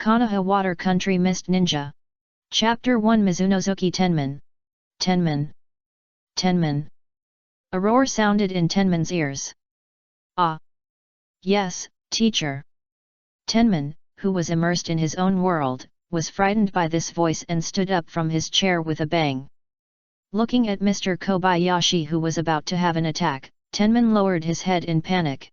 Konoha Water Country Mist Ninja. Chapter 1 Mizunozuki Tenman. Tenman. Tenman. A roar sounded in Tenman's ears. Ah! Yes, teacher. Tenman, who was immersed in his own world, was frightened by this voice and stood up from his chair with a bang. Looking at Mr. Kobayashi, who was about to have an attack, Tenman lowered his head in panic.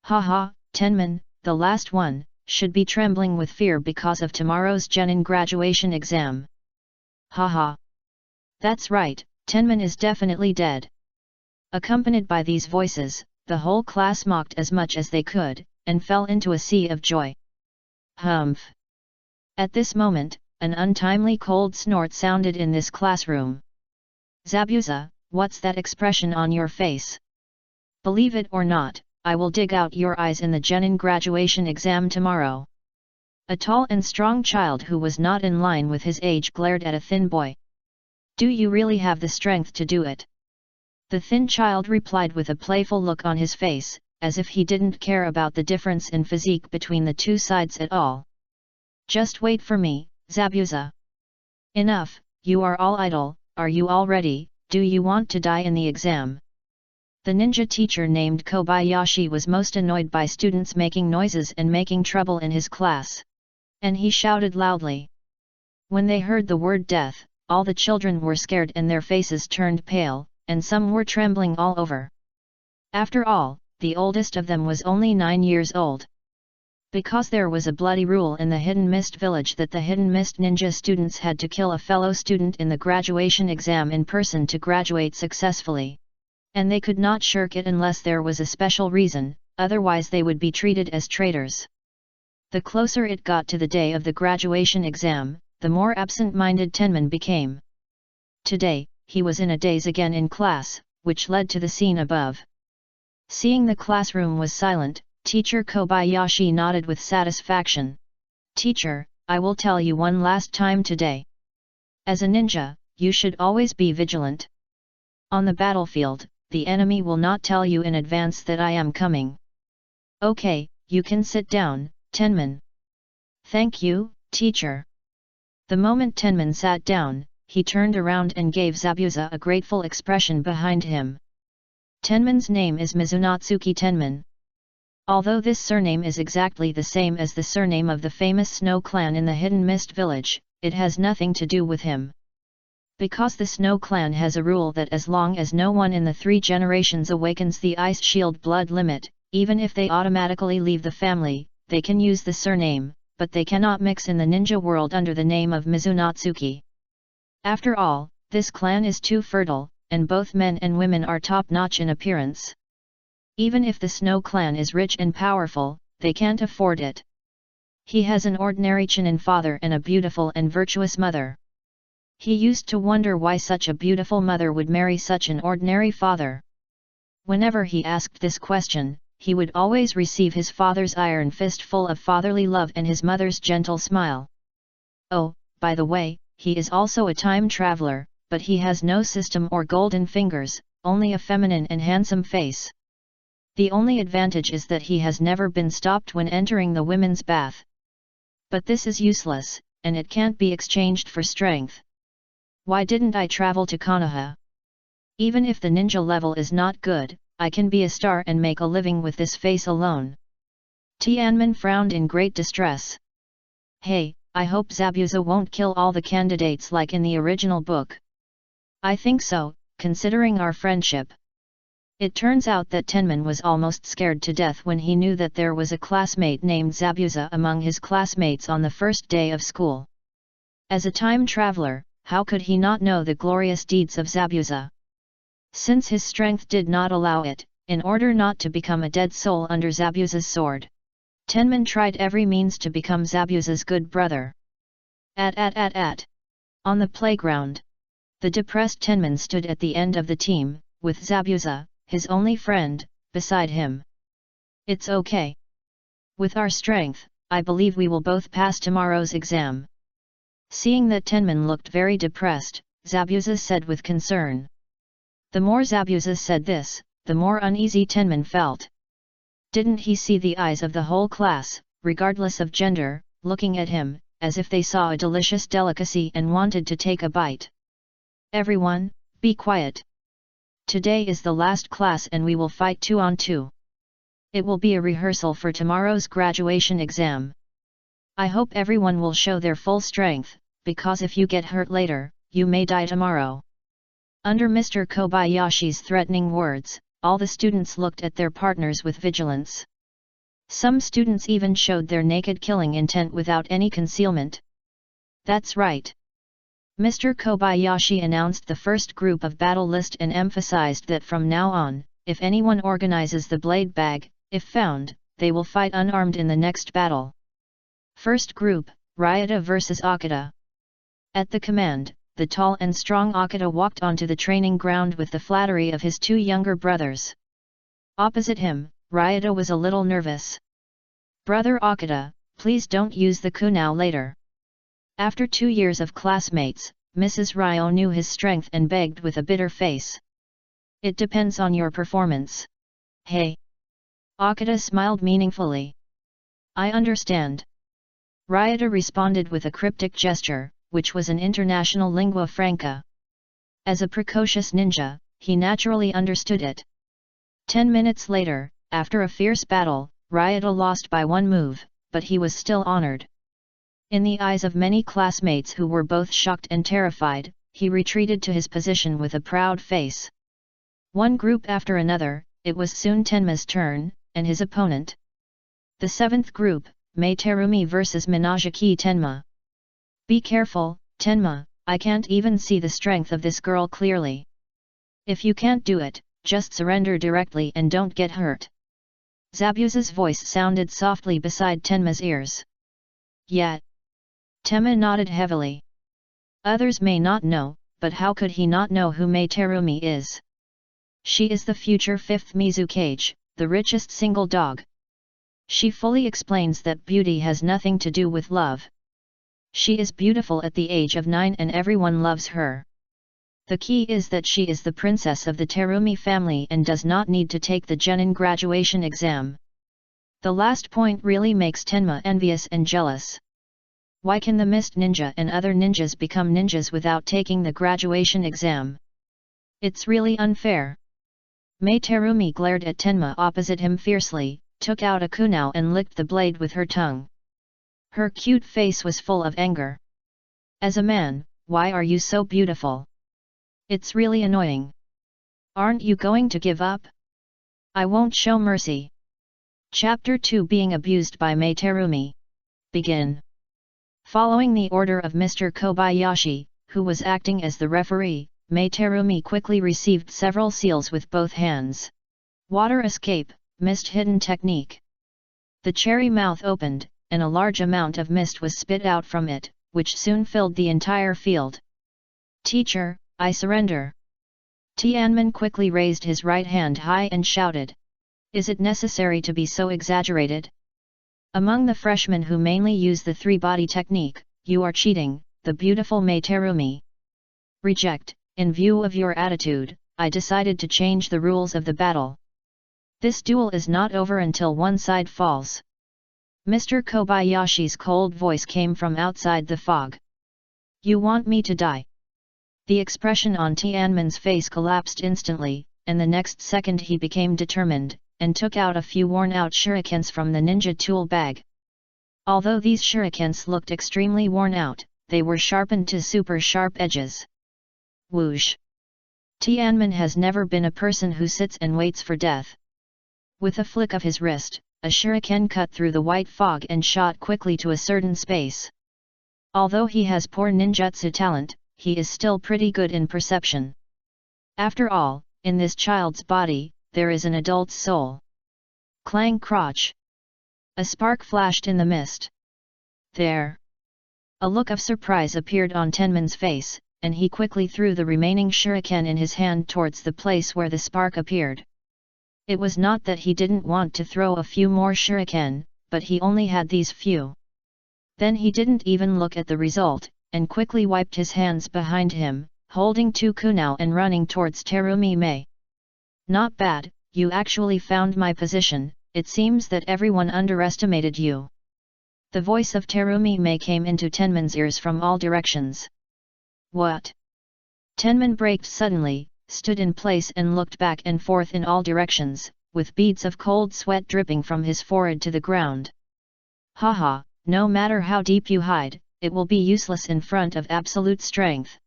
Haha, Tenman, the last one, should be trembling with fear because of tomorrow's genin graduation exam. Haha. That's right, Tenman is definitely dead. Accompanied by these voices, the whole class mocked as much as they could, and fell into a sea of joy. Humph. At this moment, an untimely cold snort sounded in this classroom. Zabuza, what's that expression on your face? Believe it or not, I will dig out your eyes in the genin graduation exam tomorrow. A tall and strong child who was not in line with his age glared at a thin boy. Do you really have the strength to do it? The thin child replied with a playful look on his face, as if he didn't care about the difference in physique between the two sides at all. Just wait for me, Zabuza. Enough, you are all idle. Are you all ready? Do you want to die in the exam? The ninja teacher named Kobayashi was most annoyed by students making noises and making trouble in his class. And he shouted loudly. When they heard the word death, all the children were scared and their faces turned pale, and some were trembling all over. After all, the oldest of them was only 9 years old. Because there was a bloody rule in the Hidden Mist village that the Hidden Mist ninja students had to kill a fellow student in the graduation exam in person to graduate successfully. And they could not shirk it unless there was a special reason, otherwise they would be treated as traitors. The closer it got to the day of the graduation exam, the more absent-minded Tenman became. Today, he was in a daze again in class, which led to the scene above. Seeing the classroom was silent, Teacher Kobayashi nodded with satisfaction. Teacher, I will tell you one last time today. As a ninja, you should always be vigilant. On the battlefield, the enemy will not tell you in advance that I am coming. Okay, you can sit down, Tenman. Thank you, teacher. The moment Tenman sat down, he turned around and gave Zabuza a grateful expression behind him. Tenman's name is Mizunatsuki Tenman. Although this surname is exactly the same as the surname of the famous Snow Clan in the Hidden Mist village, it has nothing to do with him. Because the Snow Clan has a rule that as long as no one in the 3 generations awakens the Ice Shield blood limit, even if they automatically leave the family, they can use the surname, but they cannot mix in the ninja world under the name of Mizunatsuki. After all, this clan is too fertile, and both men and women are top-notch in appearance. Even if the Snow Clan is rich and powerful, they can't afford it. He has an ordinary Chunin father and a beautiful and virtuous mother. He used to wonder why such a beautiful mother would marry such an ordinary father. Whenever he asked this question, he would always receive his father's iron fist full of fatherly love and his mother's gentle smile. Oh, by the way, he is also a time traveler, but he has no system or golden fingers, only a feminine and handsome face. The only advantage is that he has never been stopped when entering the women's bath. But this is useless, and it can't be exchanged for strength. Why didn't I travel to Konoha? Even if the ninja level is not good, I can be a star and make a living with this face alone. Tianman frowned in great distress. Hey, I hope Zabuza won't kill all the candidates like in the original book. I think so, considering our friendship. It turns out that Tenman was almost scared to death when he knew that there was a classmate named Zabuza among his classmates on the first day of school. As a time traveler, how could he not know the glorious deeds of Zabuza? Since his strength did not allow it, in order not to become a dead soul under Zabuza's sword, Tenman tried every means to become Zabuza's good brother. On the playground, the depressed Tenman stood at the end of the team, with Zabuza, his only friend, beside him. It's okay. With our strength, I believe we will both pass tomorrow's exam. Seeing that Tenman looked very depressed, Zabuza said with concern. The more Zabuza said this, the more uneasy Tenman felt. Didn't he see the eyes of the whole class, regardless of gender, looking at him, as if they saw a delicious delicacy and wanted to take a bite. Everyone, be quiet. Today is the last class and we will fight 2-on-2. It will be a rehearsal for tomorrow's graduation exam. I hope everyone will show their full strength, because if you get hurt later, you may die tomorrow. Under Mr. Kobayashi's threatening words, all the students looked at their partners with vigilance. Some students even showed their naked killing intent without any concealment. That's right. Mr. Kobayashi announced the first group of battle list and emphasized that from now on, if anyone organizes the blade bag, if found, they will fight unarmed in the next battle. First group, Ryota vs Akita. At the command, the tall and strong Akita walked onto the training ground with the flattery of his two younger brothers. Opposite him, Ryota was a little nervous. Brother Akita, please don't use the kunao later. After 2 years of classmates, Mrs. Ryo knew his strength and begged with a bitter face. It depends on your performance. Hey! Akita smiled meaningfully. I understand. Ryota responded with a cryptic gesture, which was an international lingua franca. As a precocious ninja, he naturally understood it. 10 minutes later, after a fierce battle, Ryota lost by 1 move, but he was still honored. In the eyes of many classmates who were both shocked and terrified, he retreated to his position with a proud face. One group after another, it was soon Tenma's turn, and his opponent. The 7th group, Mei Terumi vs Minajiki Tenma. Be careful, Tenma, I can't even see the strength of this girl clearly. If you can't do it, just surrender directly and don't get hurt. Zabuza's voice sounded softly beside Tenma's ears. Yeah. Tenma nodded heavily. Others may not know, but how could he not know who Mei Terumi is? She is the future 5th Mizukage, the richest single dog. She fully explains that beauty has nothing to do with love. She is beautiful at the age of 9 and everyone loves her. The key is that she is the princess of the Terumi family and does not need to take the genin graduation exam. The last point really makes Tenma envious and jealous. Why can the Mist Ninja and other ninjas become ninjas without taking the graduation exam? It's really unfair. Mei Terumi glared at Tenma opposite him fiercely, took out a kunao and licked the blade with her tongue. Her cute face was full of anger. As a man, why are you so beautiful? It's really annoying. Aren't you going to give up? I won't show mercy. Chapter 2 Being Abused by Mei Terumi. Begin. Following the order of Mr. Kobayashi, who was acting as the referee, Mei Terumi quickly received several seals with both hands. Water escape, mist hidden technique. The cherry mouth opened, and a large amount of mist was spit out from it, which soon filled the entire field. Teacher, I surrender. Tianmen quickly raised his right hand high and shouted. Is it necessary to be so exaggerated? Among the freshmen who mainly use the 3-body technique, you are cheating, the beautiful Mei Terumi. Reject, in view of your attitude, I decided to change the rules of the battle. This duel is not over until one side falls. Mr. Kobayashi's cold voice came from outside the fog. You want me to die? The expression on Tianmen's face collapsed instantly, and the next second he became determined, and took out a few worn-out shurikens from the ninja tool bag. Although these shurikens looked extremely worn out, they were sharpened to super sharp edges. Whoosh! Tianmen has never been a person who sits and waits for death. With a flick of his wrist, a shuriken cut through the white fog and shot quickly to a certain space. Although he has poor ninjutsu talent, he is still pretty good in perception. After all, in this child's body, there is an adult's soul. Clang crotch! A spark flashed in the mist. There! A look of surprise appeared on Tenman's face, and he quickly threw the remaining shuriken in his hand towards the place where the spark appeared. It was not that he didn't want to throw a few more shuriken, but he only had these few. Then he didn't even look at the result, and quickly wiped his hands behind him, holding 2 kunao and running towards Terumi Mei. Not bad, you actually found my position, it seems that everyone underestimated you. The voice of Terumi Mei came into Tenman's ears from all directions. What? Tenman braked suddenly, stood in place and looked back and forth in all directions, with beads of cold sweat dripping from his forehead to the ground. Haha, no matter how deep you hide, it will be useless in front of absolute strength.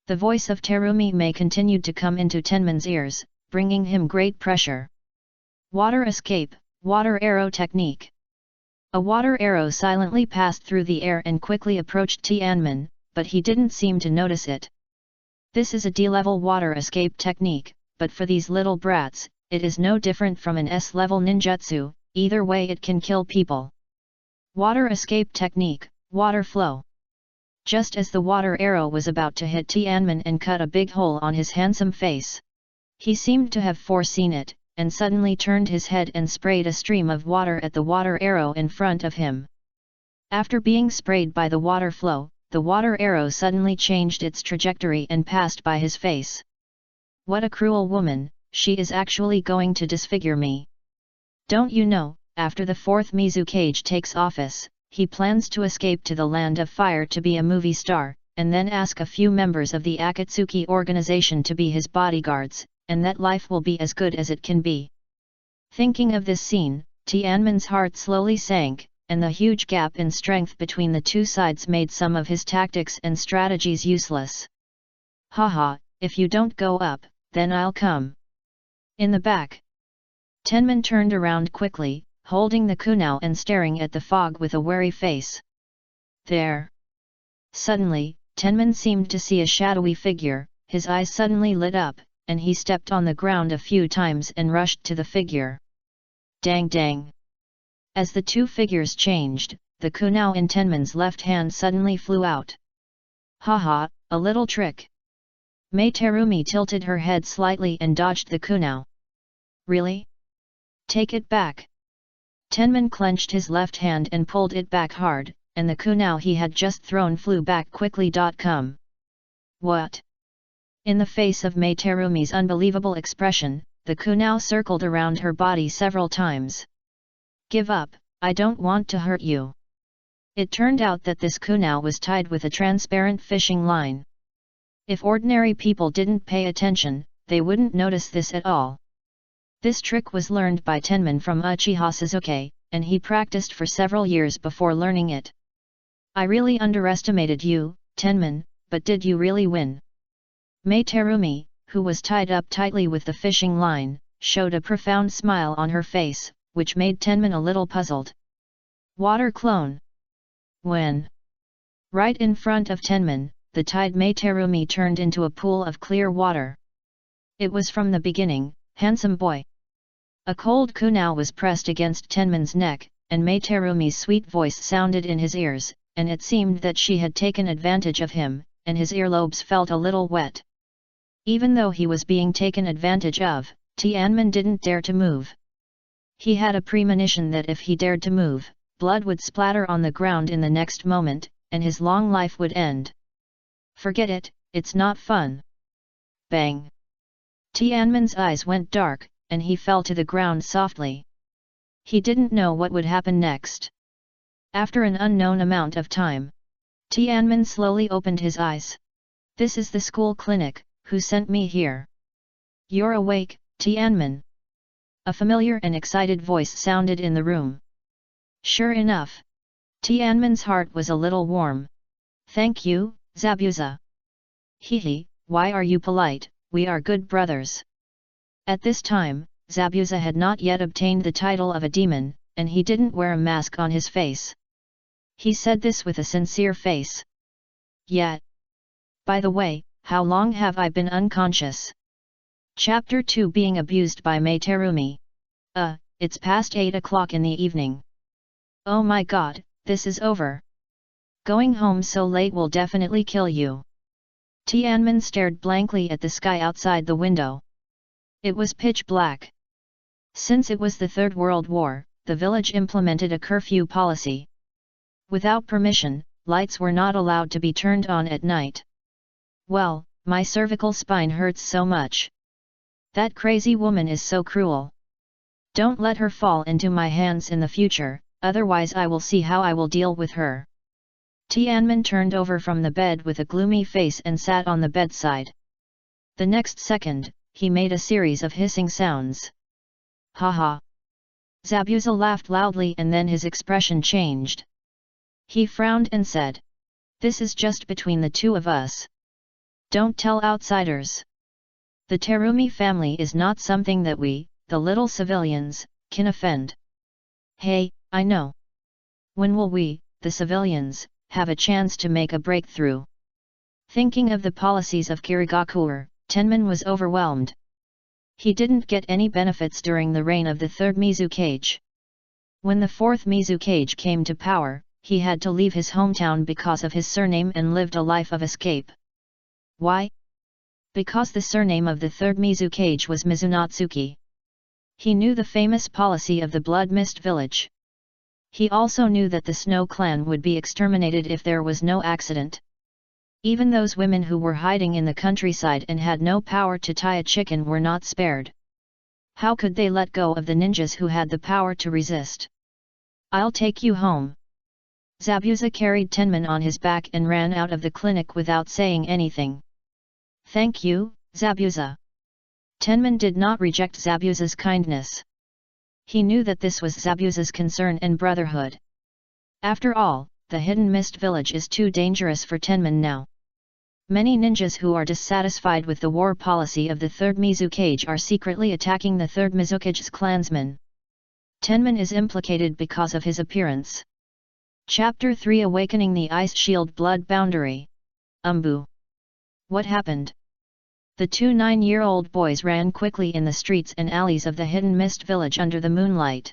The voice of Terumi Mei continued to come into Tenman's ears, bringing him great pressure. Water escape, water arrow technique. A water arrow silently passed through the air and quickly approached Tianmen, but he didn't seem to notice it. This is a D-level water escape technique, but for these little brats, it is no different from an S-level ninjutsu, either way it can kill people. Water escape technique, water flow. Just as the water arrow was about to hit Tianmen and cut a big hole on his handsome face, he seemed to have foreseen it, and suddenly turned his head and sprayed a stream of water at the water arrow in front of him. After being sprayed by the water flow, the water arrow suddenly changed its trajectory and passed by his face. What a cruel woman, she is actually going to disfigure me. Don't you know, after the 4th Mizukage takes office, he plans to escape to the Land of Fire to be a movie star, and then ask a few members of the Akatsuki organization to be his bodyguards, and that life will be as good as it can be. Thinking of this scene, Tianmen's heart slowly sank, and the huge gap in strength between the two sides made some of his tactics and strategies useless. Haha, if you don't go up, then I'll come. In the back. Tenman turned around quickly, holding the kunao and staring at the fog with a wary face. There! Suddenly, Tenman seemed to see a shadowy figure, his eyes suddenly lit up, and he stepped on the ground a few times and rushed to the figure. Dang dang! As the two figures changed, the kunao in Tenman's left hand suddenly flew out. Haha, a little trick! Mei Terumi tilted her head slightly and dodged the kunao. Really? Take it back! Tenman clenched his left hand and pulled it back hard, and the kunao he had just thrown flew back quickly. Come! What? In the face of Mei Terumi's unbelievable expression, the kunao circled around her body several times. Give up, I don't want to hurt you. It turned out that this kunao was tied with a transparent fishing line. If ordinary people didn't pay attention, they wouldn't notice this at all. This trick was learned by Tenman from Uchiha Sasuke, and he practiced for several years before learning it. I really underestimated you, Tenman, but did you really win? Mei Terumi, who was tied up tightly with the fishing line, showed a profound smile on her face, which made Tenman a little puzzled. Water clone. When? Right in front of Tenman, the tied Mei Terumi turned into a pool of clear water. It was from the beginning, handsome boy. A cold kunao was pressed against Tenman's neck, and Mei Terumi's sweet voice sounded in his ears, and it seemed that she had taken advantage of him, and his earlobes felt a little wet. Even though he was being taken advantage of, Tianmen didn't dare to move. He had a premonition that if he dared to move, blood would splatter on the ground in the next moment, and his long life would end. Forget it, it's not fun. Bang! Tianmen's eyes went dark, and he fell to the ground softly. He didn't know what would happen next. After an unknown amount of time, Tianmen slowly opened his eyes. This is the school clinic, who sent me here? You're awake, Tianmen? A familiar and excited voice sounded in the room. Sure enough. Tianmen's heart was a little warm. Thank you, Zabuza. Hehe, why are you polite, we are good brothers. At this time, Zabuza had not yet obtained the title of a demon, and he didn't wear a mask on his face. He said this with a sincere face. Yet. By the way, how long have I been unconscious? Chapter 2 Being abused by Mei Terumi. It's past 8 o'clock in the evening. Oh my god, this is over. Going home so late will definitely kill you. Tianmen stared blankly at the sky outside the window. It was pitch black. Since it was the Third World War, the village implemented a curfew policy. Without permission, lights were not allowed to be turned on at night. Well, my cervical spine hurts so much. That crazy woman is so cruel. Don't let her fall into my hands in the future, otherwise I will see how I will deal with her. Tianmin turned over from the bed with a gloomy face and sat on the bedside. The next second, he made a series of hissing sounds. Ha ha! Zabuza laughed loudly and then his expression changed. He frowned and said, "This is just between the two of us. Don't tell outsiders. The Terumi family is not something that we, the little civilians, can offend." "Hey, I know. When will we, the civilians, have a chance to make a breakthrough?" Thinking of the policies of Kirigakuer, Tenman was overwhelmed. He didn't get any benefits during the reign of the third Mizukage. When the fourth Mizukage came to power, he had to leave his hometown because of his surname and lived a life of escape. Why? Because the surname of the third Mizukage was Mizunatsuki. He knew the famous policy of the Blood Mist village. He also knew that the Snow clan would be exterminated if there was no accident. Even those women who were hiding in the countryside and had no power to tie a chicken were not spared. How could they let go of the ninjas who had the power to resist? "I'll take you home." Zabuza carried Tenman on his back and ran out of the clinic without saying anything. "Thank you, Zabuza." Tenman did not reject Zabuza's kindness. He knew that this was Zabuza's concern and brotherhood. After all, the Hidden Mist village is too dangerous for Tenman now. Many ninjas who are dissatisfied with the war policy of the third Mizukage are secretly attacking the third Mizukage's clansmen. Tenman is implicated because of his appearance. Chapter 3 Awakening the Ice Shield Blood Boundary. Umbu. What happened? The two 9-year-old boys ran quickly in the streets and alleys of the Hidden Mist village under the moonlight.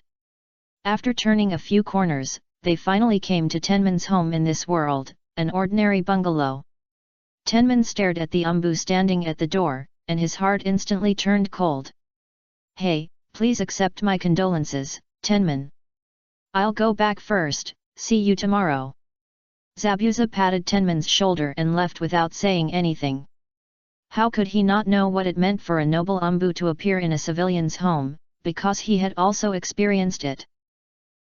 After turning a few corners, they finally came to Tenman's home in this world, an ordinary bungalow. Tenman stared at the Umbu standing at the door, and his heart instantly turned cold. "Hey, please accept my condolences, Tenman. I'll go back first, see you tomorrow." Zabuza patted Tenman's shoulder and left without saying anything. How could he not know what it meant for a noble Umbu to appear in a civilian's home, because he had also experienced it?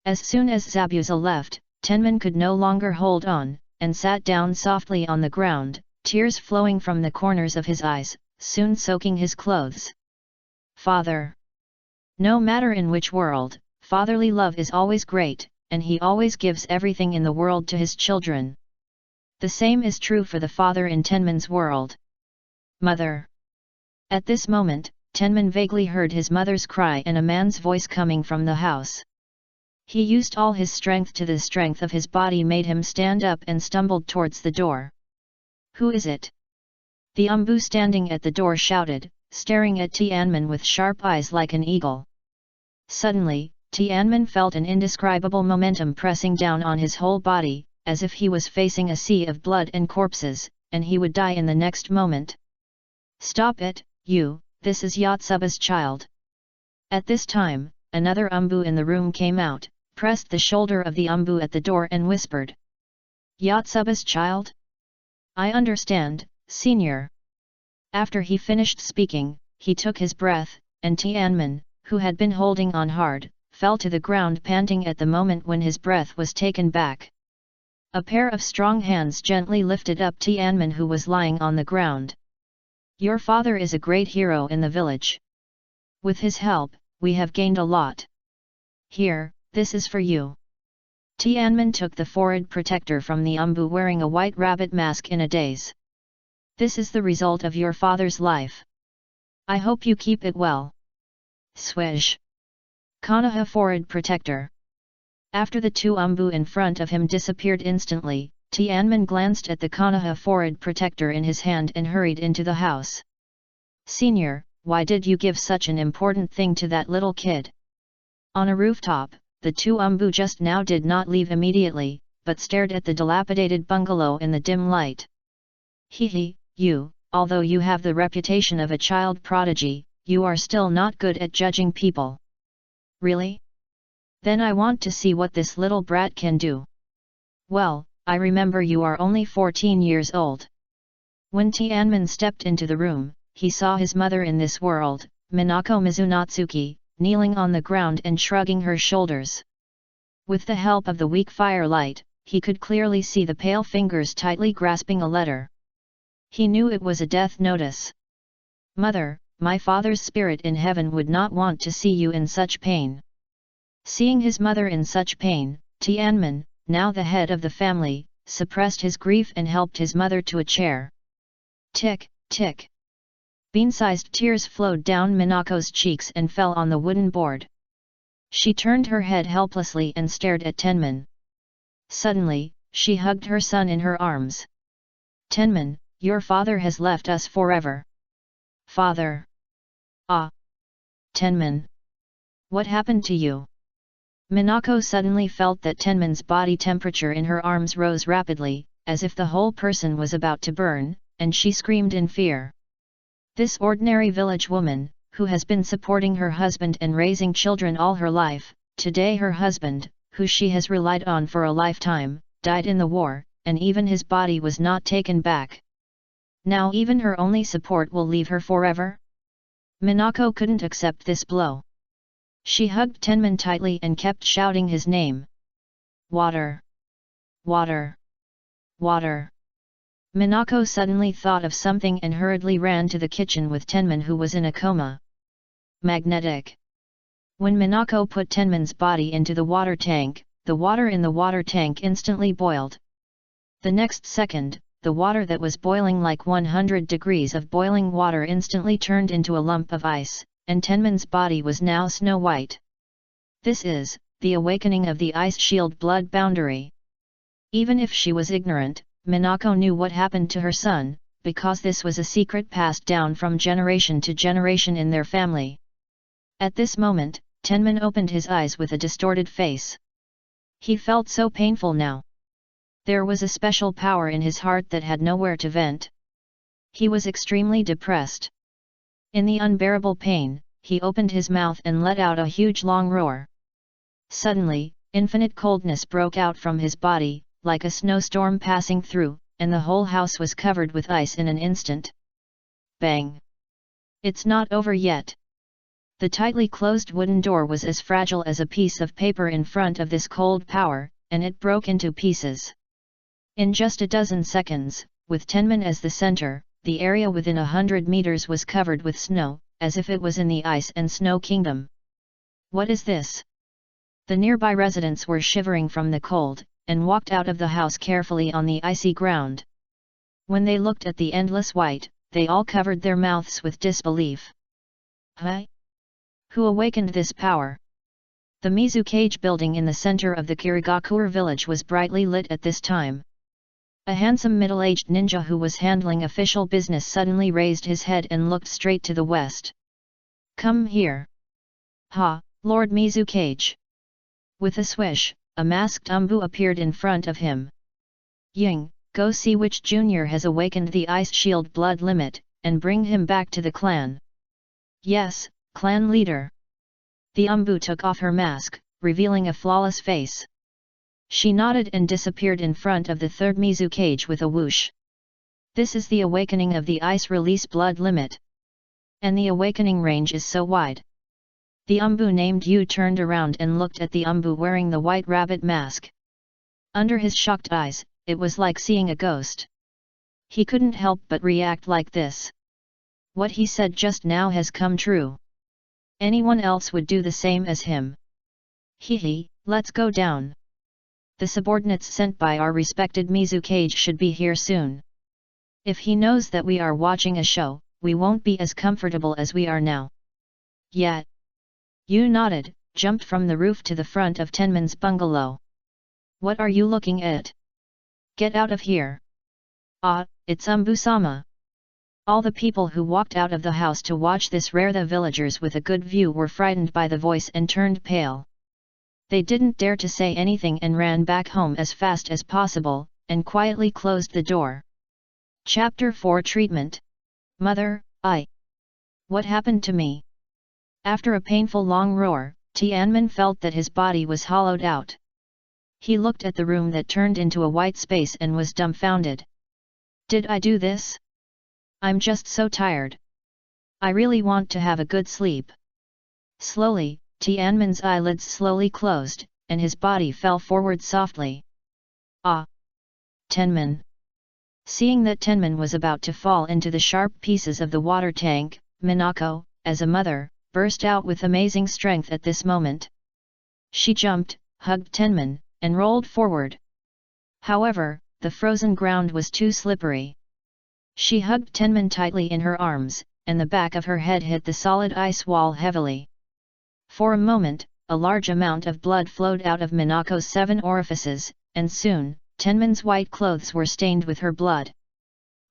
As soon as Zabuza left, Tenman could no longer hold on, and sat down softly on the ground, tears flowing from the corners of his eyes, soon soaking his clothes. Father. No matter in which world, fatherly love is always great, and he always gives everything in the world to his children. The same is true for the father in Tenman's world. Mother. At this moment, Tenman vaguely heard his mother's cry and a man's voice coming from the house. He used all his strength to the strength of his body made him stand up and stumbled towards the door. "Who is it?" The Umbu standing at the door shouted, staring at Tianmin with sharp eyes like an eagle. Suddenly, Tianmin felt an indescribable momentum pressing down on his whole body, as if he was facing a sea of blood and corpses, and he would die in the next moment. "Stop it, you, this is Yotsuba's child." At this time, another Umbu in the room came out, pressed the shoulder of the Umbu at the door and whispered. "Yotsuba's child? I understand, senior." After he finished speaking, he took his breath, and Tianmin, who had been holding on hard, fell to the ground panting at the moment when his breath was taken back. A pair of strong hands gently lifted up Tianmin who was lying on the ground. "Your father is a great hero in the village. With his help, we have gained a lot. Here, this is for you." Tianmin took the forehead protector from the Umbu wearing a white rabbit mask in a daze. "This is the result of your father's life. I hope you keep it well." Swish. Konoha forehead protector. After the two Umbu in front of him disappeared instantly, Tianmin glanced at the Konoha forehead protector in his hand and hurried into the house. "Senior, why did you give such an important thing to that little kid?" On a rooftop, the two Umbu just now did not leave immediately, but stared at the dilapidated bungalow in the dim light. "Hehe, you, although you have the reputation of a child prodigy, you are still not good at judging people." "Really? Then I want to see what this little brat can do." "Well, I remember you are only 14 years old." When Tianmin stepped into the room, he saw his mother in this world, Minako Mizunatsuki, kneeling on the ground and shrugging her shoulders. With the help of the weak firelight, he could clearly see the pale fingers tightly grasping a letter. He knew it was a death notice. Mother, my father's spirit in heaven would not want to see you in such pain. Seeing his mother in such pain, Tianmin, now the head of the family, suppressed his grief and helped his mother to a chair. Tick, tick. Bean-sized tears flowed down Minako's cheeks and fell on the wooden board. She turned her head helplessly and stared at Tenman. Suddenly, she hugged her son in her arms. Tenman, your father has left us forever. Father. Ah. Tenman. What happened to you? Minako suddenly felt that Tenman's body temperature in her arms rose rapidly, as if the whole person was about to burn, and she screamed in fear. This ordinary village woman, who has been supporting her husband and raising children all her life, today her husband, who she has relied on for a lifetime, died in the war, and even his body was not taken back. Now even her only support will leave her forever? Minako couldn't accept this blow. She hugged Tenman tightly and kept shouting his name. Water! Water! Water! Minako suddenly thought of something and hurriedly ran to the kitchen with Tenman, who was in a coma. Magnetic. When Minako put Tenman's body into the water tank, the water in the water tank instantly boiled. The next second, the water that was boiling like 100 degrees of boiling water instantly turned into a lump of ice, and Tenman's body was now snow white. This is the awakening of the ice shield blood boundary. Even if she was ignorant, Minako knew what happened to her son, because this was a secret passed down from generation to generation in their family. At this moment, Tenman opened his eyes with a distorted face. He felt so painful now. There was a special power in his heart that had nowhere to vent. He was extremely depressed. In the unbearable pain, he opened his mouth and let out a huge long roar. Suddenly, infinite coldness broke out from his body, like a snowstorm passing through, and the whole house was covered with ice in an instant. Bang! It's not over yet. The tightly closed wooden door was as fragile as a piece of paper in front of this cold power, and it broke into pieces. In just a dozen seconds, with Tenman as the center, the area within 100 meters was covered with snow, as if it was in the ice and snow kingdom. What is this? The nearby residents were shivering from the cold, and walked out of the house carefully on the icy ground. When they looked at the endless white, they all covered their mouths with disbelief. Huh? Who awakened this power? The Mizukage building in the center of the Kirigakure village was brightly lit at this time. A handsome middle-aged ninja who was handling official business suddenly raised his head and looked straight to the west. Come here. Ha, Lord Mizukage. With a swish, a masked Umbu appeared in front of him. Ying, go see which junior has awakened the ice shield blood limit, and bring him back to the clan. Yes, clan leader. The Umbu took off her mask, revealing a flawless face. She nodded and disappeared in front of the third Mizukage with a whoosh. This is the awakening of the ice release blood limit. And the awakening range is so wide. The Umbu named Yu turned around and looked at the Umbu wearing the white rabbit mask. Under his shocked eyes, it was like seeing a ghost. He couldn't help but react like this. What he said just now has come true. Anyone else would do the same as him. Hee, let's go down. The subordinates sent by our respected Mizukage should be here soon. If he knows that we are watching a show, we won't be as comfortable as we are now. Yet. Yu nodded, jumped from the roof to the front of Tenman's bungalow. What are you looking at? Get out of here. Ah, it's Umbu-sama. All the people who walked out of the house to watch this rare. The villagers with a good view were frightened by the voice and turned pale. They didn't dare to say anything and ran back home as fast as possible, and quietly closed the door. Chapter 4 Treatment. Mother, what happened to me? After a painful long roar, Tianmin felt that his body was hollowed out. He looked at the room that turned into a white space and was dumbfounded. Did I do this? I'm just so tired. I really want to have a good sleep. Slowly, Tianmin's eyelids slowly closed, and his body fell forward softly. Ah! Tenman. Seeing that Tenman was about to fall into the sharp pieces of the water tank, Minako, as a mother, burst out with amazing strength at this moment. She jumped, hugged Tenman, and rolled forward. However, the frozen ground was too slippery. She hugged Tenman tightly in her arms, and the back of her head hit the solid ice wall heavily. For a moment, a large amount of blood flowed out of Minako's 7 orifices, and soon, Tenman's white clothes were stained with her blood.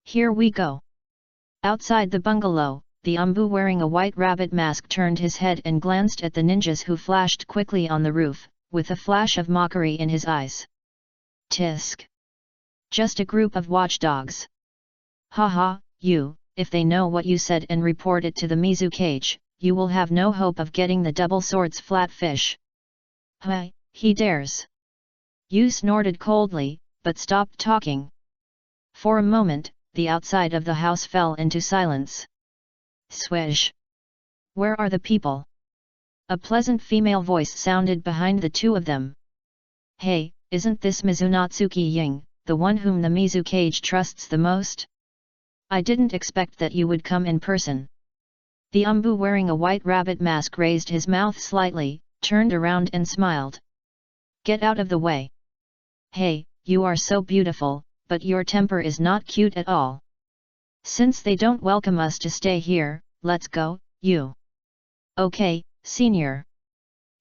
Here we go! Outside the bungalow, the Umbu wearing a white rabbit mask turned his head and glanced at the ninjas who flashed quickly on the roof, with a flash of mockery in his eyes. Tisk! Just a group of watchdogs. Haha, you, if they know what you said and report it to the Mizu cage, you will have no hope of getting the double swords flatfish. Hi, he dares. You snorted coldly, but stopped talking. For a moment, the outside of the house fell into silence. Swish! Where are the people? A pleasant female voice sounded behind the two of them. Hey, isn't this Mizunatsuki Ying, the one whom the Mizu cage trusts the most? I didn't expect that you would come in person. The Umbu wearing a white rabbit mask raised his mouth slightly, turned around and smiled. Get out of the way. Hey, you are so beautiful, but your temper is not cute at all. Since they don't welcome us to stay here, let's go, you. Okay, senior.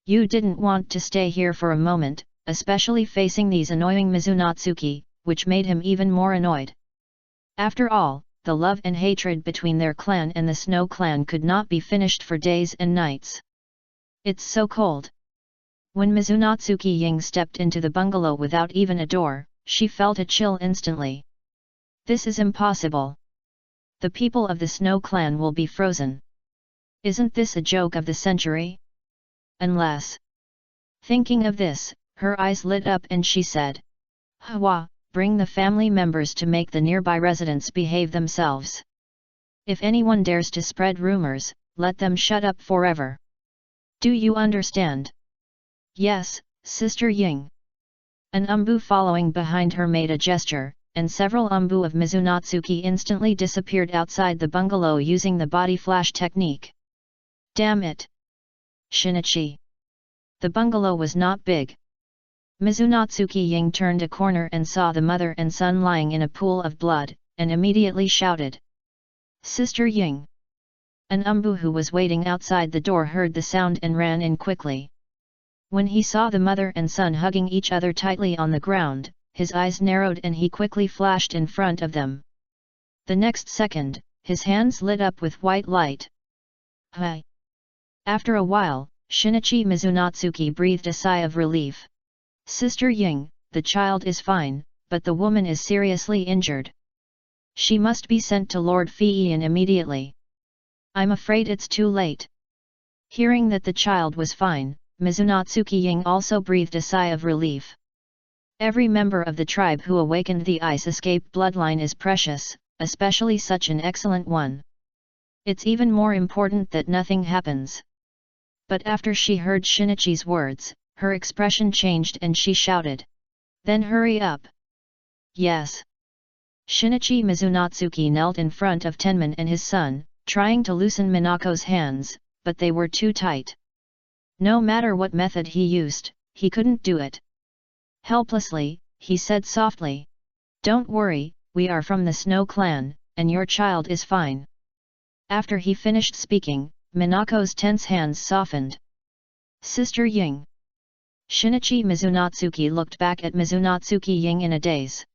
You didn't want to stay here for a moment, especially facing these annoying Mizunatsuki, which made him even more annoyed. After all, the love and hatred between their clan and the Snow clan could not be finished for days and nights. It's so cold. When Mizunatsuki Ying stepped into the bungalow without even a door, she felt a chill instantly. This is impossible. The people of the Snow clan will be frozen. Isn't this a joke of the century? Unless. Thinking of this, her eyes lit up and she said. Hawa, bring the family members to make the nearby residents behave themselves. If anyone dares to spread rumors, let them shut up forever. Do you understand? Yes, Sister Ying. An Umbu following behind her made a gesture, and several Umbu of Mizunatsuki instantly disappeared outside the bungalow using the body flash technique. Damn it! Shinichi. The bungalow was not big. Mizunatsuki Ying turned a corner and saw the mother and son lying in a pool of blood, and immediately shouted. Sister Ying! An Umbu who was waiting outside the door heard the sound and ran in quickly. When he saw the mother and son hugging each other tightly on the ground, his eyes narrowed and he quickly flashed in front of them. The next second, his hands lit up with white light. Hi! After a while, Shinichi Mizunatsuki breathed a sigh of relief. Sister Ying, the child is fine, but the woman is seriously injured. She must be sent to Lord Fiyin immediately. I'm afraid it's too late. Hearing that the child was fine, Mizunatsuki Ying also breathed a sigh of relief. Every member of the tribe who awakened the ice escape bloodline is precious, especially such an excellent one. It's even more important that nothing happens. But after she heard Shinichi's words, her expression changed and she shouted. Then hurry up. Yes. Shinichi Mizunatsuki knelt in front of Tenman and his son, trying to loosen Minako's hands, but they were too tight. No matter what method he used, he couldn't do it. Helplessly, he said softly. Don't worry, we are from the Snow clan, and your child is fine. After he finished speaking, Minako's tense hands softened. Sister Ying. Shinichi Mizunatsuki looked back at Mizunatsuki Ying in a daze.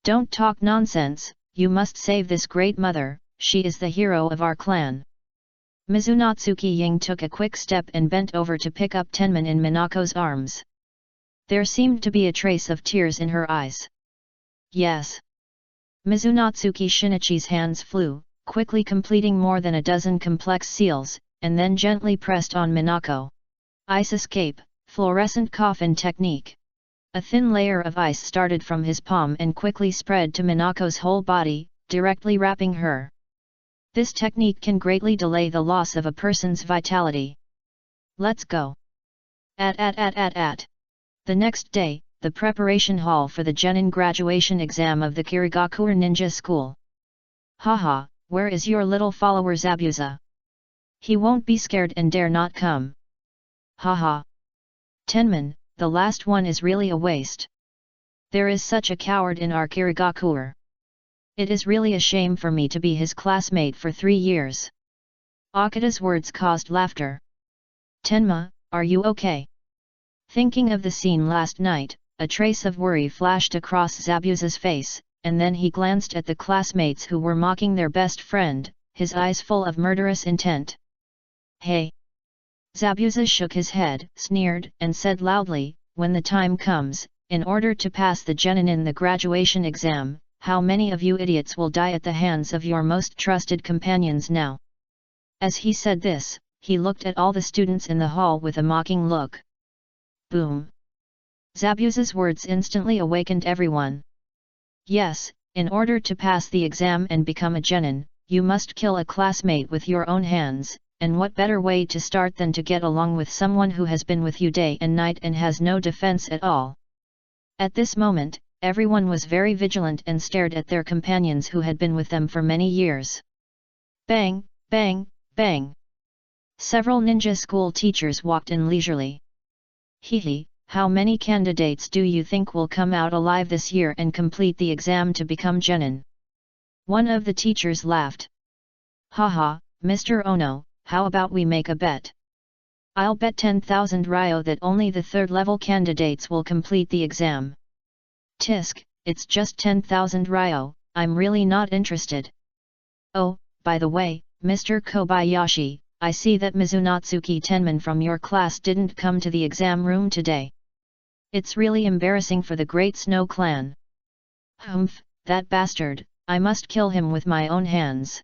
Don't talk nonsense, you must save this great mother, she is the hero of our clan. Mizunatsuki Ying took a quick step and bent over to pick up Tenman in Minako's arms. There seemed to be a trace of tears in her eyes. Yes. Mizunatsuki Shinichi's hands flew, quickly completing more than a dozen complex seals, and then gently pressed on Minako. Ice escape, fluorescent coffin technique. A thin layer of ice started from his palm and quickly spread to Minako's whole body, directly wrapping her. This technique can greatly delay the loss of a person's vitality. Let's go. The next day, the preparation hall for the genin graduation exam of the Kirigakure Ninja School. Haha, where is your little follower Zabuza? He won't be scared and dare not come. Haha. Tenman, the last one is really a waste. There is such a coward in our Kirigakure. It is really a shame for me to be his classmate for 3 years. Akita's words caused laughter. Tenma, are you okay? Thinking of the scene last night, a trace of worry flashed across Zabuza's face, and then he glanced at the classmates who were mocking their best friend, his eyes full of murderous intent. Hey! Zabuza shook his head, sneered, and said loudly, when the time comes, in order to pass the genin in the graduation exam, how many of you idiots will die at the hands of your most trusted companions now? As he said this, he looked at all the students in the hall with a mocking look. Boom! Zabuza's words instantly awakened everyone. Yes, in order to pass the exam and become a genin, you must kill a classmate with your own hands, and what better way to start than to get along with someone who has been with you day and night and has no defense at all. At this moment, everyone was very vigilant and stared at their companions who had been with them for many years. Bang, bang, bang! Several ninja school teachers walked in leisurely. Hehe, how many candidates do you think will come out alive this year and complete the exam to become genin? One of the teachers laughed. Haha, Mr. Ono, how about we make a bet? I'll bet 10,000 ryo that only the 3rd level candidates will complete the exam. Tisk, it's just 10,000 ryo, I'm really not interested. Oh, by the way, Mr. Kobayashi, I see that Mizunatsuki Tenman from your class didn't come to the exam room today. It's really embarrassing for the Great Snow Clan. Humph, that bastard, I must kill him with my own hands.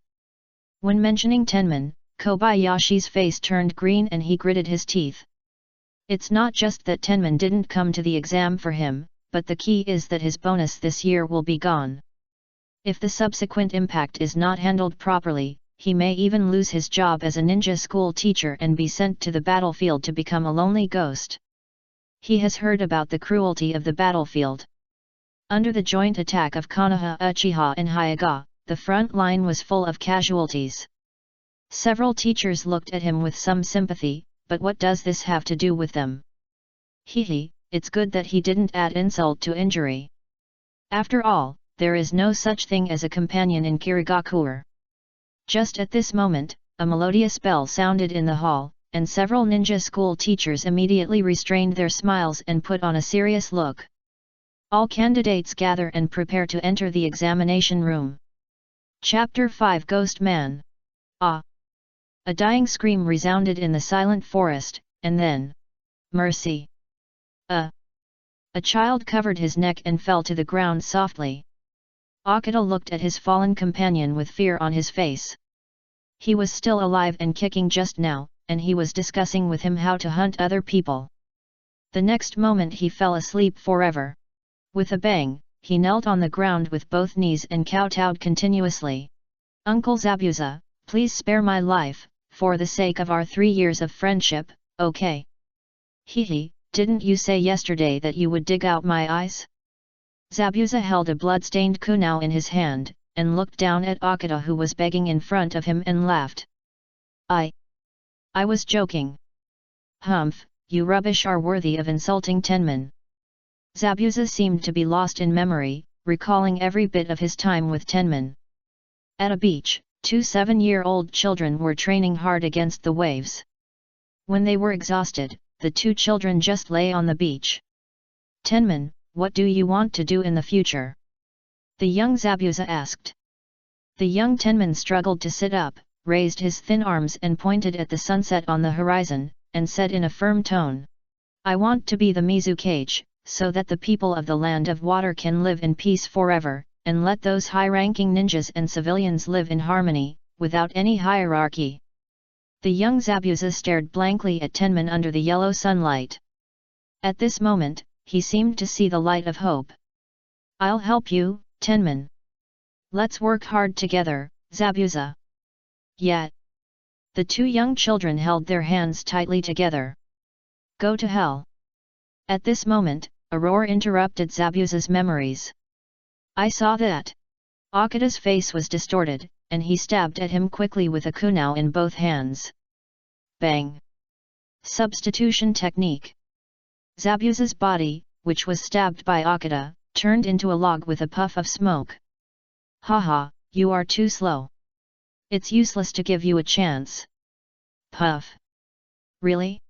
When mentioning Tenman, Kobayashi's face turned green and he gritted his teeth. It's not just that Tenman didn't come to the exam for him, but the key is that his bonus this year will be gone. If the subsequent impact is not handled properly, he may even lose his job as a ninja school teacher and be sent to the battlefield to become a lonely ghost. He has heard about the cruelty of the battlefield. Under the joint attack of Konoha, Uchiha and Hyuga, the front line was full of casualties. Several teachers looked at him with some sympathy, but what does this have to do with them? Hehe, it's good that he didn't add insult to injury. After all, there is no such thing as a companion in Kirigakure. Just at this moment, a melodious bell sounded in the hall, and several ninja school teachers immediately restrained their smiles and put on a serious look. All candidates gather and prepare to enter the examination room. Chapter 5 Ghost Man. Ah! A dying scream resounded in the silent forest, and then... Mercy! A child covered his neck and fell to the ground softly. Akita looked at his fallen companion with fear on his face. He was still alive and kicking just now, and he was discussing with him how to hunt other people. The next moment he fell asleep forever. With a bang, he knelt on the ground with both knees and kowtowed continuously. Uncle Zabuza, please spare my life, for the sake of our 3 years of friendship, okay? Hehe, didn't you say yesterday that you would dig out my eyes? Zabuza held a blood-stained kunao in his hand, and looked down at Akita who was begging in front of him and laughed. I was joking. Humph, you rubbish are worthy of insulting Tenman. Zabuza seemed to be lost in memory, recalling every bit of his time with Tenman. At a beach, 2 7-year-old children were training hard against the waves. When they were exhausted, the 2 children just lay on the beach. Tenman, what do you want to do in the future? The young Zabuza asked. The young Tenman struggled to sit up, raised his thin arms and pointed at the sunset on the horizon, and said in a firm tone. I want to be the Mizukage, so that the people of the land of water can live in peace forever, and let those high-ranking ninjas and civilians live in harmony, without any hierarchy. The young Zabuza stared blankly at Tenman under the yellow sunlight. At this moment, he seemed to see the light of hope. I'll help you, Tenman. Let's work hard together, Zabuza. Yet. The 2 young children held their hands tightly together. Go to hell. At this moment, a roar interrupted Zabuza's memories. I saw that. Akita's face was distorted, and he stabbed at him quickly with a kunao in both hands. Bang! Substitution technique. Zabuza's body, which was stabbed by Akita, turned into a log with a puff of smoke. Haha, you are too slow. It's useless to give you a chance. Puff. Really?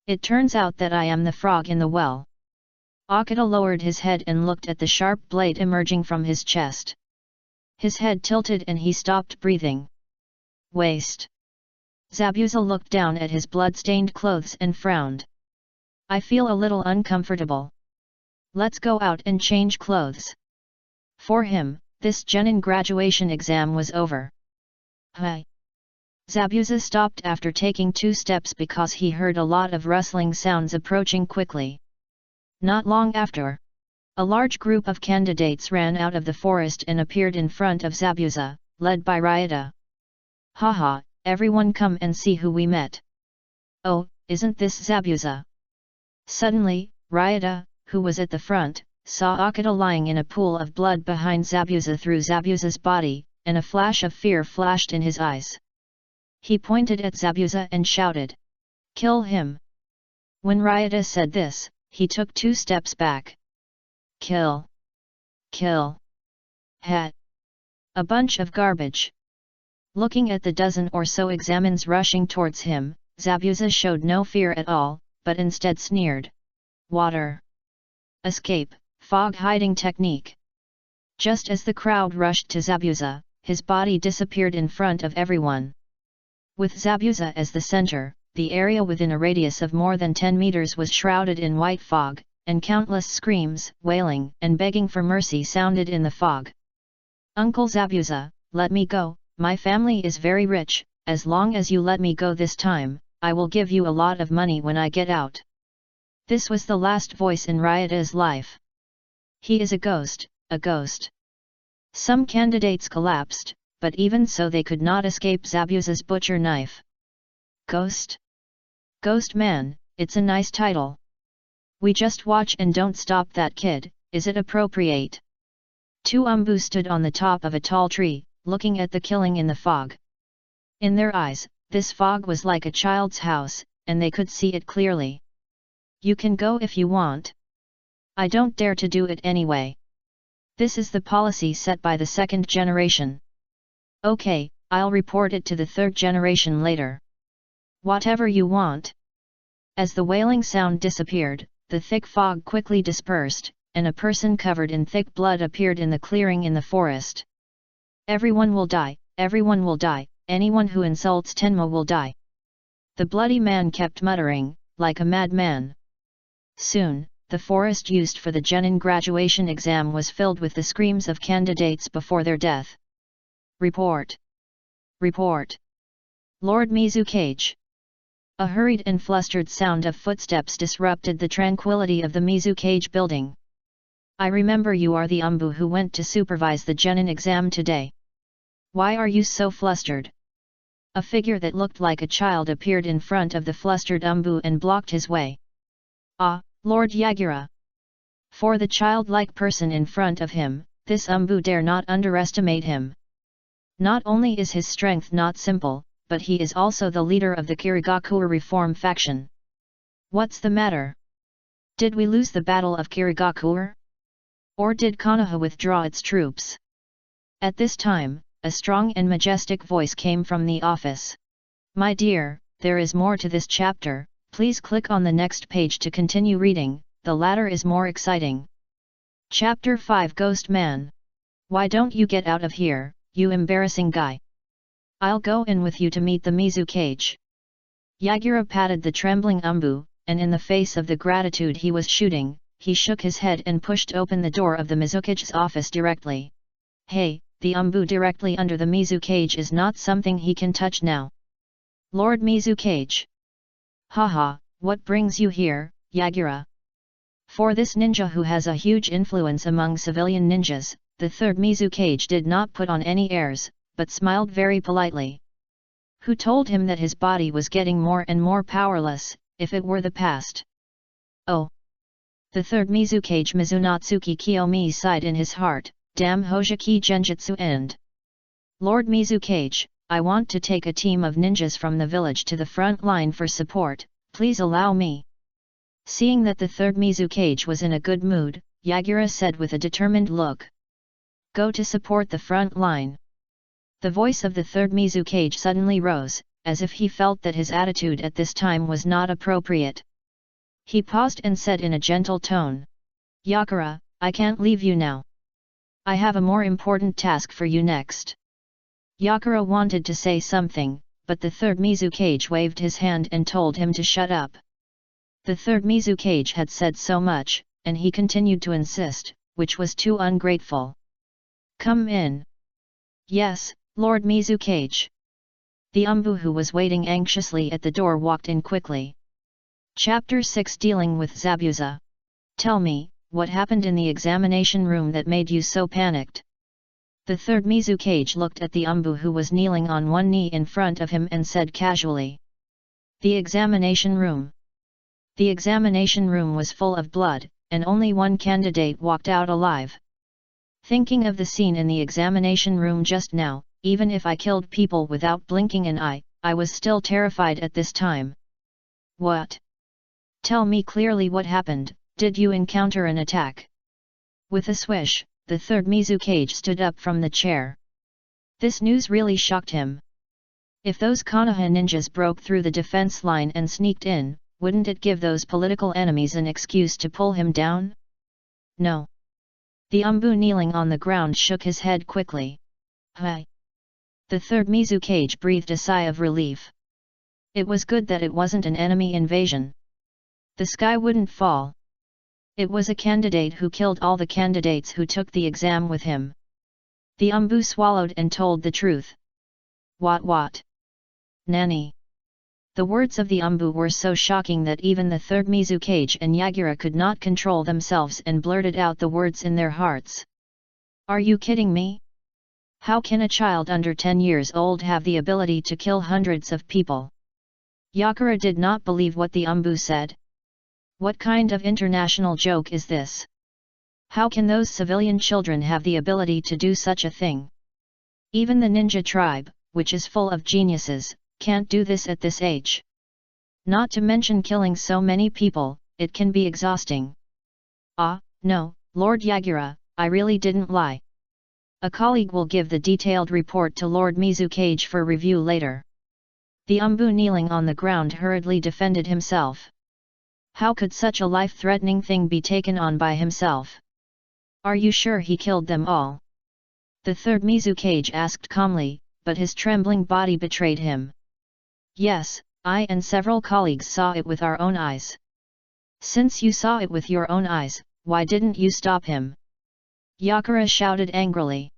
It turns out that I am the frog in the well. Akita lowered his head and looked at the sharp blade emerging from his chest. His head tilted and he stopped breathing. Waste. Zabuza looked down at his blood-stained clothes and frowned. I feel a little uncomfortable. Let's go out and change clothes. For him, this genin graduation exam was over. Hi. Zabuza stopped after taking 2 steps because he heard a lot of rustling sounds approaching quickly. Not long after, a large group of candidates ran out of the forest and appeared in front of Zabuza, led by Ryota. Haha, everyone come and see who we met. Oh, isn't this Zabuza? Suddenly, Ryota, who was at the front, saw Akita lying in a pool of blood behind Zabuza through Zabuza's body, and a flash of fear flashed in his eyes. He pointed at Zabuza and shouted, "Kill him!" When Ryota said this, he took 2 steps back. Kill! Kill! Het! A bunch of garbage! Looking at the dozen or so examines rushing towards him, Zabuza showed no fear at all, but instead sneered. Water! Escape, fog hiding technique! Just as the crowd rushed to Zabuza, his body disappeared in front of everyone. With Zabuza as the center, the area within a radius of more than 10 meters was shrouded in white fog, and countless screams, wailing, and begging for mercy sounded in the fog. Uncle Zabuza, let me go, my family is very rich, as long as you let me go this time, I will give you a lot of money when I get out. This was the last voice in Ryota's life. He is a ghost, a ghost. Some candidates collapsed, but even so they could not escape Zabuza's butcher knife. Ghost? Ghost Man, it's a nice title. We just watch and don't stop that kid, is it appropriate? 2 umbu stood on the top of a tall tree, looking at the killing in the fog. In their eyes, this fog was like a child's house, and they could see it clearly. You can go if you want. I don't dare to do it anyway. This is the policy set by the 2nd generation. Okay, I'll report it to the 3rd generation later. Whatever you want. As the wailing sound disappeared, the thick fog quickly dispersed, and a person covered in thick blood appeared in the clearing in the forest. Everyone will die, anyone who insults Tenma will die. The bloody man kept muttering, like a madman. Soon, the forest used for the genin graduation exam was filled with the screams of candidates before their death. Report! Report! Lord Mizukage! A hurried and flustered sound of footsteps disrupted the tranquility of the Mizukage building. I remember you are the umbu who went to supervise the genin exam today. Why are you so flustered? A figure that looked like a child appeared in front of the flustered umbu and blocked his way. Ah, Lord Yagura! For the childlike person in front of him, this umbu dare not underestimate him. Not only is his strength not simple, but he is also the leader of the Kirigakure reform faction. What's the matter? Did we lose the Battle of Kirigakure? Or did Konoha withdraw its troops? At this time, a strong and majestic voice came from the office. My dear, there is more to this chapter, please click on the next page to continue reading, the latter is more exciting. Chapter 5 Ghost Man. Why don't you get out of here, you embarrassing guy? I'll go in with you to meet the Mizukage. Yagura patted the trembling umbu, and in the face of the gratitude he was shooting, he shook his head and pushed open the door of the Mizukage's office directly. Hey, the umbu directly under the Mizukage is not something he can touch now. Lord Mizukage. Haha, what brings you here, Yagura? For this ninja who has a huge influence among civilian ninjas, the 3rd Mizukage did not put on any airs, but smiled very politely. Who told him that his body was getting more and more powerless, if it were the past? Oh! The third Mizukage Mizunatsuki Kiyomi sighed in his heart, damn Hojiki Genjutsu end. Lord Mizukage, I want to take a team of ninjas from the village to the front line for support, please allow me. Seeing that the third Mizukage was in a good mood, Yagura said with a determined look. Go to support the front line. The voice of the third Mizukage suddenly rose, as if he felt that his attitude at this time was not appropriate. He paused and said in a gentle tone. Yakura, I can't leave you now. I have a more important task for you next. Yakura wanted to say something, but the third Mizukage waved his hand and told him to shut up. The third Mizukage had said so much, and he continued to insist, which was too ungrateful. Come in. Yes, Lord Mizukage. The Umbu who was waiting anxiously at the door walked in quickly. Chapter 6 Dealing with Zabuza. Tell me, what happened in the examination room that made you so panicked? The third Mizukage looked at the Umbu who was kneeling on one knee in front of him and said casually. The examination room. The examination room was full of blood, and only one candidate walked out alive. Thinking of the scene in the examination room just now, even if I killed people without blinking an eye, I was still terrified at this time. What? Tell me clearly what happened, did you encounter an attack? With a swish, the third Mizukage stood up from the chair. This news really shocked him. If those Konoha ninjas broke through the defense line and sneaked in, wouldn't it give those political enemies an excuse to pull him down? No. The Umbu kneeling on the ground shook his head quickly. Hi. The third Mizukage breathed a sigh of relief. It was good that it wasn't an enemy invasion. The sky wouldn't fall. It was a candidate who killed all the candidates who took the exam with him. The Umbu swallowed and told the truth. What? Nani? The words of the Umbu were so shocking that even the third Mizukage and Yagura could not control themselves and blurted out the words in their hearts. Are you kidding me? How can a child under 10 years old have the ability to kill hundreds of people? Yagura did not believe what the Umbu said. What kind of international joke is this? How can those civilian children have the ability to do such a thing? Even the ninja tribe, which is full of geniuses, can't do this at this age. Not to mention killing so many people, it can be exhausting. Ah, no, Lord Yagura, I really didn't lie. A colleague will give the detailed report to Lord Mizukage for review later. The Umbu kneeling on the ground hurriedly defended himself. How could such a life-threatening thing be taken on by himself? Are you sure he killed them all? The third Mizukage asked calmly, but his trembling body betrayed him. Yes, I and several colleagues saw it with our own eyes. Since you saw it with your own eyes, why didn't you stop him? Yakura shouted angrily.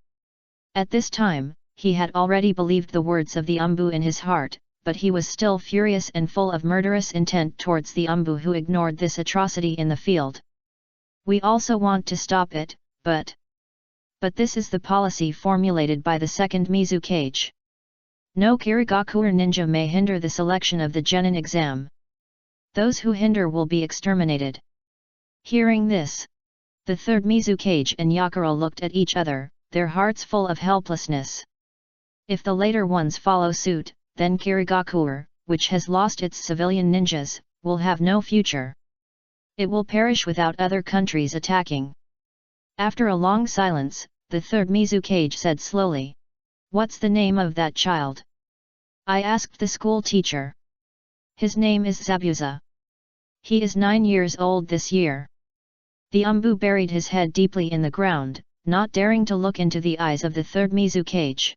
At this time, he had already believed the words of the Umbu in his heart, but he was still furious and full of murderous intent towards the Umbu who ignored this atrocity in the field. We also want to stop it, but this is the policy formulated by the second Mizukage. No Kirigakuer ninja may hinder the selection of the genin exam. Those who hinder will be exterminated. Hearing this, the third Mizukage and Yakura looked at each other, their hearts full of helplessness. If the later ones follow suit, then Kirigakuer, which has lost its civilian ninjas, will have no future. It will perish without other countries attacking. After a long silence, the third Mizukage said slowly. What's the name of that child? I asked the school teacher. His name is Zabuza. He is 9 years old this year. The Umbu buried his head deeply in the ground, not daring to look into the eyes of the third Mizukage.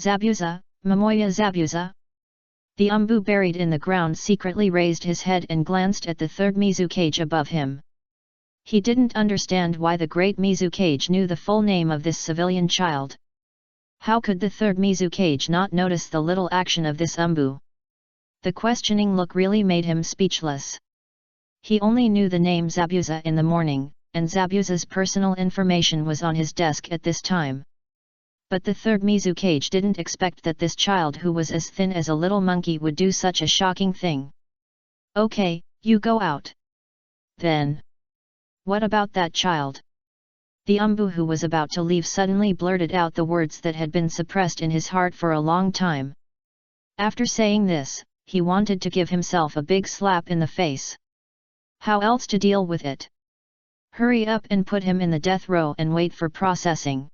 Zabuza, Momoya Zabuza? The Umbu buried in the ground secretly raised his head and glanced at the third Mizukage above him. He didn't understand why the great Mizukage knew the full name of this civilian child. How could the third Mizukage not notice the little action of this Umbu? The questioning look really made him speechless. He only knew the name Zabuza in the morning, and Zabuza's personal information was on his desk at this time. But the third Mizukage didn't expect that this child who was as thin as a little monkey would do such a shocking thing. Okay, you go out. Then. What about that child? The Umbu, who was about to leave, suddenly blurted out the words that had been suppressed in his heart for a long time. After saying this, he wanted to give himself a big slap in the face. How else to deal with it? Hurry up and put him in the death row and wait for processing.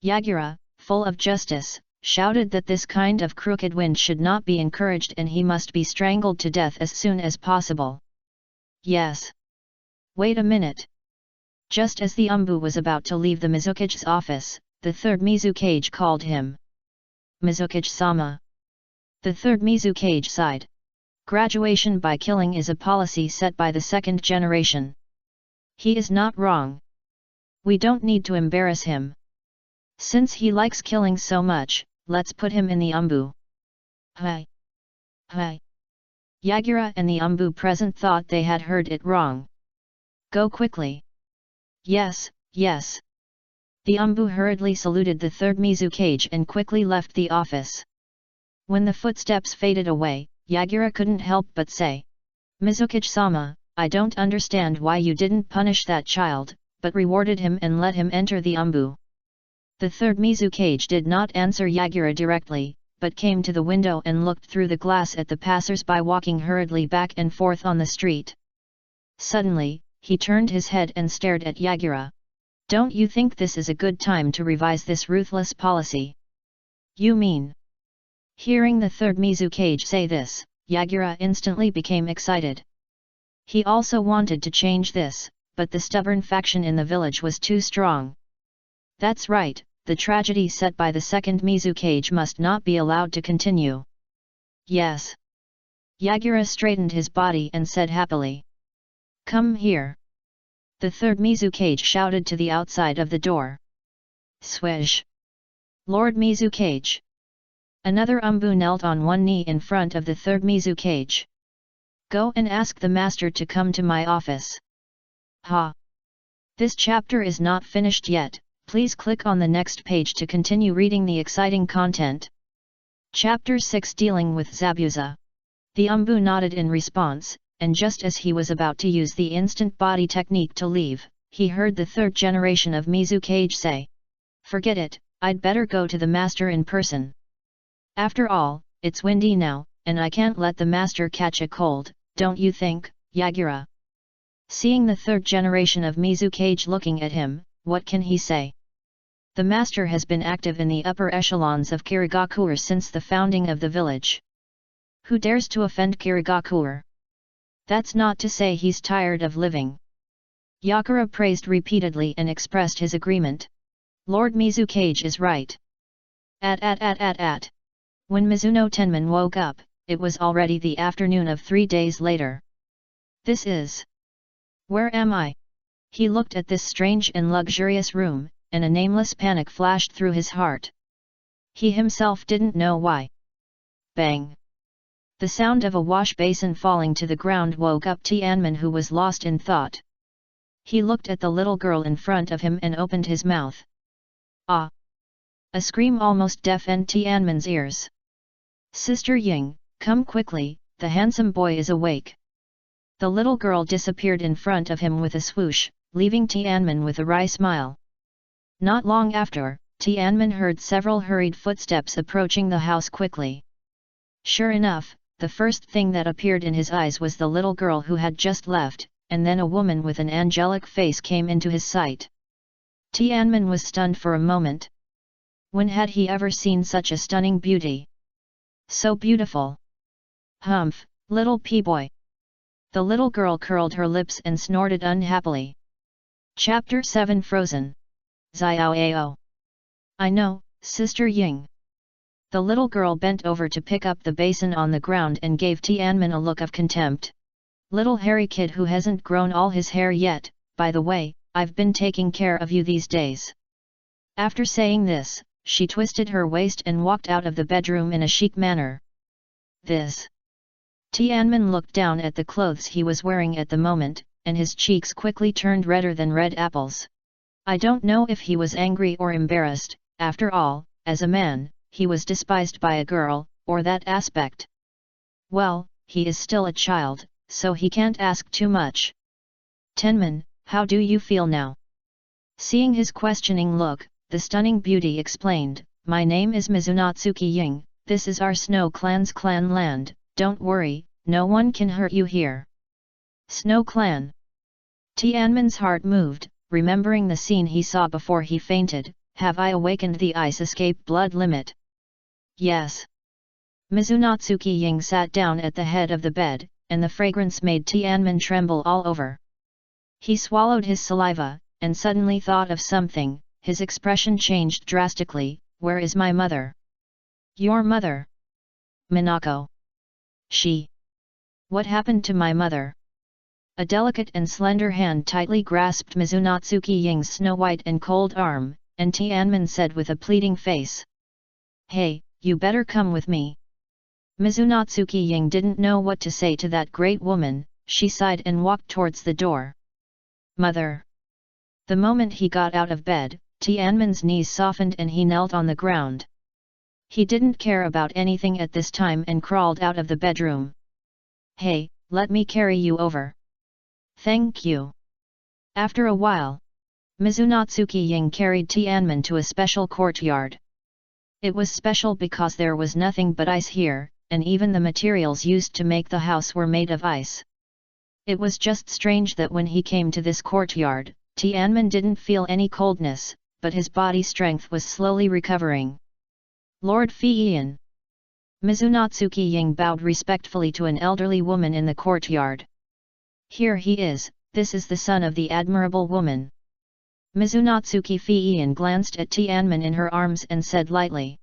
Yagura, full of justice, shouted that this kind of crooked wind should not be encouraged and he must be strangled to death as soon as possible. Yes. Wait a minute. Just as the Umbu was about to leave the Mizukage's office, the third Mizukage called him. Mizukage-sama. The third Mizukage sighed. Graduation by killing is a policy set by the second generation. He is not wrong. We don't need to embarrass him. Since he likes killing so much, let's put him in the Umbu. Hi. Hi. Yagura and the Umbu present thought they had heard it wrong. Go quickly. Yes, yes. The Umbu hurriedly saluted the third Mizukage and quickly left the office. When the footsteps faded away, Yagura couldn't help but say, Mizukage-sama, I don't understand why you didn't punish that child, but rewarded him and let him enter the Umbu. The third Mizukage did not answer Yagura directly, but came to the window and looked through the glass at the passers-by walking hurriedly back and forth on the street. Suddenly, he turned his head and stared at Yagura. Don't you think this is a good time to revise this ruthless policy? You mean? Hearing the third Mizukage say this, Yagura instantly became excited. He also wanted to change this, but the stubborn faction in the village was too strong. That's right, the tragedy set by the second Mizukage must not be allowed to continue. Yes. Yagura straightened his body and said happily. Come here. The third Mizukage shouted to the outside of the door. Swish. Lord Mizukage. Another Umbu knelt on one knee in front of the third Mizukage. Go and ask the master to come to my office. Ha! This chapter is not finished yet, please click on the next page to continue reading the exciting content. Chapter 6, Dealing with Zabuza. The Umbu nodded in response, and just as he was about to use the instant body technique to leave, he heard the third generation of Mizukage say, Forget it, I'd better go to the master in person. After all, it's windy now, and I can't let the master catch a cold, don't you think, Yagura? Seeing the third generation of Mizukage looking at him, what can he say? The master has been active in the upper echelons of Kirigakure since the founding of the village. Who dares to offend Kirigakure? That's not to say he's tired of living. Yagura praised repeatedly and expressed his agreement. Lord Mizukage is right. When Mizuno Tenman woke up, it was already the afternoon of 3 days later. This is... Where am I? He looked at this strange and luxurious room, and a nameless panic flashed through his heart. He himself didn't know why. Bang! The sound of a wash basin falling to the ground woke up Tianmen, who was lost in thought. He looked at the little girl in front of him and opened his mouth. Ah! A scream almost deafened Tianmen's ears. Sister Ying, come quickly, the handsome boy is awake. The little girl disappeared in front of him with a swoosh, leaving Tianmen with a wry smile. Not long after, Tianmen heard several hurried footsteps approaching the house quickly. Sure enough, the first thing that appeared in his eyes was the little girl who had just left, and then a woman with an angelic face came into his sight. Tianmen was stunned for a moment. When had he ever seen such a stunning beauty? So beautiful. Humph, little pea-boy. The little girl curled her lips and snorted unhappily. Chapter 7, Frozen. Xiaoao. I know, Sister Ying. The little girl bent over to pick up the basin on the ground and gave Tianmen a look of contempt. Little hairy kid who hasn't grown all his hair yet, by the way, I've been taking care of you these days. After saying this, she twisted her waist and walked out of the bedroom in a chic manner. This. Tianmen looked down at the clothes he was wearing at the moment, and his cheeks quickly turned redder than red apples. I don't know if he was angry or embarrassed. After all, as a man, he was despised by a girl, or that aspect. Well, he is still a child, so he can't ask too much. Tenman, How do you feel now? Seeing his questioning look, the stunning beauty explained, my name is Mizunatsuki Ying, this is our Snow Clan's clan land, don't worry, no one can hurt you here. Snow Clan. Tianmen's heart moved, remembering the scene he saw before he fainted, have I awakened the ice escape blood limit? Yes. Mizunatsuki Ying sat down at the head of the bed, and the fragrance made Tianmen tremble all over. He swallowed his saliva, and suddenly thought of something, his expression changed drastically, where is my mother? Your mother? Minako. She. What happened to my mother? A delicate and slender hand tightly grasped Mizunatsuki Ying's snow-white and cold arm, and Tianmen said with a pleading face. Hey, you better come with me. Mizunatsuki Ying didn't know what to say to that great woman, she sighed and walked towards the door. Mother. The moment he got out of bed, Tianmen's knees softened and he knelt on the ground. He didn't care about anything at this time and crawled out of the bedroom. Hey, let me carry you over. Thank you. After a while, Mizunatsuki Ying carried Tianmen to a special courtyard. It was special because there was nothing but ice here, and even the materials used to make the house were made of ice. It was just strange that when he came to this courtyard, Tianmen didn't feel any coldness, but his body strength was slowly recovering. Lord Fiyin. Mizunatsuki Ying bowed respectfully to an elderly woman in the courtyard. Here he is, this is the son of the admirable woman. Mizunatsuki Fiyin glanced at Tianmen in her arms and said lightly.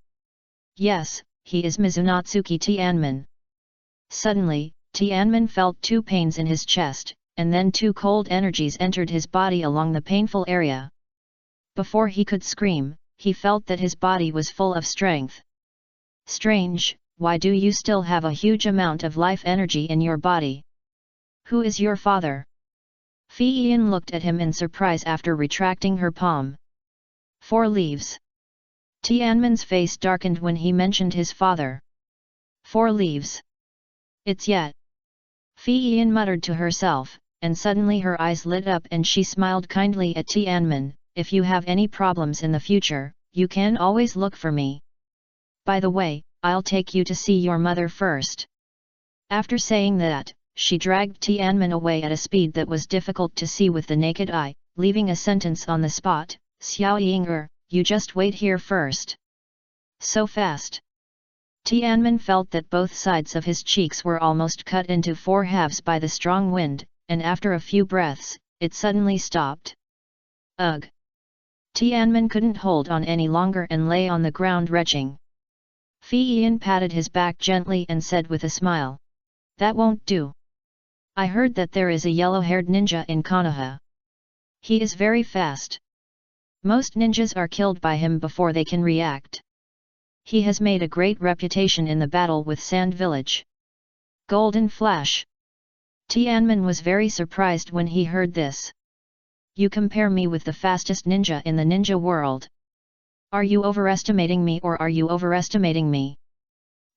Yes, he is Mizunatsuki Tianmen. Suddenly, Tianmen felt two pains in his chest, and then two cold energies entered his body along the painful area. Before he could scream, he felt that his body was full of strength. Strange, why do you still have a huge amount of life energy in your body? Who is your father? Fiyin looked at him in surprise after retracting her palm. 4 leaves. Tianmen's face darkened when he mentioned his father. 4 leaves. It's yet. Fiyin muttered to herself, and suddenly her eyes lit up and she smiled kindly at Tianmen, if you have any problems in the future, you can always look for me. By the way, I'll take you to see your mother first. After saying that, she dragged Tianmen away at a speed that was difficult to see with the naked eye, leaving a sentence on the spot, Xiao Ying you just wait here first. So fast. Tianmen felt that both sides of his cheeks were almost cut into 4 halves by the strong wind, and after a few breaths, it suddenly stopped. Ugh! Tianmen couldn't hold on any longer and lay on the ground retching. Fiyin patted his back gently and said with a smile. That won't do. I heard that there is a yellow-haired ninja in Konoha. He is very fast. Most ninjas are killed by him before they can react. He has made a great reputation in the battle with Sand Village. Golden Flash. Tianmen was very surprised when he heard this. You compare me with the fastest ninja in the ninja world. Are you overestimating me or are you overestimating me?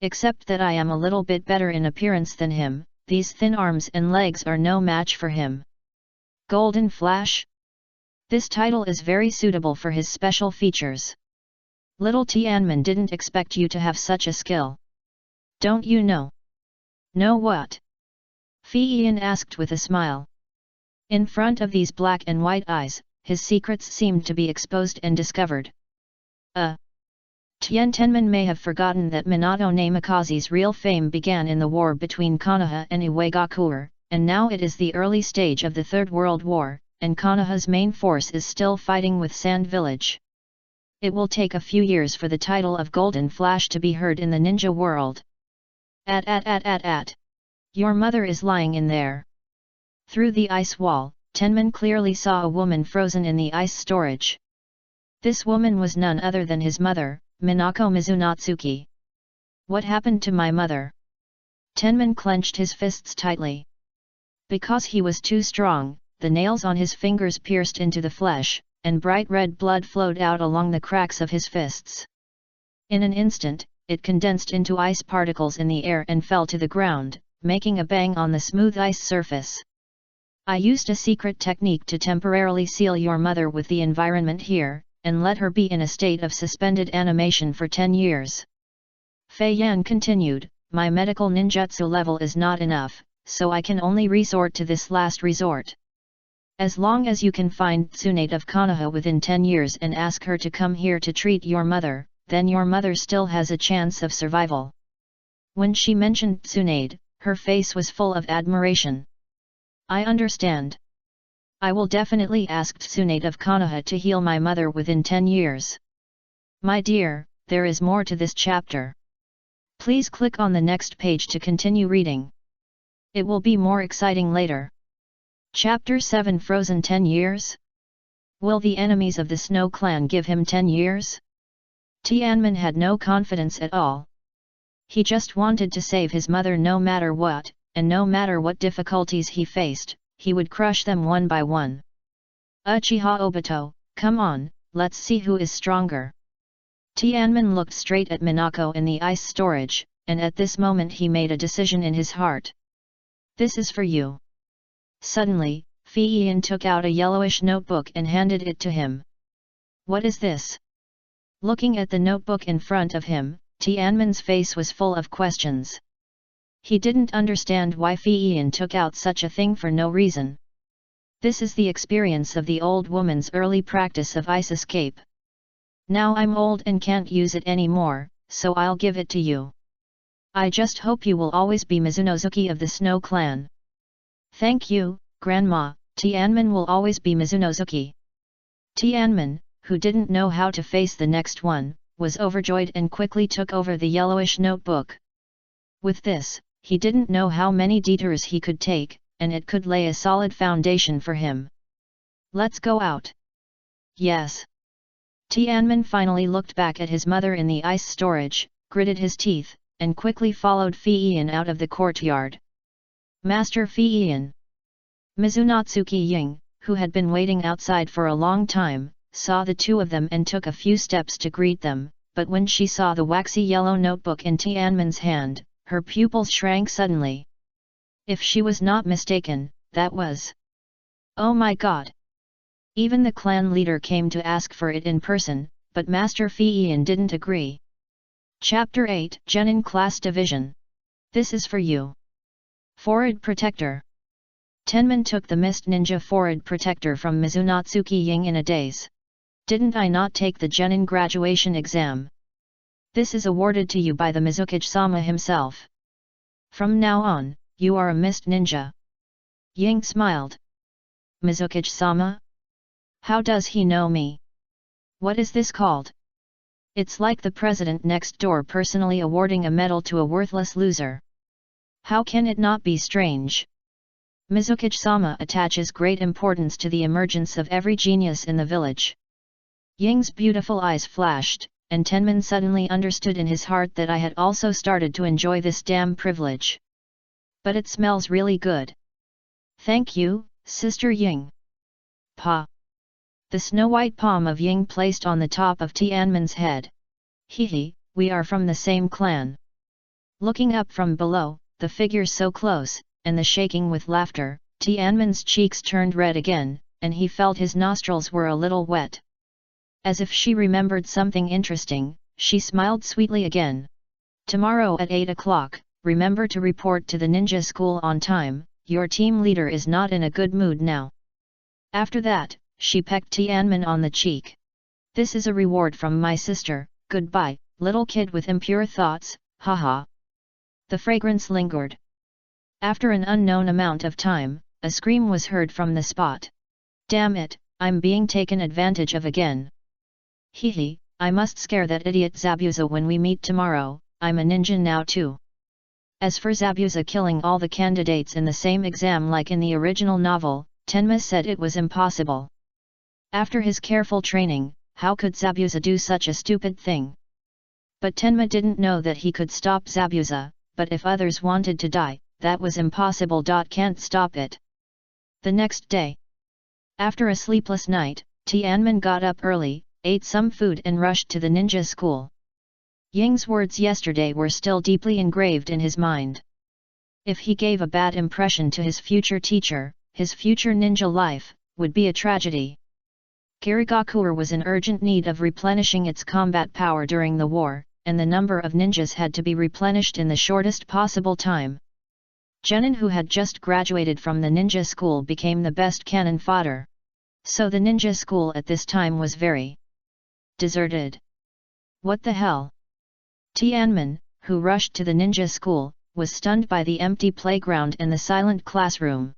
Except that I am a little bit better in appearance than him, these thin arms and legs are no match for him. Golden Flash? This title is very suitable for his special features. Little Tianmen didn't expect you to have such a skill. Don't you know? Know what? Fiyin asked with a smile. In front of these black and white eyes, his secrets seemed to be exposed and discovered. Tianmen may have forgotten that Minato Namikaze's real fame began in the war between Konoha and Iwagakure, and now it is the early stage of the Third World War, and Konoha's main force is still fighting with Sand Village. It will take a few years for the title of Golden Flash to be heard in the ninja world. Your mother is lying in there. Through the ice wall, Tenman clearly saw a woman frozen in the ice storage. This woman was none other than his mother, Minako Mizunatsuki. What happened to my mother? Tenman clenched his fists tightly. Because he was too strong, the nails on his fingers pierced into the flesh, and bright red blood flowed out along the cracks of his fists. In an instant, it condensed into ice particles in the air and fell to the ground, making a bang on the smooth ice surface. I used a secret technique to temporarily seal your mother with the environment here, and let her be in a state of suspended animation for 10 years. Fei Yan continued, my medical ninjutsu level is not enough, so I can only resort to this last resort. As long as you can find Tsunade of Konoha within 10 years and ask her to come here to treat your mother, then your mother still has a chance of survival. When she mentioned Tsunade, her face was full of admiration. I understand. I will definitely ask Tsunade of Konoha to heal my mother within 10 years. My dear, there is more to this chapter. Please click on the next page to continue reading. It will be more exciting later. Chapter 7 Frozen 10 years? Will the enemies of the Snow Clan give him 10 years? Tianmin had no confidence at all. He just wanted to save his mother no matter what, and no matter what difficulties he faced, he would crush them one by one. Uchiha Obito, come on, let's see who is stronger. Tianmin looked straight at Minako in the ice storage, and at this moment he made a decision in his heart. This is for you. Suddenly, Fei Yan took out a yellowish notebook and handed it to him. What is this? Looking at the notebook in front of him, Tianmin's face was full of questions. He didn't understand why Fei Yan took out such a thing for no reason. This is the experience of the old woman's early practice of ice escape. Now I'm old and can't use it anymore, so I'll give it to you. I just hope you will always be Mizunosuke of the Snow Clan. Thank you, Grandma, Tianmin will always be Mizunosuke. Tianmin, who didn't know how to face the next one, was overjoyed and quickly took over the yellowish notebook. With this, he didn't know how many detours he could take, and it could lay a solid foundation for him. Let's go out. Yes. Tianmin finally looked back at his mother in the ice storage, gritted his teeth, and quickly followed Fei Yan out of the courtyard. Master Fei Yan. Mizunatsuki Ying, who had been waiting outside for a long time, saw the two of them and took a few steps to greet them, but when she saw the waxy yellow notebook in Tianmin's hand, her pupils shrank suddenly. If she was not mistaken, that was... Oh my god! Even the clan leader came to ask for it in person, but Master Fei Yan didn't agree. Chapter 8 Genin Class Division. This is for you. Forehead Protector. Tenman took the Mist Ninja Forehead Protector from Mizunatsuki Ying in a daze. Didn't I not take the Genin graduation exam? This is awarded to you by the Mizukage-sama himself. From now on, you are a Mist Ninja. Ying smiled. Mizukage-sama? How does he know me? What is this called? It's like the president next door personally awarding a medal to a worthless loser. How can it not be strange? Mizukage-sama attaches great importance to the emergence of every genius in the village. Ying's beautiful eyes flashed, and Tenman suddenly understood in his heart that I had also started to enjoy this damn privilege. But it smells really good. Thank you, Sister Ying. Pa. The snow-white palm of Ying placed on the top of Tianmin's head. Hehe, we are from the same clan. Looking up from below, the figures so close, and the shaking with laughter, Tianmin's cheeks turned red again, and he felt his nostrils were a little wet. As if she remembered something interesting, she smiled sweetly again. Tomorrow at 8 o'clock, remember to report to the ninja school on time, your team leader is not in a good mood now. After that, she pecked Tianmin on the cheek. This is a reward from my sister, goodbye, little kid with impure thoughts, haha. The fragrance lingered. After an unknown amount of time, a scream was heard from the spot. Damn it, I'm being taken advantage of again. Hehe, I must scare that idiot Zabuza when we meet tomorrow, I'm a ninja now too. As for Zabuza killing all the candidates in the same exam like in the original novel, Tenma said it was impossible. After his careful training, how could Zabuza do such a stupid thing? But Tenma didn't know that he could stop Zabuza, but if others wanted to die, that was impossible. Can't stop it. The next day. After a sleepless night, Tianmin got up early, ate some food and rushed to the ninja school. Ying's words yesterday were still deeply engraved in his mind. If he gave a bad impression to his future teacher, his future ninja life would be a tragedy. Kirigakure was in urgent need of replenishing its combat power during the war, and the number of ninjas had to be replenished in the shortest possible time. Genin, who had just graduated from the ninja school, became the best cannon fodder. So the ninja school at this time was very deserted. What the hell? Tianmen, who rushed to the ninja school, was stunned by the empty playground and the silent classroom.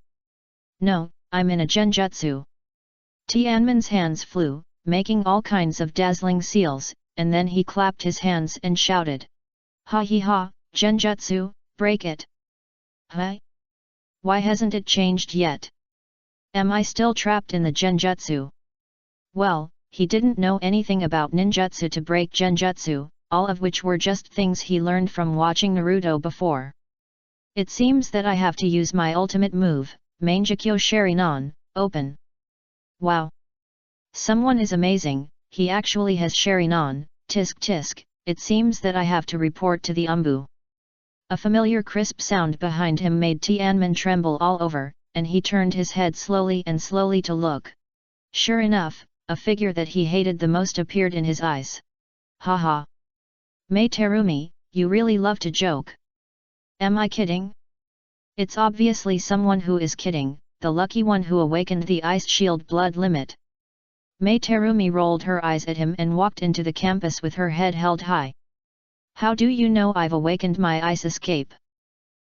No, I'm in a genjutsu. Tianmen's hands flew, making all kinds of dazzling seals, and then he clapped his hands and shouted. Ha he ha, genjutsu, break it! Huh? Why hasn't it changed yet? Am I still trapped in the genjutsu? Well, he didn't know anything about ninjutsu to break genjutsu, all of which were just things he learned from watching Naruto before. It seems that I have to use my ultimate move, Mangekyo Sharinan, open. Wow! Someone is amazing, he actually has Sharinan, tisk tisk, it seems that I have to report to the Umbu. A familiar crisp sound behind him made Tianmen tremble all over, and he turned his head slowly to look. Sure enough, a figure that he hated the most appeared in his eyes. Haha! Mei Terumi, you really love to joke. Am I kidding? It's obviously someone who is kidding, the lucky one who awakened the ice shield blood limit. Mei Terumi rolled her eyes at him and walked into the campus with her head held high. How do you know I've awakened my ice escape?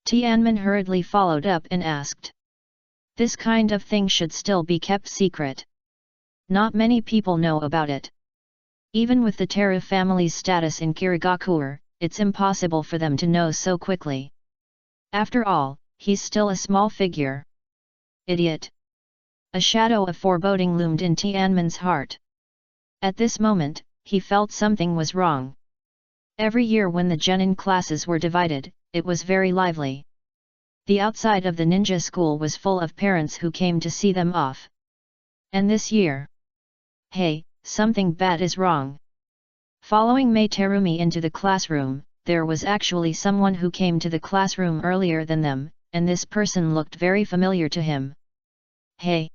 Tianmen hurriedly followed up and asked. This kind of thing should still be kept secret. Not many people know about it. Even with the Teru family's status in Kirigakure, it's impossible for them to know so quickly. After all, he's still a small figure. Idiot! A shadow of foreboding loomed in Tianmen's heart. At this moment, he felt something was wrong. Every year when the genin classes were divided, it was very lively. The outside of the ninja school was full of parents who came to see them off. And this year... Hey, something bad is wrong. Following Mei Terumi into the classroom, there was actually someone who came to the classroom earlier than them, and this person looked very familiar to him. Hey!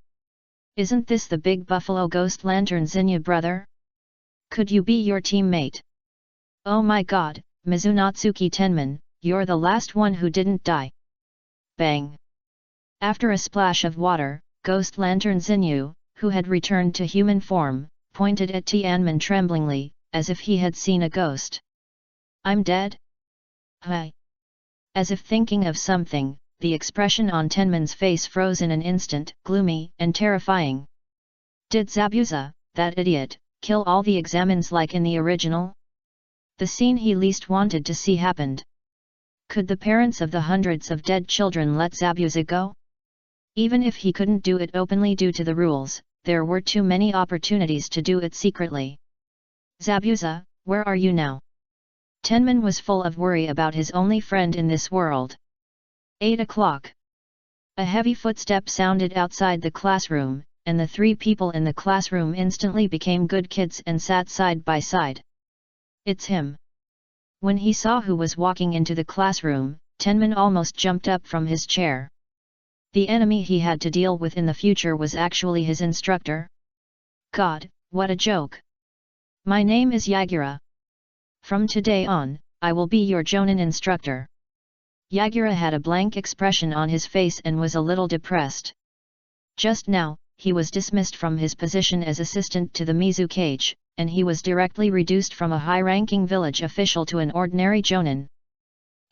Isn't this the big buffalo ghost lantern Zinyu brother? Could you be your teammate? Oh my god, Mizunatsuki Tenman, you're the last one who didn't die. Bang! After a splash of water, ghost lantern Zinyu, who had returned to human form, pointed at Tianmen tremblingly, as if he had seen a ghost. I'm dead? Hi! As if thinking of something, the expression on Tenman's face froze in an instant, gloomy and terrifying. Did Zabuza, that idiot, kill all the examines like in the original? The scene he least wanted to see happened. Could the parents of the hundreds of dead children let Zabuza go? Even if he couldn't do it openly due to the rules, there were too many opportunities to do it secretly. Zabuza, where are you now? Tenman was full of worry about his only friend in this world. 8 o'clock. A heavy footstep sounded outside the classroom, and the three people in the classroom instantly became good kids and sat side by side. It's him. When he saw who was walking into the classroom, Tenman almost jumped up from his chair. The enemy he had to deal with in the future was actually his instructor. God, what a joke! My name is Yagura. From today on, I will be your Jonin instructor. Yagura had a blank expression on his face and was a little depressed. Just now, he was dismissed from his position as assistant to the Mizukage, and he was directly reduced from a high-ranking village official to an ordinary Jonin.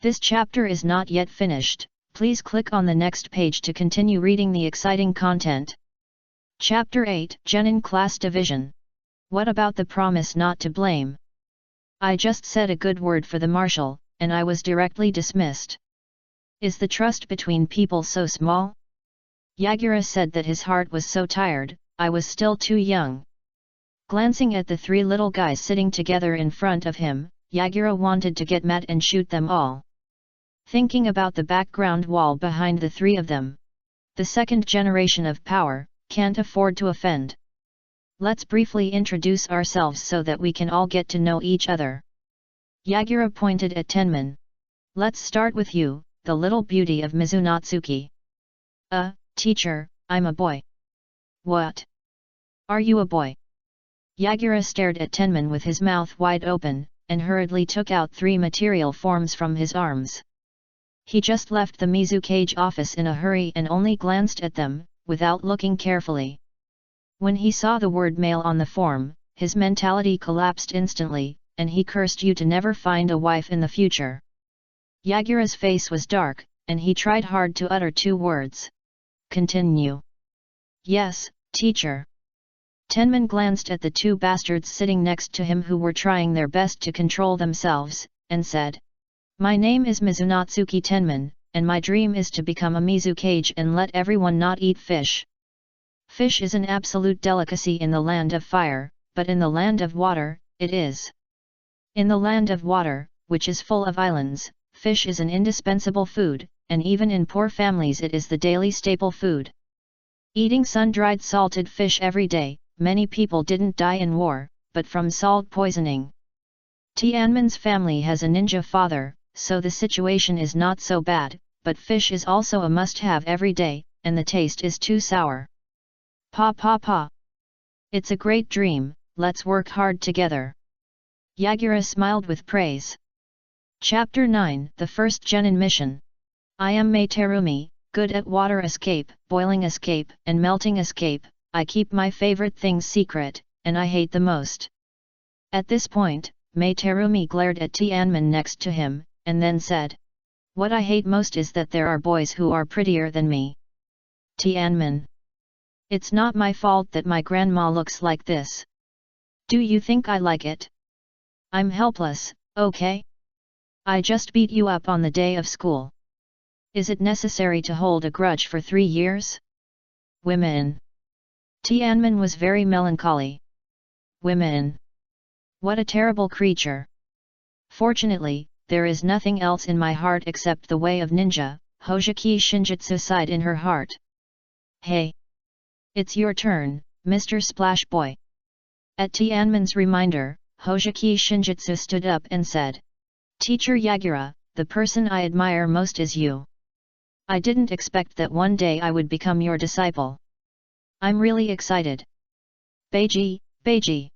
This chapter is not yet finished, please click on the next page to continue reading the exciting content. Chapter 8, Genin Class Division. What about the promise not to blame? I just said a good word for the marshal, and I was directly dismissed. Is the trust between people so small? Yagura said that his heart was so tired, I was still too young. Glancing at the three little guys sitting together in front of him, Yagura wanted to get mad and shoot them all. Thinking about the background wall behind the three of them. The second generation of power, can't afford to offend. Let's briefly introduce ourselves so that we can all get to know each other. Yagura pointed at Tenman. Let's start with you, the little beauty of Mizunatsuki. Teacher, I'm a boy. What? Are you a boy? Yagura stared at Tenman with his mouth wide open, and hurriedly took out 3 material forms from his arms. He just left the Mizukage office in a hurry and only glanced at them, without looking carefully. When he saw the word male on the form, his mentality collapsed instantly, and he cursed you to never find a wife in the future. Yagura's face was dark, and he tried hard to utter 2 words. Continue. Yes, teacher. Tenman glanced at the 2 bastards sitting next to him who were trying their best to control themselves, and said, My name is Mizunatsuki Tenman, and my dream is to become a Mizukage and let everyone not eat fish. Fish is an absolute delicacy in the land of fire, but in the land of water, it is. In the land of water, which is full of islands, fish is an indispensable food, and even in poor families it is the daily staple food. Eating sun-dried salted fish every day, many people didn't die in war, but from salt poisoning. Tianmen's family has a ninja father, so the situation is not so bad, but fish is also a must-have every day, and the taste is too sour. Pa pa pa. It's a great dream, let's work hard together. Yagura smiled with praise. Chapter 9, The First Genin Mission. I am Mei Terumi, good at water escape, boiling escape, and melting escape. I keep my favorite things secret, and I hate the most. At this point, Mei Terumi glared at Tianmen next to him, and then said, What I hate most is that there are boys who are prettier than me. Tianmen. It's not my fault that my grandma looks like this. Do you think I like it? I'm helpless, okay? I just beat you up on the day of school. Is it necessary to hold a grudge for 3 years? Women. Tianmen was very melancholy. Women. What a terrible creature. Fortunately, there is nothing else in my heart except the way of ninja, Hojiki Shinjitsu sighed in her heart. Hey! It's your turn, Mr. Splash Boy. At Tianmen's reminder, Hojiki Shinjitsu stood up and said, Teacher Yagura, the person I admire most is you. I didn't expect that one day I would become your disciple. I'm really excited. Beiji, Beiji.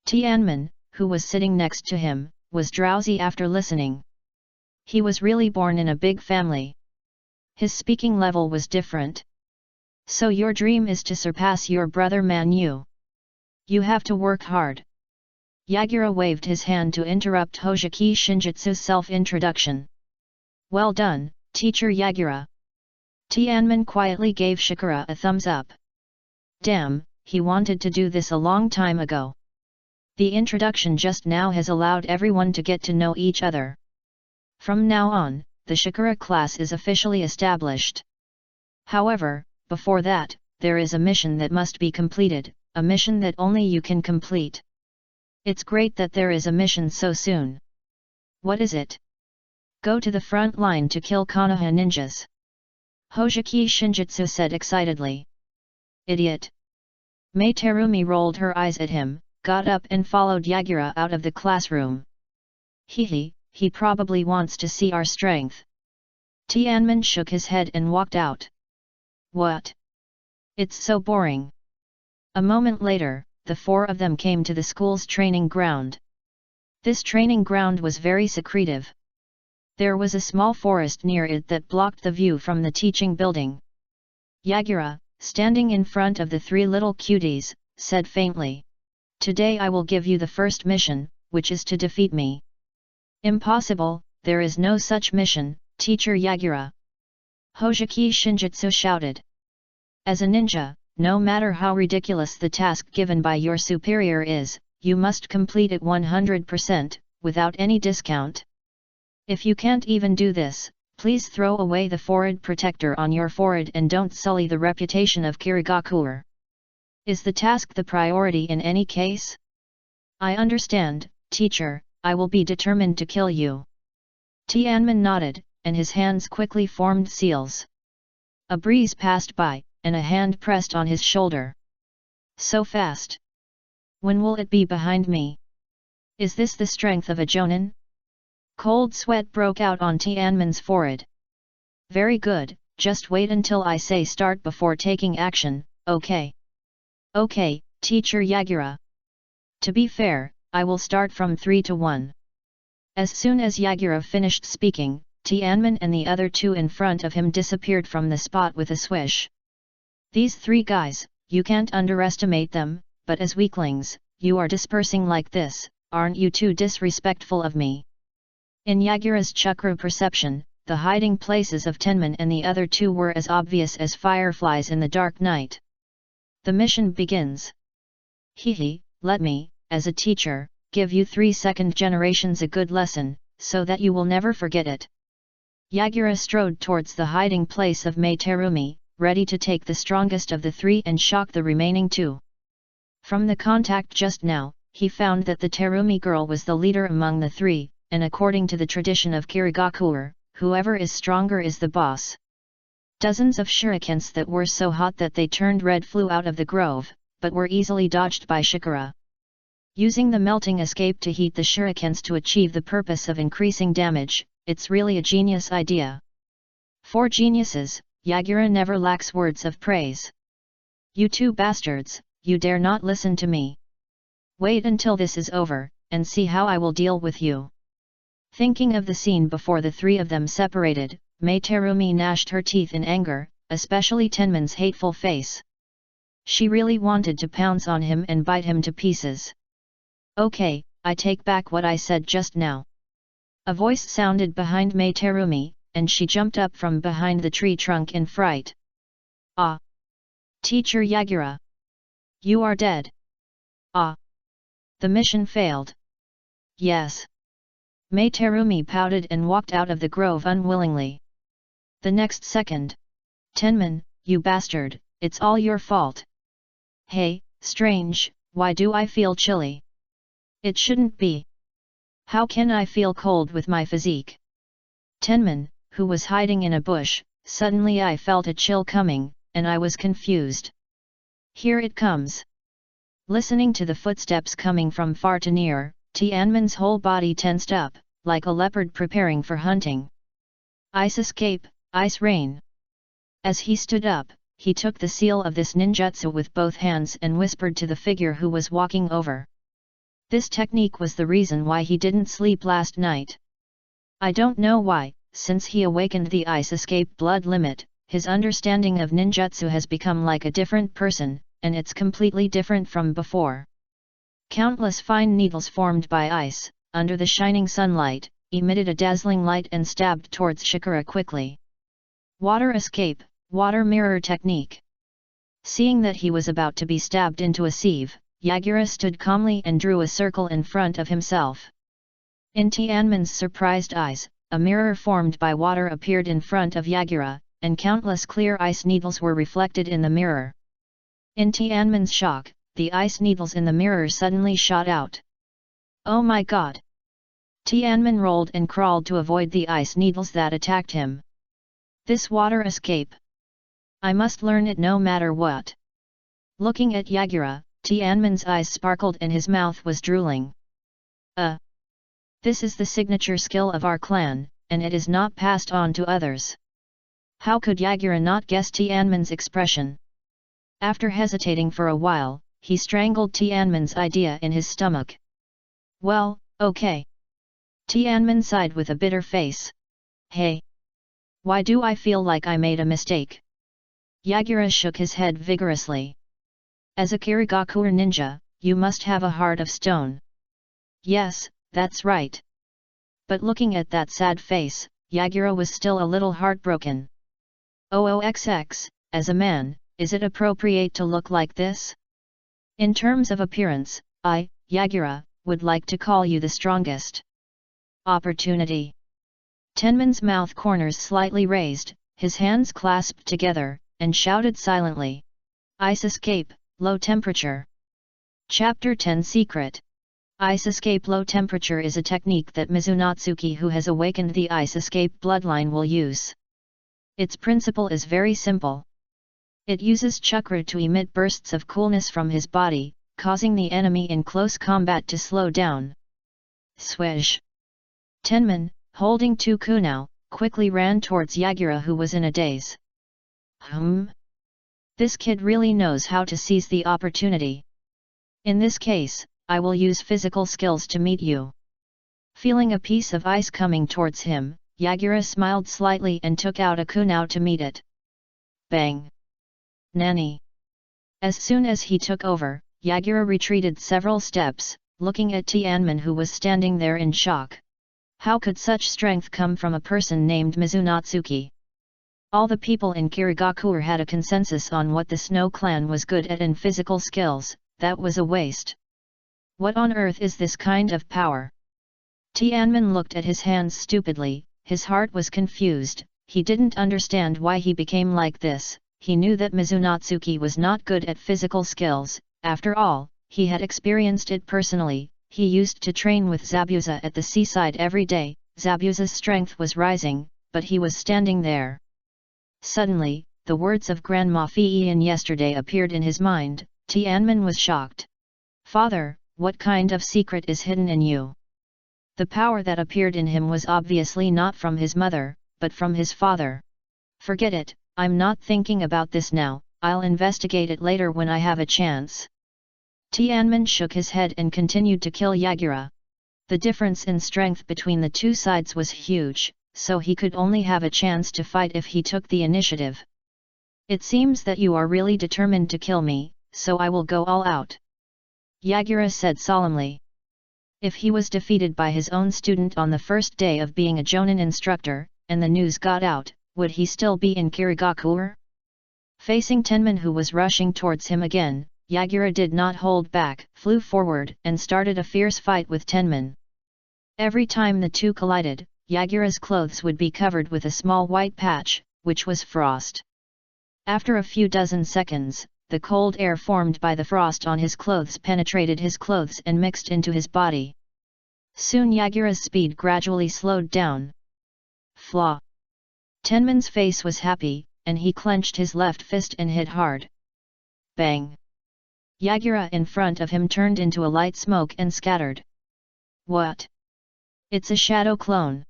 Tianmen, who was sitting next to him, was drowsy after listening. He was really born in a big family. His speaking level was different. So your dream is to surpass your brother Man Yu. You have to work hard. Yagura waved his hand to interrupt Hojiki Shinjitsu's self-introduction. Well done, Teacher Yagura. Tianmen quietly gave Shikara a thumbs up. Damn, he wanted to do this a long time ago. The introduction just now has allowed everyone to get to know each other. From now on, the Shikara class is officially established. However, before that, there is a mission that must be completed, a mission that only you can complete. It's great that there is a mission so soon. What is it? Go to the front line to kill Konoha ninjas. Hojiki Shinjitsu said excitedly. Idiot. Mei Terumi rolled her eyes at him, got up and followed Yagura out of the classroom. He probably wants to see our strength. Tianmen shook his head and walked out. What? It's so boring. A moment later, the 4 of them came to the school's training ground. This training ground was very secretive. There was a small forest near it that blocked the view from the teaching building. Yagura, standing in front of the 3 little cuties, said faintly. Today I will give you the first mission, which is to defeat me. Impossible, there is no such mission, Teacher Yagura. Hojiki Shinjitsu shouted. As a ninja, no matter how ridiculous the task given by your superior is, you must complete it 100%, without any discount. If you can't even do this, please throw away the forehead protector on your forehead and don't sully the reputation of Kirigakuer. Is the task the priority in any case? I understand, teacher, I will be determined to kill you. Tianmen nodded, and his hands quickly formed seals. A breeze passed by, and a hand pressed on his shoulder. So fast. When will it be behind me? Is this the strength of a Jonin? Cold sweat broke out on Tianmen's forehead. Very good, just wait until I say start before taking action, okay? Okay, teacher Yagura. To be fair, I will start from 3 to 1. As soon as Yagura finished speaking, Tianmin and the other two in front of him disappeared from the spot with a swish. These three guys, you can't underestimate them, but as weaklings, you are dispersing like this, aren't you too disrespectful of me? In Yagura's chakra perception, the hiding places of Tenman and the other two were as obvious as fireflies in the dark night. The mission begins. Hehe, let me, as a teacher, give you 3 second generations a good lesson, so that you will never forget it. Yagura strode towards the hiding place of Mei Terumi, ready to take the strongest of the three and shock the remaining two. From the contact just now, he found that the Terumi girl was the leader among the three, and according to the tradition of Kirigakuer, whoever is stronger is the boss. Dozens of shurikens that were so hot that they turned red flew out of the grove, but were easily dodged by Shikara. Using the melting escape to heat the shurikens to achieve the purpose of increasing damage, it's really a genius idea. For geniuses, Yagura never lacks words of praise. You two bastards, you dare not listen to me. Wait until this is over, and see how I will deal with you. Thinking of the scene before the three of them separated, Mei Terumi gnashed her teeth in anger, especially Tenman's hateful face. She really wanted to pounce on him and bite him to pieces. Okay, I take back what I said just now. A voice sounded behind Mei Terumi, and she jumped up from behind the tree trunk in fright. Ah! Teacher Yagura! You are dead! Ah! The mission failed. Yes. Mei Terumi pouted and walked out of the grove unwillingly. The next second. Tenman, you bastard, it's all your fault. Hey, strange, why do I feel chilly? It shouldn't be. How can I feel cold with my physique? Tenman, who was hiding in a bush, suddenly I felt a chill coming, and I was confused. Here it comes. Listening to the footsteps coming from far to near, Tianman's whole body tensed up, like a leopard preparing for hunting. Ice escape, ice rain. As he stood up, he took the seal of this ninjutsu with both hands and whispered to the figure who was walking over. This technique was the reason why he didn't sleep last night. I don't know why, since he awakened the ice escape blood limit, his understanding of ninjutsu has become like a different person, and it's completely different from before. Countless fine needles formed by ice, under the shining sunlight, emitted a dazzling light and stabbed towards Shikara quickly. Water escape, water mirror technique. Seeing that he was about to be stabbed into a sieve, Yagura stood calmly and drew a circle in front of himself. In Tianman's surprised eyes, a mirror formed by water appeared in front of Yagura, and countless clear ice needles were reflected in the mirror. In Tianman's shock, the ice needles in the mirror suddenly shot out. Oh my god! Tianman rolled and crawled to avoid the ice needles that attacked him. This water escape! I must learn it no matter what. Looking at Yagura, Tianman's eyes sparkled and his mouth was drooling. This is the signature skill of our clan, and it is not passed on to others. How could Yagura not guess Tianman's expression? After hesitating for a while, he strangled Tianman's idea in his stomach. Well, okay. Tianman sighed with a bitter face. Hey! Why do I feel like I made a mistake? Yagura shook his head vigorously. As a Kirigakuer ninja, you must have a heart of stone. Yes, that's right. But looking at that sad face, Yagura was still a little heartbroken. OOXX, as a man, is it appropriate to look like this? In terms of appearance, I, Yagura, would like to call you the strongest. Opportunity. Tenman's mouth corners slightly raised, his hands clasped together, and shouted silently. Ice escape, low temperature. Chapter 10 Secret. Ice escape low temperature is a technique that Mizunatsuki who has awakened the ice escape bloodline will use. Its principle is very simple. It uses chakra to emit bursts of coolness from his body, causing the enemy in close combat to slow down. Swish! Tenman, holding two kunao, quickly ran towards Yagura who was in a daze. This kid really knows how to seize the opportunity. In this case, I will use physical skills to meet you. Feeling a piece of ice coming towards him, Yagura smiled slightly and took out a kunai to meet it. Bang! Nanny! As soon as he took over, Yagura retreated several steps, looking at Tianmin, who was standing there in shock. How could such strength come from a person named Mizunatsuki? All the people in Kirigakure had a consensus on what the Snow Clan was good at in physical skills. That was a waste. What on earth is this kind of power? Tianmin looked at his hands stupidly, his heart was confused, he didn't understand why he became like this. He knew that Mizunatsuki was not good at physical skills, after all, he had experienced it personally. He used to train with Zabuza at the seaside every day. Zabuza's strength was rising, but he was standing there. Suddenly, the words of Grandma Fiyin yesterday appeared in his mind. Tianmin was shocked. Father, what kind of secret is hidden in you? The power that appeared in him was obviously not from his mother, but from his father. Forget it, I'm not thinking about this now, I'll investigate it later when I have a chance. Tianmin shook his head and continued to kill Yagura. The difference in strength between the two sides was huge, so he could only have a chance to fight if he took the initiative. It seems that you are really determined to kill me, so I will go all out. Yagura said solemnly. If he was defeated by his own student on the first day of being a Jonin instructor, and the news got out, would he still be in Kirigakure? Facing Tenman, who was rushing towards him again, Yagura did not hold back, flew forward and started a fierce fight with Tenman. Every time the two collided, Yagura's clothes would be covered with a small white patch, which was frost. After a few dozen seconds, the cold air formed by the frost on his clothes penetrated his clothes and mixed into his body. Soon Yagura's speed gradually slowed down. Flaw! Tenman's face was happy, and he clenched his left fist and hit hard. Bang! Yagura in front of him turned into a light smoke and scattered. What? It's a shadow clone.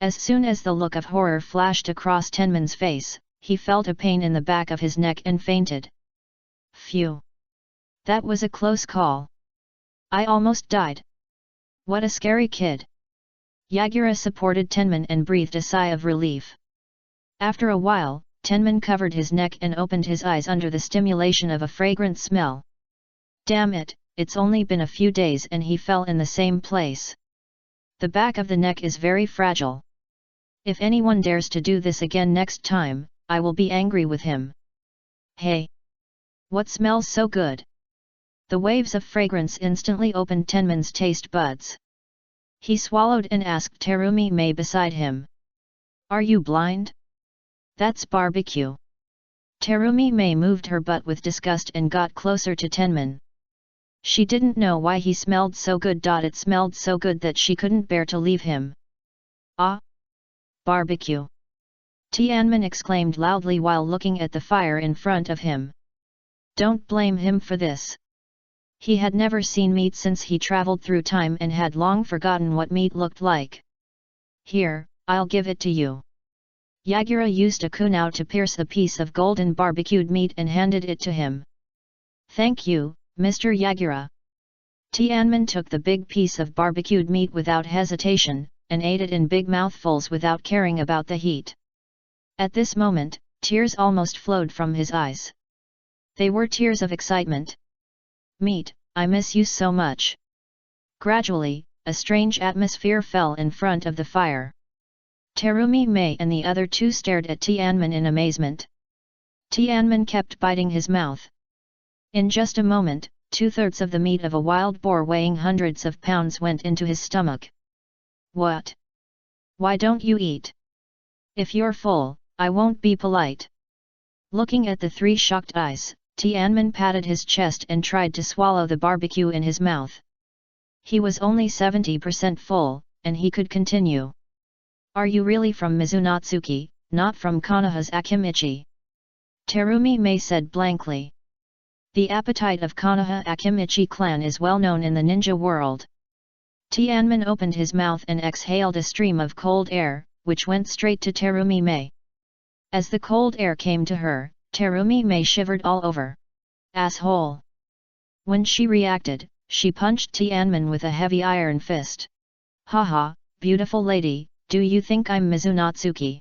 As soon as the look of horror flashed across Tenman's face, he felt a pain in the back of his neck and fainted. Phew! That was a close call. I almost died. What a scary kid. Yagura supported Tenman and breathed a sigh of relief. After a while, Tenman covered his neck and opened his eyes under the stimulation of a fragrant smell. Damn it, it's only been a few days and he fell in the same place. The back of the neck is very fragile. If anyone dares to do this again next time, I will be angry with him. Hey! What smells so good? The waves of fragrance instantly opened Tenman's taste buds. He swallowed and asked Terumi Mei beside him. Are you blind? That's barbecue. Terumi Mei moved her butt with disgust and got closer to Tenman. She didn't know why he smelled so good. It smelled so good that she couldn't bear to leave him. Ah! Barbecue! Tianmin exclaimed loudly while looking at the fire in front of him. Don't blame him for this. He had never seen meat since he traveled through time and had long forgotten what meat looked like. Here, I'll give it to you. Yagura used a kunai to pierce a piece of golden barbecued meat and handed it to him. Thank you, Mr. Yagura. Tianmin took the big piece of barbecued meat without hesitation, and ate it in big mouthfuls without caring about the heat. At this moment, tears almost flowed from his eyes. They were tears of excitement. Meat, I miss you so much. Gradually, a strange atmosphere fell in front of the fire. Terumi Mei and the other two stared at Tianmin in amazement. Tianmin kept biting his mouth. In just a moment, 2/3 of the meat of a wild boar weighing hundreds of pounds went into his stomach. What? Why don't you eat? If you're full, I won't be polite. Looking at the three shocked eyes, Tianmin patted his chest and tried to swallow the barbecue in his mouth. He was only 70% full, and he could continue. Are you really from Mizunatsuki, not from Konoha's Akimichi? Terumi Mei said blankly. The appetite of Konoha Akimichi clan is well known in the ninja world. Tianmin opened his mouth and exhaled a stream of cold air, which went straight to Terumi Mei. As the cold air came to her, Terumi Mei shivered all over. Asshole! When she reacted, she punched Tianmin with a heavy iron fist. Haha, beautiful lady, do you think I'm Mizunatsuki?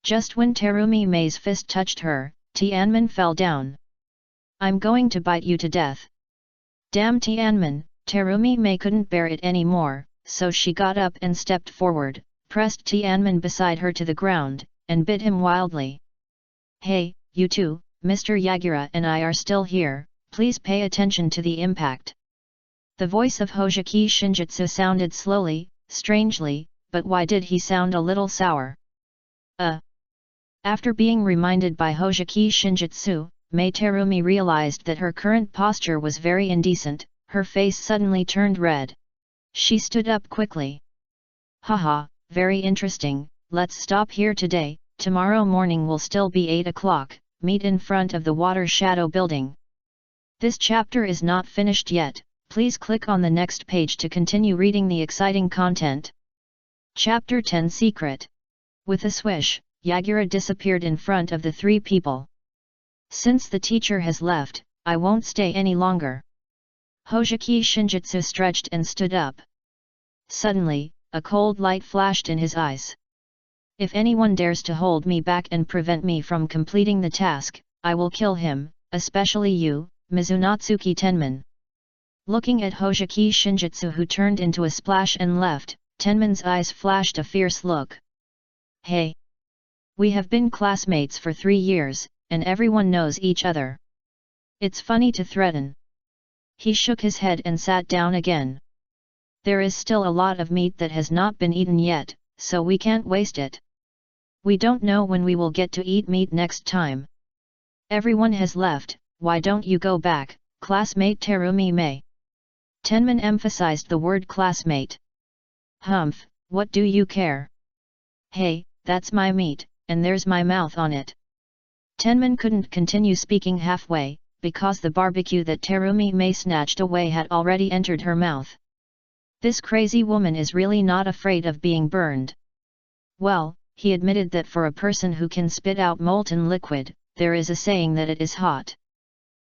Just when Terumi Mei's fist touched her, Tianmin fell down. I'm going to bite you to death. Damn Tianmin, Terumi Mei couldn't bear it anymore, so she got up and stepped forward, pressed Tianmin beside her to the ground, and bit him wildly. Hey, you two, Mr. Yagura and I are still here, please pay attention to the impact. The voice of Hojiki Shinjitsu sounded slowly, strangely, but why did he sound a little sour? After being reminded by Hojiki Shinjitsu, Mei Terumi realized that her current posture was very indecent, her face suddenly turned red. She stood up quickly. Haha, very interesting, let's stop here today, tomorrow morning will still be 8 o'clock, meet in front of the Water Shadow building. This chapter is not finished yet, please click on the next page to continue reading the exciting content. Chapter 10 Secret. With a swish, Yagura disappeared in front of the three people. Since the teacher has left, I won't stay any longer. Hojiki Shinjitsu stretched and stood up. Suddenly, a cold light flashed in his eyes. If anyone dares to hold me back and prevent me from completing the task, I will kill him, especially you, Mizunatsuki Tenman. Looking at Hojiki Shinjitsu who turned into a splash and left, Tenman's eyes flashed a fierce look. Hey! We have been classmates for 3 years, and everyone knows each other. It's funny to threaten. He shook his head and sat down again. There is still a lot of meat that has not been eaten yet, so we can't waste it. We don't know when we will get to eat meat next time. Everyone has left, why don't you go back, classmate Terumi Mei? Tenman emphasized the word classmate. Humph, what do you care? Hey, that's my meat, and there's my mouth on it. Tenman couldn't continue speaking halfway, because the barbecue that Terumi Mei snatched away had already entered her mouth. This crazy woman is really not afraid of being burned. Well, he admitted that for a person who can spit out molten liquid, there is a saying that it is hot.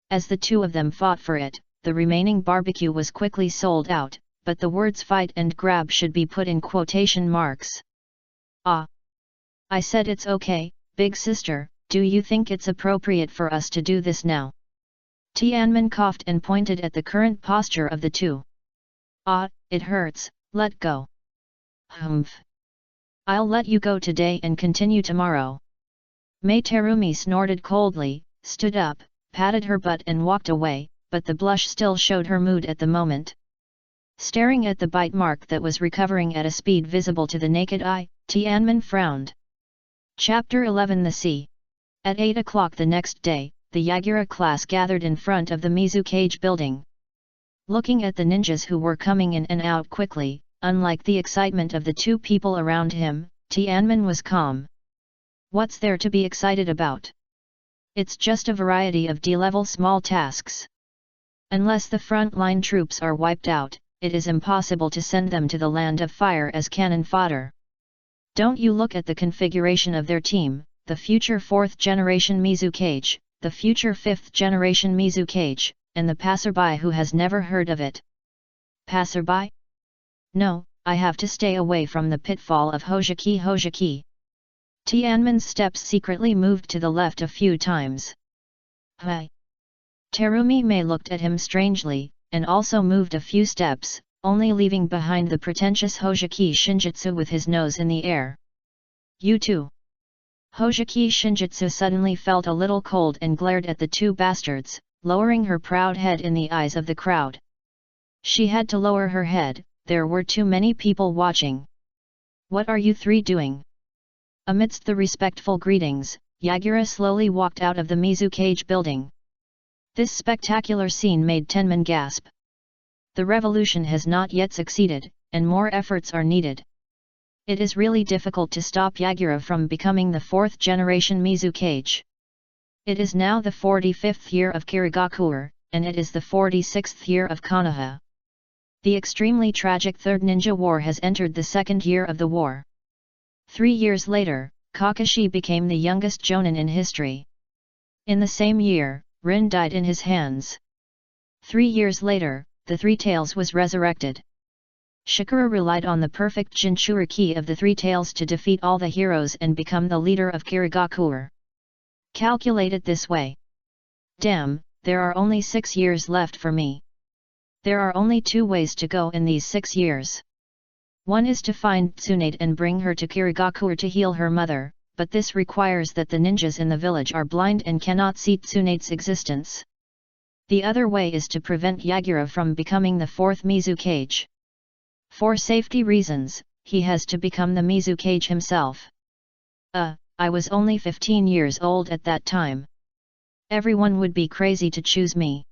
As the two of them fought for it, the remaining barbecue was quickly sold out, but the words fight and grab should be put in quotation marks. Ah! I said it's okay, big sister, do you think it's appropriate for us to do this now? Tianmin coughed and pointed at the current posture of the two. Ah, it hurts, let go. Humph. I'll let you go today and continue tomorrow. Mei Terumi snorted coldly, stood up, patted her butt and walked away, but the blush still showed her mood at the moment. Staring at the bite mark that was recovering at a speed visible to the naked eye, Tianmin frowned. Chapter 11 The Sea. At 8 o'clock the next day, the Yagura class gathered in front of the Mizu Cage building. Looking at the ninjas who were coming in and out quickly, unlike the excitement of the two people around him, Tianmin was calm. What's there to be excited about? It's just a variety of D-level small tasks. Unless the front-line troops are wiped out, it is impossible to send them to the land of fire as cannon fodder. Don't you look at the configuration of their team, the future 4th generation Mizu Cage, the future 5th generation Mizu Cage, and the passerby who has never heard of it. Passerby? No, I have to stay away from the pitfall of Hojiki. Tianmin's steps secretly moved to the left a few times. Hi. Terumi Mei looked at him strangely, and also moved a few steps, only leaving behind the pretentious Hojiki Shinjitsu with his nose in the air. You too. Hojiki Shinjitsu suddenly felt a little cold and glared at the two bastards, lowering her proud head in the eyes of the crowd. She had to lower her head, there were too many people watching. What are you three doing? Amidst the respectful greetings, Yagura slowly walked out of the Mizu Cage building. This spectacular scene made Tenman gasp. The revolution has not yet succeeded, and more efforts are needed. It is really difficult to stop Yagura from becoming the 4th generation Mizu Cage. It is now the 45th year of Kirigakuer, and it is the 46th year of Konoha. The extremely tragic Third Ninja War has entered the second year of the war. 3 years later, Kakashi became the youngest jonin in history. In the same year, Rin died in his hands. 3 years later, the Three Tails was resurrected. Shikara relied on the perfect Jinchuriki of the Three Tails to defeat all the heroes and become the leader of Kirigakure. Calculated this way. Damn, there are only 6 years left for me. There are only 2 ways to go in these 6 years. One is to find Tsunade and bring her to Kirigakure to heal her mother, but this requires that the ninjas in the village are blind and cannot see Tsunade's existence. The other way is to prevent Yagura from becoming the 4th Mizukage. For safety reasons, he has to become the Mizukage himself. I was only 15 years old at that time. Everyone would be crazy to choose me.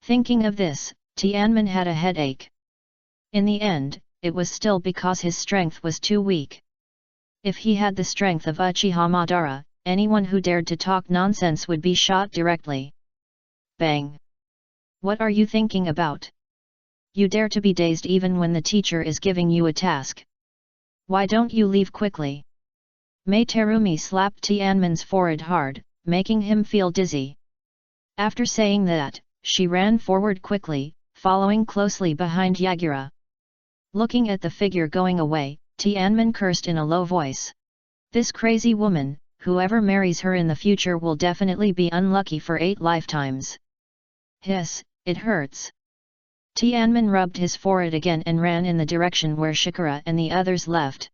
Thinking of this, Tianmin had a headache. In the end, it was still because his strength was too weak. If he had the strength of Uchiha Madara, anyone who dared to talk nonsense would be shot directly. Bang! What are you thinking about? You dare to be dazed even when the teacher is giving you a task. Why don't you leave quickly? Mei Terumi slapped Tianmin's forehead hard, making him feel dizzy. After saying that, she ran forward quickly, following closely behind Yagura. Looking at the figure going away, Tianmin cursed in a low voice. This crazy woman, whoever marries her in the future will definitely be unlucky for 8 lifetimes. Hiss, it hurts. Tianmin rubbed his forehead again and ran in the direction where Shikara and the others left.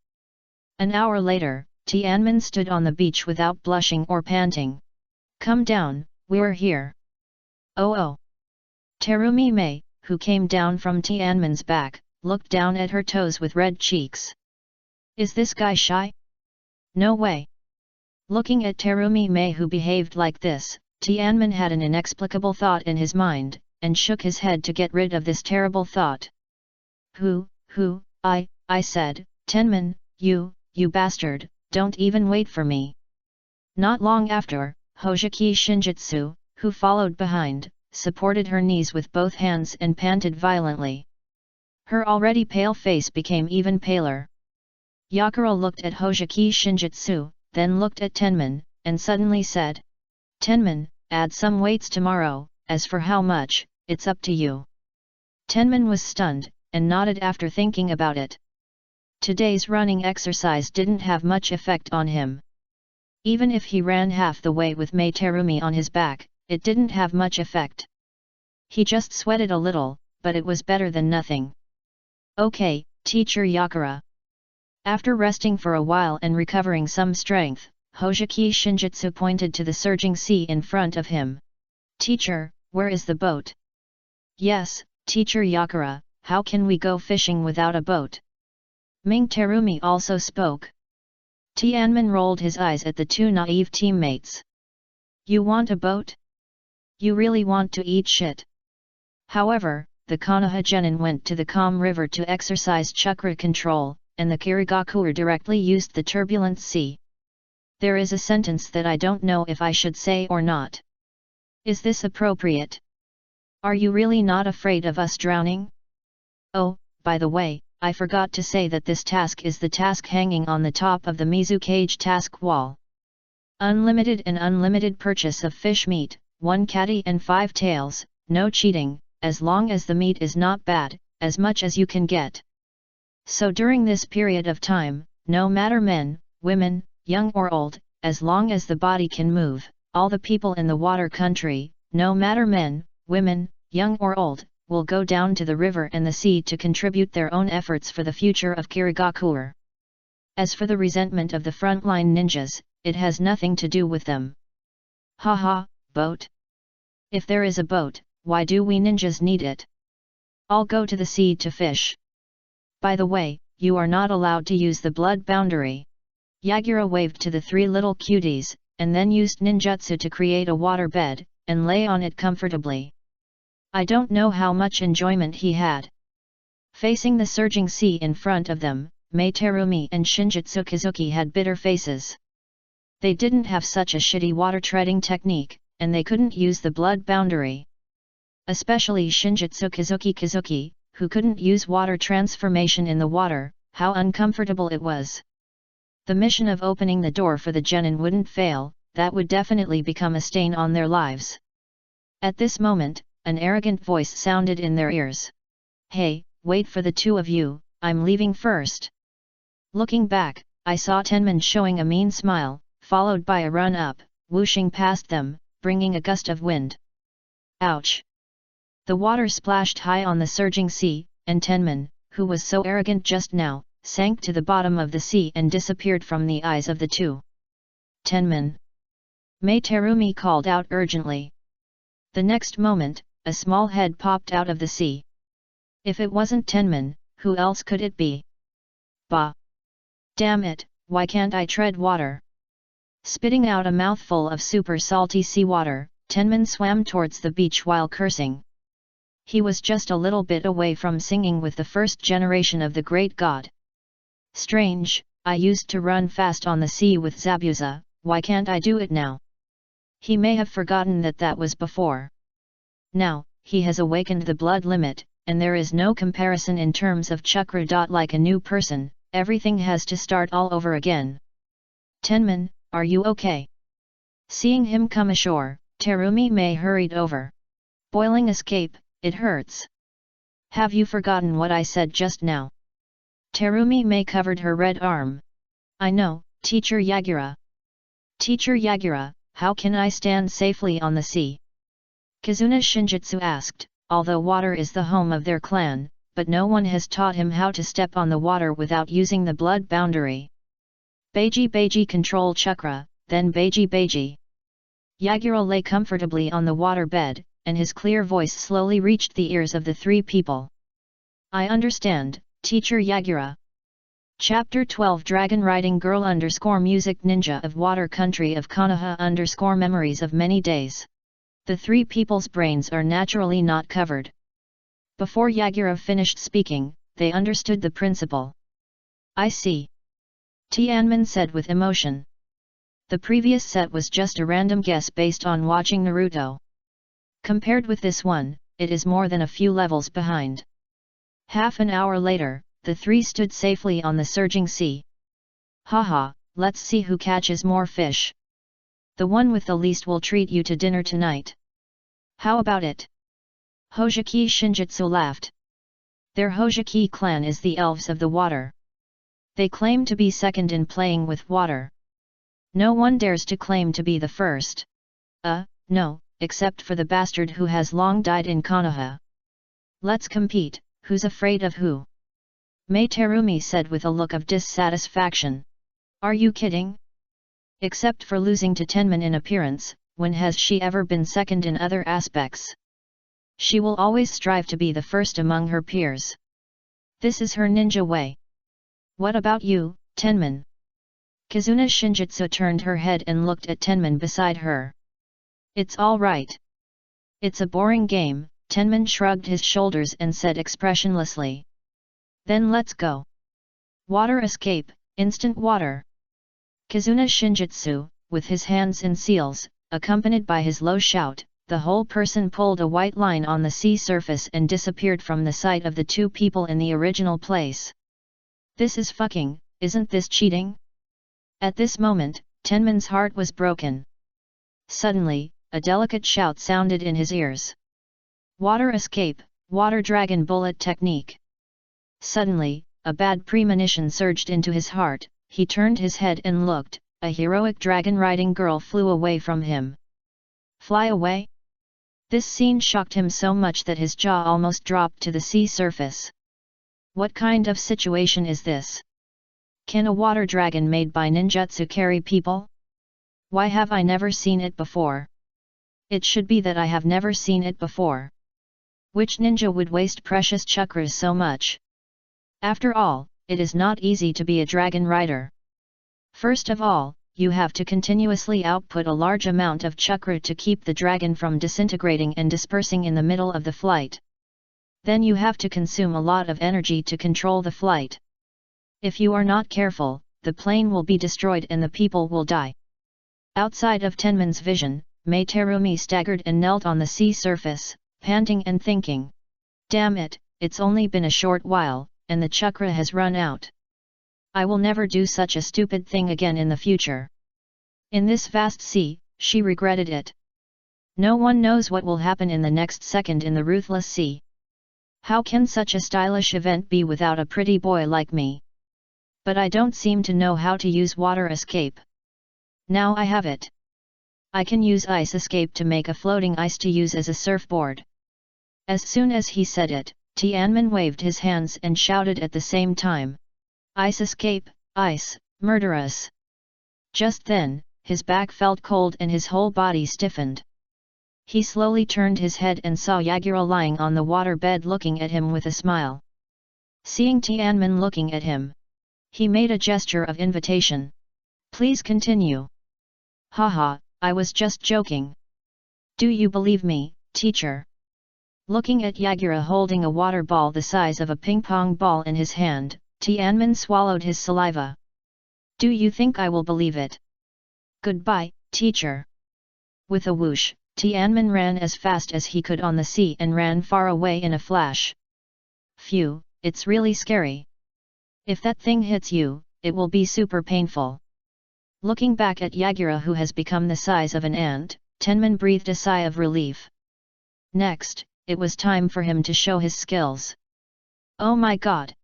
An hour later, Tianmin stood on the beach without blushing or panting. Come down, we're here. Oh. Terumi Mei, who came down from Tianmin's back, looked down at her toes with red cheeks. Is this guy shy? No way. Looking at Terumi Mei who behaved like this, Tianmin had an inexplicable thought in his mind, and shook his head to get rid of this terrible thought. I said, Tenman, you bastard, don't even wait for me. Not long after, Hojiki Shinjitsu, who followed behind, supported her knees with both hands and panted violently. Her already pale face became even paler. Yakura looked at Hojiki Shinjitsu, then looked at Tenman, and suddenly said, Tenman, add some weights tomorrow, as for how much, it's up to you. Tenman was stunned, and nodded after thinking about it. Today's running exercise didn't have much effect on him. Even if he ran half the way with Mei Terumi on his back, it didn't have much effect. He just sweated a little, but it was better than nothing. Okay, teacher Yakura. After resting for a while and recovering some strength, Hojiki Shinjitsu pointed to the surging sea in front of him. Teacher, where is the boat? Yes, teacher Yakura, how can we go fishing without a boat? Ming Terumi also spoke. Tianmin rolled his eyes at the 2 naive teammates. You want a boat? You really want to eat shit? However, the Konoha genin went to the calm river to exercise chakra control, and the Kirigakure directly used the turbulent sea. There is a sentence that I don't know if I should say or not. Is this appropriate? Are you really not afraid of us drowning? Oh, by the way, I forgot to say that this task is the task hanging on the top of the Mizukage task wall. Unlimited and unlimited purchase of fish meat, 1 catty and 5 tails, no cheating, as long as the meat is not bad, as much as you can get. So during this period of time, no matter men, women, young or old, as long as the body can move, all the people in the water country, no matter men, women, young or old, will go down to the river and the sea to contribute their own efforts for the future of Kirigakure. As for the resentment of the frontline ninjas, it has nothing to do with them. Haha, boat? If there is a boat, why do we ninjas need it? I'll go to the sea to fish. By the way, you are not allowed to use the blood boundary. Yagura waved to the 3 little cuties, and then used ninjutsu to create a water bed, and lay on it comfortably. I don't know how much enjoyment he had. Facing the surging sea in front of them, Mei Terumi and Shinjitsu Kizuki had bitter faces. They didn't have such a shitty water treading technique, and they couldn't use the blood boundary. Especially Shinjitsu Kizuki, who couldn't use water transformation in the water, how uncomfortable it was. The mission of opening the door for the genin wouldn't fail, that would definitely become a stain on their lives. At this moment, an arrogant voice sounded in their ears. Hey, wait for the two of you, I'm leaving first. Looking back, I saw Tenman showing a mean smile, followed by a run-up, whooshing past them, bringing a gust of wind. Ouch! The water splashed high on the surging sea, and Tenman, who was so arrogant just now, sank to the bottom of the sea and disappeared from the eyes of the two. Tenman! Mei Terumi called out urgently. The next moment, a small head popped out of the sea. If it wasn't Tenman, who else could it be? Bah! Damn it, why can't I tread water? Spitting out a mouthful of super salty seawater, Tenman swam towards the beach while cursing. He was just a little bit away from singing with the first generation of the great god. Strange, I used to run fast on the sea with Zabuza, why can't I do it now? He may have forgotten that was before. Now, he has awakened the blood limit, and there is no comparison in terms of chakra. Like a new person, everything has to start all over again. Tenman, are you okay? Seeing him come ashore, Terumi Mei hurried over. Boiling escape, it hurts. Have you forgotten what I said just now? Terumi Mei covered her red arm. I know, Teacher Yagura. Teacher Yagura, how can I stand safely on the sea? Kizuna Shinjitsu asked, although water is the home of their clan, but no one has taught him how to step on the water without using the blood boundary. Beiji control chakra, then Beiji. Yagura lay comfortably on the water bed, and his clear voice slowly reached the ears of the three people. I understand, Teacher Yagura. Chapter 12 Dragon Riding Girl _music Ninja of Water Country of Konoha _ Memories of Many Days. The three people's brains are naturally not covered. Before Yagura finished speaking, they understood the principle. I see. Tianmin said with emotion. The previous set was just a random guess based on watching Naruto. Compared with this one, it is more than a few levels behind. Half an hour later, the three stood safely on the surging sea. Haha, let's see who catches more fish. The one with the least will treat you to dinner tonight. How about it? Hojiki Shinjitsu laughed. Their Hojiki clan is the elves of the water. They claim to be second in playing with water. No one dares to claim to be the first. No, except for the bastard who has long died in Konoha. Let's compete, who's afraid of who? Mei Terumi said with a look of dissatisfaction. Are you kidding? Except for losing to Tenman in appearance, when has she ever been second in other aspects? She will always strive to be the first among her peers. This is her ninja way. What about you, Tenman? Kizuna Shinjitsu turned her head and looked at Tenman beside her. It's all right. It's a boring game, Tenman shrugged his shoulders and said expressionlessly. Then let's go. Water escape, instant water. Kizuna Shinjitsu, with his hands in seals, accompanied by his low shout, the whole person pulled a white line on the sea surface and disappeared from the sight of the two people in the original place. This is fucking, isn't this cheating? At this moment, Tenman's heart was broken. Suddenly, a delicate shout sounded in his ears. Water escape, water dragon bullet technique. Suddenly, a bad premonition surged into his heart, he turned his head and looked, a heroic dragon-riding girl flew away from him. Fly away? This scene shocked him so much that his jaw almost dropped to the sea surface. What kind of situation is this? Can a water dragon made by ninjutsu carry people? Why have I never seen it before? It should be that I have never seen it before. Which ninja would waste precious chakras so much? After all, it is not easy to be a dragon rider. First of all, you have to continuously output a large amount of chakra to keep the dragon from disintegrating and dispersing in the middle of the flight. Then you have to consume a lot of energy to control the flight. If you are not careful, the plane will be destroyed and the people will die. Outside of Tenman's vision, Mei Terumi staggered and knelt on the sea surface, panting and thinking. Damn it, it's only been a short while, and the chakra has run out. I will never do such a stupid thing again in the future. In this vast sea, she regretted it. No one knows what will happen in the next second in the ruthless sea. How can such a stylish event be without a pretty boy like me? But I don't seem to know how to use water escape. Now I have it. I can use ice escape to make a floating ice to use as a surfboard. As soon as he said it, Tianmin waved his hands and shouted at the same time. Ice escape, ice, murderous! Just then, his back felt cold and his whole body stiffened. He slowly turned his head and saw Yagura lying on the water bed looking at him with a smile. Seeing Tianmin looking at him, he made a gesture of invitation. Please continue. Haha, I was just joking. Do you believe me, teacher? Looking at Yagura holding a water ball the size of a ping-pong ball in his hand, Tianmin swallowed his saliva. Do you think I will believe it? Goodbye, teacher. With a whoosh, Tianmin ran as fast as he could on the sea and ran far away in a flash. Phew, it's really scary. If that thing hits you, it will be super painful. Looking back at Yagura who has become the size of an ant, Tenman breathed a sigh of relief. Next, it was time for him to show his skills. Oh my god!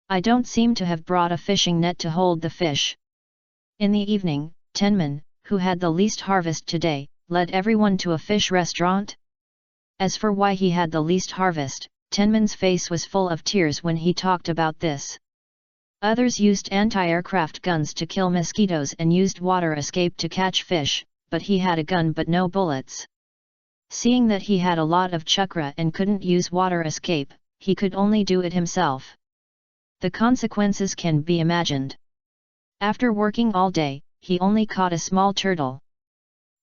I don't seem to have brought a fishing net to hold the fish. In the evening, Tenman, who had the least harvest today, led everyone to a fish restaurant. As for why he had the least harvest, Tenman's face was full of tears when he talked about this. Others used anti-aircraft guns to kill mosquitoes and used water escape to catch fish, but he had a gun but no bullets. Seeing that he had a lot of chakra and couldn't use water escape, he could only do it himself. The consequences can be imagined. After working all day, he only caught a small turtle.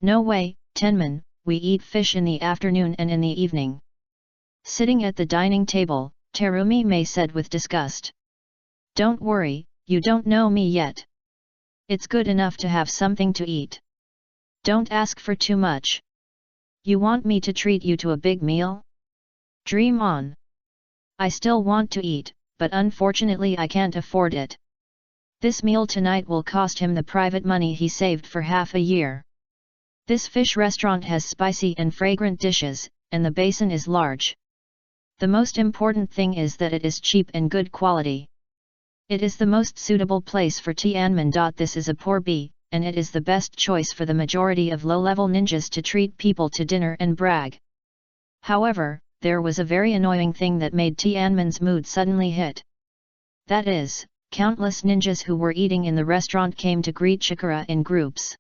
No way, Tenman, we eat fish in the afternoon and in the evening. Sitting at the dining table, Terumi Mei said with disgust. Don't worry, you don't know me yet. It's good enough to have something to eat. Don't ask for too much. You want me to treat you to a big meal? Dream on. I still want to eat, but unfortunately I can't afford it. This meal tonight will cost him the private money he saved for half a year. This fish restaurant has spicy and fragrant dishes, and the basin is large. The most important thing is that it is cheap and good quality. It is the most suitable place for Tianmin. This is a poor bee, and it is the best choice for the majority of low-level ninjas to treat people to dinner and brag. However, there was a very annoying thing that made Tianmin's mood suddenly hit. That is, countless ninjas who were eating in the restaurant came to greet Chikara in groups.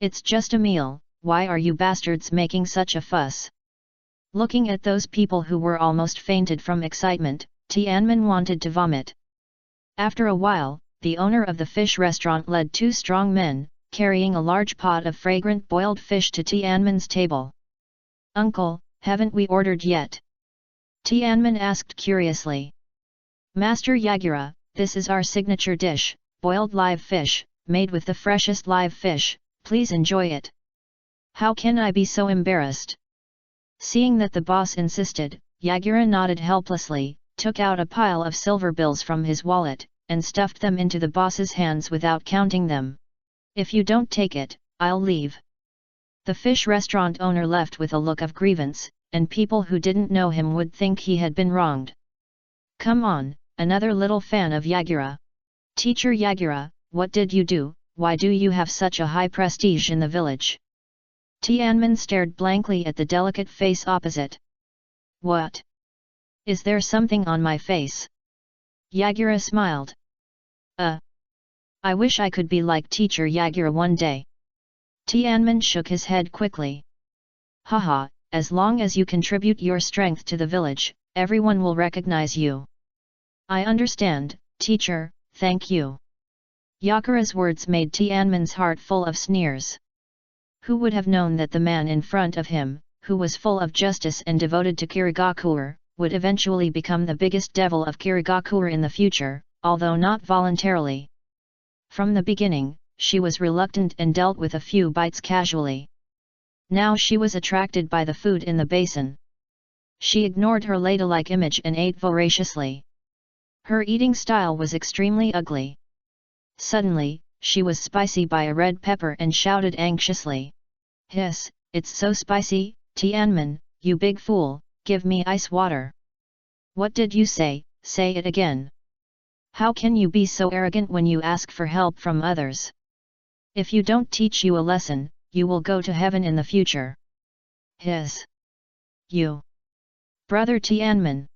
It's just a meal, why are you bastards making such a fuss? Looking at those people who were almost fainted from excitement, Tianmin wanted to vomit. After a while, the owner of the fish restaurant led two strong men, carrying a large pot of fragrant boiled fish to Tianmin's table. Uncle, haven't we ordered yet? Tianmin asked curiously. Master Yagura, this is our signature dish, boiled live fish, made with the freshest live fish, please enjoy it. How can I be so embarrassed? Seeing that the boss insisted, Yagura nodded helplessly, took out a pile of silver bills from his wallet, and stuffed them into the boss's hands without counting them. If you don't take it, I'll leave. The fish restaurant owner left with a look of grievance, and people who didn't know him would think he had been wronged. Come on, another little fan of Yagura. Teacher Yagura, what did you do? Why do you have such a high prestige in the village? Tianmin stared blankly at the delicate face opposite. What? Is there something on my face? Yagura smiled. I wish I could be like Teacher Yagura one day. Tianmin shook his head quickly. Haha, as long as you contribute your strength to the village, everyone will recognize you. I understand, teacher, thank you. Yagura's words made Tianmin's heart full of sneers. Who would have known that the man in front of him, who was full of justice and devoted to Kirigakure, would eventually become the biggest devil of Kirigakure in the future, although not voluntarily. From the beginning, she was reluctant and dealt with a few bites casually. Now she was attracted by the food in the basin. She ignored her ladylike image and ate voraciously. Her eating style was extremely ugly. Suddenly, she was spicy by a red pepper and shouted anxiously. Hiss, it's so spicy, Tianmen, you big fool, give me ice water. What did you say it again. How can you be so arrogant when you ask for help from others? If you don't teach you a lesson, you will go to heaven in the future. Hiss. You. Brother Tianmen.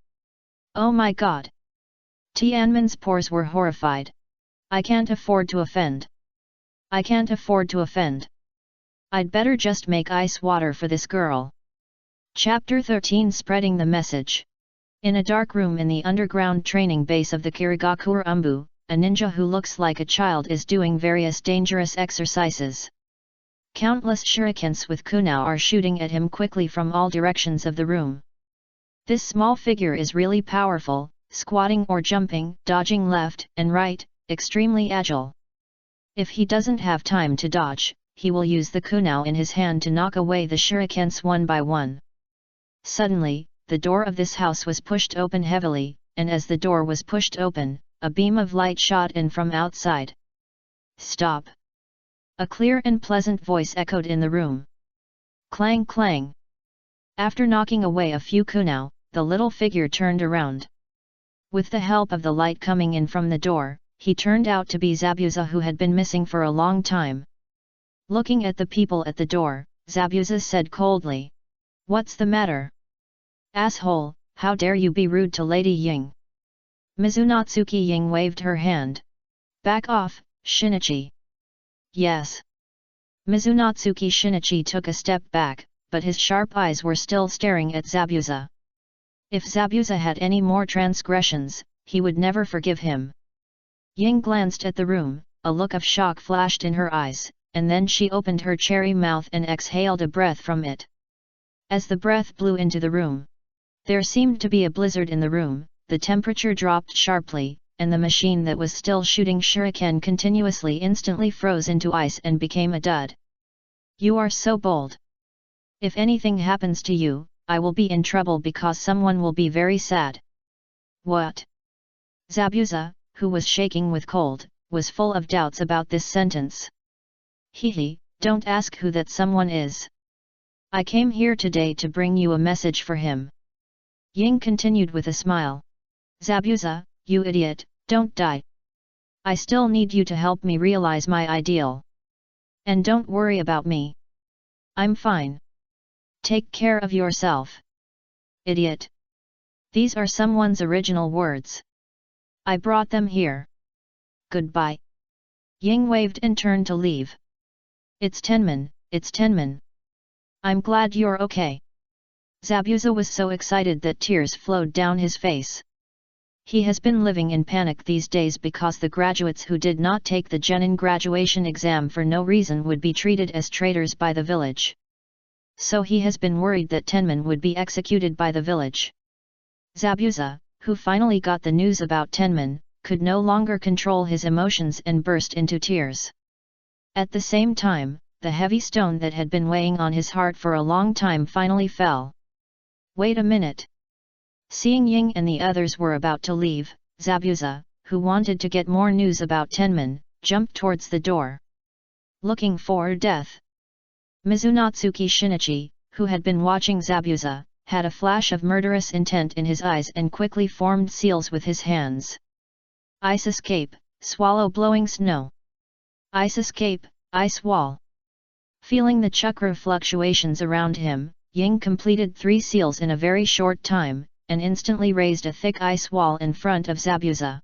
Oh my god. Tianmen's pores were horrified. I can't afford to offend. I can't afford to offend. I'd better just make ice water for this girl. Chapter 13 Spreading the Message. In a dark room in the underground training base of the Kirigakure Umbu, a ninja who looks like a child is doing various dangerous exercises. Countless shurikens with kunai are shooting at him quickly from all directions of the room. This small figure is really powerful, squatting or jumping, dodging left and right, extremely agile. If he doesn't have time to dodge, he will use the kunai in his hand to knock away the shurikens one by one. Suddenly, the door of this house was pushed open heavily, and as the door was pushed open, a beam of light shot in from outside. Stop! A clear and pleasant voice echoed in the room. Clang clang! After knocking away a few kunai, the little figure turned around. With the help of the light coming in from the door, he turned out to be Zabuza, who had been missing for a long time. Looking at the people at the door, Zabuza said coldly. What's the matter? Asshole, how dare you be rude to Lady Ying? Mizunatsuki Ying waved her hand. Back off, Shinichi. Yes. Mizunatsuki Shinichi took a step back, but his sharp eyes were still staring at Zabuza. If Zabuza had any more transgressions, he would never forgive him. Ying glanced at the room, a look of shock flashed in her eyes, and then she opened her cherry mouth and exhaled a breath from it. As the breath blew into the room, there seemed to be a blizzard in the room, the temperature dropped sharply, and the machine that was still shooting shuriken continuously instantly froze into ice and became a dud. You are so bold. If anything happens to you, I will be in trouble because someone will be very sad. What? Zabuza, who was shaking with cold, was full of doubts about this sentence. Hehe, don't ask who that someone is. I came here today to bring you a message for him. Ying continued with a smile. Zabuza, you idiot, don't die. I still need you to help me realize my ideal. And don't worry about me. I'm fine. Take care of yourself. Idiot. These are someone's original words. I brought them here. Goodbye. Ying waved and turned to leave. It's Tenman, it's Tenman. I'm glad you're okay. Zabuza was so excited that tears flowed down his face. He has been living in panic these days because the graduates who did not take the genin graduation exam for no reason would be treated as traitors by the village. So he has been worried that Tenman would be executed by the village. Zabuza, who finally got the news about Tenman, could no longer control his emotions and burst into tears. At the same time, the heavy stone that had been weighing on his heart for a long time finally fell. Wait a minute. Seeing Ying and the others were about to leave, Zabuza, who wanted to get more news about Tenman, jumped towards the door. Looking for death. Mizunatsuki Shinichi, who had been watching Zabuza, had a flash of murderous intent in his eyes and quickly formed seals with his hands. Ice escape, swallow blowing snow. Ice escape, ice wall. Feeling the chakra fluctuations around him, Ying completed 3 seals in a very short time, and instantly raised a thick ice wall in front of Zabuza.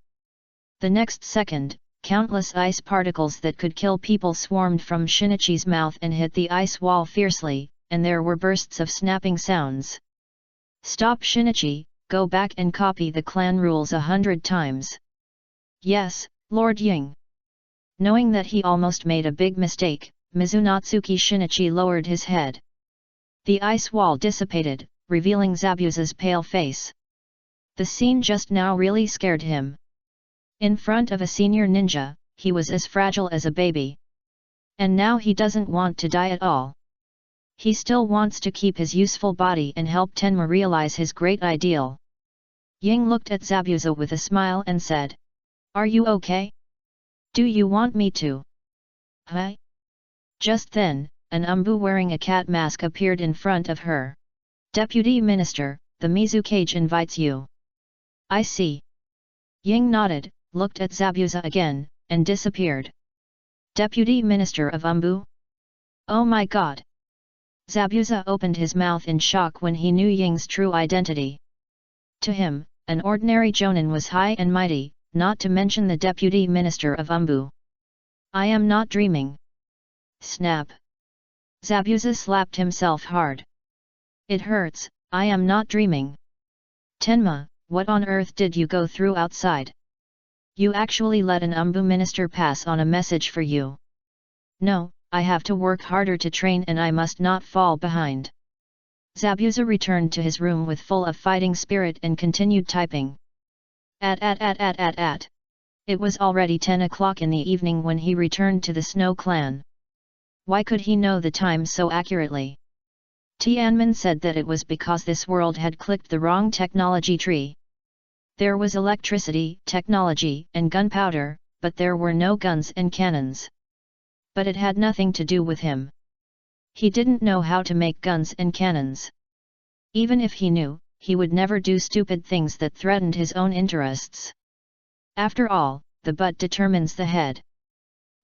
The next second, countless ice particles that could kill people swarmed from Shinichi's mouth and hit the ice wall fiercely, and there were bursts of snapping sounds. Stop Shinichi, go back and copy the clan rules 100 times. Yes, Lord Ying. Knowing that he almost made a big mistake, Mizunatsuki Shinichi lowered his head. The ice wall dissipated, revealing Zabuza's pale face. The scene just now really scared him. In front of a senior ninja, he was as fragile as a baby. And now he doesn't want to die at all. He still wants to keep his useful body and help Tenma realize his great ideal. Ying looked at Zabuza with a smile and said, "Are you okay? Do you want me to?" "Huh?" Just then, an umbu wearing a cat mask appeared in front of her. "Deputy Minister, the Mizukage invites you." "I see." Ying nodded, looked at Zabuza again, and disappeared. "Deputy Minister of Umbu? Oh my god!" Zabuza opened his mouth in shock when he knew Ying's true identity. To him, an ordinary jonin was high and mighty, not to mention the Deputy Minister of Umbu. "I am not dreaming." Snap! Zabuza slapped himself hard. "It hurts, I am not dreaming." "Tenma, what on earth did you go through outside? You actually let an Umbu minister pass on a message for you." "No, I have to work harder to train and I must not fall behind." Zabuza returned to his room with full of fighting spirit and continued typing. It was already 10 o'clock in the evening when he returned to the Snow Clan. Why could he know the time so accurately? Tianmin said that it was because this world had clicked the wrong technology tree. There was electricity, technology, and gunpowder, but there were no guns and cannons. But it had nothing to do with him. He didn't know how to make guns and cannons. Even if he knew, he would never do stupid things that threatened his own interests. After all, the butt determines the head.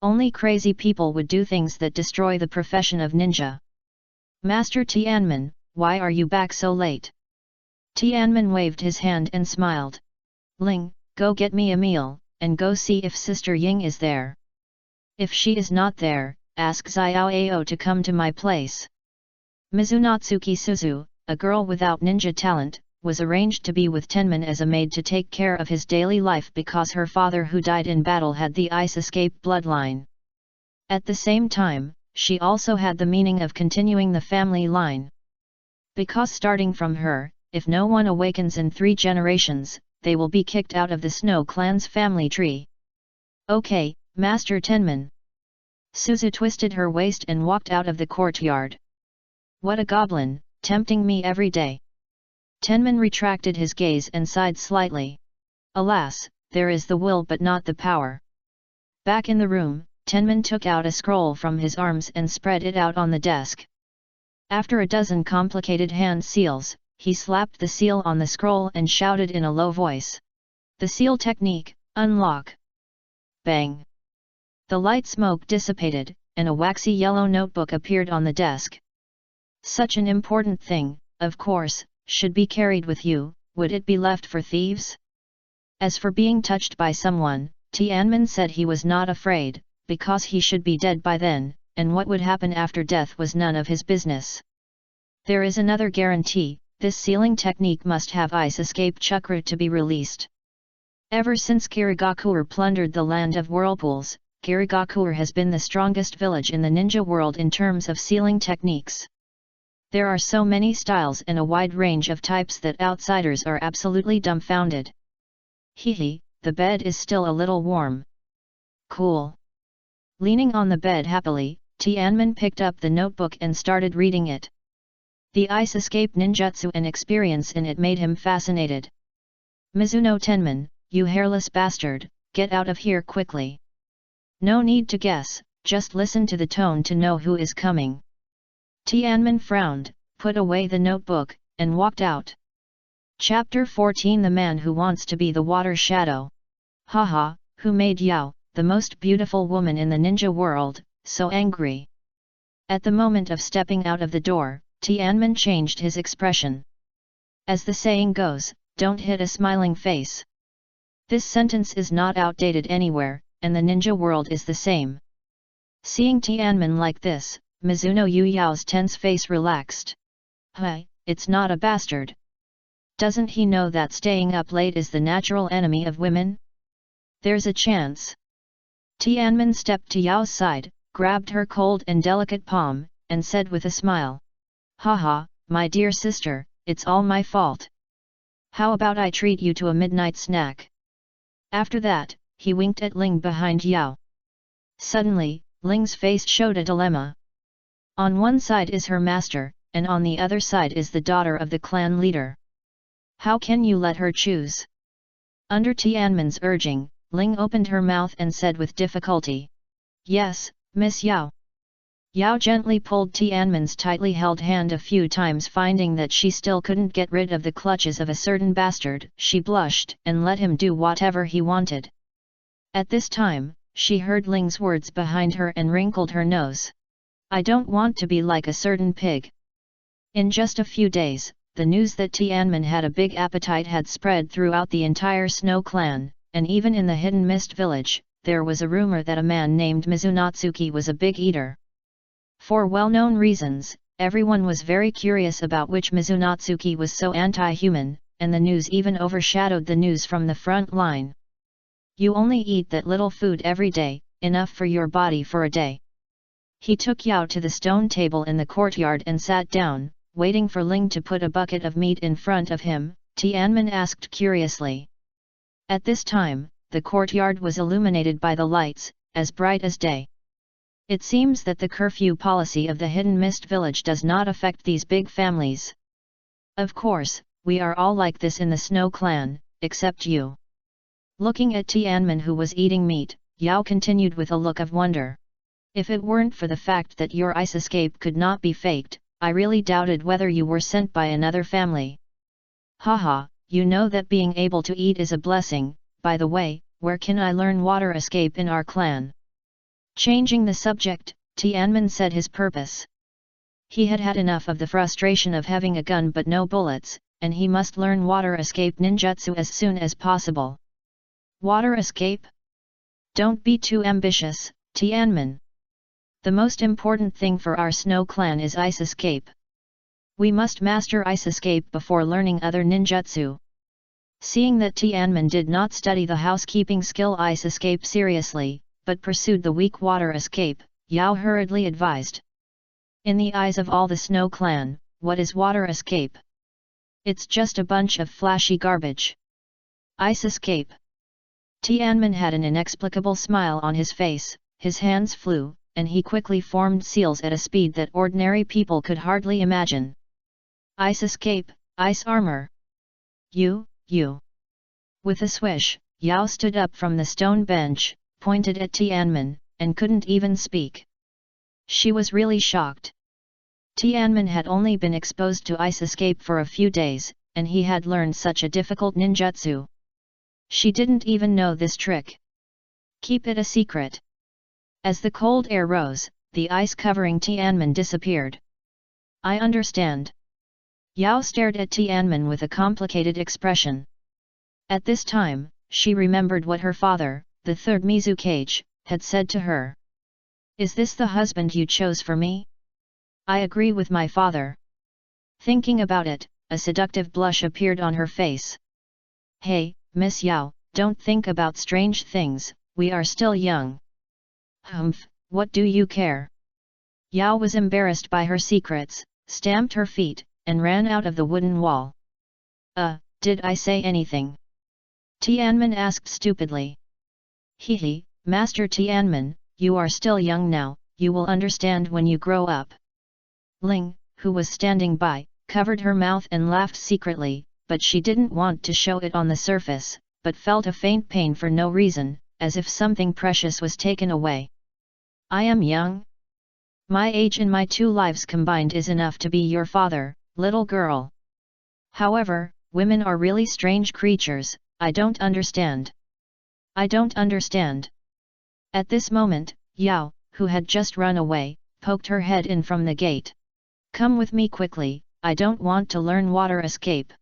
Only crazy people would do things that destroy the profession of ninja. "Master Tianmin, why are you back so late?" Tianmin waved his hand and smiled. "Ling, go get me a meal, and go see if Sister Ying is there. If she is not there, ask Xiao Ao to come to my place." Mizunatsuki Suzu, a girl without ninja talent, was arranged to be with Tenman as a maid to take care of his daily life because her father who died in battle had the ice escape bloodline. At the same time, she also had the meaning of continuing the family line. Because starting from her, if no one awakens in 3 generations, they will be kicked out of the Snow Clan's family tree. "Okay, Master Tenman." Suzu twisted her waist and walked out of the courtyard. "What a goblin, tempting me every day." Tenman retracted his gaze and sighed slightly. Alas, there is the will but not the power. Back in the room, Tenman took out a scroll from his arms and spread it out on the desk. After a dozen complicated hand seals, he slapped the seal on the scroll and shouted in a low voice. "The seal technique, unlock!" Bang! The light smoke dissipated, and a waxy yellow notebook appeared on the desk. "Such an important thing, of course, should be carried with you, would it be left for thieves?" As for being touched by someone, Tianmin said he was not afraid, because he should be dead by then, and what would happen after death was none of his business. There is another guarantee, this sealing technique must have ice escape chakra to be released. Ever since Kirigakur plundered the land of whirlpools, Kirigakur has been the strongest village in the ninja world in terms of sealing techniques. There are so many styles and a wide range of types that outsiders are absolutely dumbfounded. Hehe, the bed is still a little warm. Cool. Leaning on the bed happily, Tianmin picked up the notebook and started reading it. The ice escape ninjutsu and experience in it made him fascinated. "Mizuno Tenman, you hairless bastard, get out of here quickly. No need to guess, just listen to the tone to know who is coming." Tianmin frowned, put away the notebook, and walked out. Chapter 14 The Man Who Wants to Be the Water Shadow. Haha, who made Yao, the most beautiful woman in the ninja world, so angry? At the moment of stepping out of the door, Tianmin changed his expression. As the saying goes, don't hit a smiling face. This sentence is not outdated anywhere, and the ninja world is the same. Seeing Tianmin like this, Mizuno Yu Yao's tense face relaxed. "Hey, it's not a bastard. Doesn't he know that staying up late is the natural enemy of women? There's a chance." Tianmin stepped to Yao's side, grabbed her cold and delicate palm, and said with a smile. "Haha, my dear sister, it's all my fault. How about I treat you to a midnight snack?" After that, he winked at Ling behind Yao. Suddenly, Ling's face showed a dilemma. On one side is her master, and on the other side is the daughter of the clan leader. How can you let her choose? Under Tianmen's urging, Ling opened her mouth and said with difficulty. Yes, Miss Yao. Yao gently pulled Tianmen's tightly held hand a few times, finding that she still couldn't get rid of the clutches of a certain bastard. She blushed and let him do whatever he wanted. At this time, she heard Ling's words behind her and wrinkled her nose. I don't want to be like a certain pig. In just a few days, the news that Tianmen had a big appetite had spread throughout the entire Snow clan, and even in the Hidden Mist village, there was a rumor that a man named Mizunatsuki was a big eater. For well-known reasons, everyone was very curious about which Mizunatsuki was so anti-human, and the news even overshadowed the news from the front line. You only eat that little food every day, enough for your body for a day. He took Yao to the stone table in the courtyard and sat down, waiting for Ling to put a bucket of meat in front of him. Tianmen asked curiously. At this time, the courtyard was illuminated by the lights, as bright as day. It seems that the curfew policy of the Hidden Mist village does not affect these big families. Of course, we are all like this in the Snow clan, except you. Looking at Tianmen who was eating meat, Yao continued with a look of wonder. If it weren't for the fact that your ice escape could not be faked, I really doubted whether you were sent by another family. Haha, you know that being able to eat is a blessing. By the way, where can I learn water escape in our clan? Changing the subject, Tianmen said his purpose. He had had enough of the frustration of having a gun but no bullets, and he must learn water escape ninjutsu as soon as possible. Water escape? Don't be too ambitious, Tianmen. The most important thing for our Snow clan is ice escape. We must master ice escape before learning other ninjutsu. Seeing that Tianmen did not study the housekeeping skill ice escape seriously, but pursued the weak water escape, Yao hurriedly advised. In the eyes of all the Snow clan, what is water escape? It's just a bunch of flashy garbage. Ice escape. Tianmen had an inexplicable smile on his face, his hands flew, and he quickly formed seals at a speed that ordinary people could hardly imagine. Ice escape, ice armor. You. With a swish, Yao stood up from the stone bench, pointed at Tianmen, and couldn't even speak. She was really shocked. Tianmen had only been exposed to ice escape for a few days, and he had learned such a difficult ninjutsu. She didn't even know this trick. Keep it a secret. As the cold air rose, the ice covering Tianmen disappeared. I understand. Yao stared at Tianmen with a complicated expression. At this time, she remembered what her father, the third Mizukage, had said to her. Is this the husband you chose for me? I agree with my father. Thinking about it, a seductive blush appeared on her face. Hey, Miss Yao, don't think about strange things, we are still young. Humph, what do you care? Yao was embarrassed by her secrets, stamped her feet, and ran out of the wooden wall. Did I say anything? Tianmen asked stupidly. Hehe, Master Tianmen, you are still young now, you will understand when you grow up. Ling, who was standing by, covered her mouth and laughed secretly, but she didn't want to show it on the surface, but felt a faint pain for no reason, as if something precious was taken away. I am young. My age in my 2 lives combined is enough to be your father, little girl. However, women are really strange creatures, I don't understand. I don't understand. At this moment, Yao, who had just run away, poked her head in from the gate. Come with me quickly, I don't want to learn water escape.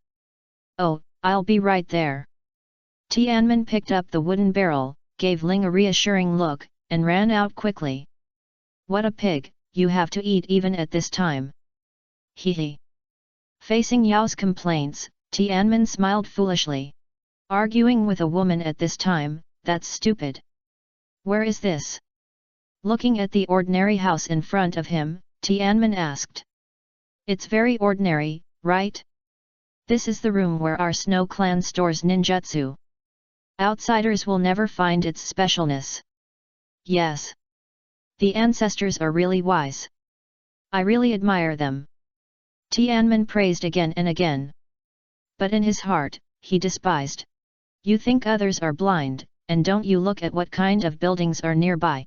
Oh, I'll be right there. Tianmen picked up the wooden barrel, gave Ling a reassuring look, and ran out quickly. What a pig, you have to eat even at this time. Hehe. Facing Yao's complaints, Tianmen smiled foolishly. Arguing with a woman at this time, that's stupid. Where is this? Looking at the ordinary house in front of him, Tianmen asked. It's very ordinary, right? This is the room where our Snow clan stores ninjutsu. Outsiders will never find its specialness. Yes. The ancestors are really wise. I really admire them. Tianmen praised again and again. But in his heart, he despised. You think others are blind, and don't you look at what kind of buildings are nearby?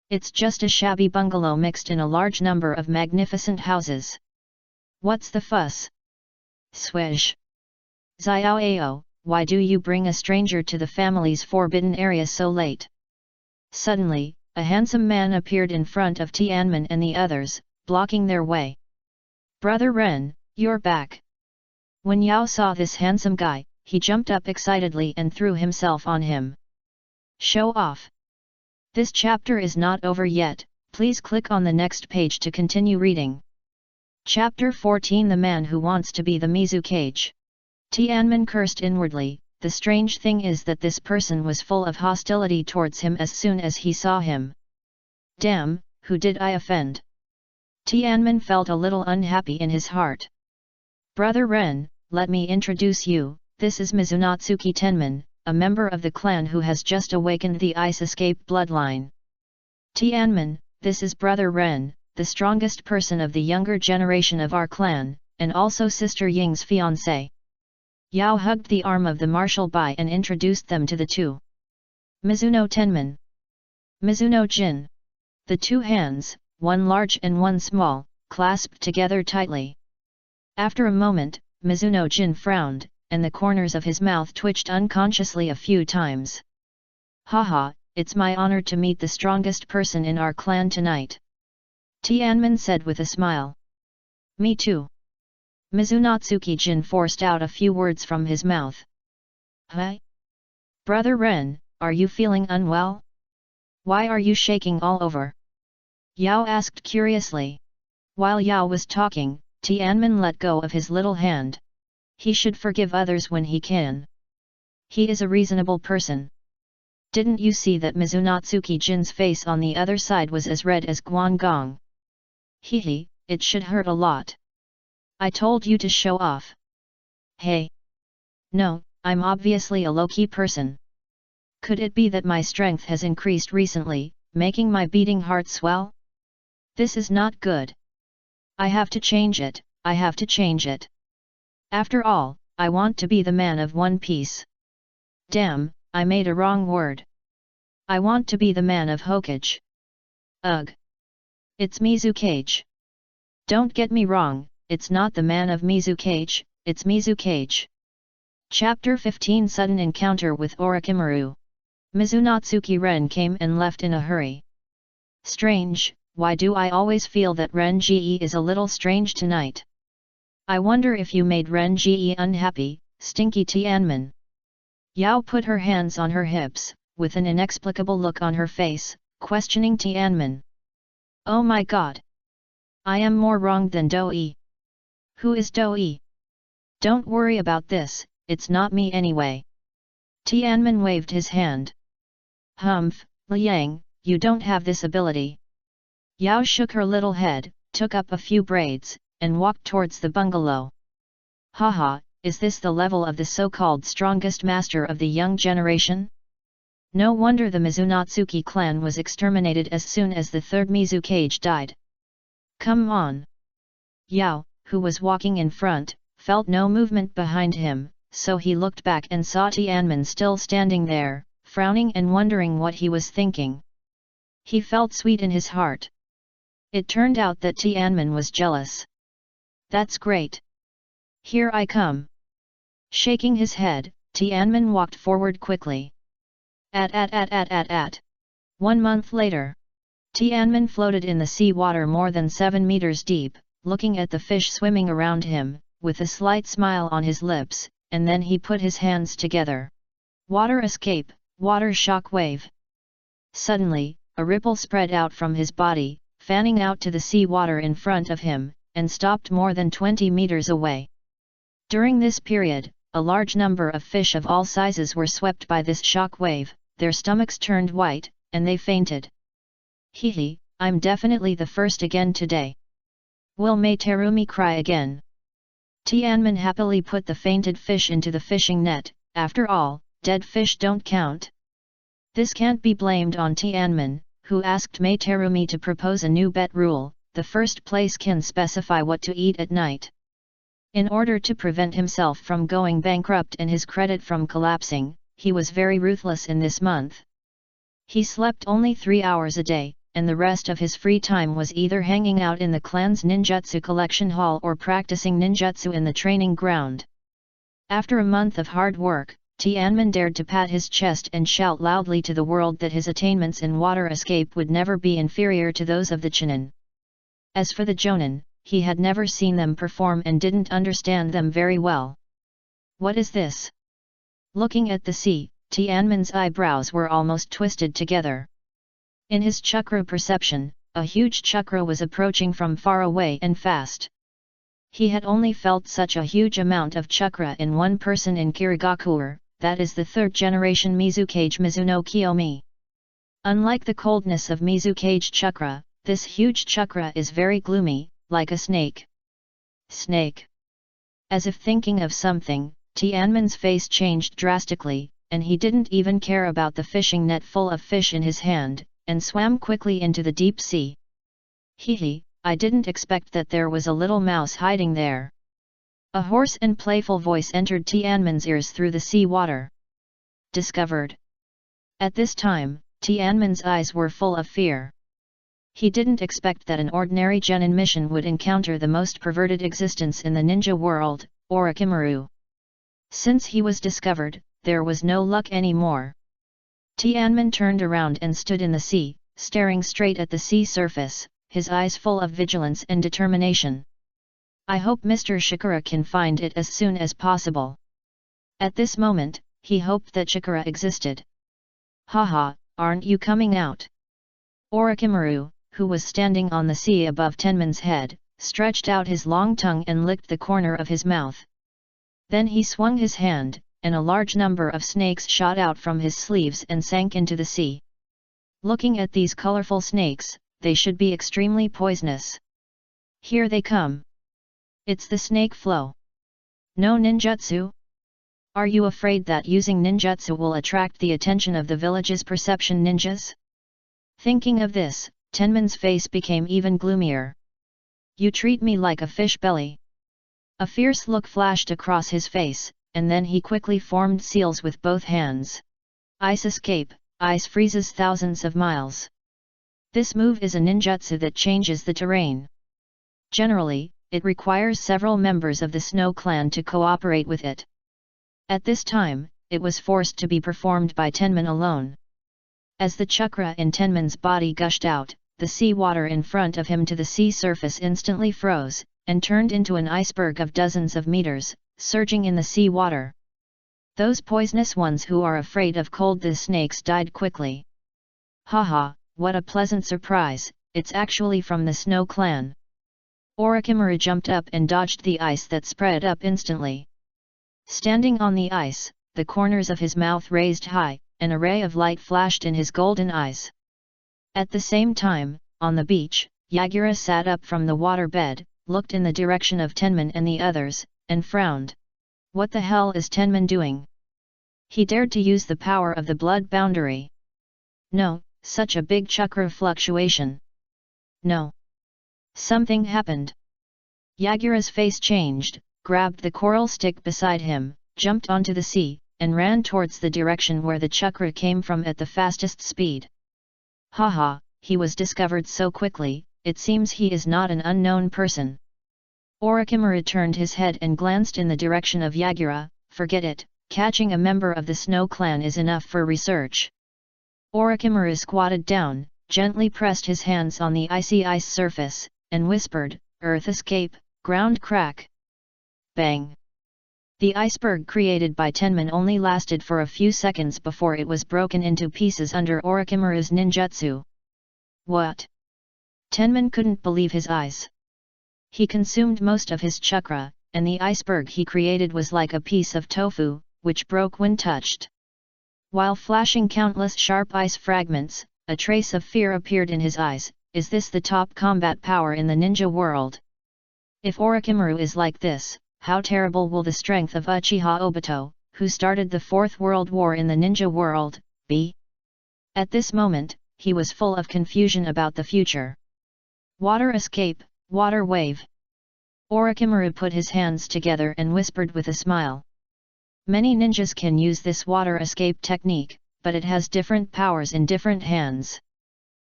It's just a shabby bungalow mixed in a large number of magnificent houses. What's the fuss? Swish. Xiao, why do you bring a stranger to the family's forbidden area so late? Suddenly, a handsome man appeared in front of Tianmen and the others, blocking their way. Brother Ren, you're back. When Yao saw this handsome guy, he jumped up excitedly and threw himself on him. Show off. This chapter is not over yet, please click on the next page to continue reading. Chapter 14 The Man Who Wants to be the Mizukage. Tianmen cursed inwardly. The strange thing is that this person was full of hostility towards him as soon as he saw him. Damn, who did I offend? Tianmen felt a little unhappy in his heart. Brother Ren, let me introduce you, this is Mizunatsuki Tenman, a member of the clan who has just awakened the Ice Escape bloodline. Tianmen, this is Brother Ren, the strongest person of the younger generation of our clan, and also Sister Ying's fiancé. Yao hugged the arm of the martial Bai and introduced them to the two. Mizuno Tenman. Mizuno Jin. The two hands, one large and one small, clasped together tightly. After a moment, Mizuno Jin frowned, and the corners of his mouth twitched unconsciously a few times. Haha, it's my honor to meet the strongest person in our clan tonight. Tianmen said with a smile. Me too. Mizunatsuki Jin forced out a few words from his mouth. Huh? Brother Ren, are you feeling unwell? Why are you shaking all over? Yao asked curiously. While Yao was talking, Tianmen let go of his little hand. He should forgive others when he can. He is a reasonable person. Didn't you see that Mizunatsuki Jin's face on the other side was as red as Guangong? Hehe, it should hurt a lot. I told you to show off. Hey. No, I'm obviously a low-key person. Could it be that my strength has increased recently, making my beating heart swell? This is not good. I have to change it, I have to change it. After all, I want to be the man of One Piece. Damn, I made a wrong word. I want to be the man of Hokage. Ugh. It's Mizukage. Don't get me wrong, it's not the man of Mizukage, it's Mizukage. Chapter 15 Sudden Encounter with Orochimaru. Mizunatsuki Ren came and left in a hurry. Strange, why do I always feel that Ren-ji is a little strange tonight? I wonder if you made Ren-ji unhappy, stinky Tianmen. Yao put her hands on her hips, with an inexplicable look on her face, questioning Tianmen. Oh my god! I am more wrong than Doi. Who is Doi? Don't worry about this, it's not me anyway. Tianmen waved his hand. Humph, Liang, you don't have this ability. Yao shook her little head, took up a few braids, and walked towards the bungalow. Haha, is this the level of the so-called strongest master of the young generation? No wonder the Mizunatsuki clan was exterminated as soon as the third Mizukage died. Come on. Yao, who was walking in front, felt no movement behind him, so he looked back and saw Tianmen still standing there, frowning and wondering what he was thinking. He felt sweet in his heart. It turned out that Tianmen was jealous. That's great. Here I come. Shaking his head, Tianmen walked forward quickly. 1 month later. Tianmen floated in the sea water more than 7 meters deep, looking at the fish swimming around him, with a slight smile on his lips, and then he put his hands together. Water escape, water shock wave. Suddenly, a ripple spread out from his body, fanning out to the sea water in front of him, and stopped more than 20 meters away. During this period, a large number of fish of all sizes were swept by this shock wave, their stomachs turned white, and they fainted. Hehe, I'm definitely the first again today. Will Mei Terumi cry again? Tianmen happily put the fainted fish into the fishing net. After all, dead fish don't count. This can't be blamed on Tianmen, who asked Mei Terumi to propose a new bet rule: the first place can specify what to eat at night. In order to prevent himself from going bankrupt and his credit from collapsing, he was very ruthless in this month. He slept only 3 hours a day, and the rest of his free time was either hanging out in the clan's ninjutsu collection hall or practicing ninjutsu in the training ground. After a month of hard work, Tianmin dared to pat his chest and shout loudly to the world that his attainments in water escape would never be inferior to those of the Chunin. As for the Jonin, he had never seen them perform and didn't understand them very well. What is this? Looking at the sea, Tianmin's eyebrows were almost twisted together. In his chakra perception, a huge chakra was approaching from far away and fast. He had only felt such a huge amount of chakra in one person in Kirigakuer, that is the third generation Mizukage Mizuno Kiyomi. Unlike the coldness of Mizukage chakra, this huge chakra is very gloomy, like a snake. Snake. As if thinking of something, Tianmin's face changed drastically, and he didn't even care about the fishing net full of fish in his hand, and swam quickly into the deep sea. Hee, I didn't expect that there was a little mouse hiding there. A hoarse and playful voice entered Tianmin's ears through the sea water. Discovered. At this time, Tianmin's eyes were full of fear. He didn't expect that an ordinary genin mission would encounter the most perverted existence in the ninja world, Orochimaru. Since he was discovered, there was no luck anymore. Tianmin turned around and stood in the sea, staring straight at the sea surface, his eyes full of vigilance and determination. I hope Mr. Shikara can find it as soon as possible. At this moment, he hoped that Shikara existed. Haha, aren't you coming out? Orochimaru, who was standing on the sea above Tenman's head, stretched out his long tongue and licked the corner of his mouth. Then he swung his hand, and a large number of snakes shot out from his sleeves and sank into the sea. Looking at these colorful snakes, they should be extremely poisonous. Here they come. It's the snake flow. No ninjutsu? Are you afraid that using ninjutsu will attract the attention of the village's perception ninjas? Thinking of this, Tenman's face became even gloomier. You treat me like a fish belly. A fierce look flashed across his face, and then he quickly formed seals with both hands. Ice escape, ice freezes thousands of miles. This move is a ninjutsu that changes the terrain. Generally, it requires several members of the Snow Clan to cooperate with it. At this time, it was forced to be performed by Tenman alone. As the chakra in Tenman's body gushed out, the sea water in front of him to the sea surface instantly froze, and turned into an iceberg of dozens of meters, surging in the sea water. Those poisonous ones who are afraid of cold, the snakes, died quickly. Haha, what a pleasant surprise, it's actually from the Snow Clan. Orochimaru jumped up and dodged the ice that spread up instantly. Standing on the ice, the corners of his mouth raised high, an array of light flashed in his golden eyes. At the same time, on the beach, Yagura sat up from the water bed, looked in the direction of Tenman and the others, and frowned. What the hell is Tenman doing? He dared to use the power of the blood boundary. No, such a big chakra fluctuation. No. Something happened. Yagura's face changed, grabbed the coral stick beside him, jumped onto the sea, and ran towards the direction where the chakra came from at the fastest speed. Haha, he was discovered so quickly, it seems he is not an unknown person. Orochimaru turned his head and glanced in the direction of Yagura. Forget it, catching a member of the Snow Clan is enough for research. Orochimaru squatted down, gently pressed his hands on the icy ice surface, and whispered, "Earth escape, ground crack." Bang! The iceberg created by Tenman only lasted for a few seconds before it was broken into pieces under Orochimaru's ninjutsu. What? Tenman couldn't believe his eyes. He consumed most of his chakra, and the iceberg he created was like a piece of tofu, which broke when touched. While flashing countless sharp ice fragments, a trace of fear appeared in his eyes. Is this the top combat power in the ninja world? If Orochimaru is like this, how terrible will the strength of Uchiha Obito, who started the Fourth World War in the ninja world, be? At this moment, he was full of confusion about the future. Water escape, water wave. Orochimaru put his hands together and whispered with a smile. Many ninjas can use this water escape technique, but it has different powers in different hands.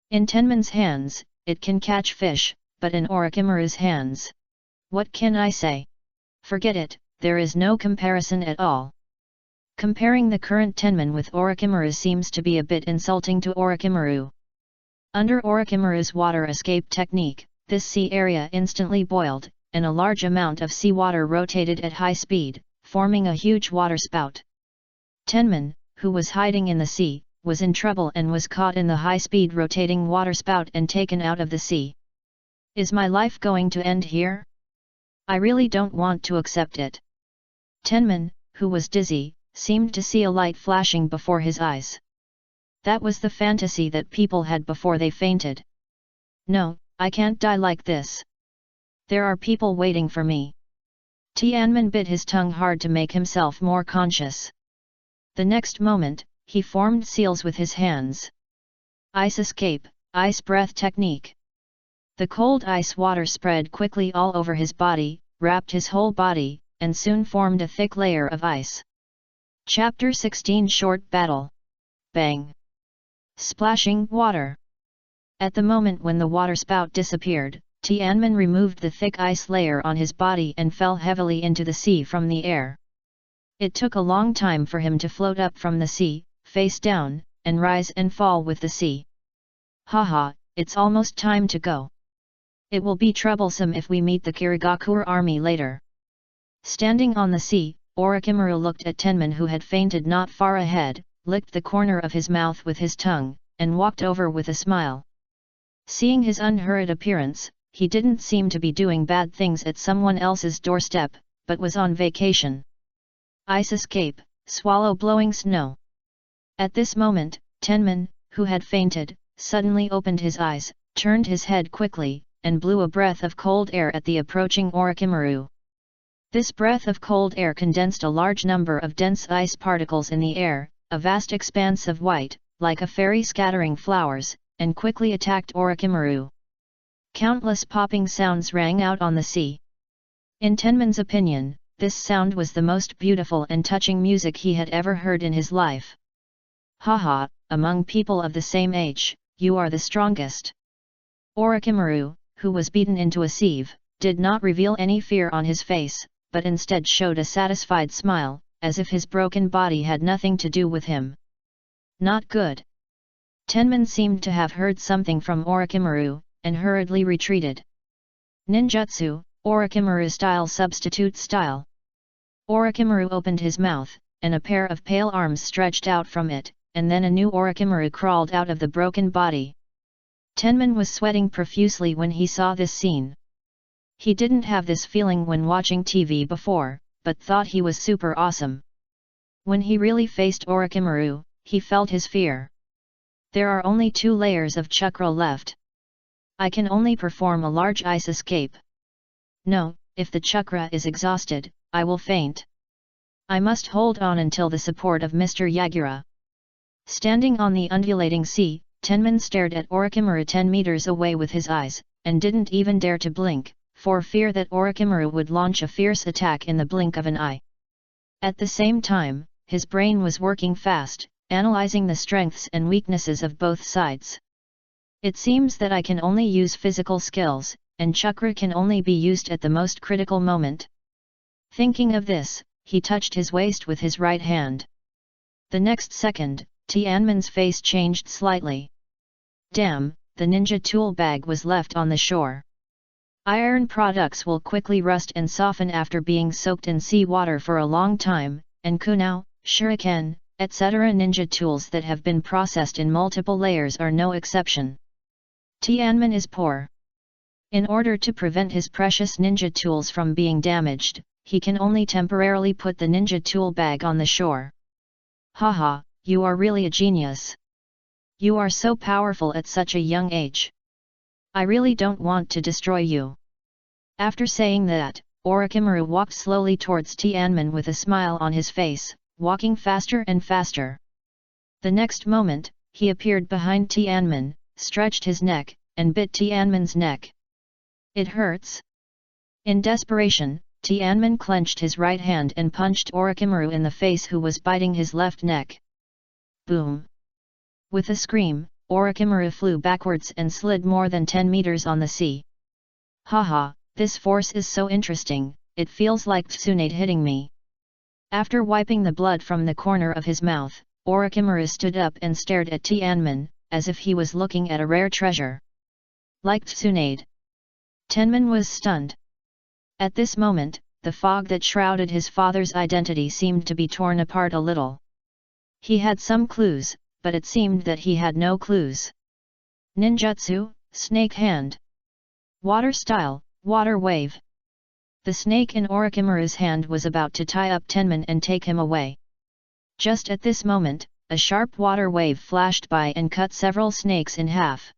In Tenman's hands, it can catch fish, but in Orochimaru's hands, what can I say? Forget it, there is no comparison at all. Comparing the current Tenman with Orochimaru seems to be a bit insulting to Orochimaru. Under Orochimaru's water escape technique, this sea area instantly boiled, and a large amount of seawater rotated at high speed, forming a huge waterspout. Tenman, who was hiding in the sea, was in trouble and was caught in the high-speed rotating waterspout and taken out of the sea. Is my life going to end here? I really don't want to accept it. Tenman, who was dizzy, seemed to see a light flashing before his eyes. That was the fantasy that people had before they fainted. No, I can't die like this. There are people waiting for me. Tianmen bit his tongue hard to make himself more conscious. The next moment, he formed seals with his hands. Ice escape, ice breath technique. The cold ice water spread quickly all over his body, wrapped his whole body, and soon formed a thick layer of ice. Chapter 16 Short Battle. Bang! Splashing water. At the moment when the waterspout disappeared, Tianmen removed the thick ice layer on his body and fell heavily into the sea from the air. It took a long time for him to float up from the sea, face down, and rise and fall with the sea. Haha, it's almost time to go. It will be troublesome if we meet the Kirigakure army later. Standing on the sea, Orochimaru looked at Tenman who had fainted not far ahead, licked the corner of his mouth with his tongue, and walked over with a smile. Seeing his unhurried appearance, he didn't seem to be doing bad things at someone else's doorstep, but was on vacation. Ice escape, swallow blowing snow. At this moment, Tenman, who had fainted, suddenly opened his eyes, turned his head quickly, and blew a breath of cold air at the approaching Orochimaru. This breath of cold air condensed a large number of dense ice particles in the air, a vast expanse of white, like a fairy scattering flowers, and quickly attacked Orochimaru. Countless popping sounds rang out on the sea. In Tenman's opinion, this sound was the most beautiful and touching music he had ever heard in his life. Haha, among people of the same age, you are the strongest. Orochimaru, who was beaten into a sieve, did not reveal any fear on his face, but instead showed a satisfied smile, as if his broken body had nothing to do with him. Not good. Tenman seemed to have heard something from Orochimaru, and hurriedly retreated. Ninjutsu, Orochimaru style substitute style. Orochimaru opened his mouth, and a pair of pale arms stretched out from it, and then a new Orochimaru crawled out of the broken body. Tenman was sweating profusely when he saw this scene. He didn't have this feeling when watching TV before, but thought he was super awesome. When he really faced Orochimaru, he felt his fear. There are only 2 layers of chakra left. I can only perform a large ice escape. No, if the chakra is exhausted, I will faint. I must hold on until the support of Mr. Yagura. Standing on the undulating sea, Tenman stared at Orochimaru 10 meters away with his eyes, and didn't even dare to blink, for fear that Orochimaru would launch a fierce attack in the blink of an eye. At the same time, his brain was working fast, analyzing the strengths and weaknesses of both sides. It seems that I can only use physical skills, and chakra can only be used at the most critical moment. Thinking of this, he touched his waist with his right hand. The next second, Tianmen's face changed slightly. Damn, the ninja tool bag was left on the shore. Iron products will quickly rust and soften after being soaked in seawater for a long time, and kunao, shuriken, etc. ninja tools that have been processed in multiple layers are no exception. Tianmen is poor. In order to prevent his precious ninja tools from being damaged, he can only temporarily put the ninja tool bag on the shore. Haha, you are really a genius. You are so powerful at such a young age. I really don't want to destroy you. After saying that, Orochimaru walked slowly towards Tianmen with a smile on his face, walking faster and faster. The next moment, he appeared behind Tianmen, stretched his neck, and bit Tianmen's neck. It hurts? In desperation, Tianmin clenched his right hand and punched Orochimaru in the face, who was biting his left neck. Boom! With a scream, Orochimaru flew backwards and slid more than 10 meters on the sea. Haha, this force is so interesting, it feels like Tsunade hitting me. After wiping the blood from the corner of his mouth, Orochimaru stood up and stared at Tianmin, as if he was looking at a rare treasure. Like Tsunade. Tenman was stunned. At this moment, the fog that shrouded his father's identity seemed to be torn apart a little. He had some clues, but it seemed that he had no clues. Ninjutsu, snake hand. Water style, water wave. The snake in Orochimaru's hand was about to tie up Tenman and take him away. Just at this moment, a sharp water wave flashed by and cut several snakes in half.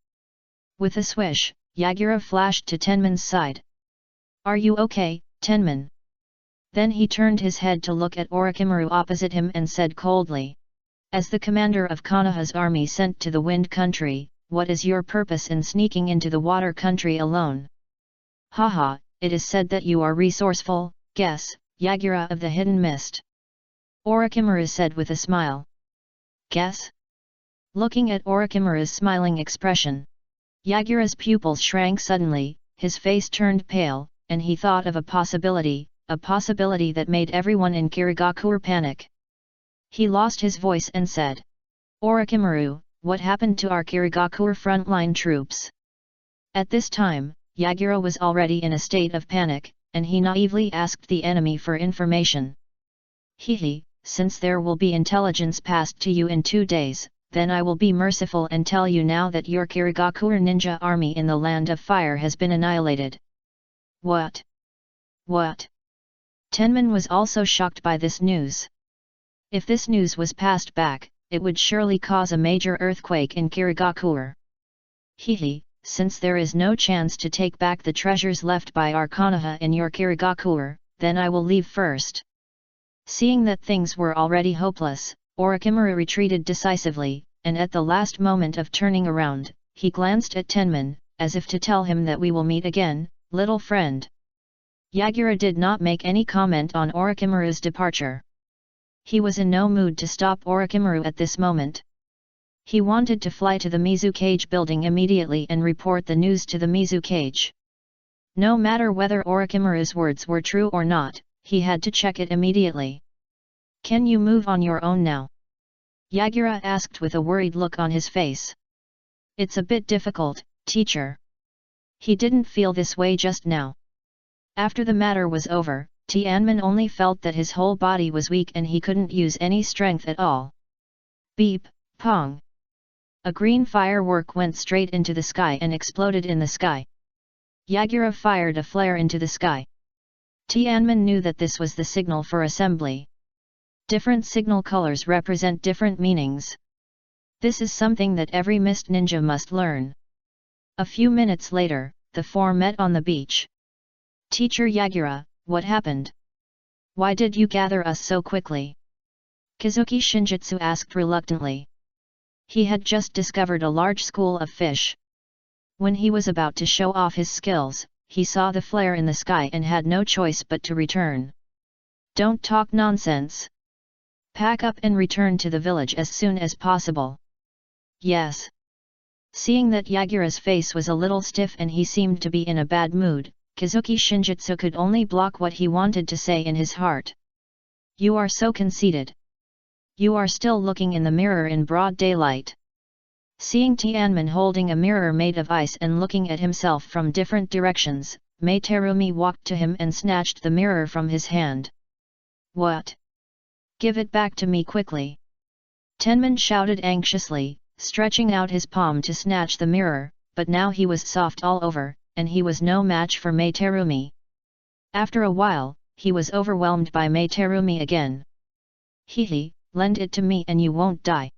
With a swish, Yagura flashed to Tenman's side. Are you okay, Tenman? Then he turned his head to look at Orochimaru opposite him and said coldly. As the commander of Konoha's army sent to the Wind Country, what is your purpose in sneaking into the Water Country alone? Haha, it is said that you are resourceful, guess, Yagura of the Hidden Mist. Orochimaru said with a smile. Guess? Looking at Orochimaru's smiling expression, Yagura's pupils shrank suddenly, his face turned pale, and he thought of a possibility that made everyone in Kirigakure panic. He lost his voice and said, Orochimaru, what happened to our Kirigakure frontline troops? At this time, Yagura was already in a state of panic, and he naively asked the enemy for information. Hehe, since there will be intelligence passed to you in 2 days, then I will be merciful and tell you now that your Kirigakure ninja army in the Land of Fire has been annihilated. What? What? Tenman was also shocked by this news. If this news was passed back, it would surely cause a major earthquake in Kirigakure. Hehe, since there is no chance to take back the treasures left by our Konoha in your Kirigakure, then I will leave first. Seeing that things were already hopeless, Orochimaru retreated decisively, and at the last moment of turning around, he glanced at Tenman, as if to tell him that we will meet again, little friend. Yagura did not make any comment on Orochimaru's departure. He was in no mood to stop Orochimaru at this moment. He wanted to fly to the Mizu Cage building immediately and report the news to the Mizu Cage. No matter whether Orochimaru's words were true or not, he had to check it immediately. Can you move on your own now? Yagura asked with a worried look on his face. It's a bit difficult, teacher. He didn't feel this way just now. After the matter was over, Tianmin only felt that his whole body was weak and he couldn't use any strength at all. Beep, pong. A green firework went straight into the sky and exploded in the sky. Yagura fired a flare into the sky. Tianmin knew that this was the signal for assembly. Different signal colors represent different meanings. This is something that every mist ninja must learn. A few minutes later, the four met on the beach. Teacher Yagura, what happened? Why did you gather us so quickly? Kazuki Shinjitsu asked reluctantly. He had just discovered a large school of fish. When he was about to show off his skills, he saw the flare in the sky and had no choice but to return. Don't talk nonsense. Pack up and return to the village as soon as possible. Yes. Seeing that Yagura's face was a little stiff and he seemed to be in a bad mood, Kazuki Shinjitsu could only block what he wanted to say in his heart. You are so conceited. You are still looking in the mirror in broad daylight. Seeing Tianmin holding a mirror made of ice and looking at himself from different directions, Meiterumi walked to him and snatched the mirror from his hand. What? Give it back to me quickly. Tenman shouted anxiously, stretching out his palm to snatch the mirror, but now he was soft all over, and he was no match for Meiterumi. After a while, he was overwhelmed by Meiterumi again. Hehe, lend it to me and you won't die.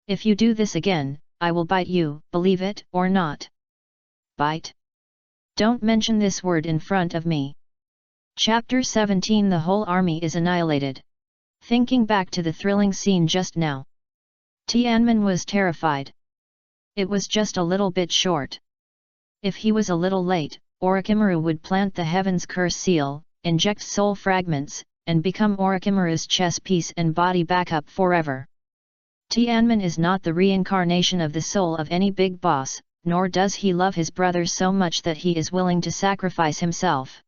If you do this again, I will bite you, believe it or not. Bite? Don't mention this word in front of me. Chapter 17. The whole army is annihilated. Thinking back to the thrilling scene just now, Tianmin was terrified. It was just a little bit short. If he was a little late, Orochimaru would plant the Heaven's Curse seal, inject soul fragments, and become Orochimaru's chess piece and body backup forever. Tianmin is not the reincarnation of the soul of any big boss, nor does he love his brother so much that he is willing to sacrifice himself.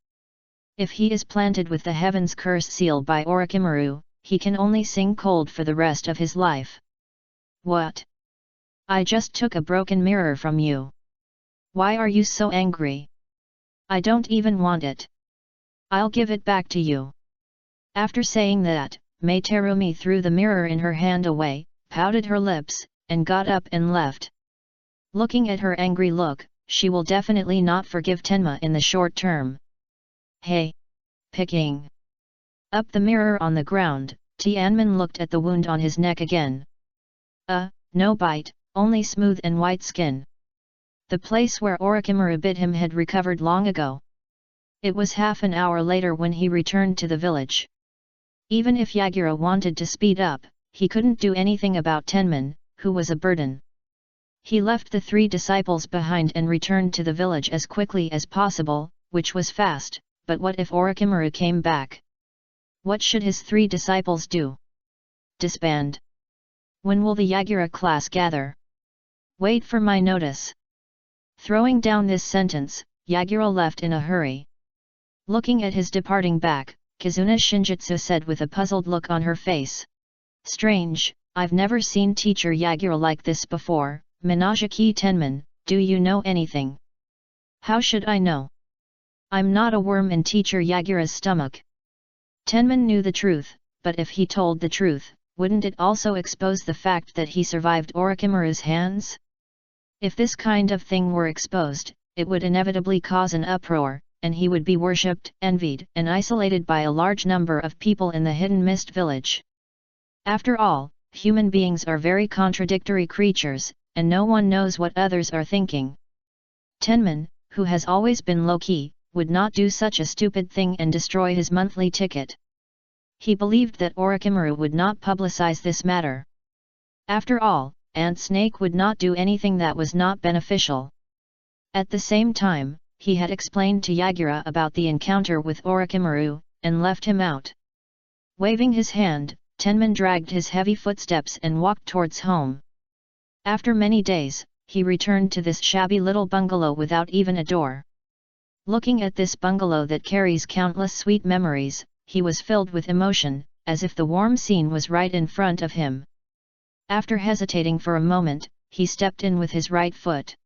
If he is planted with the Heaven's Curse seal by Orochimaru, he can only sing cold for the rest of his life. What? I just took a broken mirror from you. Why are you so angry? I don't even want it. I'll give it back to you. After saying that, Mei Terumi threw the mirror in her hand away, pouted her lips, and got up and left. Looking at her angry look, she will definitely not forgive Tenma in the short term. Hey! Picking up the mirror on the ground, Tianmin looked at the wound on his neck again. No bite, only smooth and white skin. The place where Orochimaru bit him had recovered long ago. It was half an hour later when he returned to the village. Even if Yagura wanted to speed up, he couldn't do anything about Tenman, who was a burden. He left the 3 disciples behind and returned to the village as quickly as possible, which was fast, but what if Orochimaru came back? What should his 3 disciples do? Disband. When will the Yagura class gather? Wait for my notice. Throwing down this sentence, Yagura left in a hurry. Looking at his departing back, Kazuna Shinjitsu said with a puzzled look on her face. Strange, I've never seen teacher Yagura like this before. Minajiki Tenman, do you know anything? How should I know? I'm not a worm in teacher Yagura's stomach. Tenman knew the truth, but if he told the truth, wouldn't it also expose the fact that he survived Orochimaru's hands? If this kind of thing were exposed, it would inevitably cause an uproar, and he would be worshipped, envied, and isolated by a large number of people in the Hidden Mist village. After all, human beings are very contradictory creatures, and no one knows what others are thinking. Tenman, who has always been low-key, would not do such a stupid thing and destroy his monthly ticket. He believed that Orochimaru would not publicize this matter. After all, Ant Snake would not do anything that was not beneficial. At the same time, he had explained to Yagura about the encounter with Orochimaru, and left him out. Waving his hand, Tenman dragged his heavy footsteps and walked towards home. After many days, he returned to this shabby little bungalow without even a door. Looking at this bungalow that carries countless sweet memories, he was filled with emotion, as if the warm scene was right in front of him. After hesitating for a moment, he stepped in with his right foot.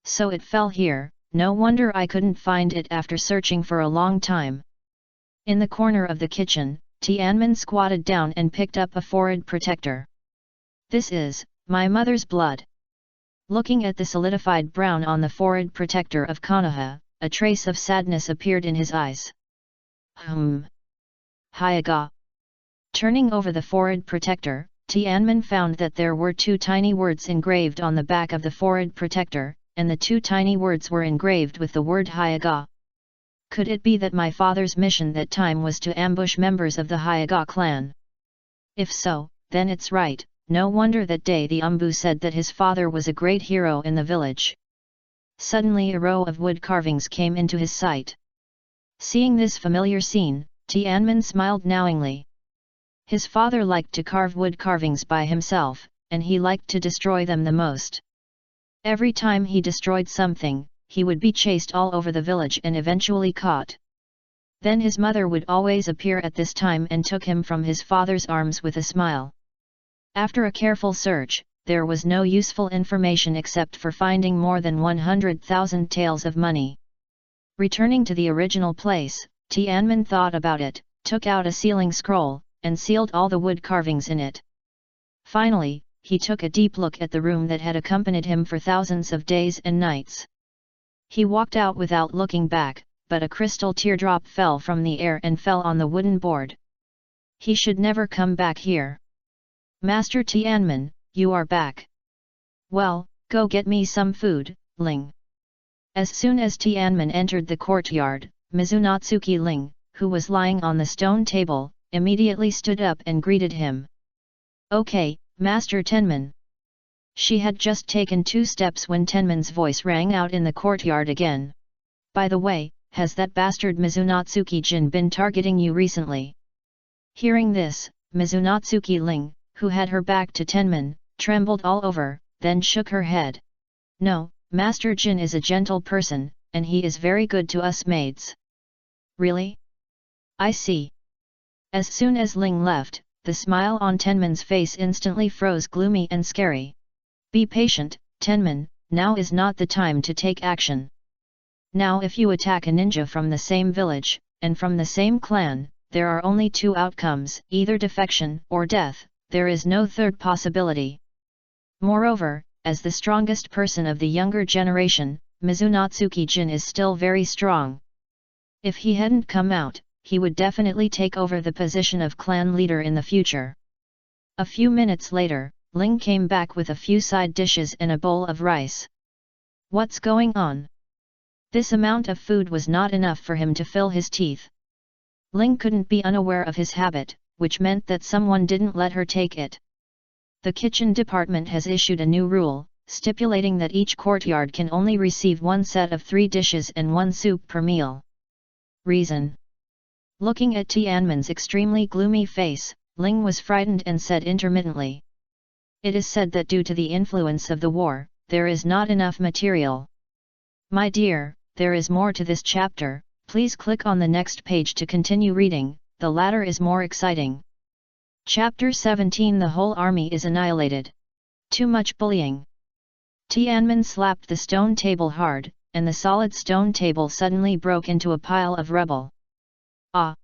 So it fell here, no wonder I couldn't find it after searching for a long time. In the corner of the kitchen, Tianmin squatted down and picked up a forehead protector. This is my mother's blood. Looking at the solidified brown on the forehead protector of Konoha, a trace of sadness appeared in his eyes. Hyaga. Turning over the forehead protector, Tianmin found that there were 2 tiny words engraved on the back of the forehead protector, and the 2 tiny words were engraved with the word Hyaga. Could it be that my father's mission that time was to ambush members of the Hyaga clan? If so, then it's right. No wonder that day the Umbu said that his father was a great hero in the village. Suddenly a row of wood carvings came into his sight. Seeing this familiar scene, Tianmin smiled knowingly. His father liked to carve wood carvings by himself, and he liked to destroy them the most. Every time he destroyed something, he would be chased all over the village and eventually caught. Then his mother would always appear at this time and took him from his father's arms with a smile. After a careful search, there was no useful information except for finding more than 100,000 taels of money. Returning to the original place, Tianmin thought about it, took out a sealing scroll, and sealed all the wood carvings in it. Finally, he took a deep look at the room that had accompanied him for thousands of days and nights. He walked out without looking back, but a crystal teardrop fell from the air and fell on the wooden board. He should never come back here. Master Tianmin, you are back. Well, go get me some food, Ling. As soon as Tianmin entered the courtyard, Mizunatsuki Ling, who was lying on the stone table, immediately stood up and greeted him. Okay, Master Tenman. She had just taken 2 steps when Tenman's voice rang out in the courtyard again. By the way, has that bastard Mizunatsuki-jin been targeting you recently? Hearing this, Mizunatsuki Ling, who had her back to Tenman, trembled all over, then shook her head. No, Master Jin is a gentle person, and he is very good to us maids. Really? I see. As soon as Ling left, the smile on Tenman's face instantly froze gloomy and scary. Be patient, Tenman, now is not the time to take action. Now if you attack a ninja from the same village, and from the same clan, there are only two outcomes, either defection or death, there is no third possibility. Moreover, as the strongest person of the younger generation, Mizunatsuki-jin is still very strong. If he hadn't come out, he would definitely take over the position of clan leader in the future. A few minutes later, Ling came back with a few side dishes and a bowl of rice. What's going on? This amount of food was not enough for him to fill his teeth. Ling couldn't be unaware of his habit, which meant that someone didn't let her take it. The kitchen department has issued a new rule, stipulating that each courtyard can only receive one set of 3 dishes and 1 soup per meal. Reason? Looking at Tianman's extremely gloomy face, Ling was frightened and said intermittently. It is said that due to the influence of the war, there is not enough material. My dear, there is more to this chapter, please click on the next page to continue reading, the latter is more exciting. Chapter 17 The whole army is annihilated. Too much bullying. Tianman slapped the stone table hard, and the solid stone table suddenly broke into a pile of rubble. Ah!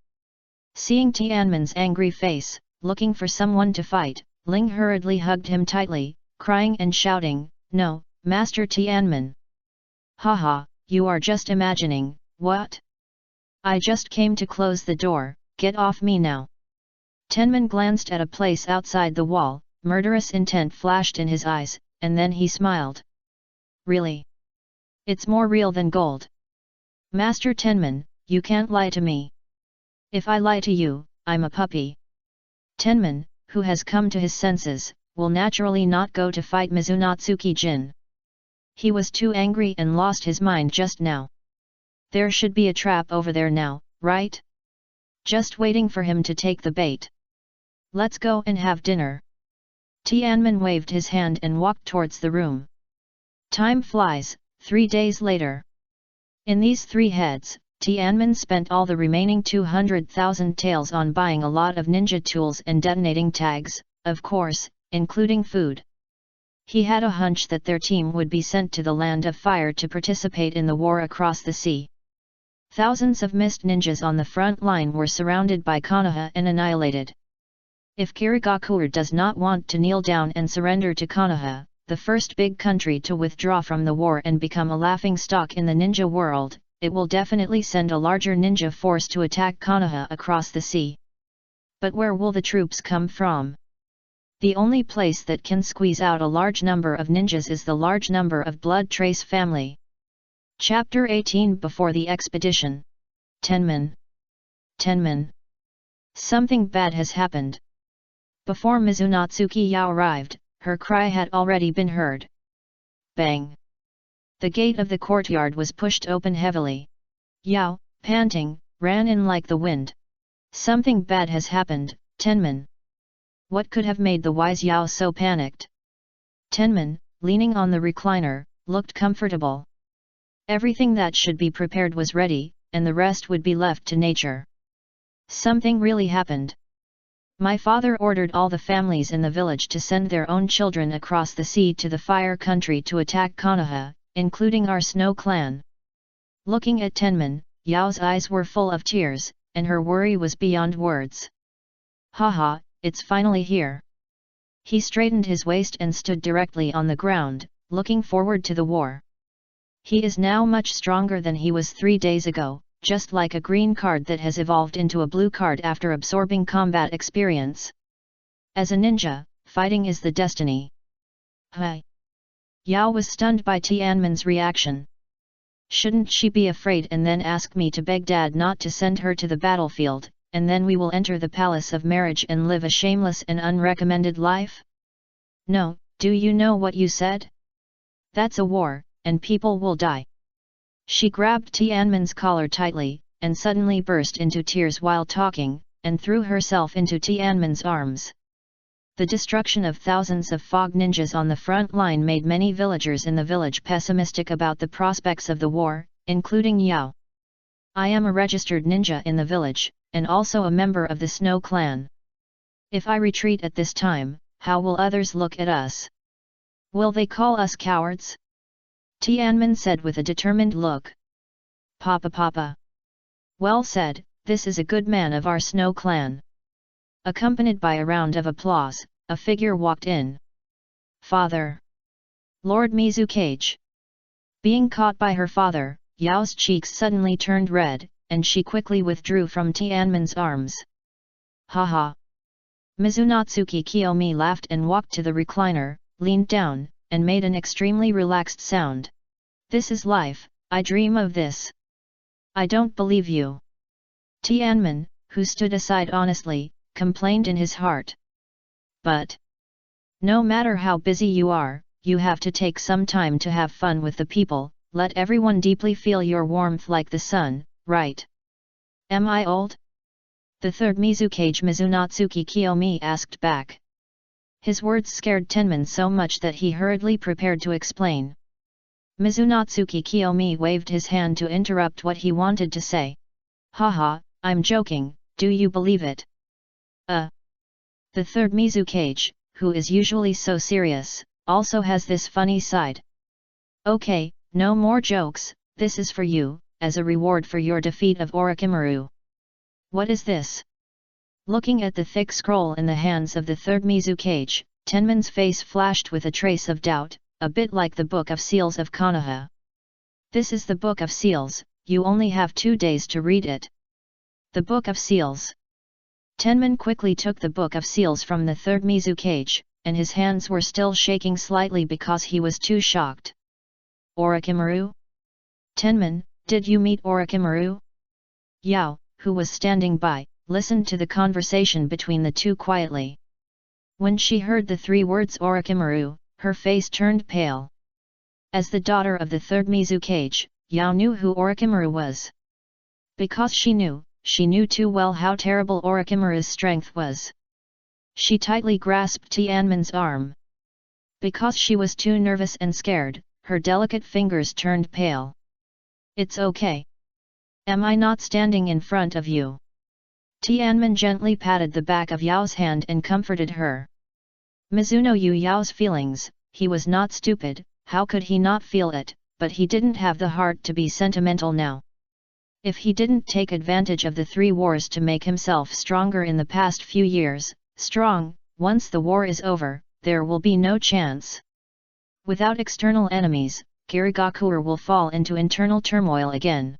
Seeing Tianman's angry face, looking for someone to fight, Ling hurriedly hugged him tightly, crying and shouting, No, Master Tianman! Haha, you are just imagining, what? I just came to close the door, get off me now. Tenman glanced at a place outside the wall, murderous intent flashed in his eyes, and then he smiled. Really? It's more real than gold. Master Tenman, you can't lie to me. If I lie to you, I'm a puppy. Tenman, who has come to his senses, will naturally not go to fight Mizunatsuki-jin. He was too angry and lost his mind just now. There should be a trap over there now, right? Just waiting for him to take the bait. Let's go and have dinner. Tianman waved his hand and walked towards the room. Time flies, 3 days later. In these 3 heads, Tianman spent all the remaining 200,000 taels on buying a lot of ninja tools and detonating tags, of course, including food. He had a hunch that their team would be sent to the Land of Fire to participate in the war across the sea. Thousands of mist ninjas on the front line were surrounded by Konoha and annihilated. If Kirigakure does not want to kneel down and surrender to Konoha, the first big country to withdraw from the war and become a laughingstock in the ninja world, it will definitely send a larger ninja force to attack Konoha across the sea. But where will the troops come from? The only place that can squeeze out a large number of ninjas is the large number of Blood Trace family. Chapter 18 Before the expedition. Tenman. Tenman. Something bad has happened. Before Mizunatsuki Yao arrived, her cry had already been heard. Bang! The gate of the courtyard was pushed open heavily. Yao, panting, ran in like the wind. Something bad has happened, Tenman. What could have made the wise Yao so panicked? Tenman, leaning on the recliner, looked comfortable. Everything that should be prepared was ready, and the rest would be left to nature. Something really happened. My father ordered all the families in the village to send their own children across the sea to the fire country to attack Konoha, including our snow clan. Looking at Tenman, Yao's eyes were full of tears, and her worry was beyond words. Haha, it's finally here. He straightened his waist and stood directly on the ground, looking forward to the war. He is now much stronger than he was 3 days ago, just like a green card that has evolved into a blue card after absorbing combat experience. As a ninja, fighting is the destiny. Hi! Yao was stunned by Tianman's reaction. Shouldn't she be afraid and then ask me to beg Dad not to send her to the battlefield, and then we will enter the palace of marriage and live a shameless and unrecommended life? No, do you know what you said? That's a war, and people will die. She grabbed Tianmen's collar tightly, and suddenly burst into tears while talking, and threw herself into Tianmen's arms. The destruction of thousands of fog ninjas on the front line made many villagers in the village pessimistic about the prospects of the war, including Yao. I am a registered ninja in the village, and also a member of the Snow Clan. If I retreat at this time, how will others look at us? Will they call us cowards? Tianmen said with a determined look. Papa. Well said, this is a good man of our Snow Clan. Accompanied by a round of applause, a figure walked in. Father! Lord Mizukage! Being caught by her father, Yao's cheeks suddenly turned red, and she quickly withdrew from Tianmen's arms. Haha! Mizunatsuki Kiyomi laughed and walked to the recliner, leaned down, and made an extremely relaxed sound. This is life, I dream of this. I don't believe you. Tianmen, who stood aside honestly, complained in his heart. But no matter how busy you are, you have to take some time to have fun with the people, let everyone deeply feel your warmth like the sun, right? Am I old? The third Mizukage Mizunatsuki Kiyomi asked back. His words scared Tenman so much that he hurriedly prepared to explain. Mizunatsuki Kiyomi waved his hand to interrupt what he wanted to say. Haha, I'm joking, do you believe it? The third Mizukage, who is usually so serious, also has this funny side. Okay, no more jokes, this is for you, as a reward for your defeat of Orochimaru. What is this? Looking at the thick scroll in the hands of the third Mizukage, Tenman's face flashed with a trace of doubt, a bit like the Book of Seals of Konoha. This is the Book of Seals, you only have 2 days to read it. The Book of Seals. Tenman quickly took the Book of Seals from the third Mizukage, and his hands were still shaking slightly because he was too shocked. Orochimaru? Tenman, did you meet Orochimaru? Yao, who was standing by, listened to the conversation between the two quietly. When she heard the 3 words Orochimaru, her face turned pale. As the daughter of the third Mizukage, Yao knew who Orochimaru was. Because she knew too well how terrible Orochimaru's strength was. She tightly grasped Tianmen's arm. Because she was too nervous and scared, her delicate fingers turned pale. It's okay. Am I not standing in front of you? Tianmen gently patted the back of Yao's hand and comforted her. Mizuno knew Yao's feelings, he was not stupid, how could he not feel it, but he didn't have the heart to be sentimental now. If he didn't take advantage of the 3 wars to make himself stronger in the past few years, once the war is over, there will be no chance. Without external enemies, Kirigakure will fall into internal turmoil again.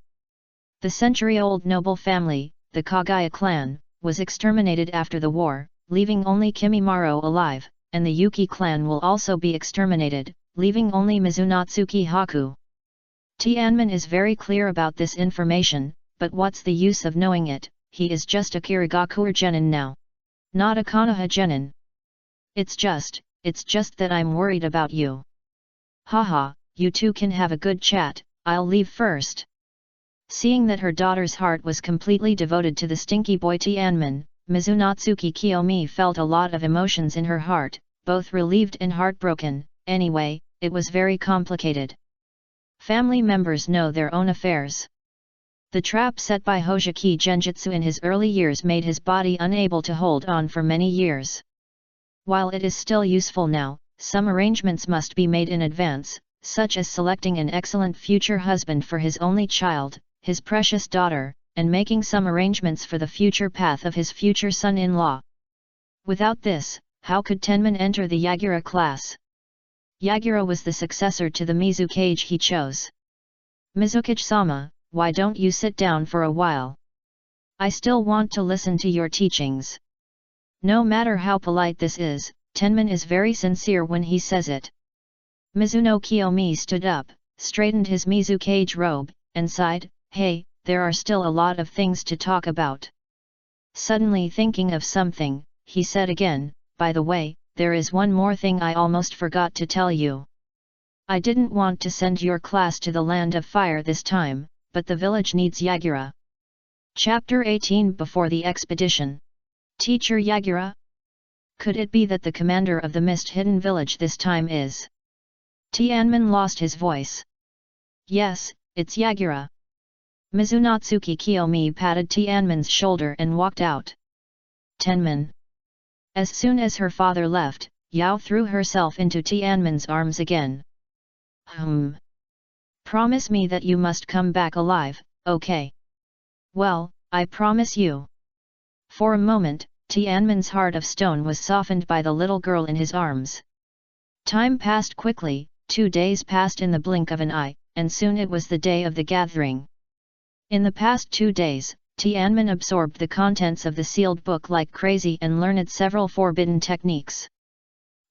The century-old noble family, the Kagaya clan, was exterminated after the war, leaving only Kimimaro alive, and the Yuki clan will also be exterminated, leaving only Mizunatsuki Haku. Tianmen is very clear about this information, but what's the use of knowing it, he is just a Kirigakure genin now. Not a Konoha genin. It's just that I'm worried about you. Haha, you two can have a good chat, I'll leave first. Seeing that her daughter's heart was completely devoted to the stinky boy Tianmen, Mizunatsuki Kiyomi felt a lot of emotions in her heart, both relieved and heartbroken. Anyway, it was very complicated. Family members know their own affairs. The trap set by Hojiki Genjutsu in his early years made his body unable to hold on for many years. While it is still useful now, some arrangements must be made in advance, such as selecting an excellent future husband for his only child, his precious daughter, and making some arrangements for the future path of his future son-in-law. Without this, how could Tenman enter the Yagura class? Yagura was the successor to the Mizukage he chose. Mizukage-sama, why don't you sit down for a while? I still want to listen to your teachings. No matter how polite this is, Tenman is very sincere when he says it. Mizuno Kiyomi stood up, straightened his Mizukage robe, and sighed, hey, there are still a lot of things to talk about. Suddenly thinking of something, he said again, by the way, there is one more thing I almost forgot to tell you. I didn't want to send your class to the land of fire this time, but the village needs Yagura. Chapter 18 Before the expedition. Teacher Yagura? Could it be that the commander of the mist-hidden village this time is? Tianmin lost his voice. Yes, it's Yagura. Mizunatsuki Kiyomi patted Tianmin's shoulder and walked out. Tenmin. As soon as her father left, Yao threw herself into Tianmin's arms again. Promise me that you must come back alive, okay? Well, I promise you. For a moment, Tianmin's heart of stone was softened by the little girl in his arms. Time passed quickly, 2 days passed in the blink of an eye, and soon it was the day of the gathering. In the past 2 days, Tianmin absorbed the contents of the sealed book like crazy and learned several forbidden techniques.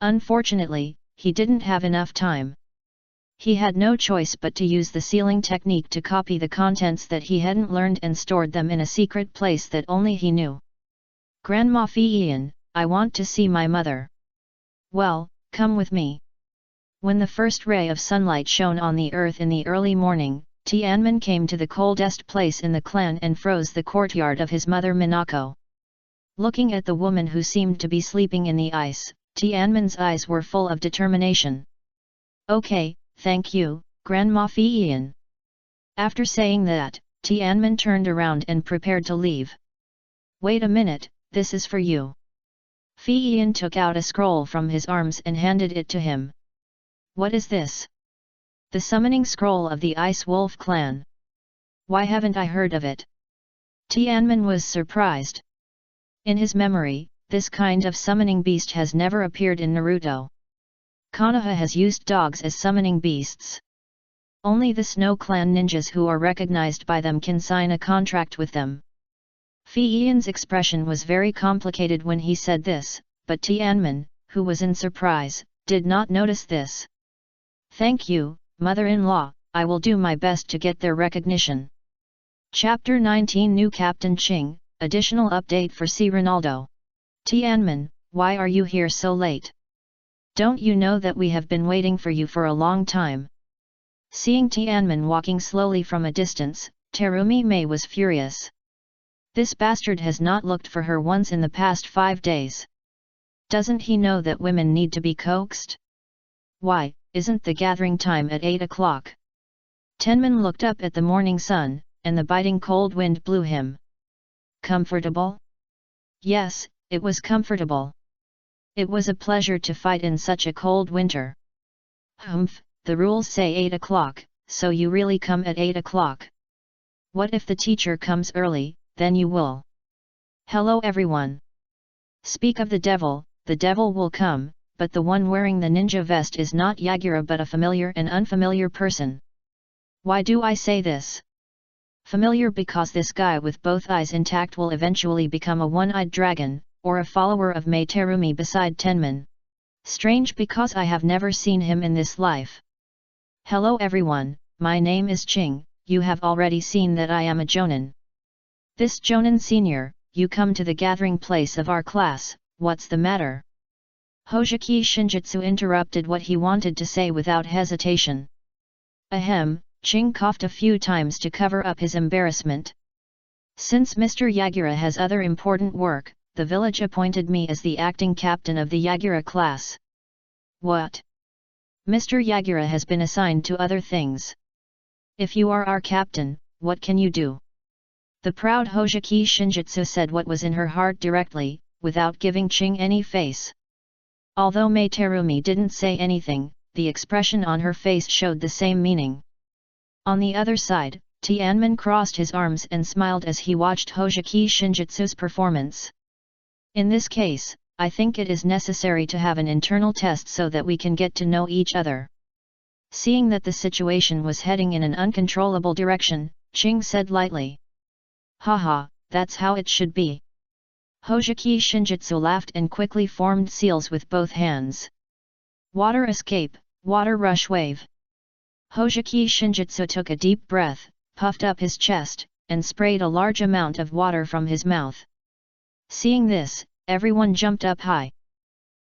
Unfortunately, he didn't have enough time. He had no choice but to use the sealing technique to copy the contents that he hadn't learned and stored them in a secret place that only he knew. Grandma Fiyin, I want to see my mother. Well, come with me. When the first ray of sunlight shone on the earth in the early morning, Tianmin came to the coldest place in the clan and froze the courtyard of his mother Minako. Looking at the woman who seemed to be sleeping in the ice, Tianmin's eyes were full of determination. Okay, thank you, Grandma Fiyin. After saying that, Tianmin turned around and prepared to leave. Wait a minute, this is for you. Fiyin took out a scroll from his arms and handed it to him. What is this? The summoning scroll of the Ice Wolf clan. Why haven't I heard of it? Tianmin was surprised. In his memory, this kind of summoning beast has never appeared in Naruto. Konoha has used dogs as summoning beasts. Only the Snow Clan ninjas who are recognized by them can sign a contract with them. Fiyin's expression was very complicated when he said this, but Tianmin, who was in surprise, did not notice this. Thank you, mother-in-law, I will do my best to get their recognition. Chapter 19 New Captain Ching, additional update for C. Ronaldo. Tianmin, why are you here so late? Don't you know that we have been waiting for you for a long time? Seeing Tianmin walking slowly from a distance, Terumi Mei was furious. This bastard has not looked for her once in the past 5 days. Doesn't he know that women need to be coaxed? Why, isn't the gathering time at 8 o'clock? Tenmin looked up at the morning sun, and the biting cold wind blew him. Comfortable? Yes, it was comfortable. It was a pleasure to fight in such a cold winter. Humph, the rules say 8 o'clock, so you really come at 8 o'clock. What if the teacher comes early, then you will. Hello everyone. Speak of the devil will come, but the one wearing the ninja vest is not Yagura but a familiar and unfamiliar person. Why do I say this? Familiar because this guy with both eyes intact will eventually become a one-eyed dragon, or a follower of Mei Terumi beside Tenmin. Strange because I have never seen him in this life. Hello everyone, my name is Ching, you have already seen that I am a Jonin. This Jonin senior, you come to the gathering place of our class, what's the matter? Hojiki Shinjitsu interrupted what he wanted to say without hesitation. Ahem, Ching coughed a few times to cover up his embarrassment. Since Mr. Yagura has other important work, the village appointed me as the acting captain of the Yagura class. What? Mr. Yagura has been assigned to other things. If you are our captain, what can you do? The proud Hojiki Shinjitsu said what was in her heart directly, without giving Ching any face. Although Mei Terumi didn't say anything, the expression on her face showed the same meaning. On the other side, Tianmin crossed his arms and smiled as he watched Hojiki Shinjitsu's performance. In this case, I think it is necessary to have an internal test so that we can get to know each other. Seeing that the situation was heading in an uncontrollable direction, Ching said lightly. Haha, that's how it should be. Hojiki Shinjitsu laughed and quickly formed seals with both hands. Water escape, water rush wave. Hojiki Shinjitsu took a deep breath, puffed up his chest, and sprayed a large amount of water from his mouth. Seeing this, everyone jumped up high.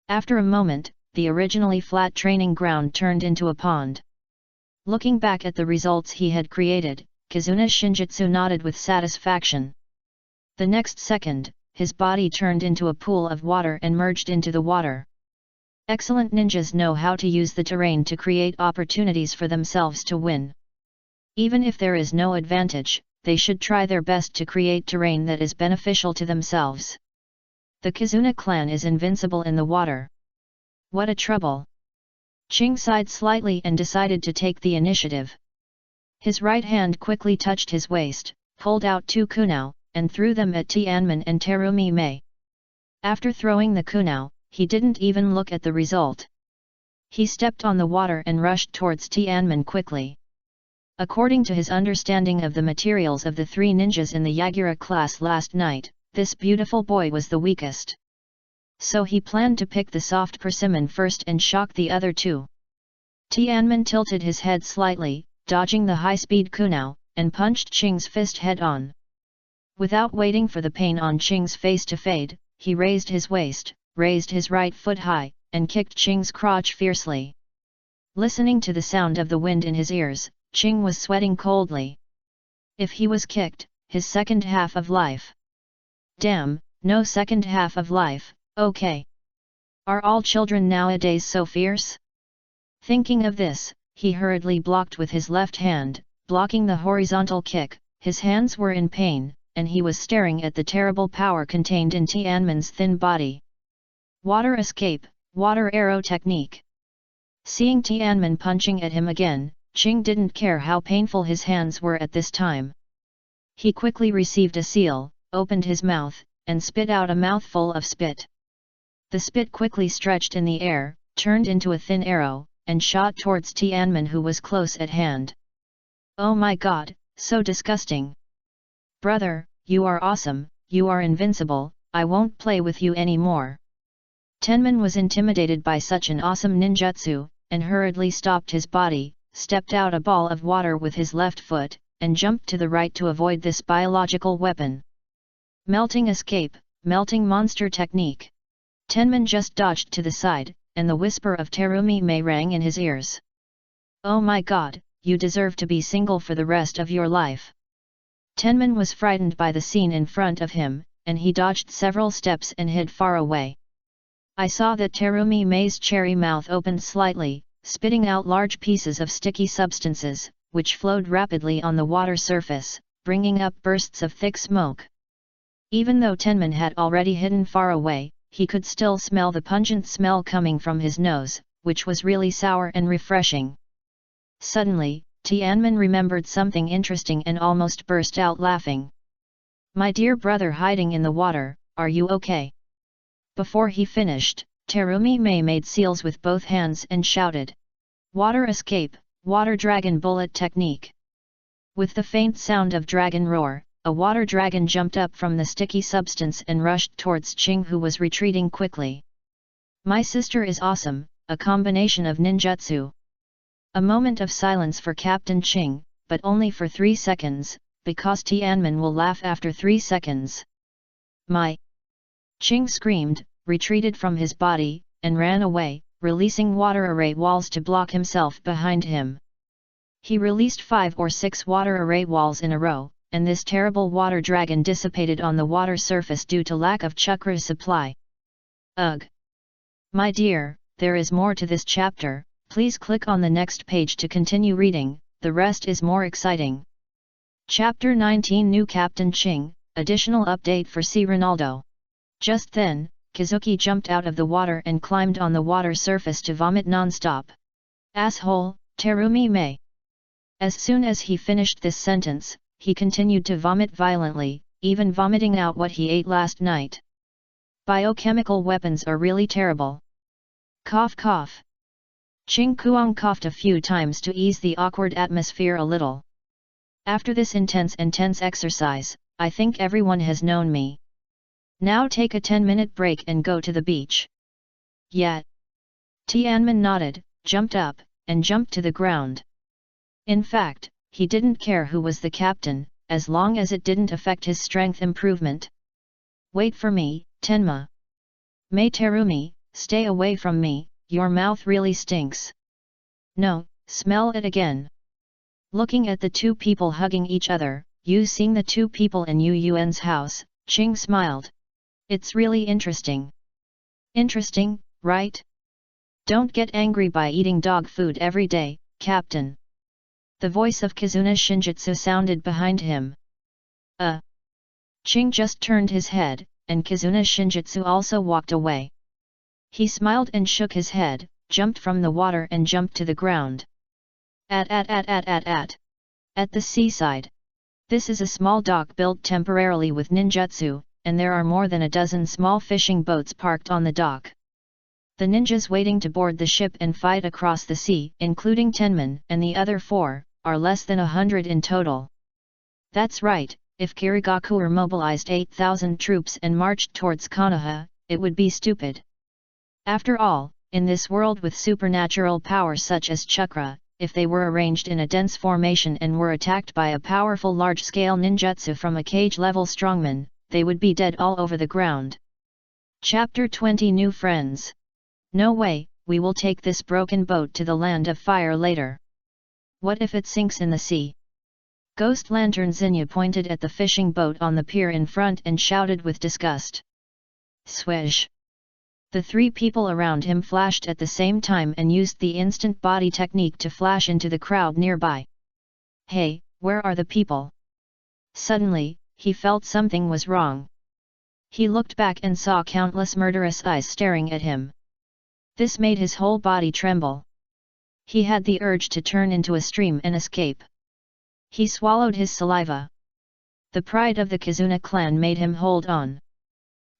After a moment, the originally flat training ground turned into a pond. Looking back at the results he had created, Kizuna Shinjitsu nodded with satisfaction. The next second, his body turned into a pool of water and merged into the water. Excellent ninjas know how to use the terrain to create opportunities for themselves to win. Even if there is no advantage, they should try their best to create terrain that is beneficial to themselves. The Kizuna clan is invincible in the water. What a trouble! Ching sighed slightly and decided to take the initiative. His right hand quickly touched his waist, pulled out 2 kunao, and threw them at Tianmen and Terumi Mei. After throwing the kunao, he didn't even look at the result. He stepped on the water and rushed towards Tianmen quickly. According to his understanding of the materials of the 3 ninjas in the Yagura class last night, this beautiful boy was the weakest. So he planned to pick the soft persimmon first and shock the other 2. Tianmen tilted his head slightly, dodging the high-speed kunao, and punched Qing's fist head-on. Without waiting for the pain on Qing's face to fade, he raised his waist, raised his right foot high, and kicked Qing's crotch fiercely. Listening to the sound of the wind in his ears, Qing was sweating coldly. If he was kicked, his second half of life. Damn, no second half of life, okay. Are all children nowadays so fierce? Thinking of this, he hurriedly blocked with his left hand, blocking the horizontal kick. His hands were in pain, and he was staring at the terrible power contained in Tianmen's thin body. Water escape, water arrow technique. Seeing Tianmen punching at him again, Qing didn't care how painful his hands were at this time. He quickly received a seal, opened his mouth, and spit out a mouthful of spit. The spit quickly stretched in the air, turned into a thin arrow, and shot towards Tianmen, who was close at hand. Oh my god, so disgusting! Brother, you are awesome, you are invincible, I won't play with you anymore. Tenman was intimidated by such an awesome ninjutsu, and hurriedly stopped his body, stepped out a ball of water with his left foot, and jumped to the right to avoid this biological weapon. Melting escape, melting monster technique. Tenman just dodged to the side, and the whisper of Terumi Mei rang in his ears. Oh my god, you deserve to be single for the rest of your life. Tenman was frightened by the scene in front of him, and he dodged several steps and hid far away. I saw that Terumi Mei's cherry mouth opened slightly, spitting out large pieces of sticky substances, which flowed rapidly on the water surface, bringing up bursts of thick smoke. Even though Tenman had already hidden far away, he could still smell the pungent smell coming from his nose, which was really sour and refreshing. Suddenly, Tianmen remembered something interesting and almost burst out laughing. My dear brother hiding in the water, are you okay? Before he finished, Terumi Mei made seals with both hands and shouted. Water escape, water dragon bullet technique. With the faint sound of dragon roar, a water dragon jumped up from the sticky substance and rushed towards Qing, who was retreating quickly. My sister is awesome, a combination of ninjutsu. A moment of silence for Captain Qing, but only for 3 seconds, because Tianmen will laugh after 3 seconds. My! Qing screamed, retreated from his body, and ran away, releasing water array walls to block himself behind him. He released 5 or 6 water array walls in a row, and this terrible water dragon dissipated on the water surface due to lack of chakra supply. Ugh! My dear, there is more to this chapter, please click on the next page to continue reading, the rest is more exciting. Chapter 19 New Captain Qing, additional update for C. Ronaldo. Just then, Kazuki jumped out of the water and climbed on the water surface to vomit non-stop. Asshole, Terumi Mei. As soon as he finished this sentence, he continued to vomit violently, even vomiting out what he ate last night. Biochemical weapons are really terrible. Cough cough. Qing Kuang coughed a few times to ease the awkward atmosphere a little. After this intense and tense exercise, I think everyone has known me. Now take a 10-minute break and go to the beach. Yeah. Tianmen nodded, jumped up, and jumped to the ground. In fact, he didn't care who was the captain, as long as it didn't affect his strength improvement. Wait for me, Tenma. Mei Terumi, stay away from me, your mouth really stinks. No, smell it again. Looking at the two people hugging each other, Yu seeing the two people in Yu Yuan's house, Qing smiled. It's really interesting. Interesting, right? Don't get angry by eating dog food every day, Captain. The voice of Kizuna Shinjitsu sounded behind him. Qing just turned his head, and Kizuna Shinjitsu also walked away. He smiled and shook his head, jumped from the water and jumped to the ground. At the seaside. This is a small dock built temporarily with ninjutsu, and there are more than a dozen small fishing boats parked on the dock. The ninjas waiting to board the ship and fight across the sea, including Tenman and the other 4, are less than 100 in total. That's right, if Kirigakuer mobilized 8,000 troops and marched towards Konoha, it would be stupid. After all, in this world with supernatural power such as chakra, if they were arranged in a dense formation and were attacked by a powerful large-scale ninjutsu from a cage-level strongman, they would be dead all over the ground. Chapter 20 New Friends. No way, we will take this broken boat to the land of fire later. What if it sinks in the sea? Ghost Lantern Zinnia pointed at the fishing boat on the pier in front and shouted with disgust. Swish! The 3 people around him flashed at the same time and used the instant body technique to flash into the crowd nearby. Hey, where are the people? Suddenly, he felt something was wrong. He looked back and saw countless murderous eyes staring at him. This made his whole body tremble. He had the urge to turn into a stream and escape. He swallowed his saliva. The pride of the Kizuna clan made him hold on.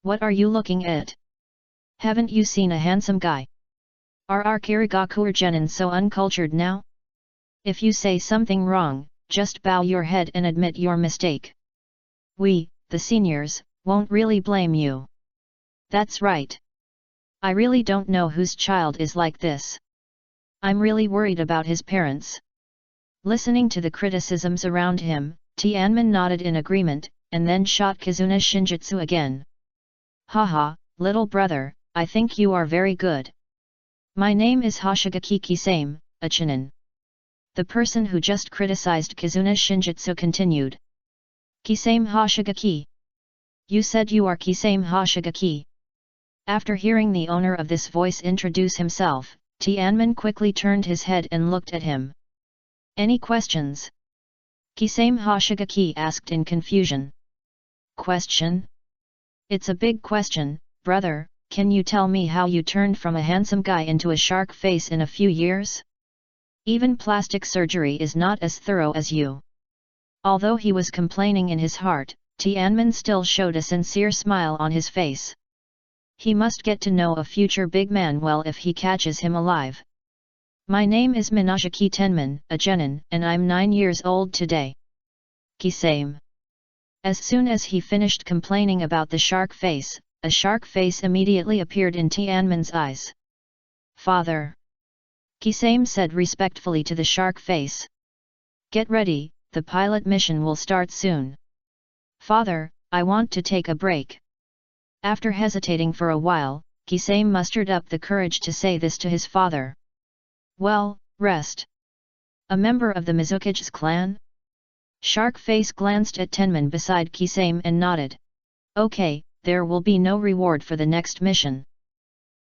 What are you looking at? Haven't you seen a handsome guy? Are our Kirigakuer genin so uncultured now? If you say something wrong, just bow your head and admit your mistake. We, the seniors, won't really blame you. That's right. I really don't know whose child is like this. I'm really worried about his parents. Listening to the criticisms around him, Tianmin nodded in agreement, and then shot Kizuna Shinjitsu again. Haha, little brother, I think you are very good. My name is Hoshigaki Kisame, a Chunin. The person who just criticized Kizuna Shinjitsu continued. Kisame Hoshigaki. You said you are Kisame Hoshigaki. After hearing the owner of this voice introduce himself, Tianmin quickly turned his head and looked at him. Any questions? Kisame Hoshigaki asked in confusion. Question? It's a big question, brother. Can you tell me how you turned from a handsome guy into a shark face in a few years? Even plastic surgery is not as thorough as you. Although he was complaining in his heart, Tianmin still showed a sincere smile on his face. He must get to know a future big man well if he catches him alive. My name is Minajiki Tenman, a genin, and I'm 9 years old today. Kisame. As soon as he finished complaining about the shark face, a shark face immediately appeared in Tianmin's eyes. Father. Kisame said respectfully to the shark face. Get ready, the pilot mission will start soon. Father, I want to take a break. After hesitating for a while, Kisame mustered up the courage to say this to his father. Well, rest. A member of the Mizukage's clan? Shark Face glanced at Tenman beside Kisame and nodded. Okay, there will be no reward for the next mission.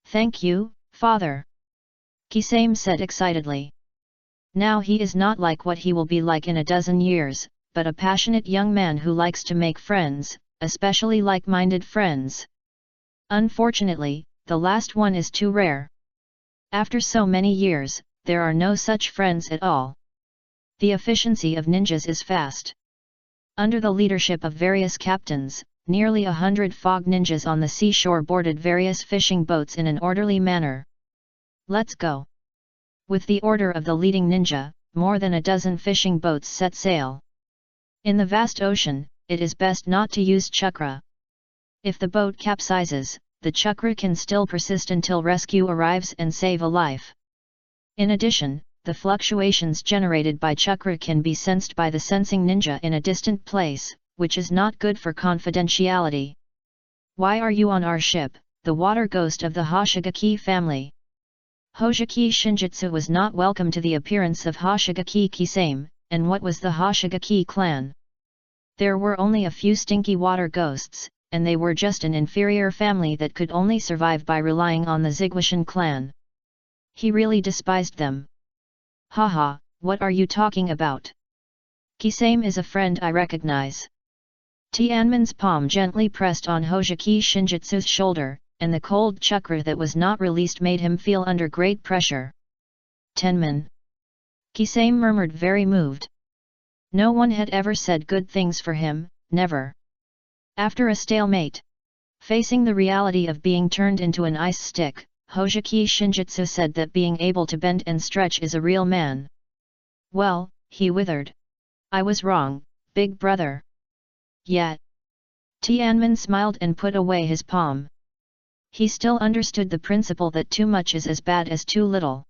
Thank you, father. Kisame said excitedly. Now he is not like what he will be like in a dozen years, but a passionate young man who likes to make friends, especially like-minded friends. Unfortunately, the last one is too rare. After so many years, there are no such friends at all. The efficiency of ninjas is fast. Under the leadership of various captains, nearly 100 fog ninjas on the seashore boarded various fishing boats in an orderly manner. Let's go. With the order of the leading ninja, more than a dozen fishing boats set sail. In the vast ocean, it is best not to use chakra. If the boat capsizes, the chakra can still persist until rescue arrives and save a life. In addition, the fluctuations generated by chakra can be sensed by the sensing ninja in a distant place, which is not good for confidentiality. Why are you on our ship, the water ghost of the Hoshigaki family? Hoshiki Shinjitsu was not welcome to the appearance of Hoshigaki Kisame, and what was the Hoshigaki clan? There were only a few stinky water ghosts, and they were just an inferior family that could only survive by relying on the Zigwashan clan. He really despised them. Haha, what are you talking about? Kisame is a friend I recognize. Tianman's palm gently pressed on Hoshiki Shinjitsu's shoulder, and the cold chakra that was not released made him feel under great pressure. Tenman. Kisame murmured, very moved. No one had ever said good things for him, never. After a stalemate, facing the reality of being turned into an ice stick, Hoshiki Shinjitsu said that being able to bend and stretch is a real man. Well, he withered. I was wrong, big brother. Yet. Tianman smiled and put away his palm. He still understood the principle that too much is as bad as too little.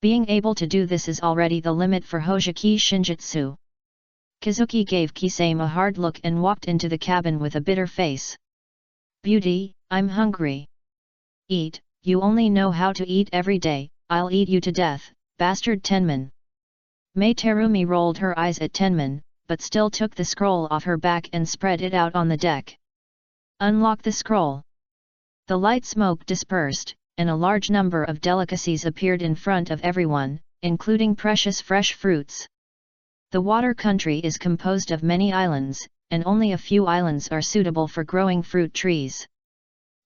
Being able to do this is already the limit for Hoshiki Shinjitsu. Kazuki gave Kisame a hard look and walked into the cabin with a bitter face. Beauty, I'm hungry. Eat, you only know how to eat every day, I'll eat you to death, bastard Tenman. Mei Terumi rolled her eyes at Tenman, but still took the scroll off her back and spread it out on the deck. Unlock the scroll. The light smoke dispersed, and a large number of delicacies appeared in front of everyone, including precious fresh fruits. The water country is composed of many islands, and only a few islands are suitable for growing fruit trees.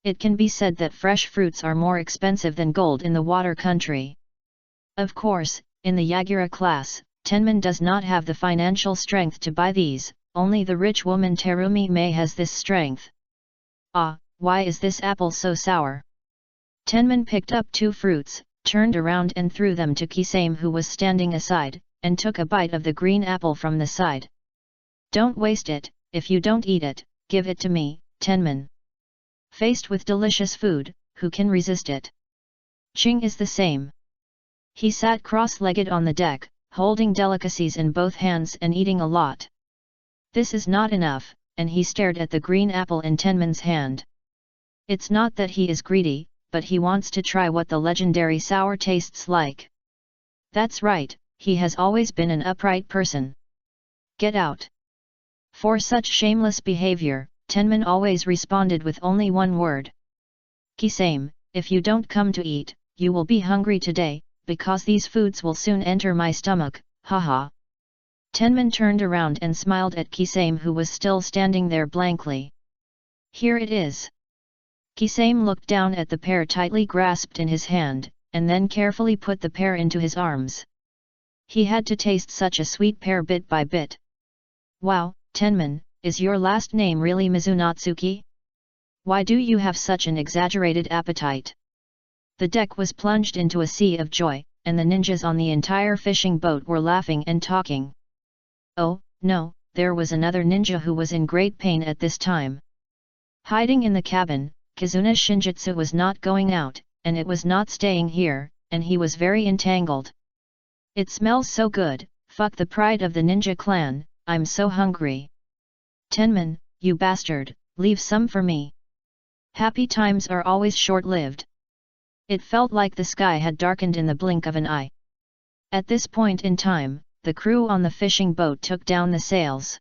It can be said that fresh fruits are more expensive than gold in the water country. Of course, in the Yagura class, Tenman does not have the financial strength to buy these, only the rich woman Terumi Mei has this strength. Ah, why is this apple so sour? Tenman picked up 2 fruits, turned around and threw them to Kisame, who was standing aside, and took a bite of the green apple from the side. Don't waste it, if you don't eat it, give it to me, Tenman. Faced with delicious food, who can resist it? Ching is the same. He sat cross-legged on the deck, holding delicacies in both hands and eating a lot. This is not enough, and he stared at the green apple in Tenman's hand. It's not that he is greedy, but he wants to try what the legendary sour tastes like. That's right, he has always been an upright person. Get out. For such shameless behavior, Tenman always responded with only one word. Kisame, if you don't come to eat, you will be hungry today, because these foods will soon enter my stomach, haha. Tenman turned around and smiled at Kisame, who was still standing there blankly. Here it is. Kisame looked down at the pear tightly grasped in his hand, and then carefully put the pear into his arms. He had to taste such a sweet pear bit by bit. Wow, Tenman, is your last name really Mizunatsuki? Why do you have such an exaggerated appetite? The deck was plunged into a sea of joy, and the ninjas on the entire fishing boat were laughing and talking. Oh, no, there was another ninja who was in great pain at this time. Hiding in the cabin, Kazuna Shinjitsu was not going out, and it was not staying here, and he was very entangled. It smells so good, fuck the pride of the ninja clan, I'm so hungry. Tenman, you bastard, leave some for me. Happy times are always short-lived. It felt like the sky had darkened in the blink of an eye. At this point in time, the crew on the fishing boat took down the sails.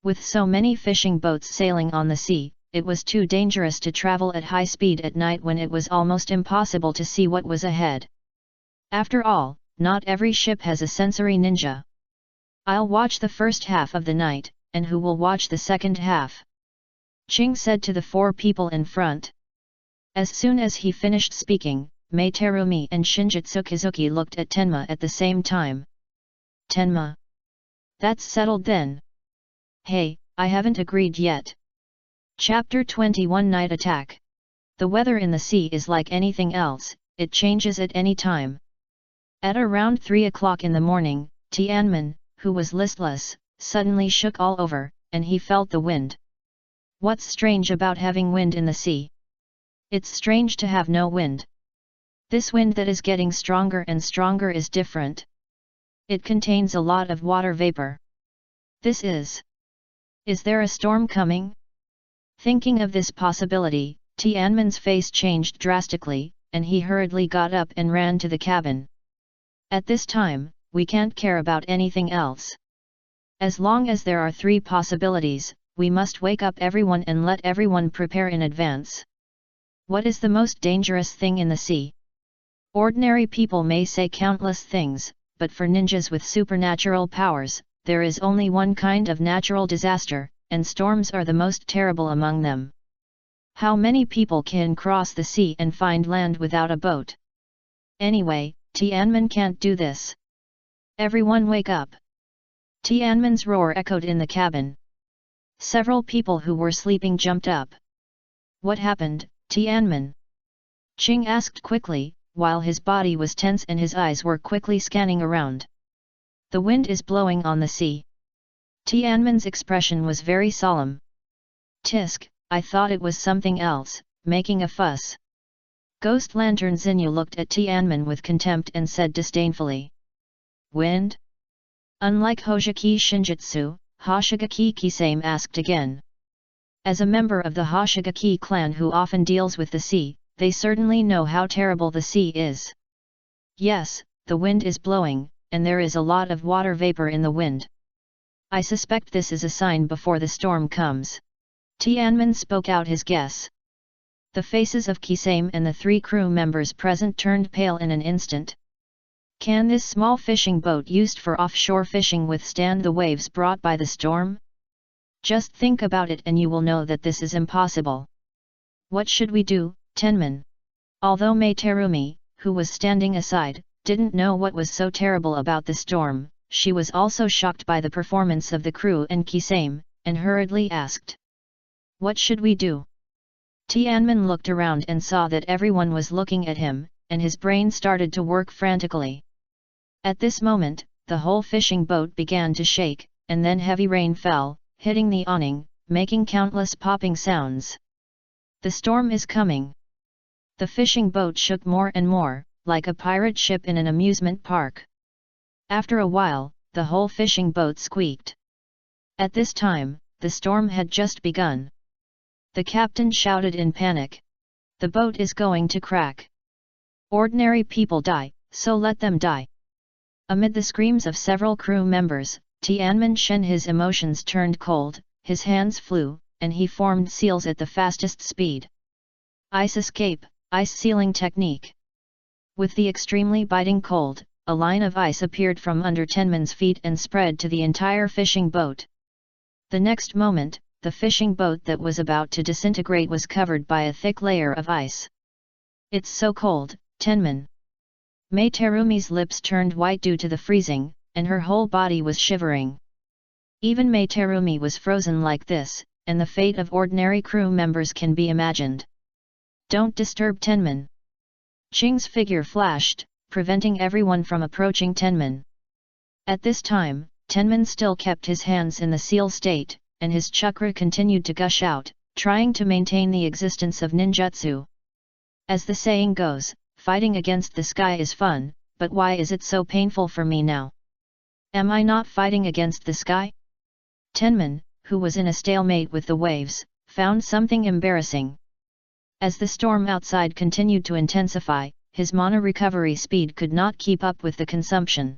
With so many fishing boats sailing on the sea, it was too dangerous to travel at high speed at night when it was almost impossible to see what was ahead. After all, not every ship has a sensory ninja. I'll watch the first half of the night, and who will watch the second half? Ching said to the 4 people in front. As soon as he finished speaking, Mei Terumi and Shinjitsu Kazuki looked at Tenma at the same time. Tenma. That's settled then. Hey, I haven't agreed yet. Chapter 21 Night Attack. The weather in the sea is like anything else, it changes at any time. At around 3 o'clock in the morning, Tianman, who was listless, suddenly shook all over, and he felt the wind. What's strange about having wind in the sea? It's strange to have no wind. This wind that is getting stronger and stronger is different. It contains a lot of water vapor. This is. Is there a storm coming? Thinking of this possibility, Tianman's face changed drastically, and he hurriedly got up and ran to the cabin. At this time, we can't care about anything else. As long as there are 3 possibilities, we must wake up everyone and let everyone prepare in advance. What is the most dangerous thing in the sea? Ordinary people may say countless things, but for ninjas with supernatural powers, there is only one kind of natural disaster, and storms are the most terrible among them. How many people can cross the sea and find land without a boat? Anyway, Tianmin can't do this. Everyone wake up! Tianmin's roar echoed in the cabin. Several people who were sleeping jumped up. What happened, Tianmin? Qing asked quickly, while his body was tense and his eyes were quickly scanning around. The wind is blowing on the sea. Tianmin's expression was very solemn. Tisk, I thought it was something else, making a fuss. Ghost Lantern Xinyu looked at Tianmin with contempt and said disdainfully. Wind? Unlike Hojiki Shinjitsu, Hoshigaki Kisame asked again. As a member of the Hoshigaki clan who often deals with the sea, they certainly know how terrible the sea is. Yes, the wind is blowing, and there is a lot of water vapor in the wind. I suspect this is a sign before the storm comes. Tianmin spoke out his guess. The faces of Kisame and the 3 crew members present turned pale in an instant. Can this small fishing boat used for offshore fishing withstand the waves brought by the storm? Just think about it and you will know that this is impossible. What should we do, Tenman? Although Mei Terumi, who was standing aside, didn't know what was so terrible about the storm, she was also shocked by the performance of the crew and Kisame, and hurriedly asked. What should we do? Tianmin looked around and saw that everyone was looking at him, and his brain started to work frantically. At this moment, the whole fishing boat began to shake, and then heavy rain fell, hitting the awning, making countless popping sounds. The storm is coming. The fishing boat shook more and more, like a pirate ship in an amusement park. After a while, the whole fishing boat squeaked. At this time, the storm had just begun. The captain shouted in panic. The boat is going to crack. Ordinary people die, so let them die. Amid the screams of several crew members, Tianmin Shen his emotions turned cold, his hands flew, and he formed seals at the fastest speed. Ice escape, ice sealing technique. With the extremely biting cold, a line of ice appeared from under Tenman's feet and spread to the entire fishing boat. The next moment, the fishing boat that was about to disintegrate was covered by a thick layer of ice. It's so cold, Tenman. Mei Terumi's lips turned white due to the freezing, and her whole body was shivering. Even Mei Terumi was frozen like this, and the fate of ordinary crew members can be imagined. Don't disturb Tenman. Qing's figure flashed, preventing everyone from approaching Tenman. At this time, Tenman still kept his hands in the seal state, and his chakra continued to gush out, trying to maintain the existence of ninjutsu. As the saying goes, fighting against the sky is fun, but why is it so painful for me now? Am I not fighting against the sky? Tenman, who was in a stalemate with the waves, found something embarrassing. As the storm outside continued to intensify, his mana recovery speed could not keep up with the consumption.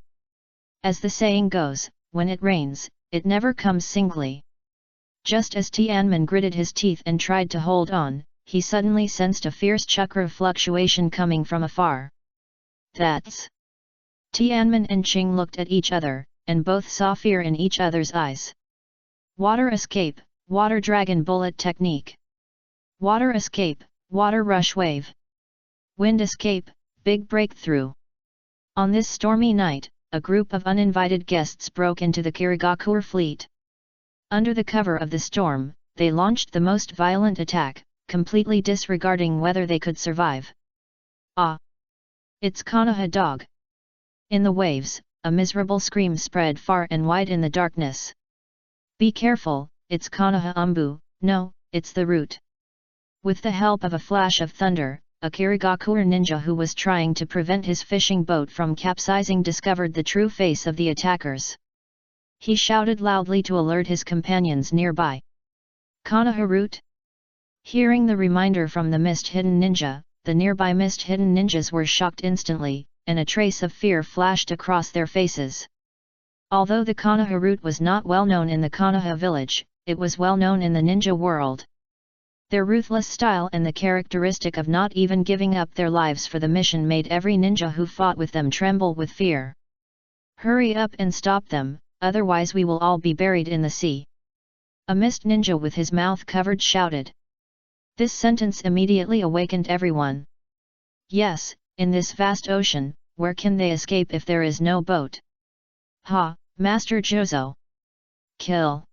As the saying goes, when it rains, it never comes singly. Just as Tianmin gritted his teeth and tried to hold on, he suddenly sensed a fierce chakra fluctuation coming from afar. That's... Tianmin and Qing looked at each other, and both saw fear in each other's eyes. Water escape, water dragon bullet technique. Water escape, water rush wave. Wind escape, big breakthrough. On this stormy night, a group of uninvited guests broke into the Kirigakure fleet. Under the cover of the storm, they launched the most violent attack, completely disregarding whether they could survive. Ah! It's Konoha dog! In the waves, a miserable scream spread far and wide in the darkness. Be careful, it's Konoha Umbu, no, it's the root. With the help of a flash of thunder, a Kirigakure ninja who was trying to prevent his fishing boat from capsizing discovered the true face of the attackers. He shouted loudly to alert his companions nearby. Konoha root? Hearing the reminder from the mist-hidden ninja, the nearby mist-hidden ninjas were shocked instantly, and a trace of fear flashed across their faces. Although the Konoha route was not well known in the Konoha village, it was well known in the ninja world. Their ruthless style and the characteristic of not even giving up their lives for the mission made every ninja who fought with them tremble with fear. "Hurry up and stop them, otherwise we will all be buried in the sea," a mist ninja with his mouth covered shouted. This sentence immediately awakened everyone. Yes, in this vast ocean, where can they escape if there is no boat? Ha, Master Jozo! Kill!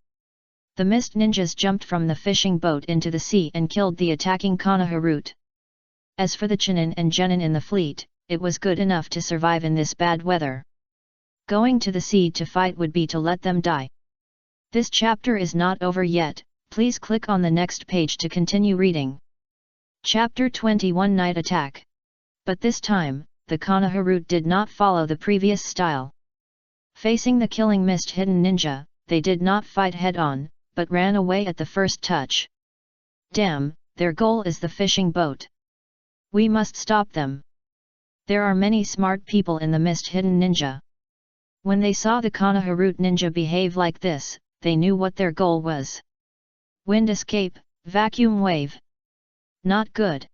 The mist ninjas jumped from the fishing boat into the sea and killed the attacking Konoha route. As for the Chunin and Genin in the fleet, it was good enough to survive in this bad weather. Going to the sea to fight would be to let them die. This chapter is not over yet, please click on the next page to continue reading. Chapter 21 Night Attack. But this time, the Konoha route did not follow the previous style. Facing the killing mist-hidden ninja, they did not fight head-on, but ran away at the first touch. Damn, their goal is the fishing boat. We must stop them. There are many smart people in the mist-hidden ninja. When they saw the Konoha route ninja behave like this, they knew what their goal was. Wind escape, vacuum wave. Not good.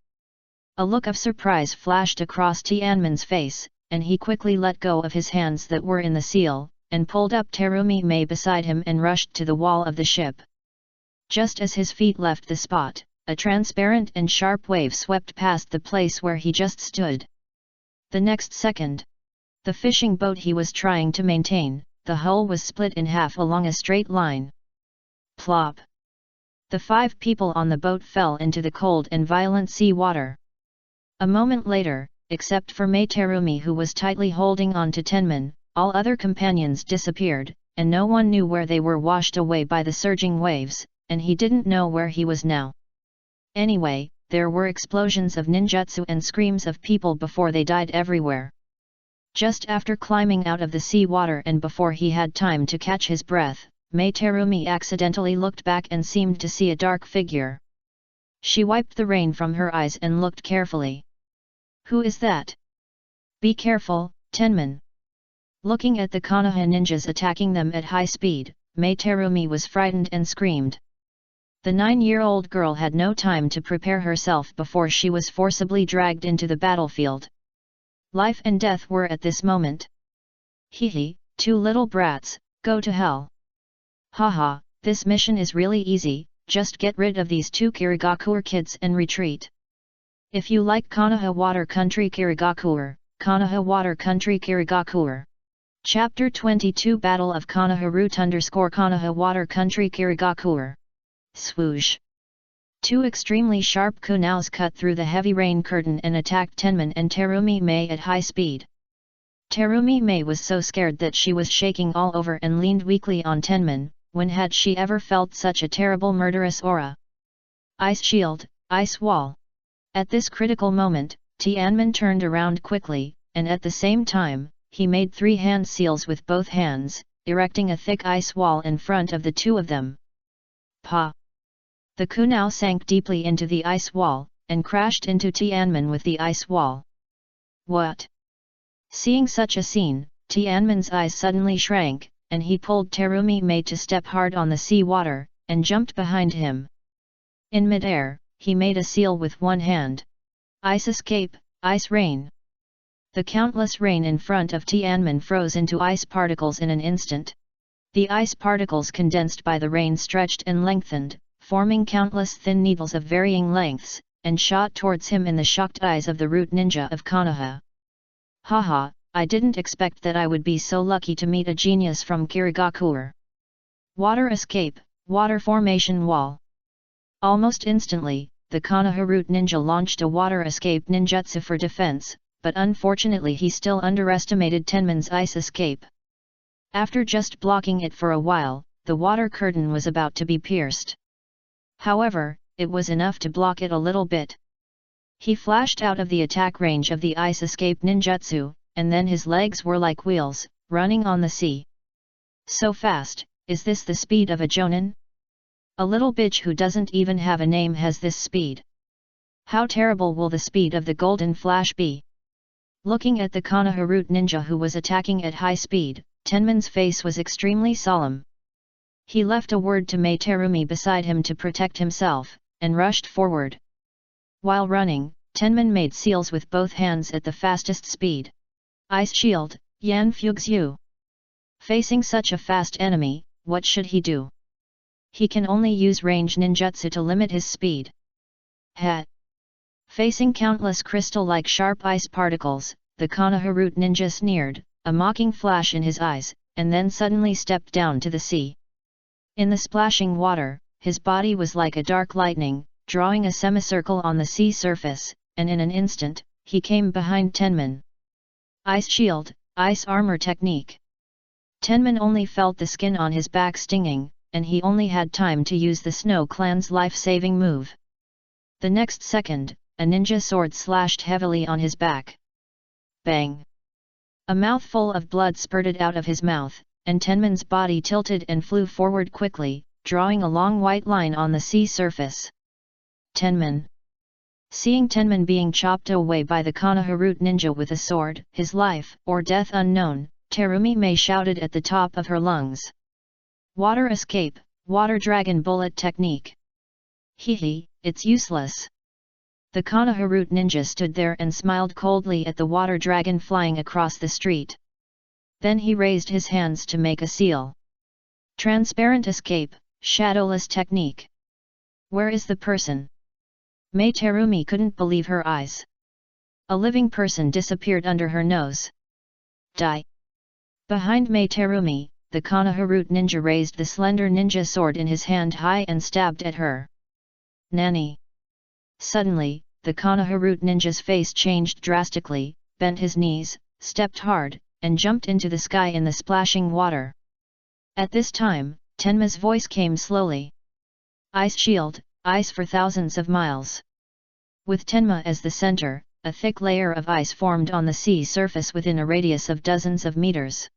A look of surprise flashed across Tianman's face, and he quickly let go of his hands that were in the seal, and pulled up Terumi Mei beside him and rushed to the wall of the ship. Just as his feet left the spot, a transparent and sharp wave swept past the place where he just stood. The next second, the fishing boat he was trying to maintain, the hull was split in half along a straight line. Plop! The 5 people on the boat fell into the cold and violent sea water. A moment later, except for Mei Terumi who was tightly holding on to Tenman, all other companions disappeared, and no one knew where they were washed away by the surging waves, and he didn't know where he was now. Anyway, there were explosions of ninjutsu and screams of people before they died everywhere. Just after climbing out of the sea water and before he had time to catch his breath, Mei Terumi accidentally looked back and seemed to see a dark figure. She wiped the rain from her eyes and looked carefully. Who is that? Be careful, Tenman. Looking at the Konoha ninjas attacking them at high speed, Mei Terumi was frightened and screamed. The 9-year-old girl had no time to prepare herself before she was forcibly dragged into the battlefield. Life and death were at this moment. Hehe, 2 little brats, go to hell. Haha, this mission is really easy, just get rid of these 2 Kirigakuer kids and retreat. If you like Konoha Water Country Kirigakuer, Konoha Water Country Kirigakuer. Chapter 22 Battle of Konoha Route _Konoha Water Country Kirigakuer. Swoosh! 2 extremely sharp kunaus cut through the heavy rain curtain and attacked Tenman and Terumi Mei at high speed. Terumi Mei was so scared that she was shaking all over and leaned weakly on Tenman. When had she ever felt such a terrible murderous aura? Ice shield, ice wall. At this critical moment, Tianman turned around quickly, and at the same time, he made 3 hand seals with both hands, erecting a thick ice wall in front of the 2 of them. Pa! The kunau sank deeply into the ice wall, and crashed into Tianman with the ice wall. What? Seeing such a scene, Tianman's eyes suddenly shrank, and he pulled Terumi Mei to step hard on the sea water, and jumped behind him. In mid-air, he made a seal with one hand. Ice escape, ice rain. The countless rain in front of Tianman froze into ice particles in an instant. The ice particles condensed by the rain stretched and lengthened, forming countless thin needles of varying lengths, and shot towards him in the shocked eyes of the root ninja of Konoha. Haha, I didn't expect that I would be so lucky to meet a genius from Kirigakuer. Water escape, water formation wall. Almost instantly, the Konoha root ninja launched a water escape ninjutsu for defense, but unfortunately he still underestimated Tenman's ice escape. After just blocking it for a while, the water curtain was about to be pierced. However, it was enough to block it a little bit. He flashed out of the attack range of the ice escape ninjutsu, and then his legs were like wheels, running on the sea. So fast, is this the speed of a jonin? A little bitch who doesn't even have a name has this speed. How terrible will the speed of the golden flash be? Looking at the Konoha root ninja who was attacking at high speed, Tenman's face was extremely solemn. He left a word to Mei Terumi beside him to protect himself, and rushed forward. While running, Tenman made seals with both hands at the fastest speed. Ice Shield, Yan Fuxu. Facing such a fast enemy, what should he do? He can only use range ninjutsu to limit his speed. Ha! Facing countless crystal-like sharp ice particles, the Konoha root ninja sneered, a mocking flash in his eyes, and then suddenly stepped down to the sea. In the splashing water, his body was like a dark lightning, drawing a semicircle on the sea surface, and in an instant, he came behind Tenman. Ice Shield, Ice Armor Technique. Tenman only felt the skin on his back stinging, and he only had time to use the Snow Clan's life-saving move. The next second, a ninja sword slashed heavily on his back. Bang! A mouthful of blood spurted out of his mouth, and Tenman's body tilted and flew forward quickly, drawing a long white line on the sea surface. Tenman. Seeing Tenman being chopped away by the Konoha root ninja with a sword, his life or death unknown, Terumi Mei shouted at the top of her lungs. Water escape, water dragon bullet technique. Hehe, it's useless. The Konoha root ninja stood there and smiled coldly at the water dragon flying across the street. Then he raised his hands to make a seal. Transparent escape, shadowless technique. Where is the person? Mei Terumi couldn't believe her eyes. A living person disappeared under her nose. Die! Behind Mei Terumi, the Konoha root ninja raised the slender ninja sword in his hand high and stabbed at her. Nani! Suddenly, the Konoha root ninja's face changed drastically, bent his knees, stepped hard, and jumped into the sky in the splashing water. At this time, Tenma's voice came slowly. Ice Shield, ice for thousands of miles. With Tenma as the center, a thick layer of ice formed on the sea surface within a radius of dozens of meters.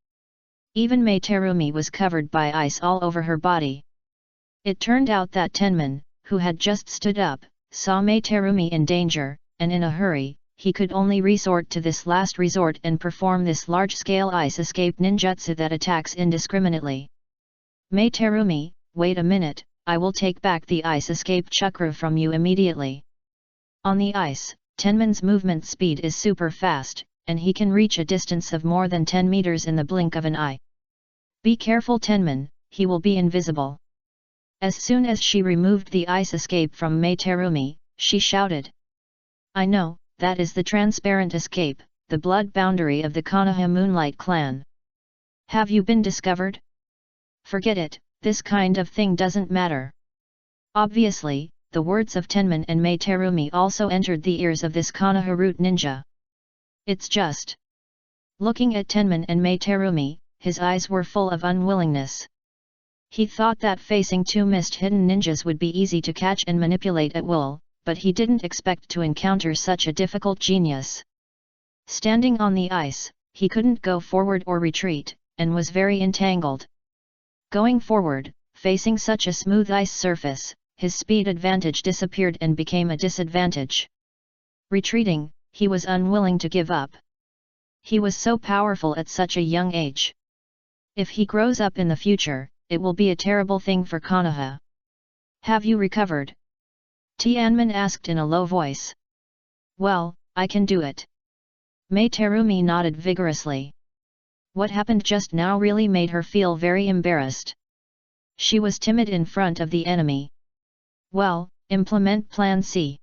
Even Mei Terumi was covered by ice all over her body. It turned out that Tenman, who had just stood up, saw Mei Terumi in danger, and in a hurry, he could only resort to this last resort and perform this large-scale ice escape ninjutsu that attacks indiscriminately. Mei Terumi, wait a minute, I will take back the ice escape chakra from you immediately. On the ice, Tenman's movement speed is super fast, and he can reach a distance of more than 10 meters in the blink of an eye. Be careful Tenman, he will be invisible. As soon as she removed the ice escape from Mei Terumi, she shouted. I know, that is the transparent escape, the blood boundary of the Konoha Moonlight clan. Have you been discovered? Forget it, this kind of thing doesn't matter. Obviously, the words of Tenman and Mei Terumi also entered the ears of this Konoha root ninja. It's just. Looking at Tenman and Mei Terumi, his eyes were full of unwillingness. He thought that facing two mist-hidden ninjas would be easy to catch and manipulate at will, but he didn't expect to encounter such a difficult genius. Standing on the ice, he couldn't go forward or retreat, and was very entangled. Going forward, facing such a smooth ice surface, his speed advantage disappeared and became a disadvantage. Retreating, he was unwilling to give up. He was so powerful at such a young age. If he grows up in the future, it will be a terrible thing for Konoha. Have you recovered? Tianmin asked in a low voice. Well, I can do it. Mei Terumi nodded vigorously. What happened just now really made her feel very embarrassed. She was timid in front of the enemy. Well, implement Plan C.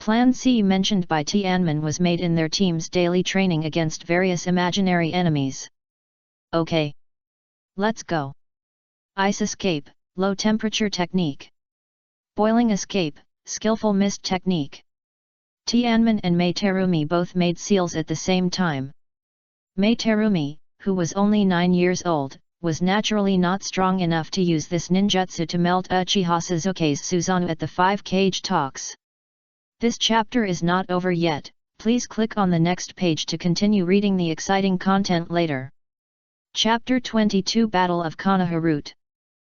Plan C mentioned by Tianmin was made in their team's daily training against various imaginary enemies. Okay. Let's go. Ice escape, low temperature technique. Boiling escape, skillful mist technique. Tianmin and Mei Terumi both made seals at the same time. Mei Terumi, who was only 9 years old, was naturally not strong enough to use this ninjutsu to melt Uchiha Suzuki's Susanoo at the 5-cage talks. This chapter is not over yet, please click on the next page to continue reading the exciting content later. Chapter 22 Battle of Konoha Root.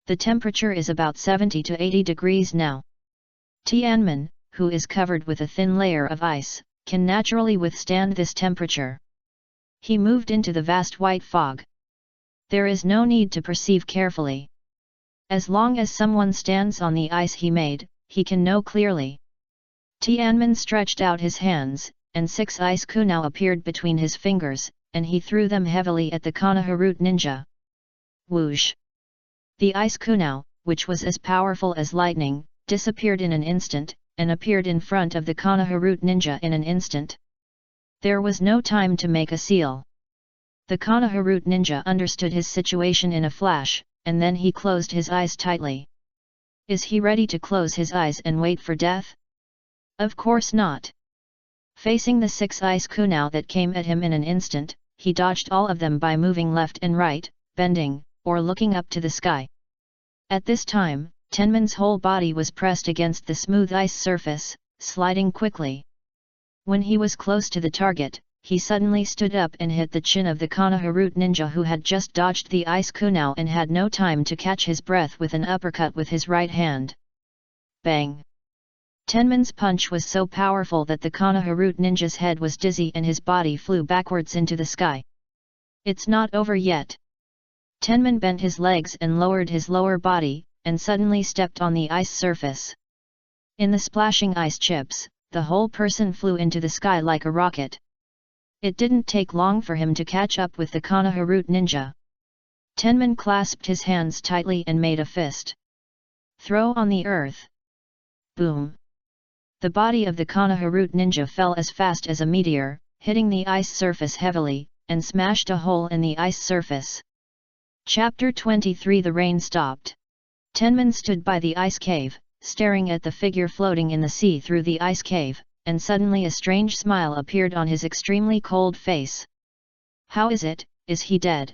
The temperature is about 70 to 80 degrees now. Tianmin, who is covered with a thin layer of ice, can naturally withstand this temperature. He moved into the vast white fog. There is no need to perceive carefully. As long as someone stands on the ice he made, he can know clearly. Tianmin stretched out his hands, and 6 ice kunao appeared between his fingers, and he threw them heavily at the Konoha root ninja. Whoosh! The ice kunao, which was as powerful as lightning, disappeared in an instant, and appeared in front of the Konoha root ninja in an instant. There was no time to make a seal. The Konoha root ninja understood his situation in a flash, and then he closed his eyes tightly. Is he ready to close his eyes and wait for death? Of course not. Facing the 6 ice kunao that came at him in an instant, he dodged all of them by moving left and right, bending, or looking up to the sky. At this time, Tenman's whole body was pressed against the smooth ice surface, sliding quickly. When he was close to the target, he suddenly stood up and hit the chin of the Konoha root ninja who had just dodged the ice kunao and had no time to catch his breath with an uppercut with his right hand. Bang! Tenman's punch was so powerful that the Konoha root ninja's head was dizzy and his body flew backwards into the sky. It's not over yet. Tenman bent his legs and lowered his lower body, and suddenly stepped on the ice surface. In the splashing ice chips, the whole person flew into the sky like a rocket. It didn't take long for him to catch up with the Konoha root ninja. Tenman clasped his hands tightly and made a fist. Throw on the earth. Boom! The body of the Konoha root ninja fell as fast as a meteor, hitting the ice surface heavily, and smashed a hole in the ice surface. Chapter 23 The rain stopped. Tenman stood by the ice cave, staring at the figure floating in the sea through the ice cave, and suddenly a strange smile appeared on his extremely cold face. How is he dead?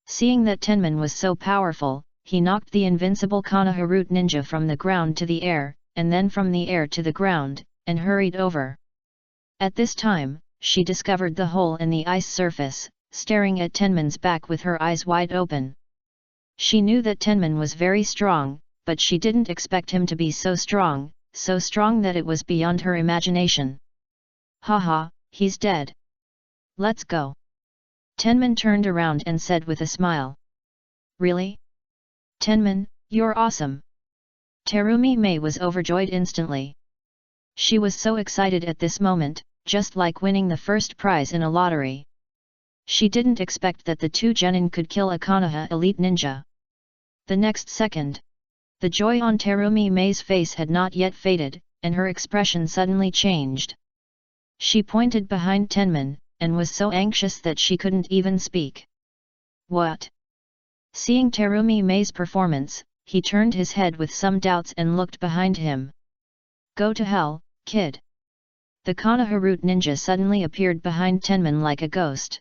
Seeing that Tenman was so powerful, he knocked the invincible Konoha root ninja from the ground to the air, and then from the air to the ground, and hurried over. At this time, she discovered the hole in the ice surface, staring at Tenman's back with her eyes wide open. She knew that Tenman was very strong, but she didn't expect him to be so strong that it was beyond her imagination. Haha, he's dead. Let's go. Tenman turned around and said with a smile. Really? Tenman, you're awesome. Terumi Mei was overjoyed instantly. She was so excited at this moment, just like winning the first prize in a lottery. She didn't expect that the 2 genin could kill a Konoha elite ninja. The next second, the joy on Terumi Mei's face had not yet faded, and her expression suddenly changed. She pointed behind Tenman, and was so anxious that she couldn't even speak. What? Seeing Terumi Mei's performance, he turned his head with some doubts and looked behind him. Go to hell, kid. The Konoha root ninja suddenly appeared behind Tenman like a ghost.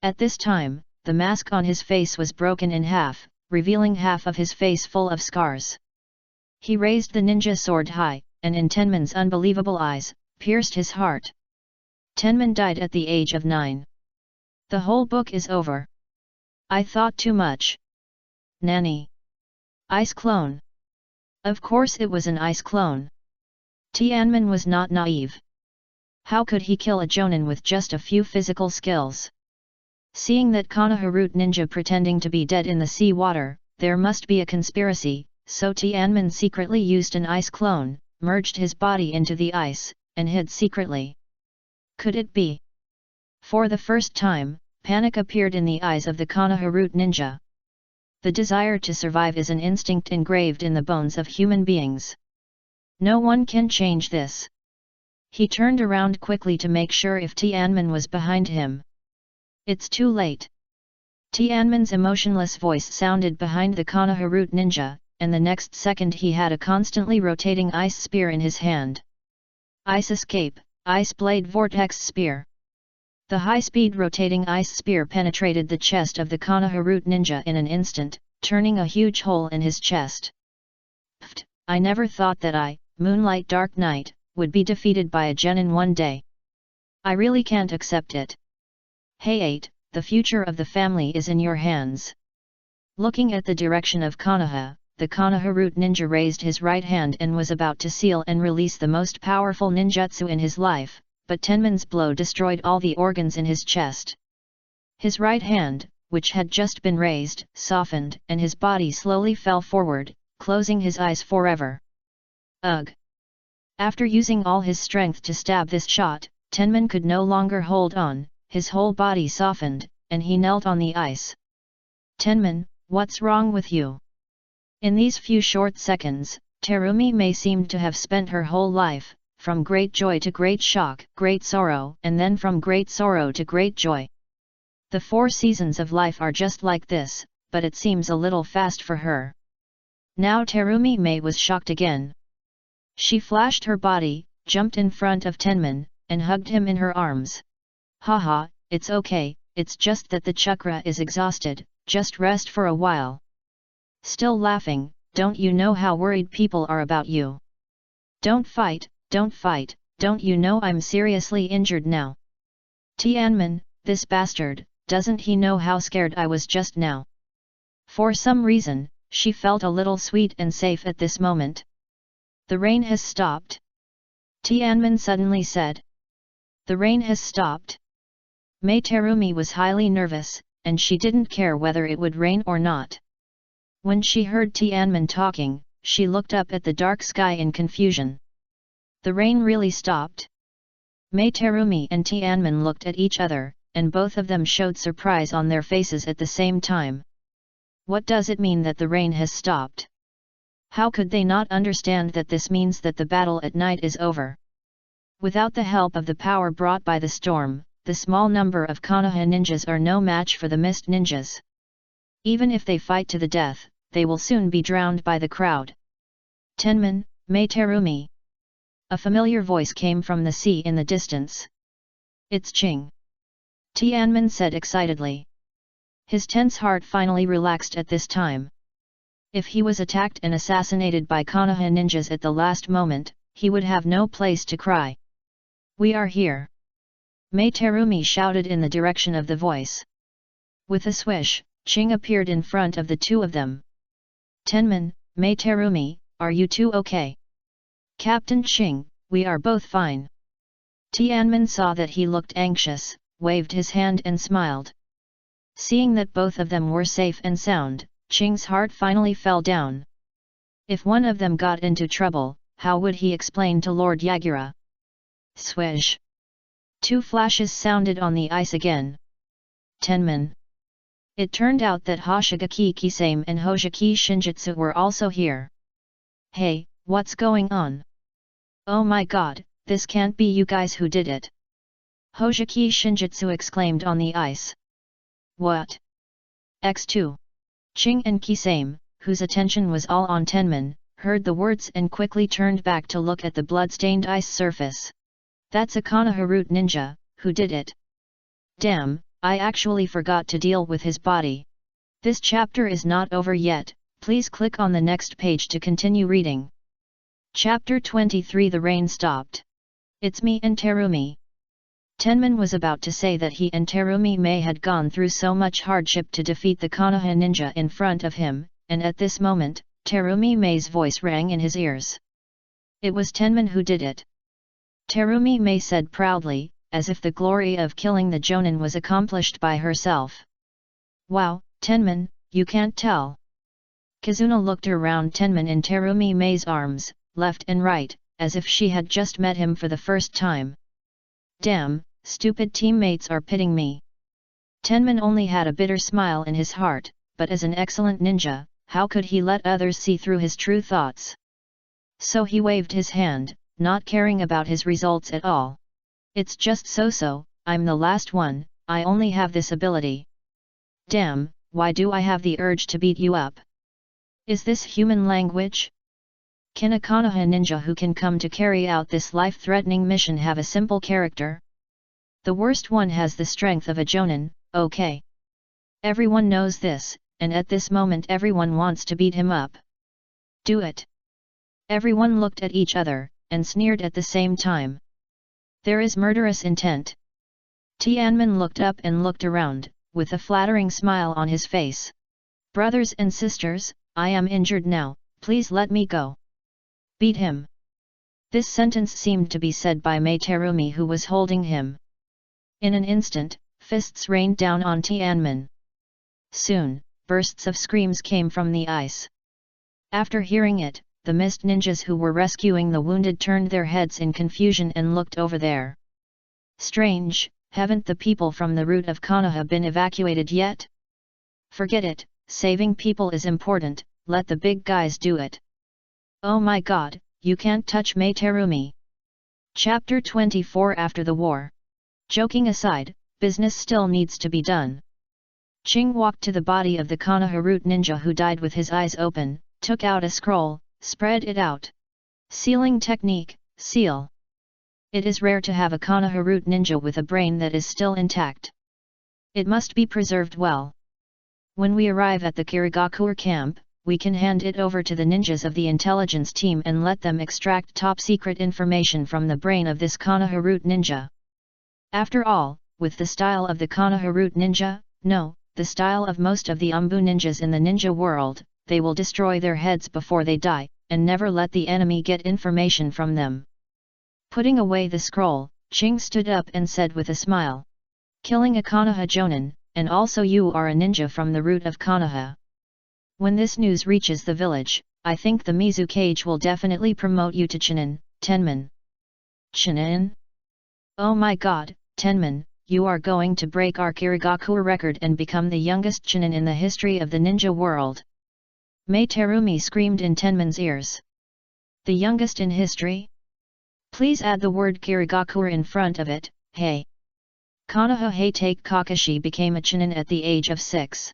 At this time, the mask on his face was broken in half, revealing half of his face full of scars. He raised the ninja sword high, and in Tenman's unbelievable eyes, pierced his heart. Tenman died at the age of 9. The whole book is over. I thought too much. Nanny. Ice clone. Of course it was an ice clone. Tianmin was not naive. How could he kill a jonin with just a few physical skills? Seeing that Konoha root ninja pretending to be dead in the sea water, there must be a conspiracy, so Tianmin secretly used an ice clone, merged his body into the ice, and hid secretly. Could it be? For the first time, panic appeared in the eyes of the Konoha root ninja. The desire to survive is an instinct engraved in the bones of human beings. No one can change this. He turned around quickly to make sure if Tianmin was behind him. It's too late. Tianmin's emotionless voice sounded behind the Konoha root ninja, and the next second he had a constantly rotating ice spear in his hand. Ice escape, ice blade vortex spear. The high-speed rotating ice spear penetrated the chest of the Konoha root ninja in an instant, turning a huge hole in his chest. Pfft, I never thought that I, Moonlight Dark Knight, would be defeated by a genin one day. I really can't accept it. Hey 8, the future of the family is in your hands. Looking at the direction of Konoha, the Konoha root ninja raised his right hand and was about to seal and release the most powerful ninjutsu in his life, but Tenman's blow destroyed all the organs in his chest. His right hand, which had just been raised, softened, and his body slowly fell forward, closing his eyes forever. Ugh! After using all his strength to stab this shot, Tenman could no longer hold on, his whole body softened, and he knelt on the ice. Tenman, what's wrong with you? In these few short seconds, Terumi Mei seemed to have spent her whole life, from great joy to great shock, great sorrow, and then from great sorrow to great joy. The 4 seasons of life are just like this, but it seems a little fast for her. Now Terumi Mei was shocked again. She flashed her body, jumped in front of Tenman, and hugged him in her arms. Haha, it's okay, it's just that the chakra is exhausted, just rest for a while. Still laughing, don't you know how worried people are about you? Don't fight, don't you know I'm seriously injured now? Tianman, this bastard, doesn't he know how scared I was just now? For some reason, she felt a little sweet and safe at this moment. The rain has stopped. Tianman suddenly said. The rain has stopped. Mei Terumi was highly nervous, and she didn't care whether it would rain or not. When she heard Tianman talking, she looked up at the dark sky in confusion. The rain really stopped? Mei Terumi and Tianman looked at each other, and both of them showed surprise on their faces at the same time. What does it mean that the rain has stopped? How could they not understand that this means that the battle at night is over? Without the help of the power brought by the storm, the small number of Konoha ninjas are no match for the mist ninjas. Even if they fight to the death, they will soon be drowned by the crowd. Tenman, Mei Terumi. A familiar voice came from the sea in the distance. It's Ching. Tianman said excitedly. His tense heart finally relaxed at this time. If he was attacked and assassinated by Konoha ninjas at the last moment, he would have no place to cry. We are here. Mei Terumi shouted in the direction of the voice. With a swish, Ching appeared in front of the two of them. Tenman, Mei Terumi, are you two okay? Captain Ching, we are both fine. Tianman saw that he looked anxious, waved his hand and smiled. Seeing that both of them were safe and sound, Ching's heart finally fell down. If one of them got into trouble, how would he explain to Lord Yagura? Swish! 2 flashes sounded on the ice again. Tenman. It turned out that Hoshigaki Kisame and Hojiki Shinjitsu were also here. Hey, what's going on? Oh my god, this can't be you guys who did it. Hojiki Shinjitsu exclaimed on the ice. What? X2. Ching and Kisame, whose attention was all on Tenman, heard the words and quickly turned back to look at the blood-stained ice surface. That's a Konoha root ninja, who did it? Damn, I actually forgot to deal with his body. This chapter is not over yet, please click on the next page to continue reading. Chapter 23 The rain stopped. It's me and Terumi. Tenman was about to say that he and Terumi Mei had gone through so much hardship to defeat the Konoha ninja in front of him, and at this moment, Terumi Mei's voice rang in his ears. It was Tenman who did it. Terumi Mei said proudly, as if the glory of killing the Jonin was accomplished by herself. Wow, Tenman, you can't tell. Kazuna looked around Tenman in Terumi Mei's arms, left and right, as if she had just met him for the first time. Damn, stupid teammates are pitting me. Tenman only had a bitter smile in his heart, but as an excellent ninja, how could he let others see through his true thoughts? So he waved his hand, not caring about his results at all. It's just so, I'm the last one, I only have this ability. Damn, why do I have the urge to beat you up? Is this human language? Can a Konoha ninja who can come to carry out this life-threatening mission have a simple character? The worst one has the strength of a Jonin, okay. Everyone knows this, and at this moment everyone wants to beat him up. Do it. Everyone looked at each other, and sneered at the same time. There is murderous intent. Tianman looked up and looked around, with a flattering smile on his face. Brothers and sisters, I am injured now, please let me go. Beat him. This sentence seemed to be said by Mei Terumi, who was holding him. In an instant, fists rained down on Tianmen. Soon, bursts of screams came from the ice. After hearing it, the mist ninjas who were rescuing the wounded turned their heads in confusion and looked over there. Strange, haven't the people from the route of Konoha been evacuated yet? Forget it, saving people is important, let the big guys do it. Oh my god, you can't touch Mei Terumi. Chapter 24 After the War. Joking aside, business still needs to be done. Ching walked to the body of the Konoha root ninja who died with his eyes open, took out a scroll, spread it out. Sealing technique, seal. It is rare to have a Konoha root ninja with a brain that is still intact. It must be preserved well. When we arrive at the Kirigakure camp, we can hand it over to the ninjas of the intelligence team and let them extract top-secret information from the brain of this Konoha root ninja. After all, with the style of the Konoha root ninja, no, the style of most of the Umbu ninjas in the ninja world, they will destroy their heads before they die, and never let the enemy get information from them. Putting away the scroll, Ching stood up and said with a smile. Killing a Konoha Jonin, and also you are a ninja from the root of Konoha. When this news reaches the village, I think the Mizukage will definitely promote you to Chunin, Tenman. Chunin? Oh my god, Tenman, you are going to break our Kirigakure record and become the youngest Chunin in the history of the ninja world. Mei Terumi screamed in Tenman's ears. The youngest in history? Please add the word Kirigakure in front of it, hey. Konoha Heitake Kakashi became a Chunin at the age of 6.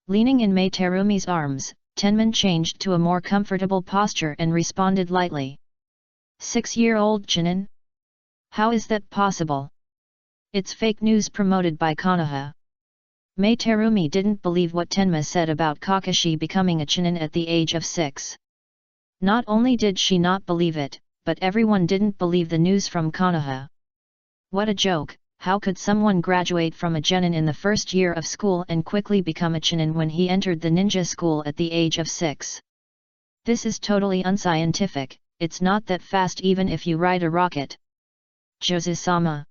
Leaning in Mei Terumi's arms, Tenman changed to a more comfortable posture and responded lightly. 6-year-old Chunin? How is that possible? It's fake news promoted by Konoha. Mei Terumi didn't believe what Tenma said about Kakashi becoming a Chunin at the age of 6. Not only did she not believe it, but everyone didn't believe the news from Konoha. What a joke, how could someone graduate from a genin in the first year of school and quickly become a Chunin when he entered the ninja school at the age of 6? This is totally unscientific, it's not that fast even if you ride a rocket. Jozu-sama.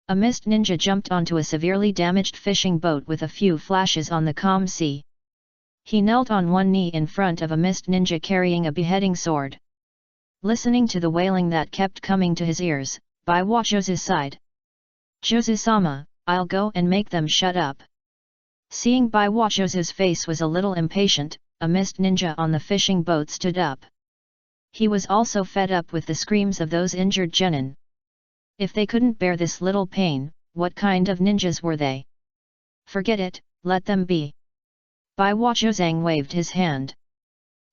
A mist ninja jumped onto a severely damaged fishing boat with a few flashes on the calm sea. He knelt on one knee in front of a mist ninja carrying a beheading sword. Listening to the wailing that kept coming to his ears, Baiwa Jozu sighed. Jozu-sama, I'll go and make them shut up. Seeing Baiwa Jozu's face was a little impatient, a mist ninja on the fishing boat stood up. He was also fed up with the screams of those injured genin. If they couldn't bear this little pain, what kind of ninjas were they? Forget it, let them be. Baiwa Zhozang waved his hand.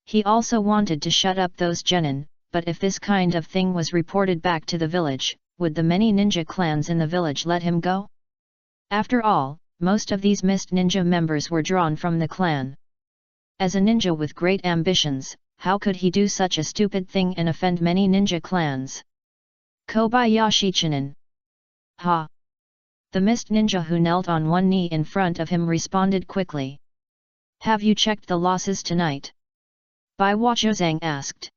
He also wanted to shut up those genin, but if this kind of thing was reported back to the village, would the many ninja clans in the village let him go? After all, most of these mist ninja members were drawn from the clan. As a ninja with great ambitions, how could he do such a stupid thing and offend many ninja clans? Kobayashi Chunin. Ha! The mist ninja who knelt on one knee in front of him responded quickly. Have you checked the losses tonight? Baiwa Zhozang asked.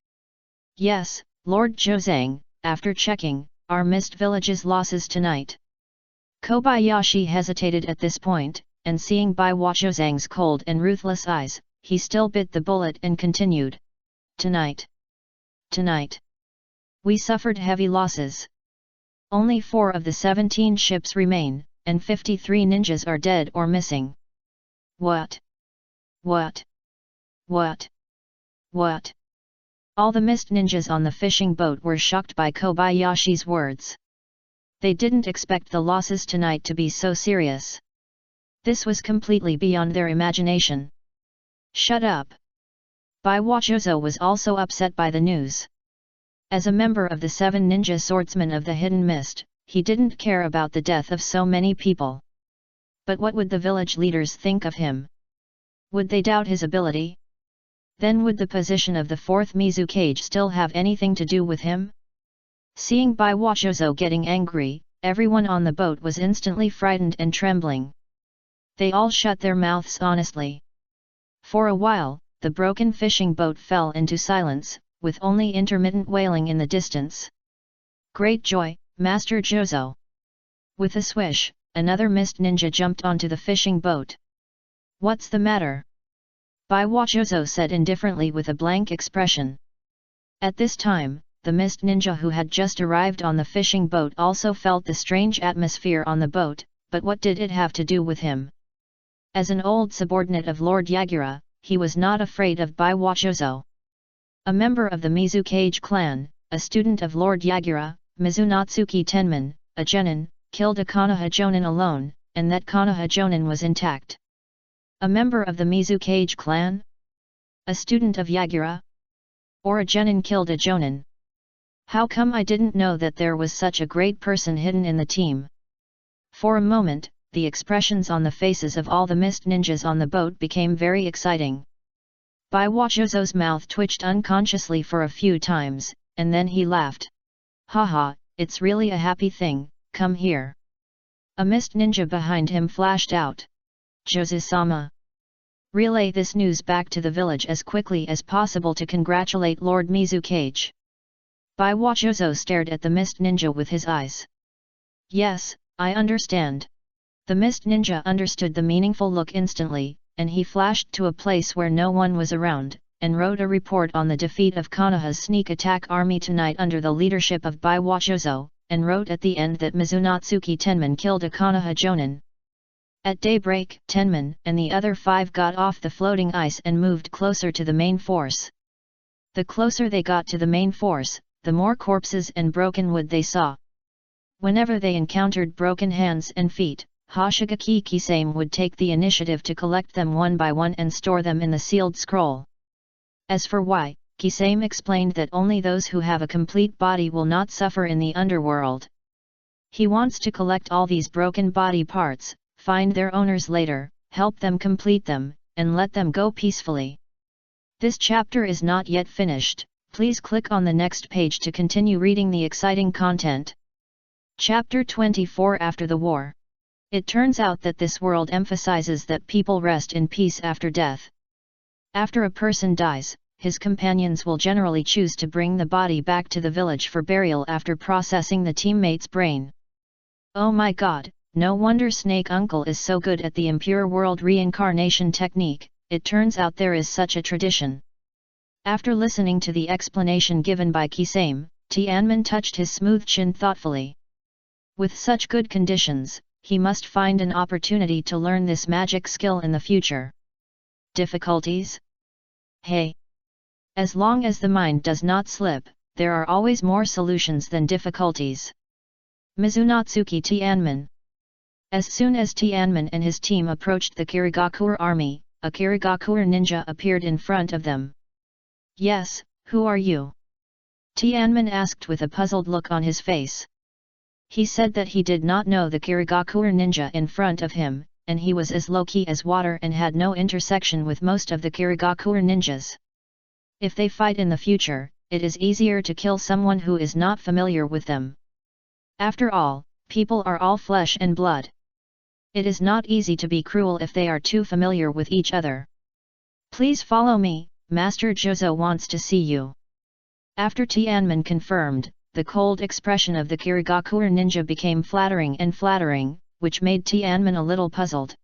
Yes, Lord Zhozang, after checking, our mist village's losses tonight. Kobayashi hesitated at this point, and seeing Baiwa Zhozang's cold and ruthless eyes, he still bit the bullet and continued. Tonight. We suffered heavy losses. Only 4 of the 17 ships remain, and 53 ninjas are dead or missing. What? All the mist ninjas on the fishing boat were shocked by Kobayashi's words. They didn't expect the losses tonight to be so serious. This was completely beyond their imagination. Shut up! Baiwa Jozo was also upset by the news. As a member of the 7 ninja swordsmen of the Hidden Mist, he didn't care about the death of so many people. But what would the village leaders think of him? Would they doubt his ability? Then would the position of the 4th Mizukage still have anything to do with him? Seeing Baiwa Jozo getting angry, everyone on the boat was instantly frightened and trembling. They all shut their mouths honestly. For a while, the broken fishing boat fell into silence, with only intermittent wailing in the distance. Great joy, Master Jozo! With a swish, another mist ninja jumped onto the fishing boat. What's the matter? Baiwa Jozo said indifferently with a blank expression. At this time, the mist ninja who had just arrived on the fishing boat also felt the strange atmosphere on the boat, but what did it have to do with him? As an old subordinate of Lord Yagura, he was not afraid of Baiwa Jozo. A member of the Mizukage clan, a student of Lord Yagura, Mizunatsuki Tenman, a genin, killed a Konoha jonin alone, and that Konoha jonin was intact. A member of the Mizukage clan? A student of Yagura? Or a genin killed a jonin? How come I didn't know that there was such a great person hidden in the team? For a moment, the expressions on the faces of all the mist ninjas on the boat became very exciting. Baiwa Jozo's mouth twitched unconsciously for a few times, and then he laughed. Haha, it's really a happy thing, come here. A mist ninja behind him flashed out. Jozu-sama. Relay this news back to the village as quickly as possible to congratulate Lord Mizukage. Baiwa Jozo stared at the mist ninja with his eyes. Yes, I understand. The mist ninja understood the meaningful look instantly, and he flashed to a place where no one was around, and wrote a report on the defeat of Konoha's sneak attack army tonight under the leadership of Baiwa Jozo, and wrote at the end that Mizunatsuki Tenman killed a Konoha jonin. At daybreak, Tenman and the other 5 got off the floating ice and moved closer to the main force. The closer they got to the main force, the more corpses and broken wood they saw. Whenever they encountered broken hands and feet, Hoshigaki Kisame would take the initiative to collect them one by one and store them in the sealed scroll. As for why, Kisame explained that only those who have a complete body will not suffer in the underworld. He wants to collect all these broken body parts, find their owners later, help them complete them, and let them go peacefully. This chapter is not yet finished, please click on the next page to continue reading the exciting content. Chapter 24 After the War. It turns out that this world emphasizes that people rest in peace after death. After a person dies, his companions will generally choose to bring the body back to the village for burial after processing the teammate's brain. Oh my god, no wonder Snake Uncle is so good at the impure world reincarnation technique, it turns out there is such a tradition. After listening to the explanation given by Kisame, Tianmin touched his smooth chin thoughtfully. With such good conditions, he must find an opportunity to learn this magic skill in the future. Difficulties? Hey! As long as the mind does not slip, there are always more solutions than difficulties. Mizunatsuki Tianmin. As soon as Tianmin and his team approached the Kirigakure army, a Kirigakure ninja appeared in front of them. Yes, who are you? Tianmin asked with a puzzled look on his face. He said that he did not know the Kirigakure ninja in front of him, and he was as low-key as water and had no intersection with most of the Kirigakure ninjas. If they fight in the future, it is easier to kill someone who is not familiar with them. After all, people are all flesh and blood. It is not easy to be cruel if they are too familiar with each other. Please follow me, Master Jozo wants to see you. After Tianmin confirmed, the cold expression of the Kirigakure ninja became flattering and flattering, which made Tianmin a little puzzled.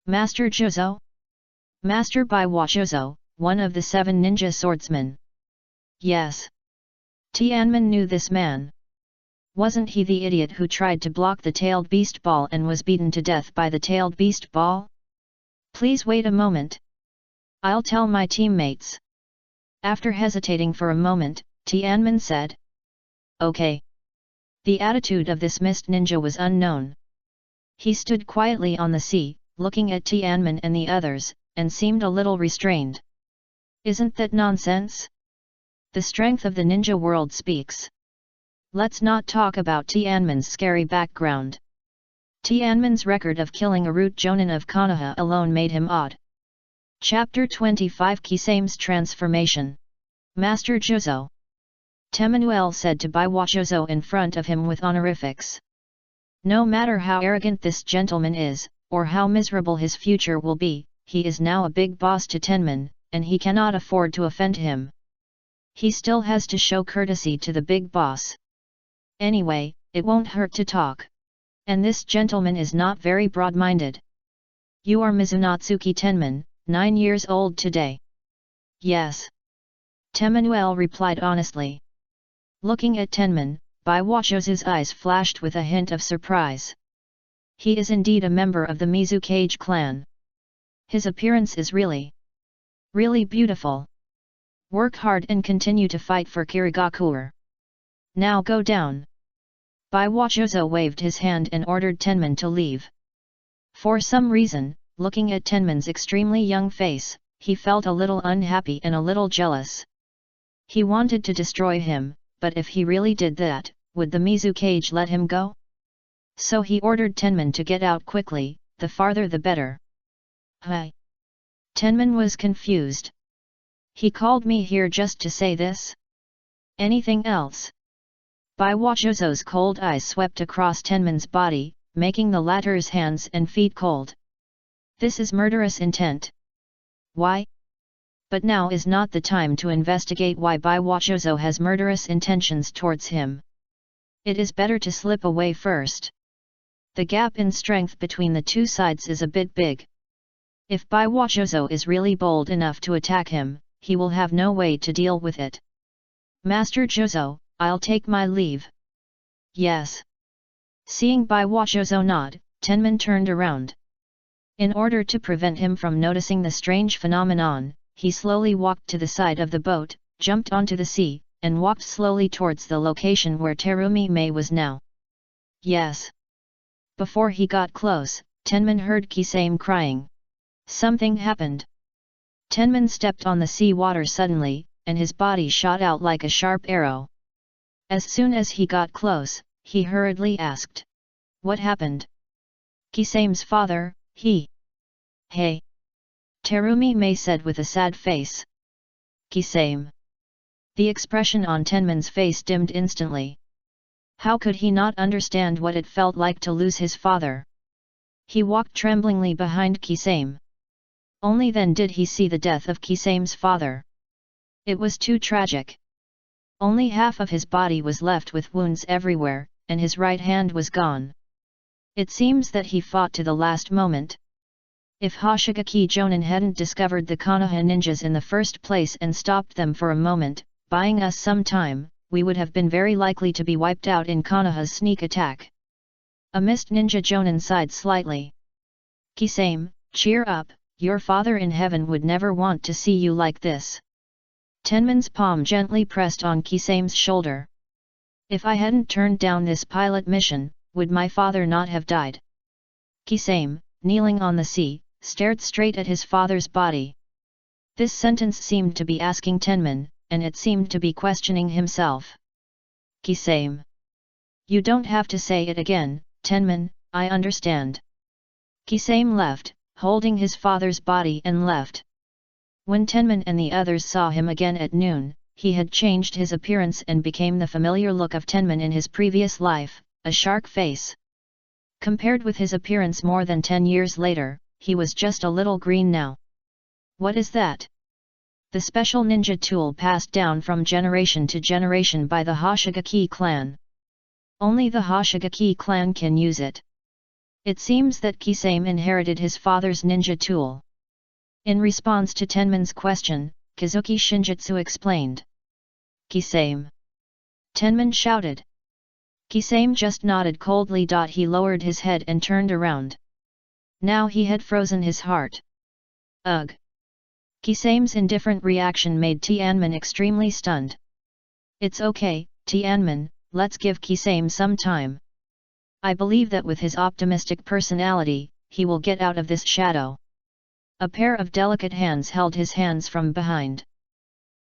Master Jozo? Master Baiwa Jozo, one of the 7 ninja swordsmen. Yes. Tianmin knew this man. Wasn't he the idiot who tried to block the tailed beast ball and was beaten to death by the tailed beast ball? Please wait a moment. I'll tell my teammates. After hesitating for a moment, Tianmin said. Okay. The attitude of this mist ninja was unknown. He stood quietly on the sea, looking at Tianmin and the others, and seemed a little restrained. Isn't that nonsense? The strength of the ninja world speaks. Let's not talk about Tianmin's scary background. Tianmin's record of killing a root jonin of Konoha alone made him odd. Chapter 25 Kisame's Transformation. Master Jozo. Temmanuel said to Baiwa Jozo in front of him with honorifics. No matter how arrogant this gentleman is, or how miserable his future will be, he is now a big boss to Tenman, and he cannot afford to offend him. He still has to show courtesy to the big boss. Anyway, it won't hurt to talk. And this gentleman is not very broad-minded. You are Mizunatsuki Tenman, 9 years old today. Yes. Temmanuel replied honestly. Looking at Tenman, Baiwachozo's eyes flashed with a hint of surprise. He is indeed a member of the Mizukage clan. His appearance is really beautiful. Work hard and continue to fight for Kirigakure. Now go down. Baiwachozo waved his hand and ordered Tenman to leave. For some reason, looking at Tenman's extremely young face, he felt a little unhappy and a little jealous. He wanted to destroy him, but if he really did that, would the Mizukage let him go? So he ordered Tenman to get out quickly, the farther the better. Hi. Tenman was confused. He called me here just to say this? Anything else? Baiwachozo's cold eyes swept across Tenman's body, making the latter's hands and feet cold. This is murderous intent. Why? But now is not the time to investigate why Baiwachozo has murderous intentions towards him. It is better to slip away first. The gap in strength between the two sides is a bit big. If Baiwachozo is really bold enough to attack him, he will have no way to deal with it. Master Jozo, I'll take my leave. Yes. Seeing Baiwachozo nod, Tenman turned around. In order to prevent him from noticing the strange phenomenon, he slowly walked to the side of the boat, jumped onto the sea, and walked slowly towards the location where Terumi Mei was now. Yes. Before he got close, Tenman heard Kisame crying. Something happened. Tenman stepped on the sea water suddenly, and his body shot out like a sharp arrow. As soon as he got close, he hurriedly asked. What happened? Kisame's father, he. Hey. Terumi Mei said with a sad face. Kisame. The expression on Tenman's face dimmed instantly. How could he not understand what it felt like to lose his father? He walked tremblingly behind Kisame. Only then did he see the death of Kisame's father. It was too tragic. Only half of his body was left with wounds everywhere, and his right hand was gone. It seems that he fought to the last moment. If Hoshigaki Jonin hadn't discovered the Konoha ninjas in the first place and stopped them for a moment, buying us some time, we would have been very likely to be wiped out in Konoha's sneak attack. A mist ninja Jonin sighed slightly. Kisame, cheer up, your father in heaven would never want to see you like this. Tenman's palm gently pressed on Kisame's shoulder. If I hadn't turned down this pilot mission, would my father not have died? Kisame, kneeling on the sea, stared straight at his father's body. This sentence seemed to be asking Tenman, and it seemed to be questioning himself. Kisame. You don't have to say it again, Tenman, I understand. Kisame left, holding his father's body and left. When Tenman and the others saw him again at noon, he had changed his appearance and became the familiar look of Tenman in his previous life, a shark face. Compared with his appearance more than 10 years later, he was just a little green now. What is that? The special ninja tool passed down from generation to generation by the Hoshigaki clan. Only the Hoshigaki clan can use it. It seems that Kisame inherited his father's ninja tool. In response to Tenman's question, Kazuki Shinjitsu explained. Kisame. Tenman shouted. Kisame just nodded coldly. He lowered his head and turned around. Now he had frozen his heart. Ugh! Kisame's indifferent reaction made Tianmin extremely stunned. It's okay, Tianmin, let's give Kisame some time. I believe that with his optimistic personality, he will get out of this shadow. A pair of delicate hands held his hands from behind.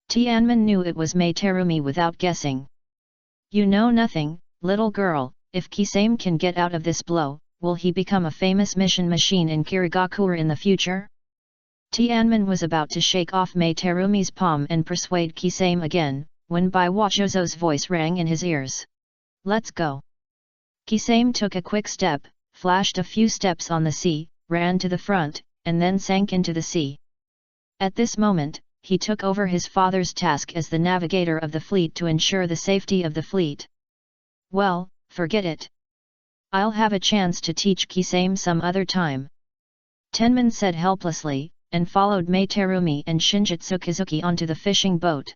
Tianmin knew it was Mei Terumi without guessing. You know nothing, little girl, if Kisame can get out of this blow, will he become a famous mission machine in Kirigakure in the future? Tianmin was about to shake off Mei Terumi's palm and persuade Kisame again, when Baiwachozo's voice rang in his ears. Let's go. Kisame took a quick step, flashed a few steps on the sea, ran to the front, and then sank into the sea. At this moment, he took over his father's task as the navigator of the fleet to ensure the safety of the fleet. Well, forget it. I'll have a chance to teach Kisame some other time. Tenman said helplessly, and followed Meiterumi and Shinjitsu Kizuki onto the fishing boat.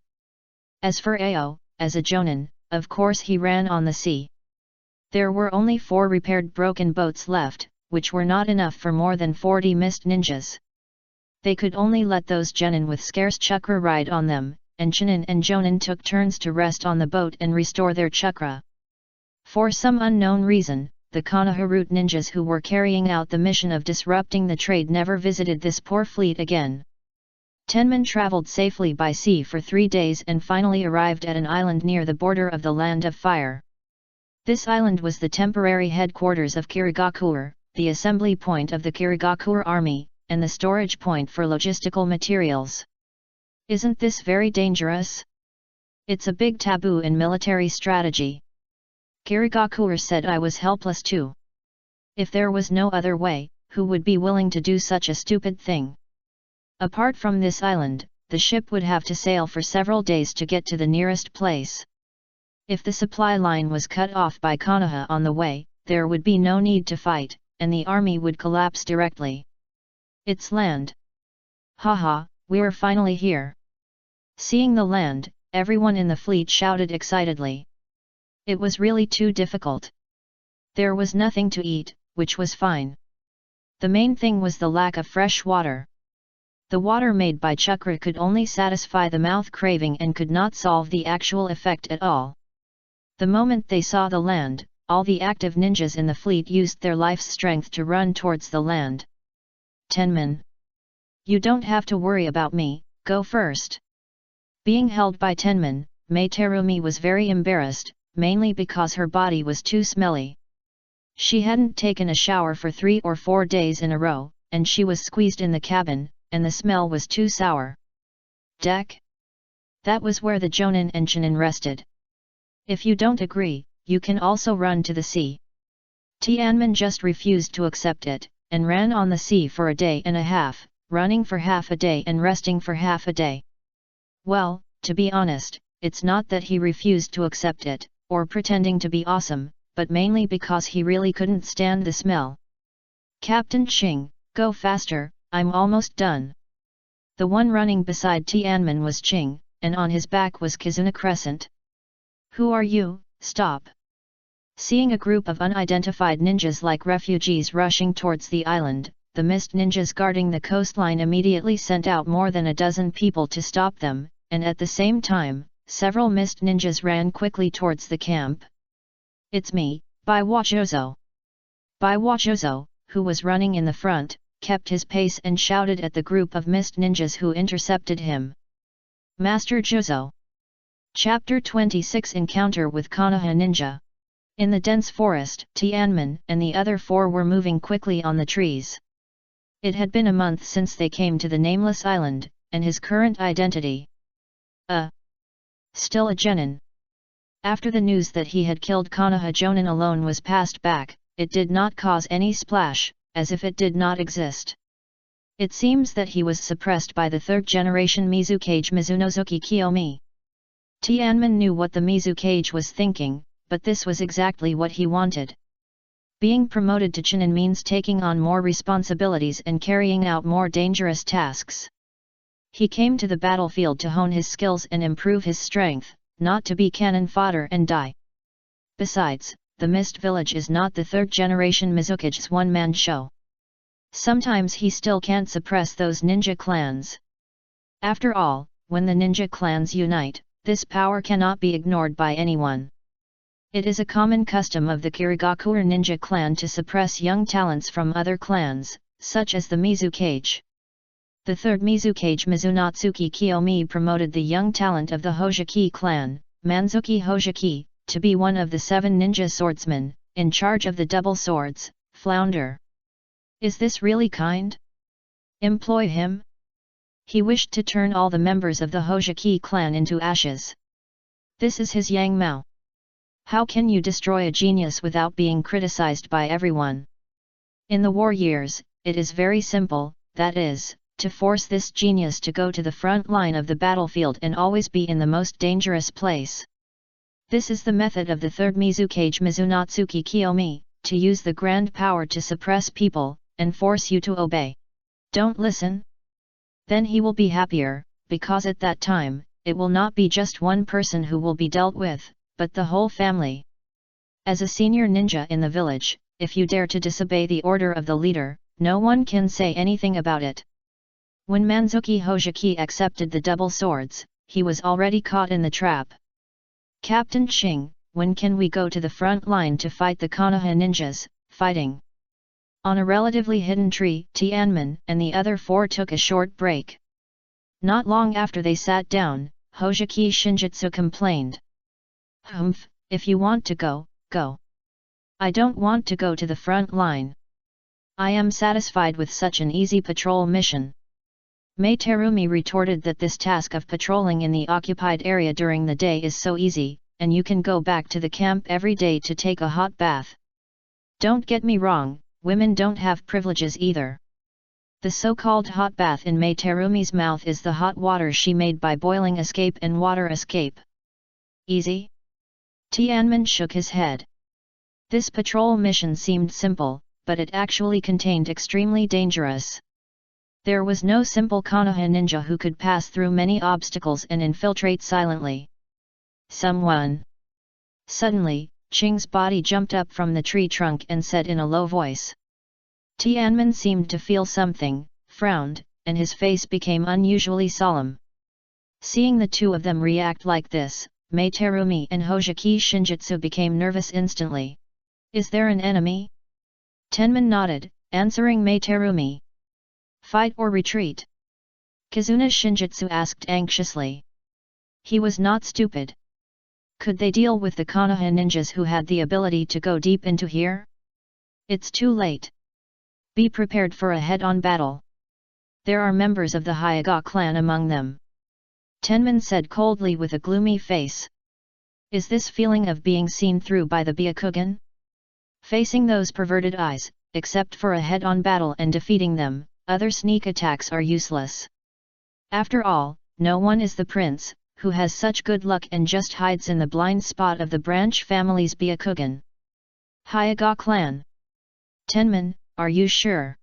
As for Ao, as a jonin, of course he ran on the sea. There were only 4 repaired broken boats left, which were not enough for more than 40 mist ninjas. They could only let those genin with scarce chakra ride on them, and Chunin and Jonin took turns to rest on the boat and restore their chakra. For some unknown reason, the Konoha route ninjas who were carrying out the mission of disrupting the trade never visited this poor fleet again. Tenman traveled safely by sea for 3 days and finally arrived at an island near the border of the Land of Fire. This island was the temporary headquarters of Kirigakuer, the assembly point of the Kirigakuer army, and the storage point for logistical materials. Isn't this very dangerous? It's a big taboo in military strategy. Kirigakuer said. I was helpless too. If there was no other way, who would be willing to do such a stupid thing? Apart from this island, the ship would have to sail for several days to get to the nearest place. If the supply line was cut off by Konoha on the way, there would be no need to fight, and the army would collapse directly. It's land. Haha, we're finally here. Seeing the land, everyone in the fleet shouted excitedly. It was really too difficult. There was nothing to eat, which was fine. The main thing was the lack of fresh water. The water made by chakra could only satisfy the mouth craving and could not solve the actual effect at all. The moment they saw the land, all the active ninjas in the fleet used their life's strength to run towards the land. Tenman. You don't have to worry about me, go first. Being held by Tenman, Meiterumi was very embarrassed, mainly because her body was too smelly. She hadn't taken a shower for 3 or 4 days in a row, and she was squeezed in the cabin, and the smell was too sour. Deck? That was where the Jonin and Chunin rested. If you don't agree, you can also run to the sea. Tianmin just refused to accept it, and ran on the sea for a day and a half, running for half a day and resting for half a day. Well, to be honest, it's not that he refused to accept it, or pretending to be awesome, but mainly because he really couldn't stand the smell. Captain Ching, go faster, I'm almost done. The one running beside Tianmin was Ching, and on his back was Kizuna Crescent. Who are you? Stop! Seeing a group of unidentified ninjas like refugees rushing towards the island, the mist ninjas guarding the coastline immediately sent out more than a dozen people to stop them, and at the same time, several mist ninjas ran quickly towards the camp. It's me, Baiwachozo. Baiwachozo, who was running in the front, kept his pace and shouted at the group of mist ninjas who intercepted him. Master Jozo. Chapter 26 Encounter with Konoha Ninja. In the dense forest, Tianmin and the other 4 were moving quickly on the trees. It had been a month since they came to the nameless island, and his current identity. Still a genin. After the news that he had killed Konoha Jonin alone was passed back, it did not cause any splash, as if it did not exist. It seems that he was suppressed by the 3rd generation Mizukage Mizunozuki Kiyomi. Tianmin knew what the Mizukage was thinking, but this was exactly what he wanted. Being promoted to Chunin means taking on more responsibilities and carrying out more dangerous tasks. He came to the battlefield to hone his skills and improve his strength, not to be cannon fodder and die. Besides, the Mist Village is not the 3rd generation Mizukage's one-man show. Sometimes he still can't suppress those ninja clans. After all, when the ninja clans unite, this power cannot be ignored by anyone. It is a common custom of the Kirigakuer ninja clan to suppress young talents from other clans, such as the Mizukage. The 3rd Mizukage Mizunatsuki Kiyomi promoted the young talent of the Hojiki clan, Manzuki Hojiki, to be one of the 7 ninja swordsmen, in charge of the double swords, Flounder. Is this really kind? Employ him? He wished to turn all the members of the Hojiki clan into ashes. This is his Yang Mao. How can you destroy a genius without being criticized by everyone? In the war years, it is very simple, that is, to force this genius to go to the front line of the battlefield and always be in the most dangerous place. This is the method of the third Mizukage Mizunatsuki Kiyomi, to use the grand power to suppress people, and force you to obey. Don't listen? Then he will be happier, because at that time, it will not be just one person who will be dealt with, but the whole family. As a senior ninja in the village, if you dare to disobey the order of the leader, no one can say anything about it. When Manzuki Hojiki accepted the double swords, he was already caught in the trap. Captain Ching, when can we go to the front line to fight the Konoha ninjas, fighting? On a relatively hidden tree, Tianmen and the other four took a short break. Not long after they sat down, Hojiki Shinjitsu complained. Humph, if you want to go, go. I don't want to go to the front line. I am satisfied with such an easy patrol mission. Mei Terumi retorted that this task of patrolling in the occupied area during the day is so easy, and you can go back to the camp every day to take a hot bath. Don't get me wrong, women don't have privileges either. The so-called hot bath in Mei Terumi's mouth is the hot water she made by boiling escape and water escape. Easy? Tianmen shook his head. This patrol mission seemed simple, but it actually contained extremely dangerous. There was no simple Konoha ninja who could pass through many obstacles and infiltrate silently. Someone. Suddenly, Ching's body jumped up from the tree trunk and said in a low voice. Tianmen seemed to feel something, frowned, and his face became unusually solemn. Seeing the two of them react like this, Mei Terumi and Hojiki Shinjitsu became nervous instantly. Is there an enemy? Tenman nodded, answering Mei Terumi. Fight or retreat? Kizuna Shinjitsu asked anxiously. He was not stupid. Could they deal with the Konoha ninjas who had the ability to go deep into here? It's too late. Be prepared for a head-on battle. There are members of the Hyuga clan among them. Tenman said coldly with a gloomy face. Is this feeling of being seen through by the Byakugan? Facing those perverted eyes, except for a head-on battle and defeating them, other sneak attacks are useless. After all, no one is the prince, who has such good luck and just hides in the blind spot of the branch family's Byakugan. Hyuga clan. Tenman, are you sure?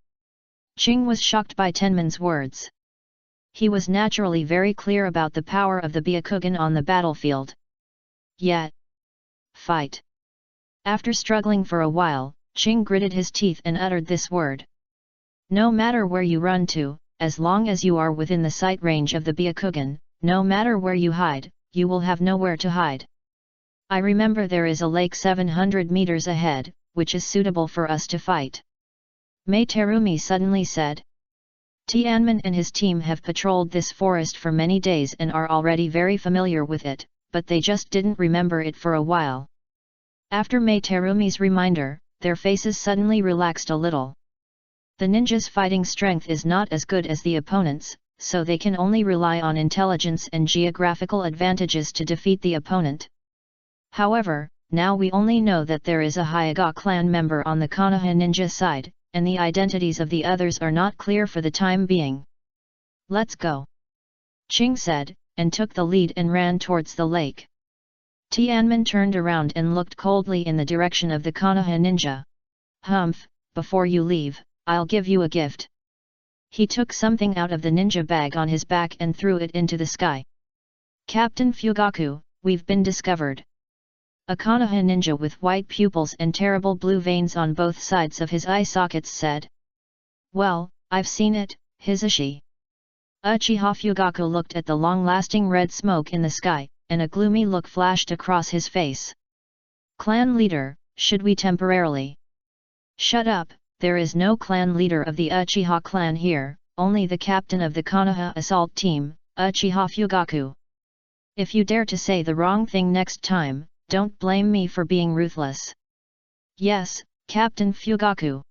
Ching was shocked by Tenman's words. He was naturally very clear about the power of the Byakugan on the battlefield. Yet. Fight. After struggling for a while, Ching gritted his teeth and uttered this word. No matter where you run to, as long as you are within the sight range of the Byakugan, no matter where you hide, you will have nowhere to hide. I remember there is a lake 700 meters ahead, which is suitable for us to fight. Mei Terumi suddenly said. Tianmen and his team have patrolled this forest for many days and are already very familiar with it, but they just didn't remember it for a while. After Mei Terumi's reminder, their faces suddenly relaxed a little. The ninjas' fighting strength is not as good as the opponent's, so they can only rely on intelligence and geographical advantages to defeat the opponent. However, now we only know that there is a Hyuga clan member on the Konoha ninja side, and the identities of the others are not clear for the time being. Let's go. Ching said, and took the lead and ran towards the lake. Tianmen turned around and looked coldly in the direction of the Konoha ninja. Humph, before you leave, I'll give you a gift. He took something out of the ninja bag on his back and threw it into the sky. Captain Fugaku, we've been discovered. A Konoha ninja with white pupils and terrible blue veins on both sides of his eye sockets said. Well, I've seen it, Hisashi. Uchiha Fugaku looked at the long-lasting red smoke in the sky, and a gloomy look flashed across his face. Clan leader, should we temporarily? Shut up, there is no clan leader of the Uchiha clan here, only the captain of the Konoha assault team, Uchiha Fugaku. If you dare to say the wrong thing next time, don't blame me for being ruthless. Yes, Captain Fugaku.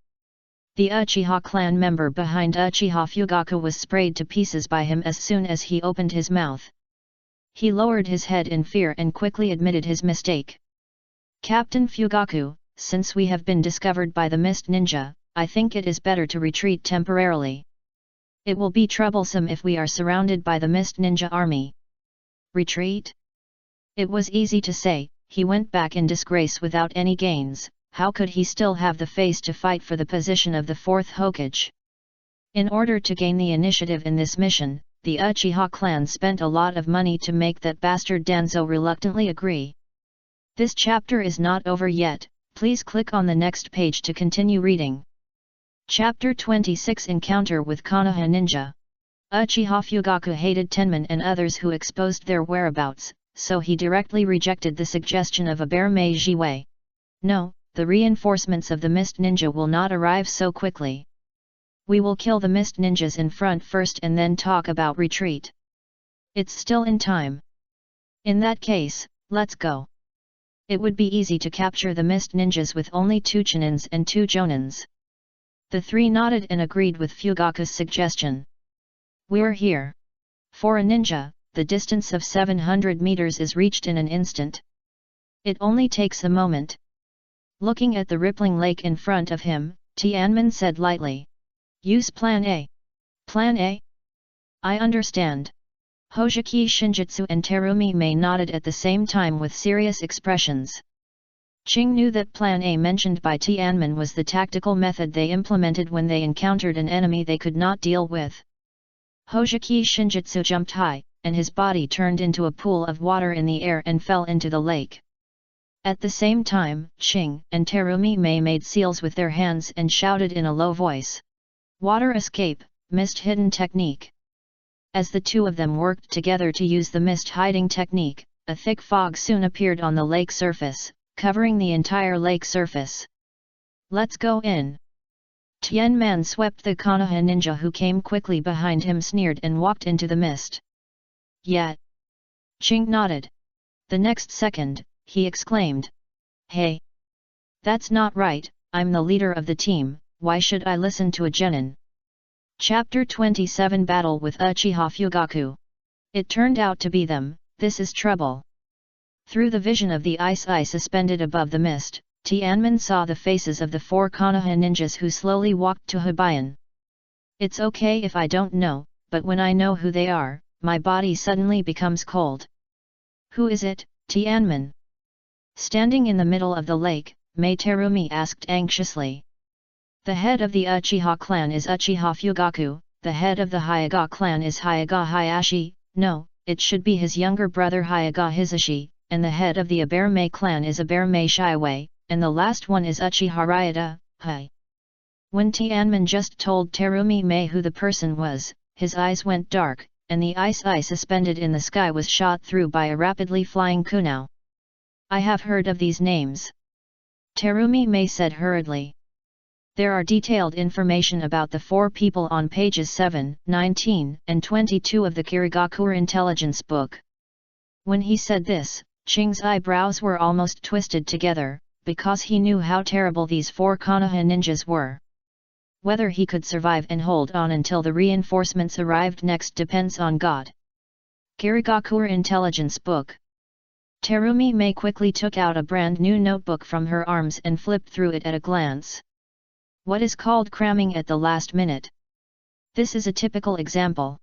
The Uchiha clan member behind Uchiha Fugaku was sprayed to pieces by him as soon as he opened his mouth. He lowered his head in fear and quickly admitted his mistake. Captain Fugaku, since we have been discovered by the Mist Ninja, I think it is better to retreat temporarily. It will be troublesome if we are surrounded by the Mist Ninja army. Retreat? It was easy to say, he went back in disgrace without any gains, how could he still have the face to fight for the position of the 4th Hokage? In order to gain the initiative in this mission, the Uchiha clan spent a lot of money to make that bastard Danzo reluctantly agree. This chapter is not over yet, please click on the next page to continue reading. Chapter 26 Encounter with Konoha Ninja. Uchiha Fugaku hated Tenman and others who exposed their whereabouts, so he directly rejected the suggestion of a bear Meiji Wei. No, the reinforcements of the Mist Ninja will not arrive so quickly. We will kill the Mist Ninjas in front first and then talk about retreat. It's still in time. In that case, let's go. It would be easy to capture the Mist Ninjas with only 2 Chunins and 2 Jonins. The 3 nodded and agreed with Fugaku's suggestion. We're here. For a ninja, the distance of 700 meters is reached in an instant. It only takes a moment. Looking at the rippling lake in front of him, Tianmin said lightly. Use Plan A. Plan A? I understand. Hojiki Shinjitsu and Terumi Mei nodded at the same time with serious expressions. Qing knew that Plan A mentioned by Tianmin was the tactical method they implemented when they encountered an enemy they could not deal with. Hojiki Shinjitsu jumped high, and his body turned into a pool of water in the air and fell into the lake. At the same time, Qing and Terumi Mei made seals with their hands and shouted in a low voice. Water escape, mist hidden technique. As the 2 of them worked together to use the mist hiding technique, a thick fog soon appeared on the lake surface, covering the entire lake surface. Let's go in. Tian Man swept the Konoha ninja who came quickly behind him, sneered and walked into the mist. Yet. Qing nodded. The next second, he exclaimed. Hey! That's not right, I'm the leader of the team, why should I listen to a genin? Chapter 27 Battle with Uchiha Fugaku. It turned out to be them, this is trouble. Through the vision of the ice suspended above the mist, Tianmin saw the faces of the 4 Konoha ninjas who slowly walked to Hibayan. It's okay if I don't know, but when I know who they are, my body suddenly becomes cold. Who is it, Tianmin? Standing in the middle of the lake, Mei Terumi asked anxiously. The head of the Uchiha clan is Uchiha Fugaku, the head of the Hyuga clan is Hyuga Hayashi, no, it should be his younger brother Hyuga Hisashi, and the head of the Abermei clan is Abermei Shiwei, and the last one is Uchiha Ryuta, Hi. When Tianmin just told Terumi Mei who the person was, his eyes went dark, and the ice suspended in the sky was shot through by a rapidly flying kunao. I have heard of these names. Terumi Mei said hurriedly. There are detailed information about the 4 people on pages 7, 19, and 22 of the Kirigakure intelligence book. When he said this, Qing's eyebrows were almost twisted together, because he knew how terrible these 4 Konoha ninjas were. Whether he could survive and hold on until the reinforcements arrived next depends on God. Kirigakure intelligence book. Terumi Mei quickly took out a brand new notebook from her arms and flipped through it at a glance. What is called cramming at the last minute? This is a typical example.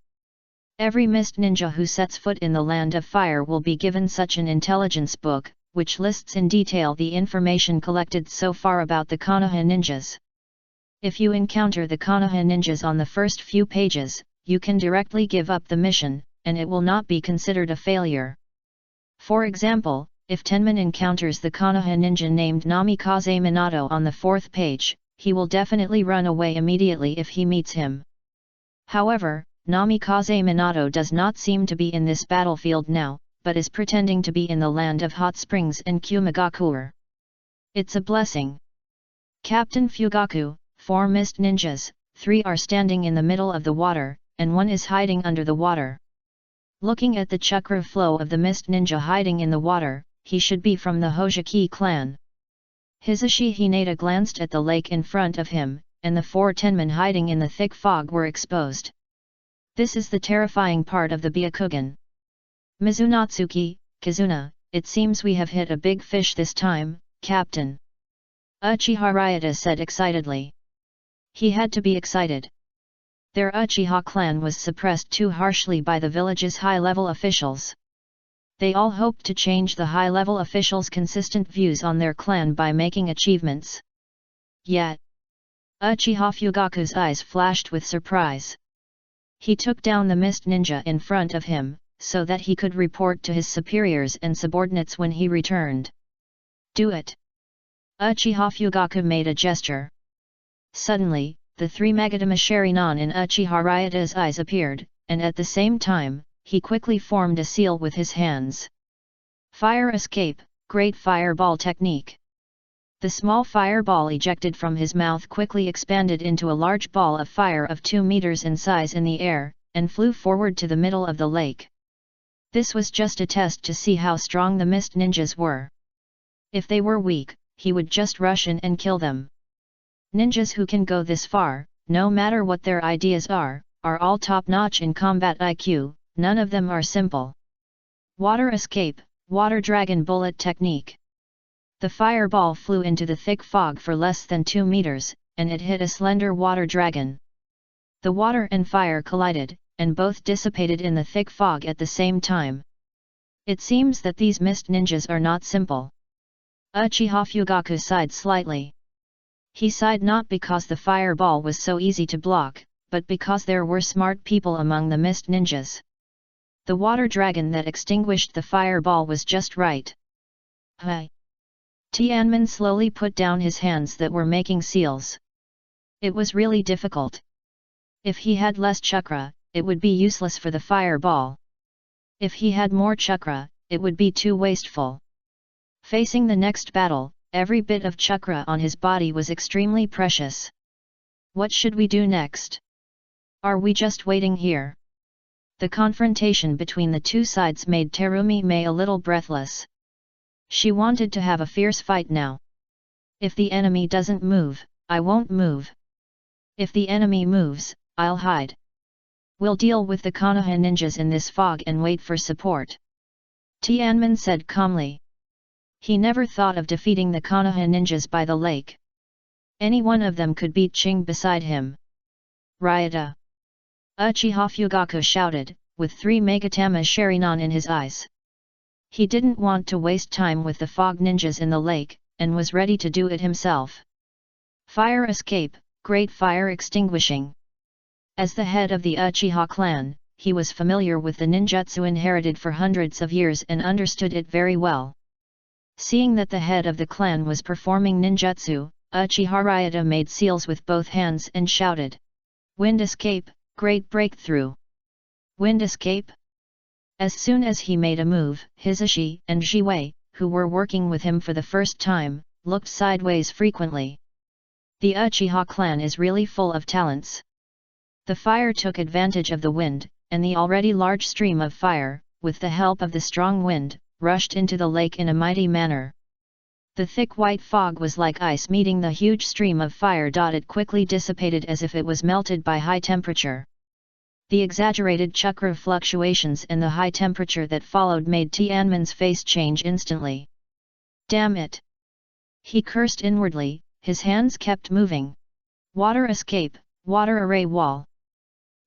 Every mist ninja who sets foot in the land of fire will be given such an intelligence book, which lists in detail the information collected so far about the Konoha ninjas. If you encounter the Konoha ninjas on the first few pages, you can directly give up the mission, and it will not be considered a failure. For example, if Tenman encounters the Konoha ninja named Namikaze Minato on the 4th page, he will definitely run away immediately if he meets him. However, Namikaze Minato does not seem to be in this battlefield now, but is pretending to be in the land of hot springs and Kumagakure. It's a blessing. Captain Fugaku, 4 mist ninjas, 3 are standing in the middle of the water, and 1 is hiding under the water. Looking at the chakra flow of the mist ninja hiding in the water, he should be from the Hojiki clan. Hisashi Hinata glanced at the lake in front of him, and the 4 Tenmen hiding in the thick fog were exposed. This is the terrifying part of the Byakugan. Mizunatsuki, Kazuna, it seems we have hit a big fish this time, Captain. Uchiha Ryuta said excitedly. He had to be excited. Their Uchiha clan was suppressed too harshly by the village's high-level officials. They all hoped to change the high-level officials' consistent views on their clan by making achievements. Yet, Uchiha Fugaku's eyes flashed with surprise. He took down the mist ninja in front of him, so that he could report to his superiors and subordinates when he returned. Do it! Uchiha Fugaku made a gesture. Suddenly, the three Magatama Sharingan in Uchiha Ryuta's eyes appeared, and at the same time, he quickly formed a seal with his hands. Fire escape, great fireball technique. The small fireball ejected from his mouth quickly expanded into a large ball of fire of 2 meters in size in the air, and flew forward to the middle of the lake. This was just a test to see how strong the mist ninjas were. If they were weak, he would just rush in and kill them. Ninjas who can go this far, no matter what their ideas are all top-notch in combat IQ, none of them are simple. Water escape, water dragon bullet technique. The fireball flew into the thick fog for less than 2 meters, and it hit a slender water dragon. The water and fire collided, and both dissipated in the thick fog at the same time. It seems that these mist ninjas are not simple. Uchiha Fugaku sighed slightly. He sighed not because the fireball was so easy to block, but because there were smart people among the mist ninjas. The water dragon that extinguished the fireball was just right. Hi! Tianmin slowly put down his hands that were making seals. It was really difficult. If he had less chakra, it would be useless for the fireball. If he had more chakra, it would be too wasteful. Facing the next battle, every bit of chakra on his body was extremely precious. What should we do next? Are we just waiting here? The confrontation between the two sides made Terumi Mei a little breathless. She wanted to have a fierce fight now. If the enemy doesn't move, I won't move. If the enemy moves, I'll hide. We'll deal with the Konoha ninjas in this fog and wait for support. Tianmin said calmly. He never thought of defeating the Konoha ninjas by the lake. Any one of them could beat Ching beside him. Ryuta! Uchiha Fugaku shouted, with 3 Magatama Sharingan in his eyes. He didn't want to waste time with the fog ninjas in the lake, and was ready to do it himself. Fire escape, great fire extinguishing. As the head of the Uchiha clan, he was familiar with the ninjutsu inherited for hundreds of years and understood it very well. Seeing that the head of the clan was performing ninjutsu, Uchiha Ryuta made seals with both hands and shouted. Wind escape, great breakthrough. Wind escape? As soon as he made a move, Hisashi and Jiwei, who were working with him for the first time, looked sideways frequently. The Uchiha clan is really full of talents. The fire took advantage of the wind, and the already large stream of fire, with the help of the strong wind, rushed into the lake in a mighty manner. The thick white fog was like ice meeting the huge stream of fire. It quickly dissipated as if it was melted by high temperature. The exaggerated chakra fluctuations and the high temperature that followed made Tianmin's face change instantly. Damn it! He cursed inwardly, his hands kept moving. Water escape, water array wall.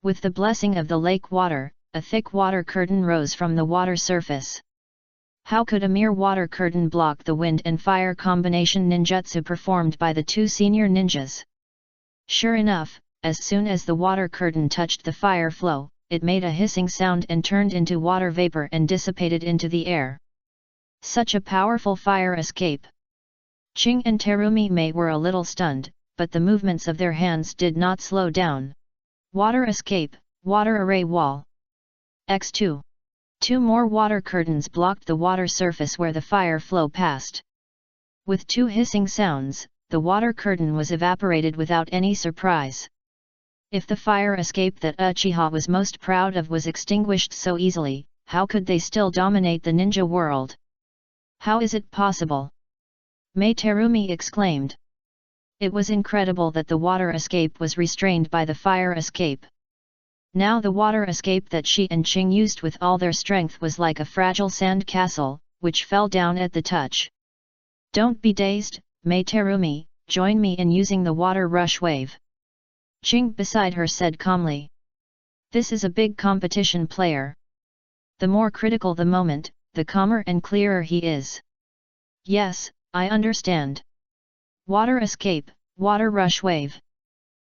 With the blessing of the lake water, a thick water curtain rose from the water surface. How could a mere water curtain block the wind and fire combination ninjutsu performed by the 2 senior ninjas? Sure enough, as soon as the water curtain touched the fire flow, it made a hissing sound and turned into water vapor and dissipated into the air. Such a powerful fire escape! Ching and Terumi Mei were a little stunned, but the movements of their hands did not slow down. Water escape, water array wall. X2. 2 more water curtains blocked the water surface where the fire flow passed. With 2 hissing sounds, the water curtain was evaporated without any surprise. If the fire escape that Uchiha was most proud of was extinguished so easily, how could they still dominate the ninja world? How is it possible? Mei Terumi exclaimed. It was incredible that the water escape was restrained by the fire escape. Now the water escape that she and Ching used with all their strength was like a fragile sand castle, which fell down at the touch. Don't be dazed, Mei Terumi, join me in using the water rush wave. Ching beside her said calmly. This is a big competition player. The more critical the moment, the calmer and clearer he is. Yes, I understand. Water escape, water rush wave.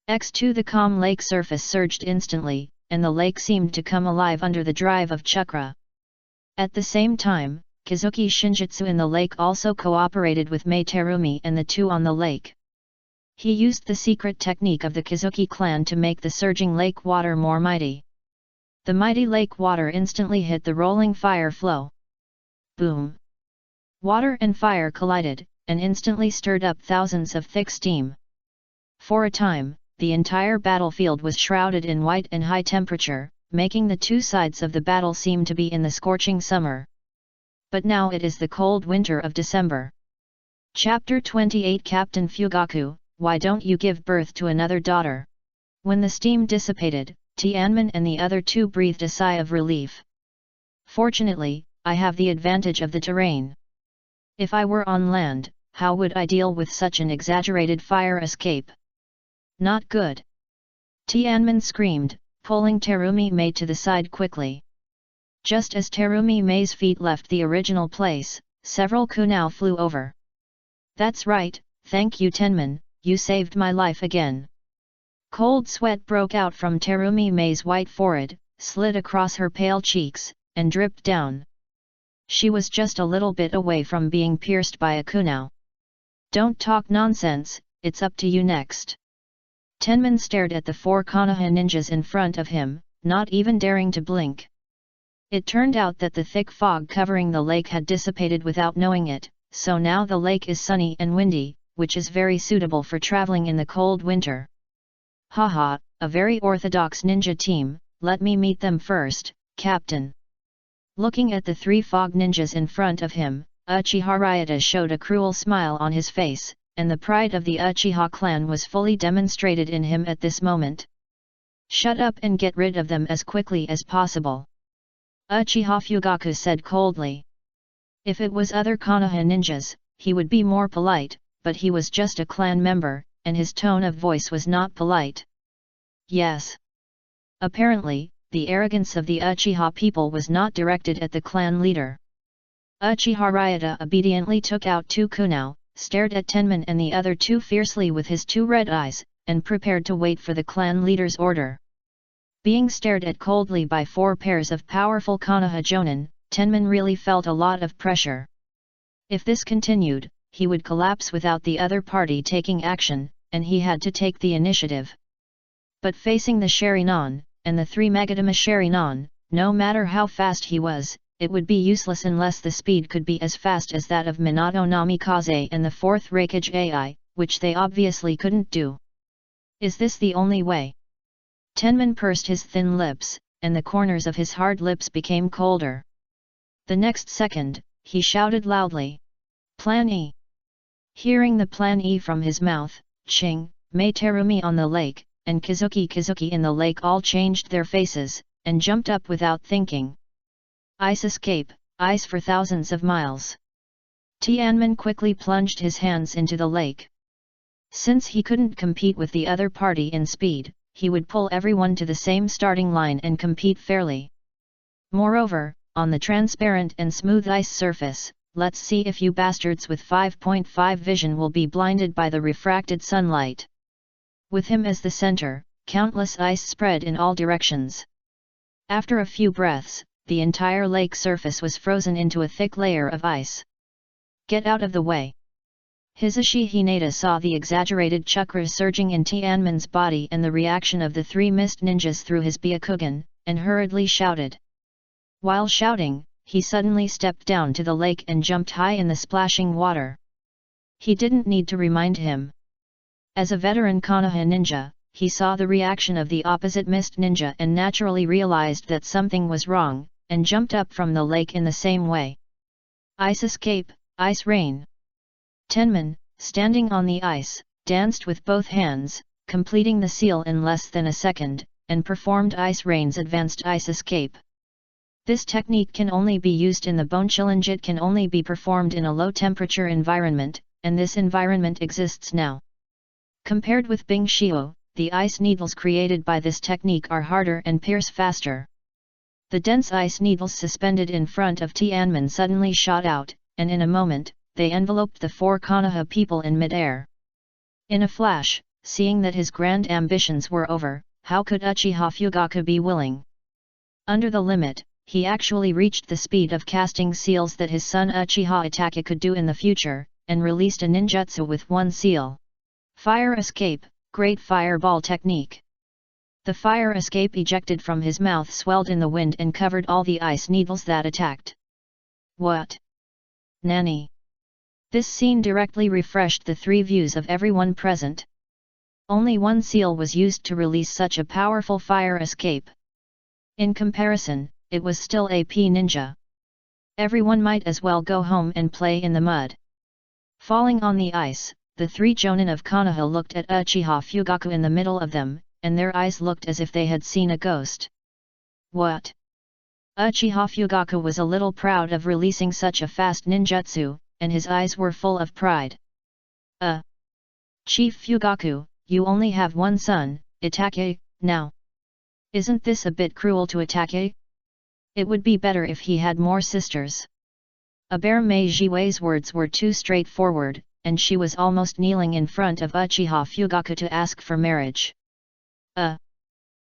X2 The calm lake surface surged instantly, and the lake seemed to come alive under the drive of chakra. At the same time, Kazuki Shinjutsu in the lake also cooperated with Mei Terumi and the two on the lake. He used the secret technique of the Kazuki clan to make the surging lake water more mighty. The mighty lake water instantly hit the rolling fire flow. Boom! Water and fire collided, and instantly stirred up thousands of thick steam. For a time, the entire battlefield was shrouded in white and high temperature, making the two sides of the battle seem to be in the scorching summer. But now it is the cold winter of December. Chapter 28 Captain Fugaku, why don't you give birth to another daughter? When the steam dissipated, Tianmin and the other two breathed a sigh of relief. Fortunately, I have the advantage of the terrain. If I were on land, how would I deal with such an exaggerated fire escape? Not good! Tianmin screamed, pulling Terumi Mei to the side quickly. Just as Terumi Mei's feet left the original place, several kunao flew over. That's right, thank you Tenman, you saved my life again. Cold sweat broke out from Terumi Mei's white forehead, slid across her pale cheeks, and dripped down. She was just a little bit away from being pierced by a kunao. Don't talk nonsense, it's up to you next. Tenman stared at the four Konoha ninjas in front of him, not even daring to blink. It turned out that the thick fog covering the lake had dissipated without knowing it, so now the lake is sunny and windy, which is very suitable for traveling in the cold winter. Haha, a very orthodox ninja team, let me meet them first, Captain. Looking at the three fog ninjas in front of him, Uchiha Ryota showed a cruel smile on his face, and the pride of the Uchiha clan was fully demonstrated in him at this moment. Shut up and get rid of them as quickly as possible. Uchiha Fugaku said coldly. If it was other Konoha ninjas, he would be more polite, but he was just a clan member, and his tone of voice was not polite. Yes. Apparently, the arrogance of the Uchiha people was not directed at the clan leader. Uchiha Ryota obediently took out two kunao, stared at Tenman and the other two fiercely with his two red eyes, and prepared to wait for the clan leader's order. Being stared at coldly by four pairs of powerful Konoha jonin, Tenman really felt a lot of pressure. If this continued, he would collapse without the other party taking action, and he had to take the initiative. But facing the Sharinon, and the three Magatama Sharinon, no matter how fast he was, it would be useless unless the speed could be as fast as that of Minato Namikaze and the fourth Raikage AI, which they obviously couldn't do. Is this the only way? Tenman pursed his thin lips, and the corners of his hard lips became colder. The next second, he shouted loudly. Plan E! Hearing the Plan E from his mouth, Ching, Mei Terumi on the lake, and Kazuki in the lake all changed their faces, and jumped up without thinking. Ice escape, ice for thousands of miles. Tianmin quickly plunged his hands into the lake. Since he couldn't compete with the other party in speed, he would pull everyone to the same starting line and compete fairly. Moreover, on the transparent and smooth ice surface, let's see if you bastards with 5.5 vision will be blinded by the refracted sunlight. With him as the center, countless ice spread in all directions. After a few breaths, the entire lake surface was frozen into a thick layer of ice. Get out of the way! Hisashi Hinata saw the exaggerated chakra surging in Tianmen's body and the reaction of the three mist ninjas through his Byakugan, and hurriedly shouted. While shouting, he suddenly stepped down to the lake and jumped high in the splashing water. He didn't need to remind him. As a veteran Konoha ninja, he saw the reaction of the opposite mist ninja and naturally realized that something was wrong, and jumped up from the lake in the same way. Ice escape, ice rain. Tenman, standing on the ice, danced with both hands, completing the seal in less than a second, and performed Ice Rain's advanced ice escape. This technique can only be used in the Bonchillinge. It can only be performed in a low-temperature environment, and this environment exists now. Compared with Bing Xiu, the ice needles created by this technique are harder and pierce faster. The dense ice needles suspended in front of Tianmen suddenly shot out, and in a moment, they enveloped the 4 Konoha people in mid-air. In a flash, seeing that his grand ambitions were over, how could Uchiha Fugaku be willing? Under the limit, he actually reached the speed of casting seals that his son Uchiha Itachi could do in the future, and released a ninjutsu with 1 seal. Fire escape, great fireball technique. The fire escape ejected from his mouth swelled in the wind and covered all the ice needles that attacked. What? Nani? This scene directly refreshed the 3 views of everyone present. Only 1 seal was used to release such a powerful fire escape. In comparison, it was still a ninja. Everyone might as well go home and play in the mud. Falling on the ice, the 3 jonin of Konoha looked at Uchiha Fugaku in the middle of them, and their eyes looked as if they had seen a ghost. What? Uchiha Fugaku was a little proud of releasing such a fast ninjutsu, and his eyes were full of pride. Chief Fugaku, you only have 1 son, Itachi, now. Isn't this a bit cruel to Itachi? It would be better if he had more sisters. Aber Meijiwei's words were too straightforward, and she was almost kneeling in front of Uchiha Fugaku to ask for marriage.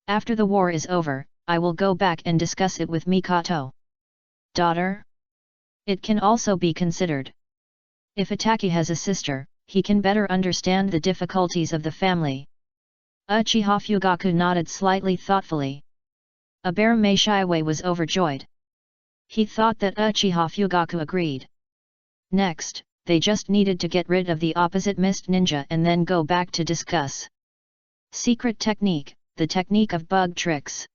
After the war is over, I will go back and discuss it with Mikoto. Daughter? It can also be considered. If Itachi has a sister, he can better understand the difficulties of the family. Uchiha Fugaku nodded slightly thoughtfully. Aber Meishiwei was overjoyed. He thought that Uchiha Fugaku agreed. Next, they just needed to get rid of the opposite mist ninja and then go back to discuss. Secret technique, the technique of bug tricks.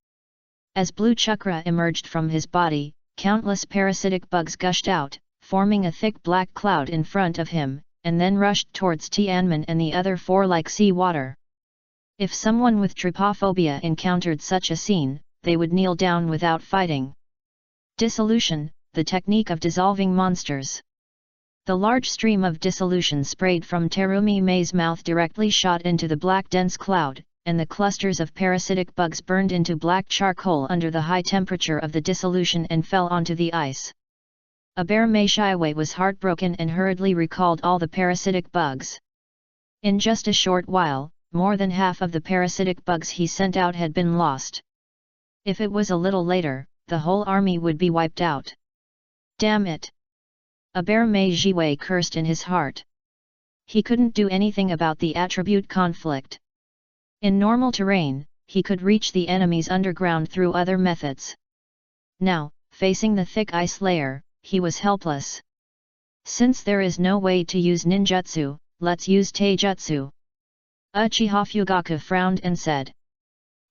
As blue chakra emerged from his body, countless parasitic bugs gushed out, forming a thick black cloud in front of him, and then rushed towards Tianmen and the other 4 like sea water. If someone with trypophobia encountered such a scene, they would kneel down without fighting. Dissolution, the technique of dissolving monsters. The large stream of dissolution sprayed from Terumi Mei's mouth directly shot into the black dense cloud, and the clusters of parasitic bugs burned into black charcoal under the high temperature of the dissolution and fell onto the ice. Aber Meishiwei was heartbroken and hurriedly recalled all the parasitic bugs. In just a short while, more than half of the parasitic bugs he sent out had been lost. If it was a little later, the whole army would be wiped out. Damn it! Aber Meijiwei cursed in his heart. He couldn't do anything about the attribute conflict. In normal terrain, he could reach the enemies underground through other methods. Now, facing the thick ice layer, he was helpless. Since there is no way to use ninjutsu, let's use taijutsu. Uchiha Fugaku frowned and said.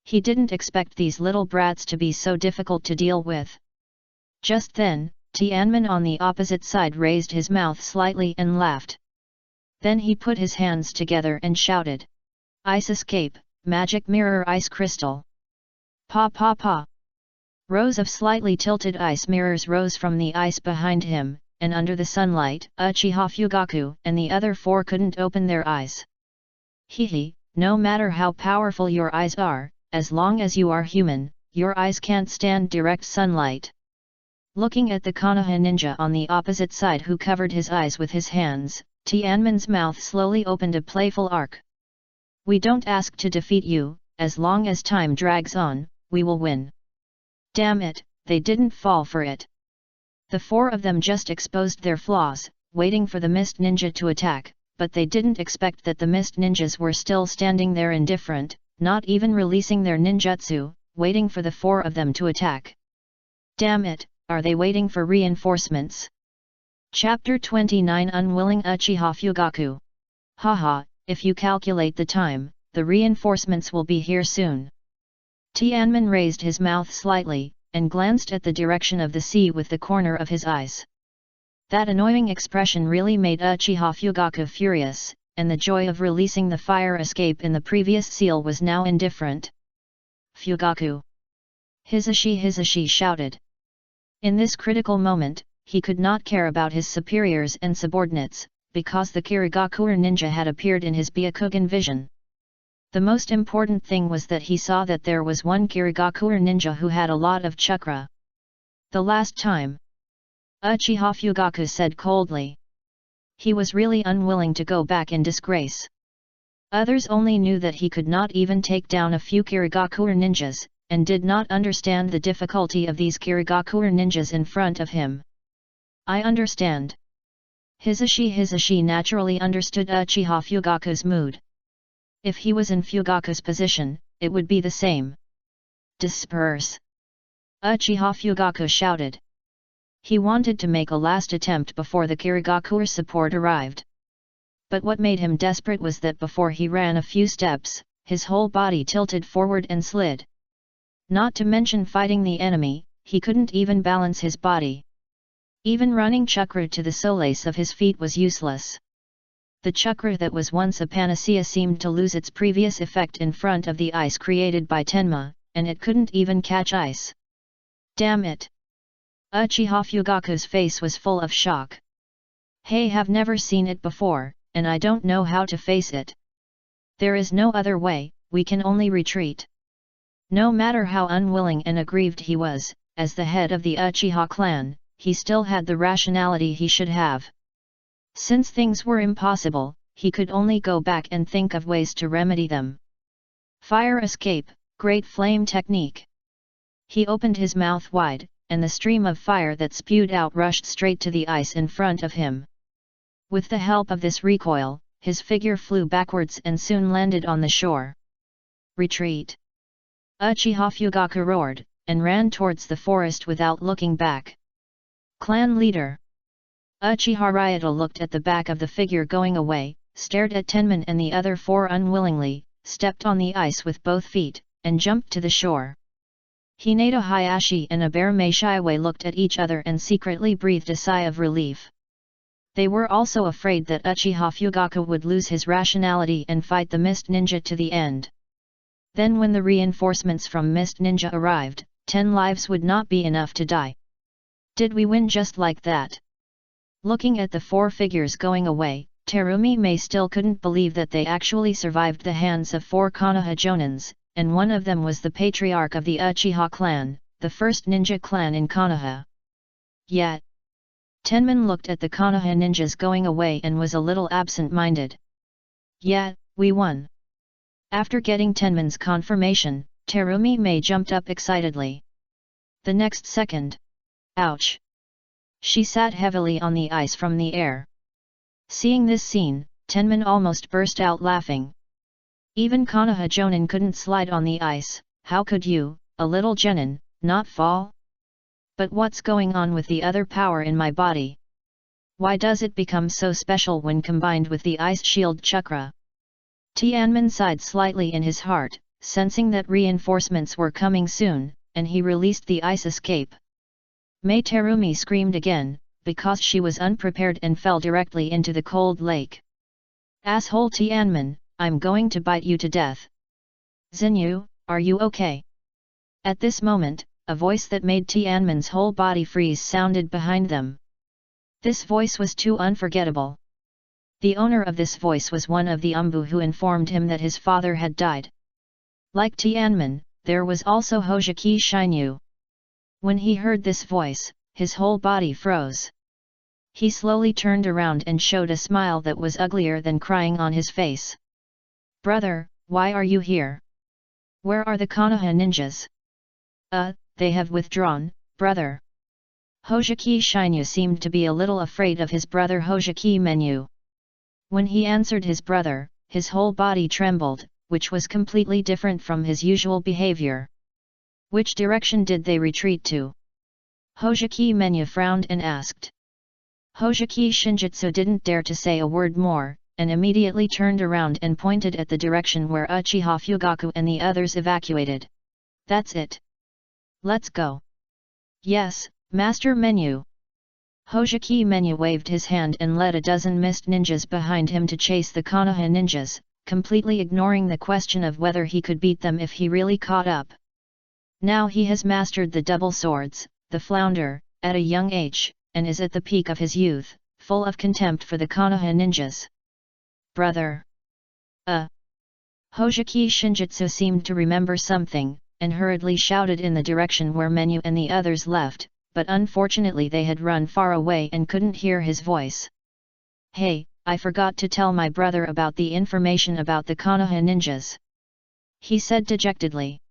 He didn't expect these little brats to be so difficult to deal with. Just then, Tianmen on the opposite side raised his mouth slightly and laughed. Then he put his hands together and shouted. Ice escape, magic mirror ice crystal. Pa pa pa. Rows of slightly tilted ice mirrors rose from the ice behind him, and under the sunlight, Uchiha Fugaku and the other 4 couldn't open their eyes. Hehe, no matter how powerful your eyes are, as long as you are human, your eyes can't stand direct sunlight. Looking at the Konoha ninja on the opposite side who covered his eyes with his hands, Tianmen's mouth slowly opened a playful arc. We don't ask to defeat you, as long as time drags on, we will win. Damn it, they didn't fall for it. The 4 of them just exposed their flaws, waiting for the mist ninja to attack, but they didn't expect that the mist ninjas were still standing there indifferent, not even releasing their ninjutsu, waiting for the 4 of them to attack. Damn it, are they waiting for reinforcements? Chapter 29 Unwilling Uchiha Fugaku. Haha, if you calculate the time, the reinforcements will be here soon. Tianmen raised his mouth slightly, and glanced at the direction of the sea with the corner of his eyes. That annoying expression really made Uchiha Fugaku furious, and the joy of releasing the fire escape in the previous seal was now indifferent. Fugaku! Hizashi shouted. In this critical moment, he could not care about his superiors and subordinates, because the Kirigakuer ninja had appeared in his Byakugan vision. The most important thing was that he saw that there was one Kirigakuer ninja who had a lot of chakra. The last time, Uchiha Fugaku said coldly. He was really unwilling to go back in disgrace. Others only knew that he could not even take down a few Kirigakuer ninjas, and did not understand the difficulty of these Kirigakuer ninjas in front of him. I understand. Hisashi naturally understood Uchiha Fugaku's mood. If he was in Fugaku's position, it would be the same. Disperse! Uchiha Fugaku shouted. He wanted to make a last attempt before the Kirigakuer support arrived. But what made him desperate was that before he ran a few steps, his whole body tilted forward and slid. Not to mention fighting the enemy, he couldn't even balance his body. Even running chakra to the soles of his feet was useless. The chakra that was once a panacea seemed to lose its previous effect in front of the ice created by Tenma, and it couldn't even catch ice. Damn it! Uchiha Fugaku's face was full of shock. Hey, have never seen it before, and I don't know how to face it. There is no other way, we can only retreat. No matter how unwilling and aggrieved he was, as the head of the Uchiha clan, he still had the rationality he should have. Since things were impossible, he could only go back and think of ways to remedy them. Fire escape, great flame technique. He opened his mouth wide, and the stream of fire that spewed out rushed straight to the ice in front of him. With the help of this recoil, his figure flew backwards and soon landed on the shore. Retreat! Uchiha Fugaku roared, and ran towards the forest without looking back. Clan leader! Uchiha Ryuta looked at the back of the figure going away, stared at Tenman and the other four unwillingly, stepped on the ice with both feet, and jumped to the shore. Hinata Hayashi and Aberame Shiwei looked at each other and secretly breathed a sigh of relief. They were also afraid that Uchiha Fugaku would lose his rationality and fight the Mist Ninja to the end. Then when the reinforcements from Mist Ninja arrived, 10 lives would not be enough to die. Did we win just like that? Looking at the four figures going away, Terumi Mei still couldn't believe that they actually survived the hands of 4 Konoha Jonins, and one of them was the patriarch of the Uchiha clan, the first ninja clan in Konoha. Yet, Tenman looked at the Konoha ninjas going away and was a little absent-minded. Yet, we won. After getting Tenman's confirmation, Terumi Mei jumped up excitedly. The next second. Ouch! She sat heavily on the ice from the air. Seeing this scene, Tenman almost burst out laughing. Even Konoha Jonin couldn't slide on the ice, how could you, a little genin, not fall? But what's going on with the other power in my body? Why does it become so special when combined with the ice shield chakra? Tianmin sighed slightly in his heart, sensing that reinforcements were coming soon, and he released the ice escape. Mei Terumi screamed again, because she was unprepared and fell directly into the cold lake. Asshole Tianmin, I'm going to bite you to death. Xinyu, are you okay? At this moment, a voice that made Tianmin's whole body freeze sounded behind them. This voice was too unforgettable. The owner of this voice was one of the Umbu who informed him that his father had died. Like Tianmin, there was also Hojiki Shinyu. When he heard this voice, his whole body froze. He slowly turned around and showed a smile that was uglier than crying on his face. Brother, why are you here? Where are the Konoha ninjas? They have withdrawn, brother. Hojiki Shinyu seemed to be a little afraid of his brother Hojiki Menyu. When he answered his brother, his whole body trembled, which was completely different from his usual behavior. Which direction did they retreat to? Hojiki Menyu frowned and asked. Hojiki Shinjitsu didn't dare to say a word more, and immediately turned around and pointed at the direction where Uchiha Fugaku and the others evacuated. That's it. Let's go. Yes, Master Menyu. Hojiki Menyu waved his hand and led a dozen mist ninjas behind him to chase the Konoha ninjas, completely ignoring the question of whether he could beat them if he really caught up. Now he has mastered the double swords, the flounder, at a young age, and is at the peak of his youth, full of contempt for the Konoha ninjas. Brother! Hojiki Shinjitsu seemed to remember something, and hurriedly shouted in the direction where Menu and the others left, but unfortunately they had run far away and couldn't hear his voice. Hey, I forgot to tell my brother about the information about the Konoha ninjas, he said dejectedly.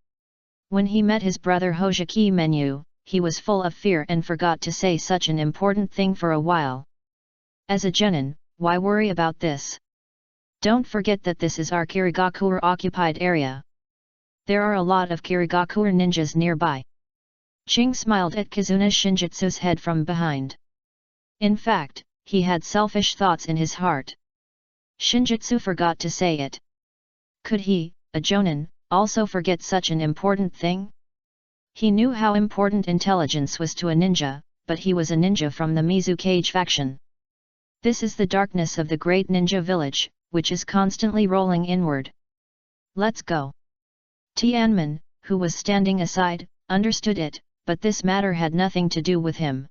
When he met his brother Hojiki Menu, he was full of fear and forgot to say such an important thing for a while. As a genin, why worry about this? Don't forget that this is our Kirigakure occupied area. There are a lot of Kirigakure ninjas nearby. Ching smiled at Kizuna Shinjitsu's head from behind. In fact, he had selfish thoughts in his heart. Shinjitsu forgot to say it. Could he, a jonin, also forget such an important thing? He knew how important intelligence was to a ninja, but he was a ninja from the Mizukage faction. This is the darkness of the great ninja village, which is constantly rolling inward. Let's go. Tianmin, who was standing aside, understood it, but this matter had nothing to do with him.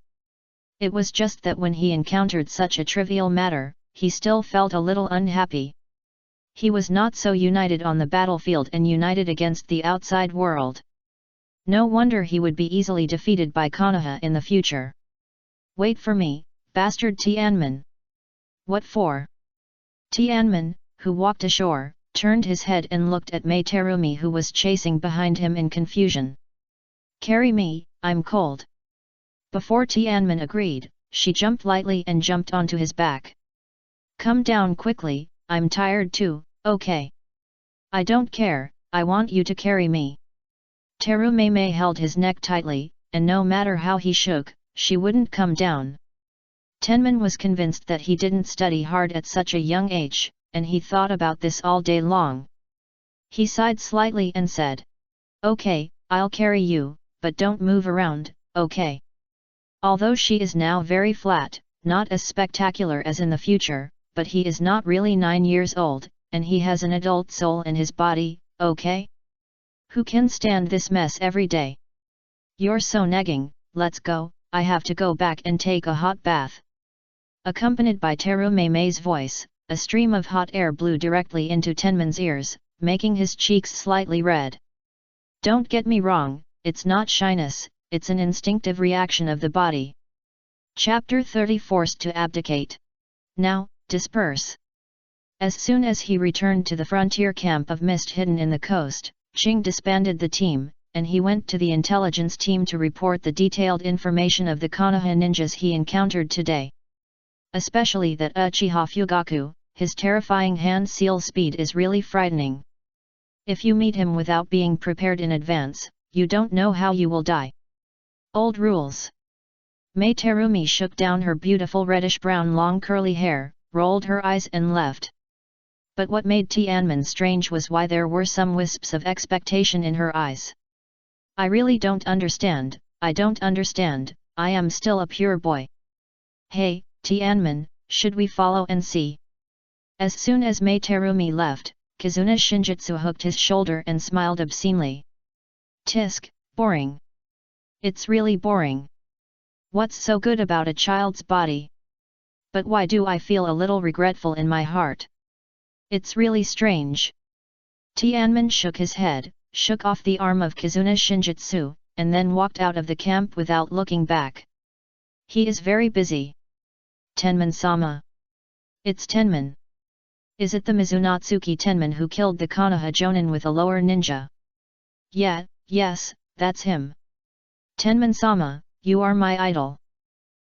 It was just that when he encountered such a trivial matter, he still felt a little unhappy. He was not so united on the battlefield and united against the outside world. No wonder he would be easily defeated by Konoha in the future. Wait for me, bastard Tianmin. What for? Tianmin, who walked ashore, turned his head and looked at Mei Terumi who was chasing behind him in confusion. Carry me, I'm cold. Before Tianmin agreed, she jumped lightly and jumped onto his back. Come down quickly, I'm tired too, okay. I don't care, I want you to carry me. Terumei held his neck tightly, and no matter how he shook, she wouldn't come down. Tenman was convinced that he didn't study hard at such a young age, and he thought about this all day long. He sighed slightly and said, Okay, I'll carry you, but don't move around, okay. Although she is now very flat, not as spectacular as in the future, but he is not really 9 years old, and he has an adult soul in his body, okay? Who can stand this mess every day? You're so nagging, let's go, I have to go back and take a hot bath. Accompanied by Terumei's voice, a stream of hot air blew directly into Tenman's ears, making his cheeks slightly red. Don't get me wrong, it's not shyness, it's an instinctive reaction of the body. Chapter 30 Forced to abdicate. Now, disperse. As soon as he returned to the frontier camp of mist hidden in the coast, Qing disbanded the team, and he went to the intelligence team to report the detailed information of the Konoha ninjas he encountered today. Especially that Uchiha Fugaku, his terrifying hand seal speed is really frightening. If you meet him without being prepared in advance, you don't know how you will die. Old rules. Mei Terumi shook down her beautiful reddish-brown long curly hair, rolled her eyes and left. But what made Tianmin strange was why there were some wisps of expectation in her eyes. I really don't understand, I don't understand, I am still a pure boy. Hey, Tianmin, should we follow and see? As soon as Mei Terumi left, Kizuna Shinjitsu hooked his shoulder and smiled obscenely. Tisk, boring. It's really boring. What's so good about a child's body? But why do I feel a little regretful in my heart? It's really strange. Tianmin shook his head, shook off the arm of Kizuna Shinjitsu, and then walked out of the camp without looking back. He is very busy. Tenman-sama. It's Tenman. Is it the Mizunatsuki Tenman who killed the Konoha Jonin with a lower ninja? Yeah, yes, that's him. Tenman-sama, you are my idol.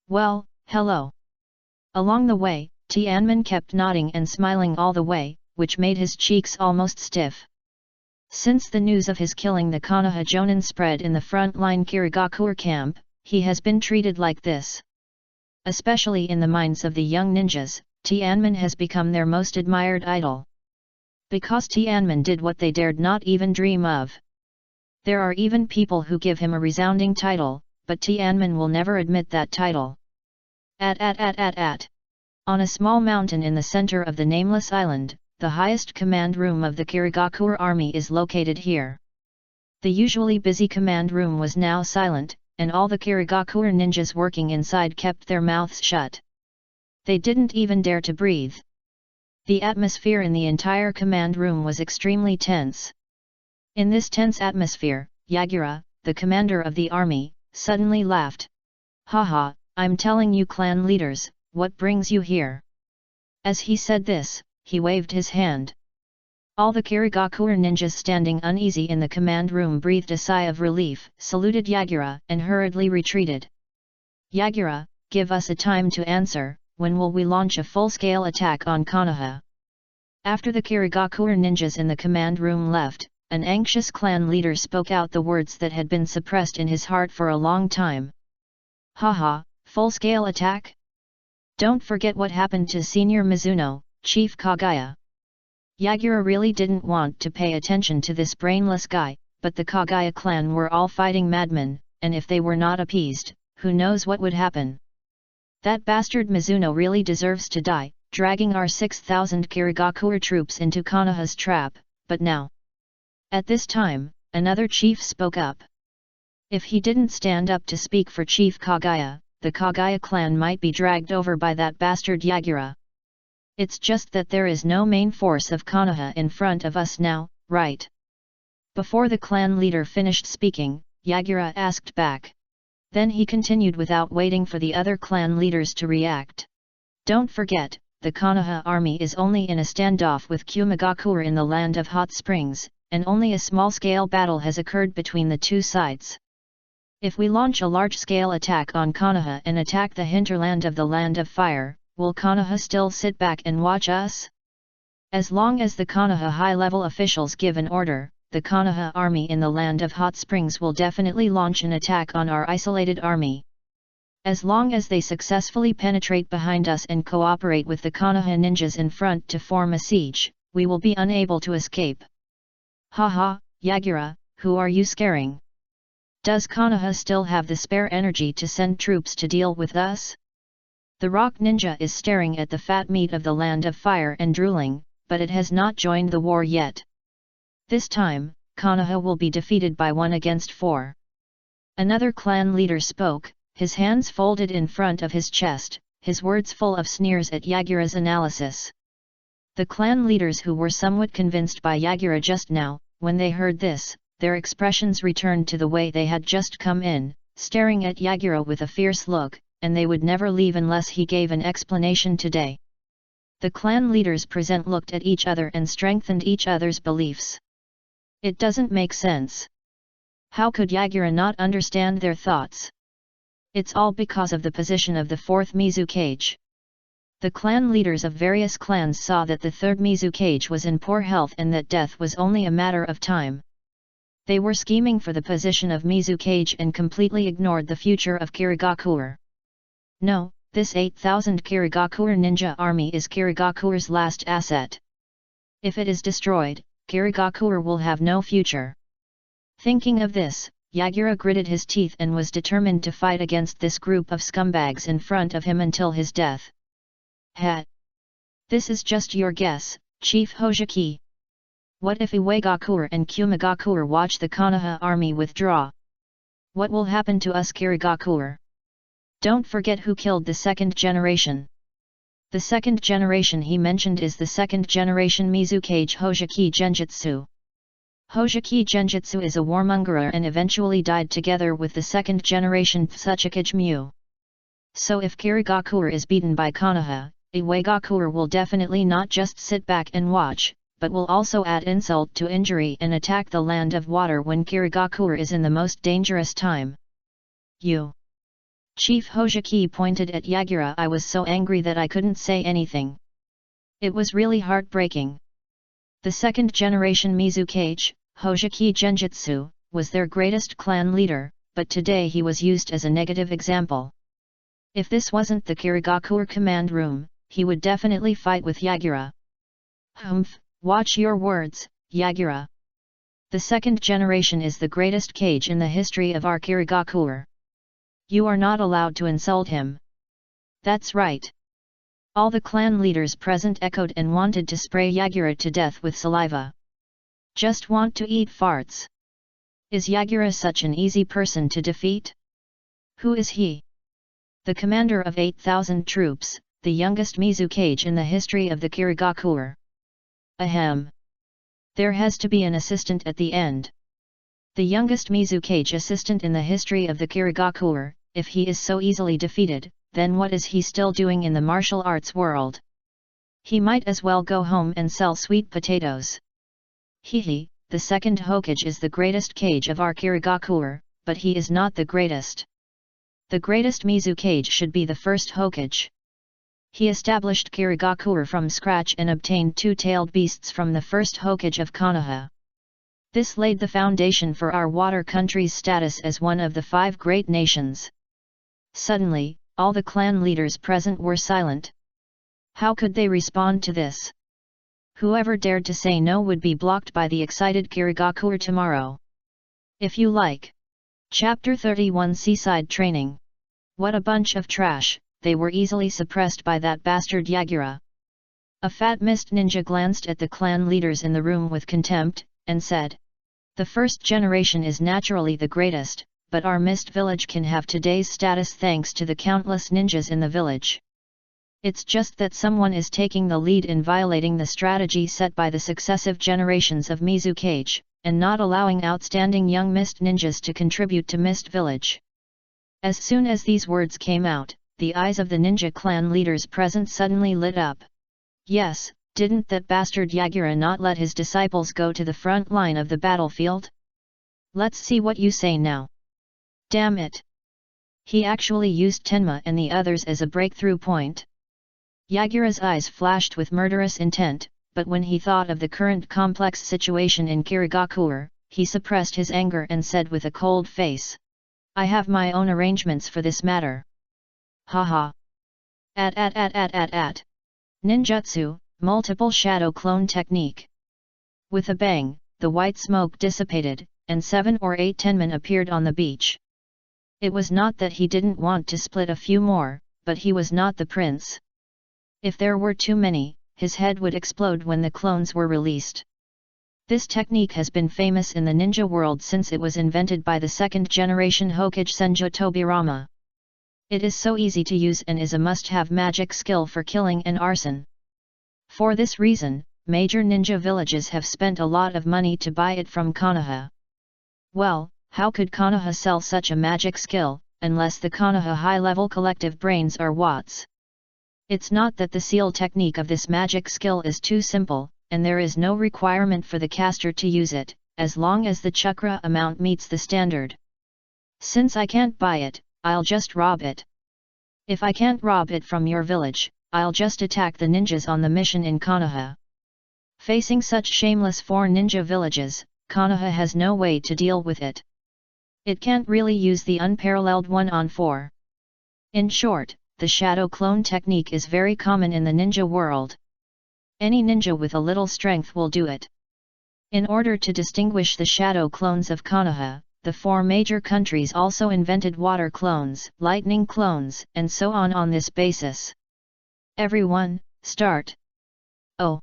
Well, hello. Along the way, Tianmin kept nodding and smiling all the way, which made his cheeks almost stiff. Since the news of his killing the Konoha Jonin spread in the front-line Kirigakure camp, he has been treated like this. Especially in the minds of the young ninjas, Tianmin has become their most admired idol. Because Tianmin did what they dared not even dream of. There are even people who give him a resounding title, but Tianmin will never admit that title. On a small mountain in the center of the nameless island, the highest command room of the Kirigakure army is located here. The usually busy command room was now silent, and all the Kirigakure ninjas working inside kept their mouths shut. They didn't even dare to breathe. The atmosphere in the entire command room was extremely tense. In this tense atmosphere, Yagura, the commander of the army, suddenly laughed. Haha, I'm telling you clan leaders, what brings you here? As he said this, he waved his hand. All the Kirigakure ninjas standing uneasy in the command room breathed a sigh of relief, saluted Yagura and hurriedly retreated. Yagura, give us a time to answer, when will we launch a full-scale attack on Konoha? After the Kirigakure ninjas in the command room left, an anxious clan leader spoke out the words that had been suppressed in his heart for a long time. Haha, full-scale attack? Don't forget what happened to Senior Mizuno, Chief Kagaya. Yagura really didn't want to pay attention to this brainless guy, but the Kagaya clan were all fighting madmen, and if they were not appeased, who knows what would happen. That bastard Mizuno really deserves to die, dragging our 6,000 Kirigakure troops into Konoha's trap, but now. At this time, another chief spoke up. If he didn't stand up to speak for Chief Kagaya, the Kagaya clan might be dragged over by that bastard Yagura. It's just that there is no main force of Konoha in front of us now, right? Before the clan leader finished speaking, Yagura asked back. Then he continued without waiting for the other clan leaders to react. Don't forget, the Konoha army is only in a standoff with Kumigakure in the land of hot springs, and only a small-scale battle has occurred between the two sides. If we launch a large-scale attack on Konoha and attack the hinterland of the Land of Fire, will Konoha still sit back and watch us? As long as the Konoha high-level officials give an order, the Konoha army in the Land of Hot Springs will definitely launch an attack on our isolated army. As long as they successfully penetrate behind us and cooperate with the Konoha ninjas in front to form a siege, we will be unable to escape. Haha, Yagura, who are you scaring? Does Konoha still have the spare energy to send troops to deal with us? The rock ninja is staring at the fat meat of the Land of Fire and drooling, but it has not joined the war yet. This time, Konoha will be defeated by 1-4. Another clan leader spoke, his hands folded in front of his chest, his words full of sneers at Yagura's analysis. The clan leaders who were somewhat convinced by Yagura just now, when they heard this, their expressions returned to the way they had just come in, staring at Yagura with a fierce look, and they would never leave unless he gave an explanation today. The clan leaders present looked at each other and strengthened each other's beliefs. It doesn't make sense. How could Yagura not understand their thoughts? It's all because of the position of the fourth Mizukage. The clan leaders of various clans saw that the third Mizukage was in poor health and that death was only a matter of time. They were scheming for the position of Mizukage and completely ignored the future of Kirigakure. No, this 8,000 Kirigakure ninja army is Kirigakure's last asset. If it is destroyed, Kirigakure will have no future. Thinking of this, Yagura gritted his teeth and was determined to fight against this group of scumbags in front of him until his death. Ha! This is just your guess, Chief Hojiki. What if Iwagakure and Kumigakure watch the Konoha army withdraw? What will happen to us Kirigakure? Don't forget who killed the second generation. The second generation he mentioned is the second generation Mizukage Hojiki Genjutsu. Hojiki Genjutsu is a warmongerer and eventually died together with the second generation Tsuchikage Mu. So if Kirigakure is beaten by Konoha, Iwagakure will definitely not just sit back and watch, but will also add insult to injury and attack the Land of Water when Kirigakure is in the most dangerous time. You! Chief Hojiki pointed at Yagura. I was so angry that I couldn't say anything. It was really heartbreaking. The second generation Mizukage, Hojiki Genjutsu, was their greatest clan leader, but today he was used as a negative example. If this wasn't the Kirigakure command room, he would definitely fight with Yagura. Humph, watch your words, Yagura. The second generation is the greatest kage in the history of our Kirigakure. You are not allowed to insult him. That's right. All the clan leaders present echoed and wanted to spray Yagura to death with saliva. Just want to eat farts. Is Yagura such an easy person to defeat? Who is he? The commander of 8,000 troops, the youngest Mizukage in the history of the Kirigakure. Ahem. There has to be an assistant at the end. The youngest Mizukage assistant in the history of the Kirigakure, if he is so easily defeated, then what is he still doing in the martial arts world? He might as well go home and sell sweet potatoes. Hehe, the second Hokage is the greatest kage of our Kirigakure, but he is not the greatest. The greatest Mizukage should be the first Hokage. He established Kirigakure from scratch and obtained two-tailed beasts from the first Hokage of Konoha. This laid the foundation for our water country's status as one of the 5 great nations. Suddenly, all the clan leaders present were silent. How could they respond to this? Whoever dared to say no would be blocked by the excited Kirigakure tomorrow. If you like. Chapter 31 Seaside Training. What a bunch of trash, they were easily suppressed by that bastard Yagura. A fat mist ninja glanced at the clan leaders in the room with contempt, and said, "The first generation is naturally the greatest, but our mist village can have today's status thanks to the countless ninjas in the village. It's just that someone is taking the lead in violating the strategy set by the successive generations of Mizukage, and not allowing outstanding young mist ninjas to contribute to Mist Village." As soon as these words came out, the eyes of the ninja clan leaders present suddenly lit up. Yes, didn't that bastard Yagura not let his disciples go to the front line of the battlefield? Let's see what you say now. Damn it! He actually used Tenma and the others as a breakthrough point. Yagura's eyes flashed with murderous intent, but when he thought of the current complex situation in Kirigakure, he suppressed his anger and said with a cold face, "I have my own arrangements for this matter." Haha. Ninjutsu, multiple shadow clone technique. With a bang, the white smoke dissipated, and 7 or 8 tenmen appeared on the beach. It was not that he didn't want to split a few more, but he was not the prince. If there were too many, his head would explode when the clones were released. This technique has been famous in the ninja world since it was invented by the second-generation Hokage Senju Tobirama. It is so easy to use and is a must-have magic skill for killing and arson. For this reason, major ninja villages have spent a lot of money to buy it from Konoha. Well, how could Konoha sell such a magic skill, unless the Konoha high-level collective brains are Watts? It's not that the seal technique of this magic skill is too simple, and there is no requirement for the caster to use it, as long as the chakra amount meets the standard. Since I can't buy it, I'll just rob it. If I can't rob it from your village, I'll just attack the ninjas on the mission in Konoha. Facing such shameless 4 ninja villages, Konoha has no way to deal with it. It can't really use the unparalleled 1-on-4. In short, the shadow clone technique is very common in the ninja world. Any ninja with a little strength will do it. In order to distinguish the shadow clones of Konoha, the 4 major countries also invented water clones, lightning clones, and so on this basis. Everyone, start! Oh!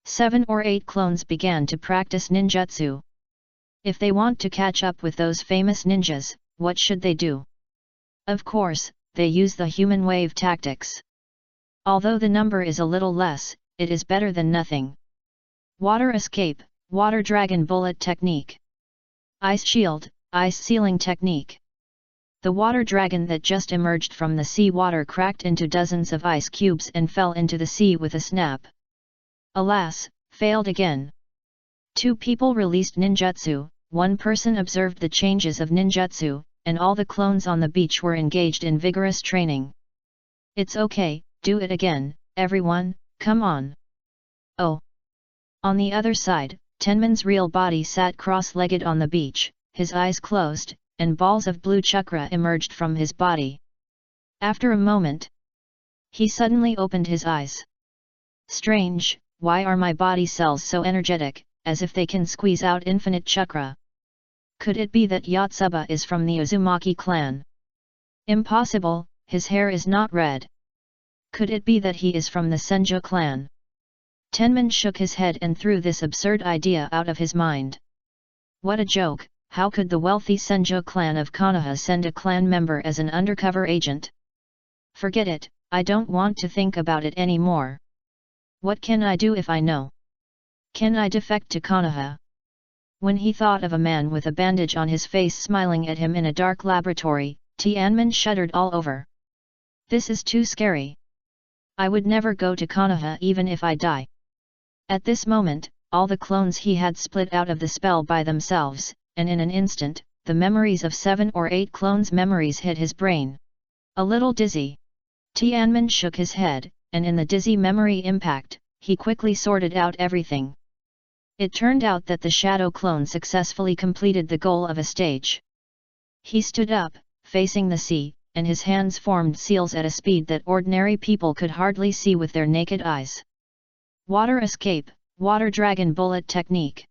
7 or 8 clones began to practice ninjutsu. If they want to catch up with those famous ninjas, what should they do? Of course, they use the human wave tactics. Although the number is a little less, it is better than nothing. Water escape, water dragon bullet technique. Ice shield, ice sealing technique. The water dragon that just emerged from the sea water cracked into dozens of ice cubes and fell into the sea with a snap. Alas, failed again. 2 people released ninjutsu, 1 person observed the changes of ninjutsu, and all the clones on the beach were engaged in vigorous training. It's okay, do it again, everyone, come on. Oh! On the other side, Tenman's real body sat cross-legged on the beach, his eyes closed, and balls of blue chakra emerged from his body. After a moment, he suddenly opened his eyes. Strange, why are my body cells so energetic, as if they can squeeze out infinite chakra? Could it be that Yotsuba is from the Uzumaki clan? Impossible, his hair is not red. Could it be that he is from the Senju clan? Tenman shook his head and threw this absurd idea out of his mind. What a joke, how could the wealthy Senju clan of Konoha send a clan member as an undercover agent? Forget it, I don't want to think about it anymore. What can I do if I know? Can I defect to Konoha? When he thought of a man with a bandage on his face smiling at him in a dark laboratory, Tianmin shuddered all over. This is too scary. I would never go to Konoha even if I die. At this moment, all the clones he had split out of the spell by themselves, and in an instant, the memories of 7 or 8 clones' memories hit his brain. A little dizzy. Tianmin shook his head, and in the dizzy memory impact, he quickly sorted out everything. It turned out that the shadow clone successfully completed the goal of a stage. He stood up, facing the sea, and his hands formed seals at a speed that ordinary people could hardly see with their naked eyes. Water escape, water dragon bullet technique.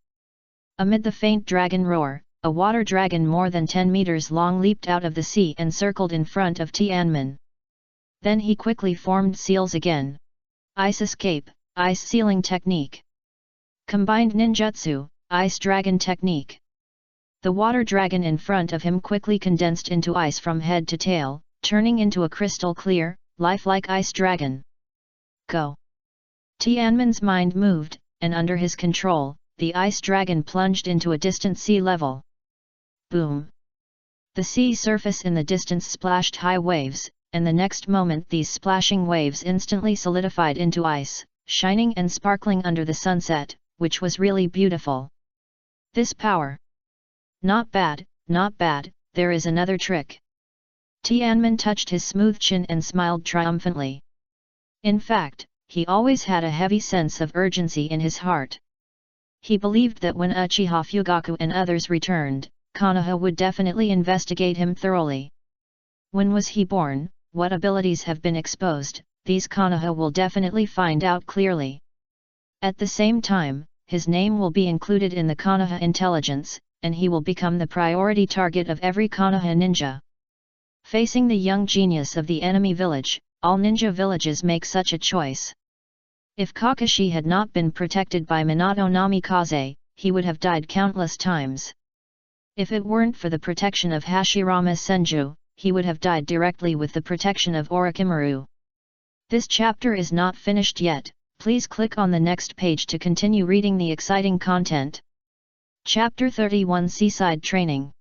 Amid the faint dragon roar, a water dragon more than 10 meters long leaped out of the sea and circled in front of Tianmin. Then he quickly formed seals again. Ice escape, ice sealing technique. Combined ninjutsu, ice dragon technique. The water dragon in front of him quickly condensed into ice from head to tail, turning into a crystal clear, lifelike ice dragon. Go! Tianmin's mind moved, and under his control, the ice dragon plunged into a distant sea level. Boom! The sea surface in the distance splashed high waves, and the next moment these splashing waves instantly solidified into ice, shining and sparkling under the sunset, which was really beautiful. This power! Not bad, there is another trick. Tianmin touched his smooth chin and smiled triumphantly. In fact, he always had a heavy sense of urgency in his heart. He believed that when Uchiha Fugaku and others returned, Konoha would definitely investigate him thoroughly. When was he born, what abilities have been exposed, these Konoha will definitely find out clearly. At the same time, his name will be included in the Konoha intelligence, and he will become the priority target of every Konoha ninja. Facing the young genius of the enemy village, all ninja villages make such a choice. If Kakashi had not been protected by Minato Namikaze, he would have died countless times. If it weren't for the protection of Hashirama Senju, he would have died directly with the protection of Orochimaru. This chapter is not finished yet, please click on the next page to continue reading the exciting content. Chapter 31 Seaside Training.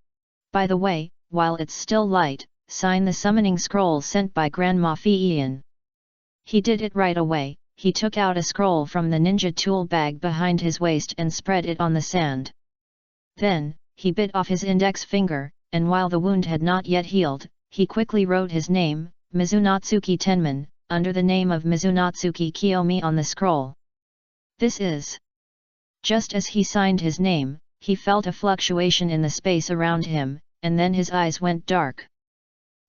By the way, while it's still light, sign the summoning scroll sent by Grandma Fiian. He did it right away. He took out a scroll from the ninja tool bag behind his waist and spread it on the sand. Then, he bit off his index finger, and while the wound had not yet healed, he quickly wrote his name, Mizunatsuki Tenman, under the name of Mizunatsuki Kiyomi on the scroll. This is. Just as he signed his name, he felt a fluctuation in the space around him, and then his eyes went dark.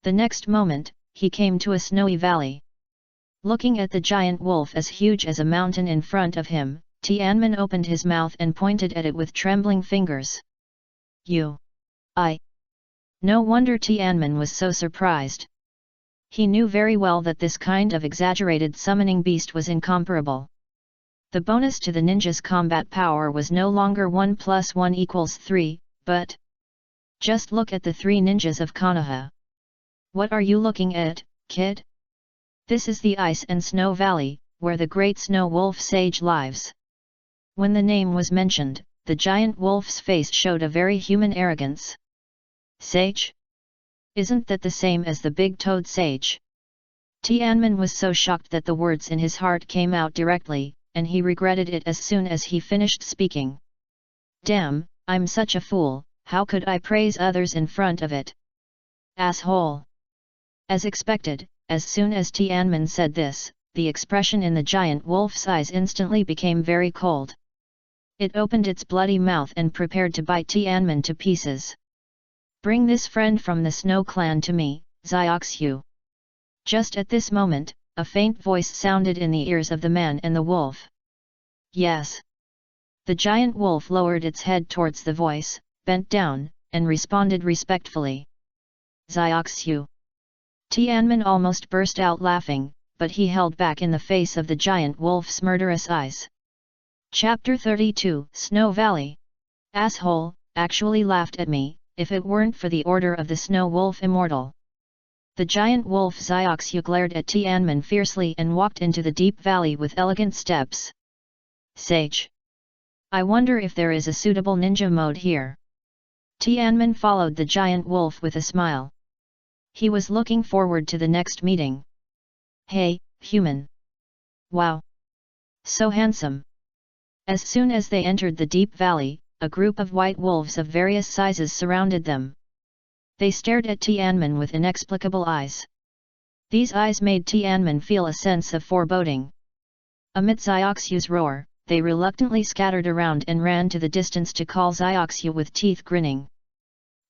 The next moment, he came to a snowy valley. Looking at the giant wolf as huge as a mountain in front of him, Tianmin opened his mouth and pointed at it with trembling fingers. No wonder Tianmin was so surprised. He knew very well that this kind of exaggerated summoning beast was incomparable. The bonus to the ninja's combat power was no longer 1 + 1 = 3, but... Just look at the 3 ninjas of Konoha. What are you looking at, kid? This is the Ice and Snow Valley, where the great snow wolf sage lives. When the name was mentioned, the giant wolf's face showed a very human arrogance. Sage? Isn't that the same as the big-toed sage? Tianmin was so shocked that the words in his heart came out directly, and he regretted it as soon as he finished speaking. Damn, I'm such a fool, how could I praise others in front of it? Asshole! As expected, as soon as Tianmin said this, the expression in the giant wolf's eyes instantly became very cold. It opened its bloody mouth and prepared to bite Tianmin to pieces. Bring this friend from the Snow Clan to me, Zioxu. Just at this moment, a faint voice sounded in the ears of the man and the wolf. Yes. The giant wolf lowered its head towards the voice, bent down, and responded respectfully. Zioxu. Tianmin almost burst out laughing, but he held back in the face of the giant wolf's murderous eyes. Chapter 32 Snow Valley. Asshole, actually laughed at me, if it weren't for the order of the Snow Wolf Immortal. The giant wolf Xiaoxu glared at Tianmen fiercely and walked into the deep valley with elegant steps. Sage. I wonder if there is a suitable ninja mode here. Tianmen followed the giant wolf with a smile. He was looking forward to the next meeting. Hey, human! Wow! So handsome! As soon as they entered the deep valley, a group of white wolves of various sizes surrounded them. They stared at Tianmen with inexplicable eyes. These eyes made Tianmen feel a sense of foreboding. Amid Xiaoxu's roar, they reluctantly scattered around and ran to the distance to call Xiaoxu with teeth grinning.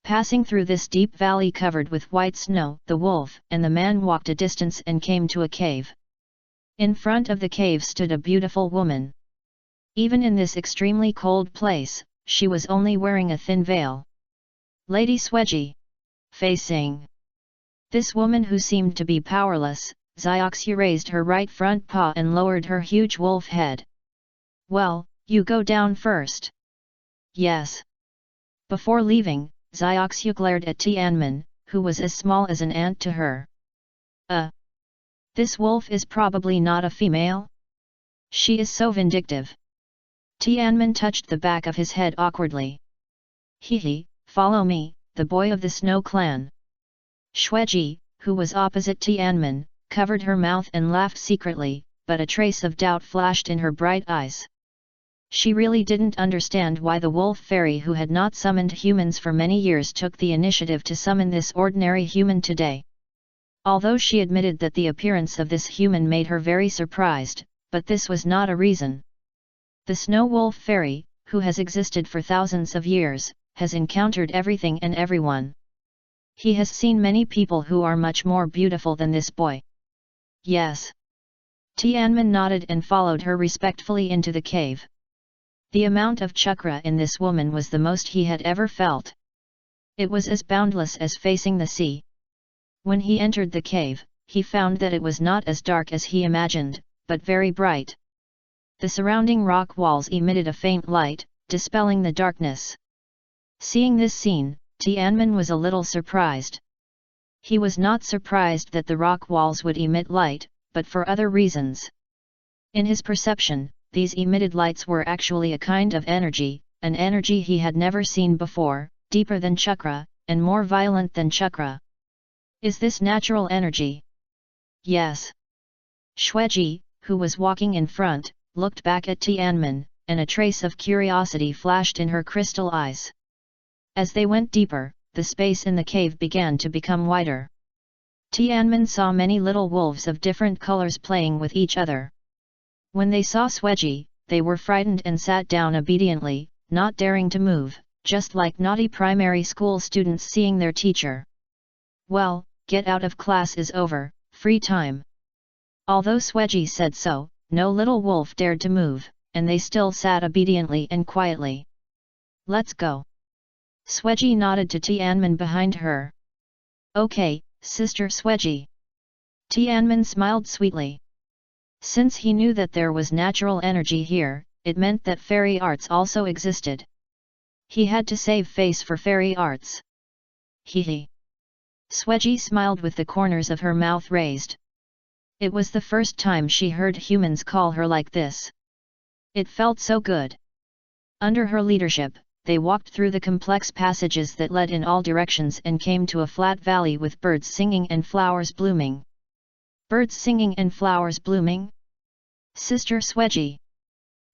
Passing through this deep valley covered with white snow, the wolf and the man walked a distance and came to a cave. In front of the cave stood a beautiful woman. Even in this extremely cold place, she was only wearing a thin veil. Lady Sweji. Facing this woman who seemed to be powerless, Xiaoxu raised her right front paw and lowered her huge wolf head. Well, you go down first. Yes. Before leaving, Xiaoxu glared at Tianmen, who was as small as an ant to her. This wolf is probably not a female? She is so vindictive. Tianmen touched the back of his head awkwardly. Hehe, follow me, the boy of the Snow Clan. Shueji, who was opposite Tianmen, covered her mouth and laughed secretly, but a trace of doubt flashed in her bright eyes. She really didn't understand why the wolf fairy who had not summoned humans for many years took the initiative to summon this ordinary human today. Although she admitted that the appearance of this human made her very surprised, but this was not a reason. The Snow Wolf Fairy, who has existed for thousands of years, has encountered everything and everyone. He has seen many people who are much more beautiful than this boy. Yes. Tianmen nodded and followed her respectfully into the cave. The amount of chakra in this woman was the most he had ever felt. It was as boundless as facing the sea. When he entered the cave, he found that it was not as dark as he imagined, but very bright. The surrounding rock walls emitted a faint light, dispelling the darkness. Seeing this scene, Tianmen was a little surprised. He was not surprised that the rock walls would emit light, but for other reasons. In his perception, these emitted lights were actually a kind of energy, an energy he had never seen before, deeper than chakra, and more violent than chakra. Is this natural energy? Yes. Shueji, who was walking in front, looked back at Tianmen, and a trace of curiosity flashed in her crystal eyes. As they went deeper, the space in the cave began to become wider. Tianmen saw many little wolves of different colors playing with each other. When they saw Shueji, they were frightened and sat down obediently, not daring to move, just like naughty primary school students seeing their teacher. Well, get out of class is over, free time. Although Shueji said so, no little wolf dared to move, and they still sat obediently and quietly. Let's go. Shueji nodded to Tianmen behind her. Okay, Sister Shueji. Tianmen smiled sweetly. Since he knew that there was natural energy here, it meant that fairy arts also existed. He had to save face for fairy arts. Hehe. Shueji smiled with the corners of her mouth raised. It was the first time she heard humans call her like this. It felt so good. Under her leadership, they walked through the complex passages that led in all directions and came to a flat valley with birds singing and flowers blooming. Birds singing and flowers blooming? Sister Shueji.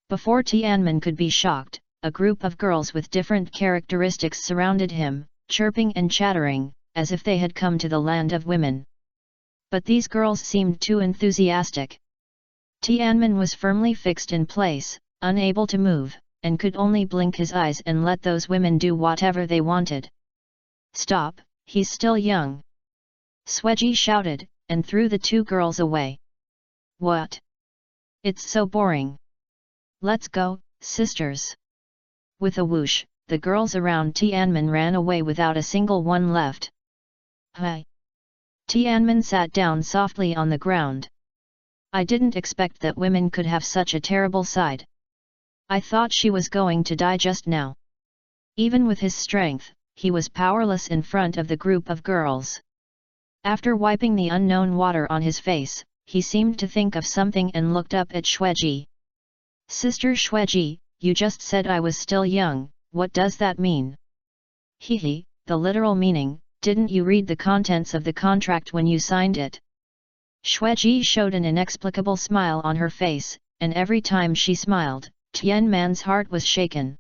Before Tianmen could be shocked, a group of girls with different characteristics surrounded him, chirping and chattering, as if they had come to the land of women. But these girls seemed too enthusiastic. Tianmen was firmly fixed in place, unable to move, and could only blink his eyes and let those women do whatever they wanted. Stop, he's still young. Shueji shouted, and threw the two girls away. What? It's so boring. Let's go, sisters. With a whoosh, the girls around Tianmen ran away without a single one left. Hi. Tianmen sat down softly on the ground. I didn't expect that women could have such a terrible side. I thought she was going to die just now. Even with his strength, he was powerless in front of the group of girls. After wiping the unknown water on his face, he seemed to think of something and looked up at Xueji. Sister Xueji, you just said I was still young, what does that mean? Hehe, the literal meaning, didn't you read the contents of the contract when you signed it? Xueji showed an inexplicable smile on her face, and every time she smiled, Tian Man's heart was shaken.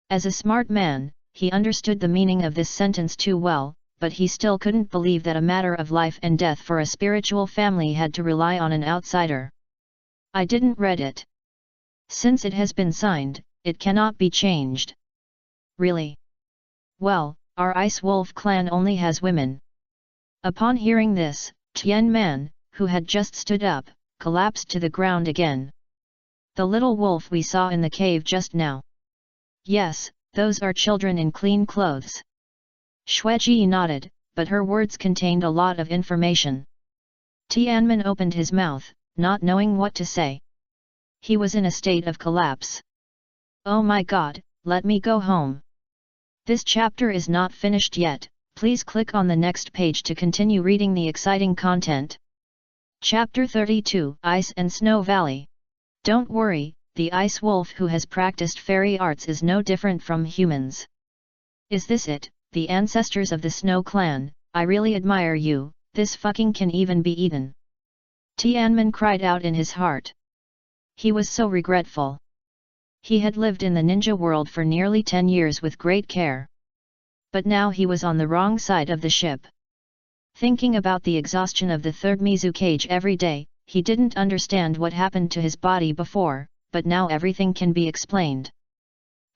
As a smart man, he understood the meaning of this sentence too well, but he still couldn't believe that a matter of life and death for a spiritual family had to rely on an outsider. I didn't read it. Since it has been signed, it cannot be changed. Really? Well, our Ice Wolf clan only has women. Upon hearing this, Tian Man, who had just stood up, collapsed to the ground again. The little wolf we saw in the cave just now. Yes, those are children in clean clothes. Xueji nodded, but her words contained a lot of information. Tianmen opened his mouth, not knowing what to say. He was in a state of collapse. Oh my god, let me go home. This chapter is not finished yet, please click on the next page to continue reading the exciting content. Chapter 32 Ice and Snow Valley. Don't worry, the Ice Wolf who has practiced fairy arts is no different from humans. Is this it, the ancestors of the Snow Clan? I really admire you, this fucking can even be eaten. Tianmen cried out in his heart. He was so regretful. He had lived in the ninja world for nearly 10 years with great care. But now he was on the wrong side of the ship. Thinking about the exhaustion of the third Mizu cage every day, he didn't understand what happened to his body before, but now everything can be explained.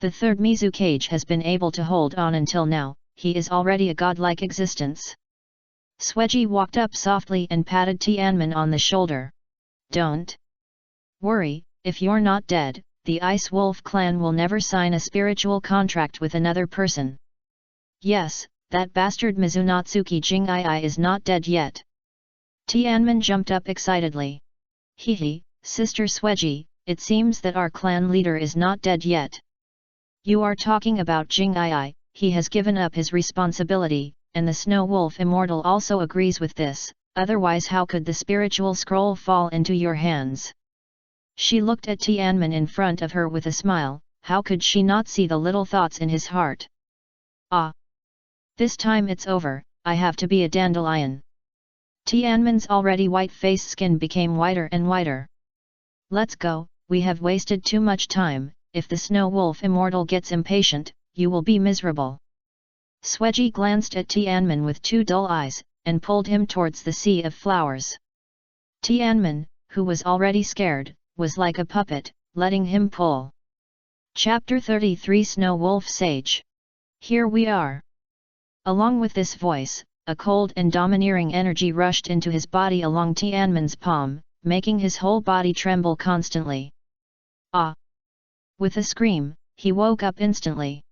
The third Mizu cage has been able to hold on until now, he is already a godlike existence. Xueji walked up softly and patted Tianmen on the shoulder. Don't worry, if you're not dead, the Ice Wolf clan will never sign a spiritual contract with another person. Yes, that bastard Mizunatsuki Jingii is not dead yet. Tianmen jumped up excitedly. Hehe, Sister Xueji, it seems that our clan leader is not dead yet. You are talking about Jingii, he has given up his responsibility, and the Snow Wolf Immortal also agrees with this, otherwise how could the spiritual scroll fall into your hands? She looked at Tianmen in front of her with a smile, how could she not see the little thoughts in his heart? Ah! This time it's over, I have to be a dandelion. Tianmen's already white face skin became whiter and whiter. Let's go, we have wasted too much time, if the Snow Wolf Immortal gets impatient, you will be miserable. Xueji glanced at Tianmen with two dull eyes, and pulled him towards the sea of flowers. Tianmen, who was already scared, was like a puppet, letting him pull. Chapter 33 Snow Wolf Sage. Here we are. Along with this voice, a cold and domineering energy rushed into his body along Tianmen's palm, making his whole body tremble constantly. Ah! With a scream, he woke up instantly.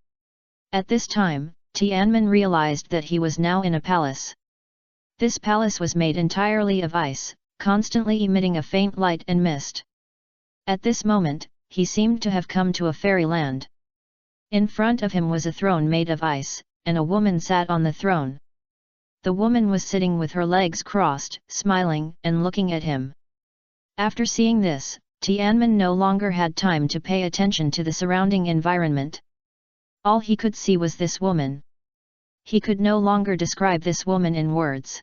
At this time, Tianmen realized that he was now in a palace. This palace was made entirely of ice, constantly emitting a faint light and mist. At this moment, he seemed to have come to a fairyland. In front of him was a throne made of ice, and a woman sat on the throne. The woman was sitting with her legs crossed, smiling and looking at him. After seeing this, Tianmen no longer had time to pay attention to the surrounding environment. All he could see was this woman. He could no longer describe this woman in words.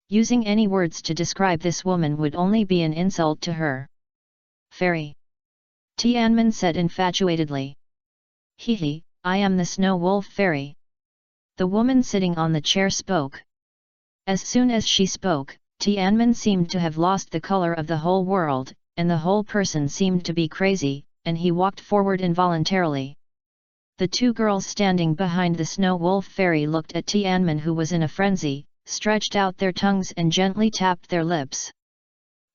Using any words to describe this woman would only be an insult to her. Fairy. Tianmen said infatuatedly. Hehe, I am the Snow Wolf Fairy. The woman sitting on the chair spoke. As soon as she spoke, Tianmen seemed to have lost the color of the whole world, and the whole person seemed to be crazy, and he walked forward involuntarily. The two girls standing behind the Snow Wolf Fairy looked at Tianmen, who was in a frenzy, stretched out their tongues and gently tapped their lips.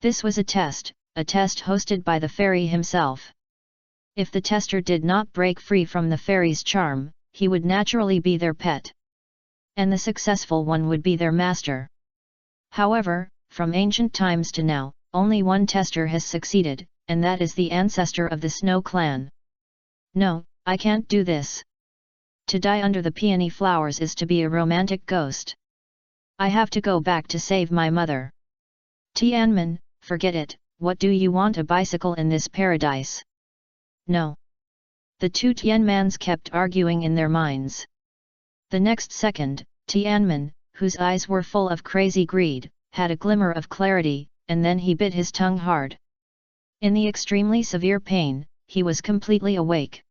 This was a test hosted by the fairy himself. If the tester did not break free from the fairy's charm, he would naturally be their pet. And the successful one would be their master. However, from ancient times to now, only one tester has succeeded, and that is the ancestor of the Snow Clan. No, I can't do this. To die under the peony flowers is to be a romantic ghost. I have to go back to save my mother. Tianmin, forget it, what do you want a bicycle in this paradise? No. The two Tianmans kept arguing in their minds. The next second, Tianmin, whose eyes were full of crazy greed, had a glimmer of clarity, and then he bit his tongue hard. In the extremely severe pain, he was completely awake.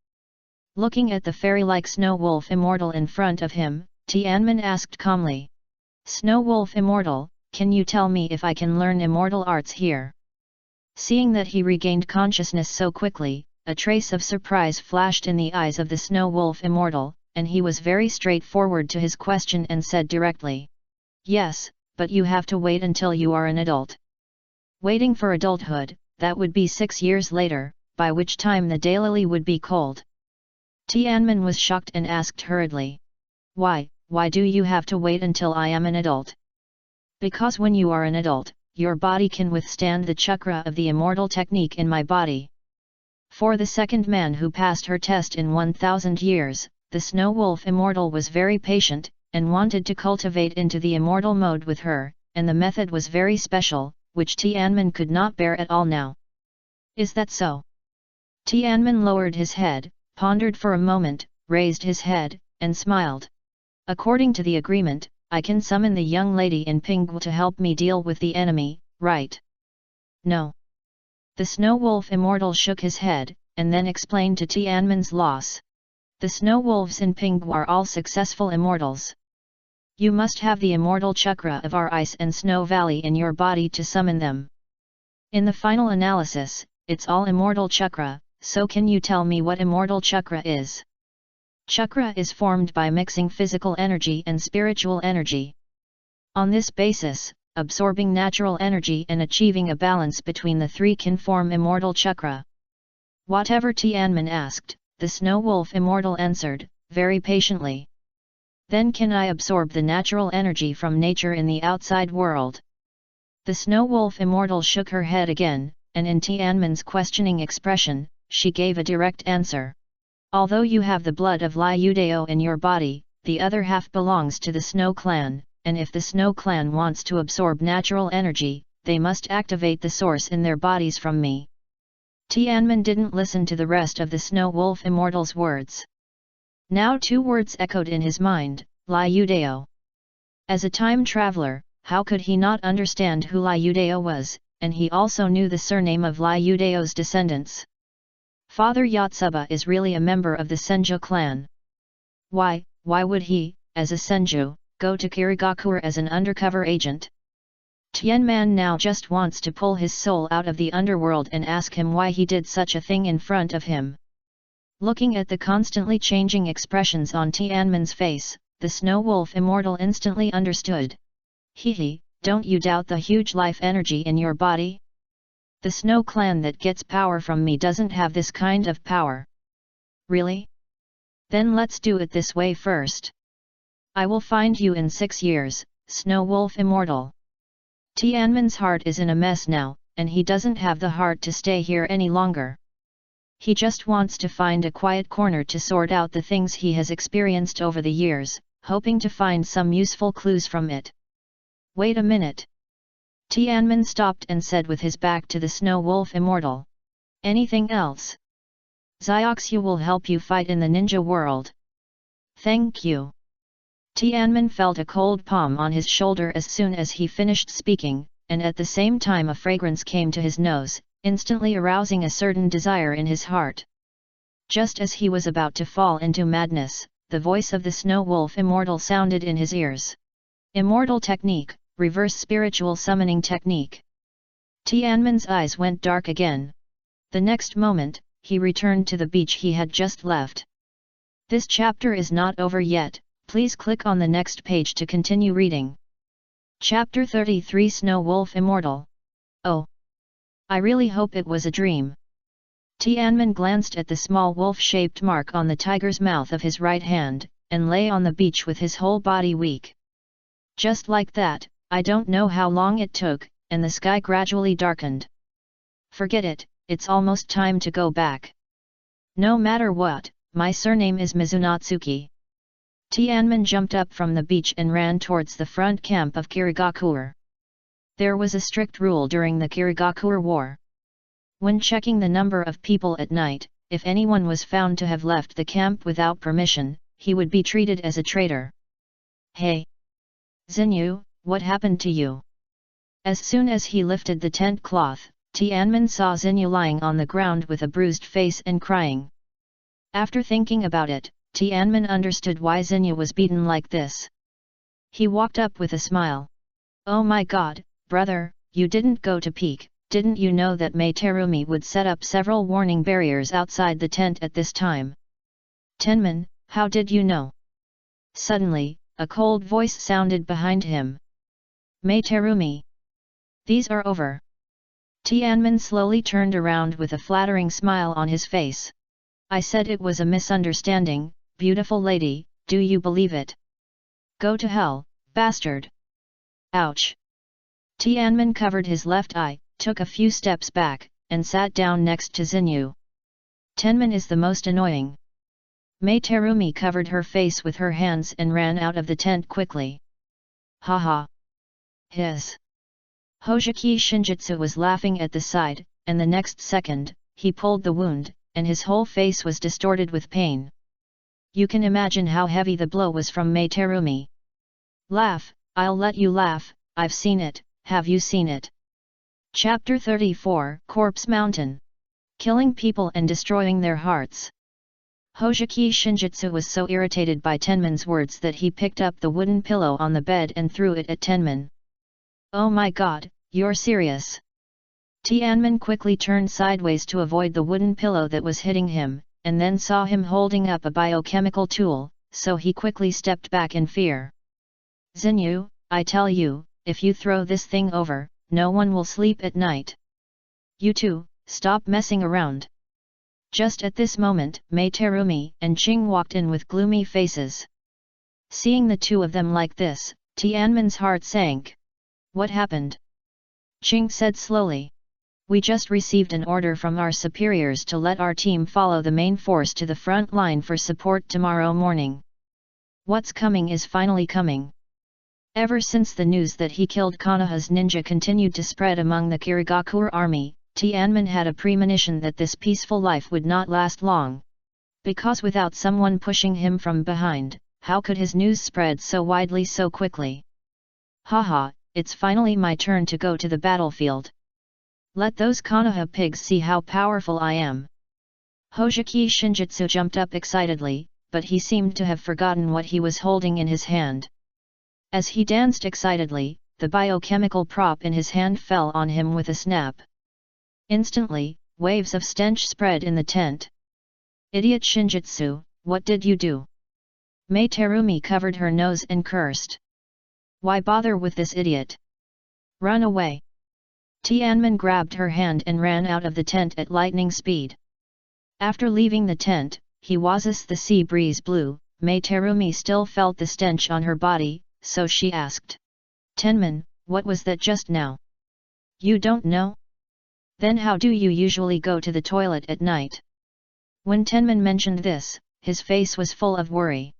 Looking at the fairy-like Snow Wolf Immortal in front of him, Tianmin asked calmly. Snow Wolf Immortal, can you tell me if I can learn immortal arts here? Seeing that he regained consciousness so quickly, a trace of surprise flashed in the eyes of the Snow Wolf Immortal, and he was very straightforward to his question and said directly. Yes, but you have to wait until you are an adult. Waiting for adulthood, that would be 6 years later, by which time the daylily would be cold. Tianmin was shocked and asked hurriedly. Why do you have to wait until I am an adult? Because when you are an adult, your body can withstand the chakra of the immortal technique in my body. For the second man who passed her test in 1000 years, the Snow Wolf Immortal was very patient, and wanted to cultivate into the immortal mode with her, and the method was very special, which Tianmin could not bear at all now. Is that so? Tianmin lowered his head, pondered for a moment, raised his head, and smiled. According to the agreement, I can summon the young lady in pink to help me deal with the enemy, right? No. The Snow Wolf Immortal shook his head, and then explained to Tianmin's loss. The Snow Wolves in pink are all successful immortals. You must have the immortal chakra of our ice and snow valley in your body to summon them. In the final analysis, it's all immortal chakra, so can you tell me what immortal chakra is? Chakra is formed by mixing physical energy and spiritual energy. On this basis, absorbing natural energy and achieving a balance between the three can form immortal chakra. Whatever Tianmin asked, the Snow Wolf Immortal answered, very patiently. Then can I absorb the natural energy from nature in the outside world? The Snow Wolf Immortal shook her head again, and in Tianmin's questioning expression, she gave a direct answer. Although you have the blood of Liu Dao in your body, the other half belongs to the Snow Clan, and if the Snow Clan wants to absorb natural energy, they must activate the source in their bodies from me. Tianmin didn't listen to the rest of the Snow Wolf Immortal's words. Now two words echoed in his mind, Liu Dao. As a time traveler, how could he not understand who Liu Dao was, and he also knew the surname of Liu Dao's descendants. Father Yotsuba is really a member of the Senju clan. Why would he, as a Senju, go to Kirigakure as an undercover agent? Tianmin now just wants to pull his soul out of the underworld and ask him why he did such a thing in front of him. Looking at the constantly changing expressions on Tianmin's face, the Snow Wolf Immortal instantly understood. Hehe, don't you doubt the huge life energy in your body? The Snow Clan that gets power from me doesn't have this kind of power. Really? Then let's do it this way first. I will find you in 6 years, Snow Wolf Immortal. Tianmin's heart is in a mess now, and he doesn't have the heart to stay here any longer. He just wants to find a quiet corner to sort out the things he has experienced over the years, hoping to find some useful clues from it. Wait a minute. Tianmin stopped and said with his back to the Snow Wolf Immortal. Anything else? Zioxu will help you fight in the ninja world. Thank you. Tianmin felt a cold palm on his shoulder as soon as he finished speaking, and at the same time a fragrance came to his nose, instantly arousing a certain desire in his heart. Just as he was about to fall into madness, the voice of the Snow Wolf Immortal sounded in his ears. Immortal technique, reverse spiritual summoning technique. Tianmin's eyes went dark again. The next moment, he returned to the beach he had just left. This chapter is not over yet. Please click on the next page to continue reading. Chapter 33 Snow Wolf Immortal. Oh! I really hope it was a dream. Tianmin glanced at the small wolf-shaped mark on the tiger's mouth of his right hand, and lay on the beach with his whole body weak. Just like that, I don't know how long it took, and the sky gradually darkened. Forget it, it's almost time to go back. No matter what, my surname is Mizunatsuki. Tianmen jumped up from the beach and ran towards the front camp of Kirigakuer. There was a strict rule during the Kirigakuer War. When checking the number of people at night, if anyone was found to have left the camp without permission, he would be treated as a traitor. "Hey! Xinyu, what happened to you?" As soon as he lifted the tent cloth, Tianmen saw Xinyu lying on the ground with a bruised face and crying. After thinking about it, Tianmen understood why Xinyu was beaten like this. He walked up with a smile. "Oh my god, brother, you didn't go to peek. Didn't you know that Mei Terumi would set up several warning barriers outside the tent at this time?" "Tenman, how did you know?" Suddenly, a cold voice sounded behind him. "Mei Terumi. These are over." Tianmen slowly turned around with a flattering smile on his face. "I said it was a misunderstanding, beautiful lady, do you believe it? Go to hell, bastard!" Ouch! Tianmen covered his left eye, took a few steps back, and sat down next to Xinyu. "Tenman is the most annoying." Mei Terumi covered her face with her hands and ran out of the tent quickly. "Haha! His!" Hojiki Shinjitsu was laughing at the side, and the next second, he pulled the wound, and his whole face was distorted with pain. You can imagine how heavy the blow was from Mei Terumi. "Laugh, I'll let you laugh, I've seen it, have you seen it?" Chapter 34 Corpse Mountain. Killing people and destroying their hearts. Hojiki Shinjitsu was so irritated by Tenman's words that he picked up the wooden pillow on the bed and threw it at Tenman. "Oh my god, you're serious?" Tianmen quickly turned sideways to avoid the wooden pillow that was hitting him, and then saw him holding up a biochemical tool, so he quickly stepped back in fear. "Xinyu, I tell you, if you throw this thing over, no one will sleep at night. You two, stop messing around." Just at this moment, Mei Terumi and Qing walked in with gloomy faces. Seeing the two of them like this, Tianmen's heart sank. "What happened?" Qing said slowly. "We just received an order from our superiors to let our team follow the main force to the front line for support tomorrow morning. What's coming is finally coming." Ever since the news that he killed Konoha's ninja continued to spread among the Kirigakuer army, Tianmen had a premonition that this peaceful life would not last long. Because without someone pushing him from behind, how could his news spread so widely so quickly? "Haha, it's finally my turn to go to the battlefield. Let those Konoha pigs see how powerful I am." Hojiki Shinjitsu jumped up excitedly, but he seemed to have forgotten what he was holding in his hand. As he danced excitedly, the biochemical prop in his hand fell on him with a snap. Instantly, waves of stench spread in the tent. "Idiot Shinjitsu, what did you do?" Mei Terumi covered her nose and cursed. "Why bother with this idiot? Run away!" Tianmen grabbed her hand and ran out of the tent at lightning speed. After leaving the tent, he was as the sea breeze blew. Mei Terumi still felt the stench on her body, so she asked. "Tenman, what was that just now?" "You don't know? Then how do you usually go to the toilet at night?" When Tenman mentioned this, his face was full of worry.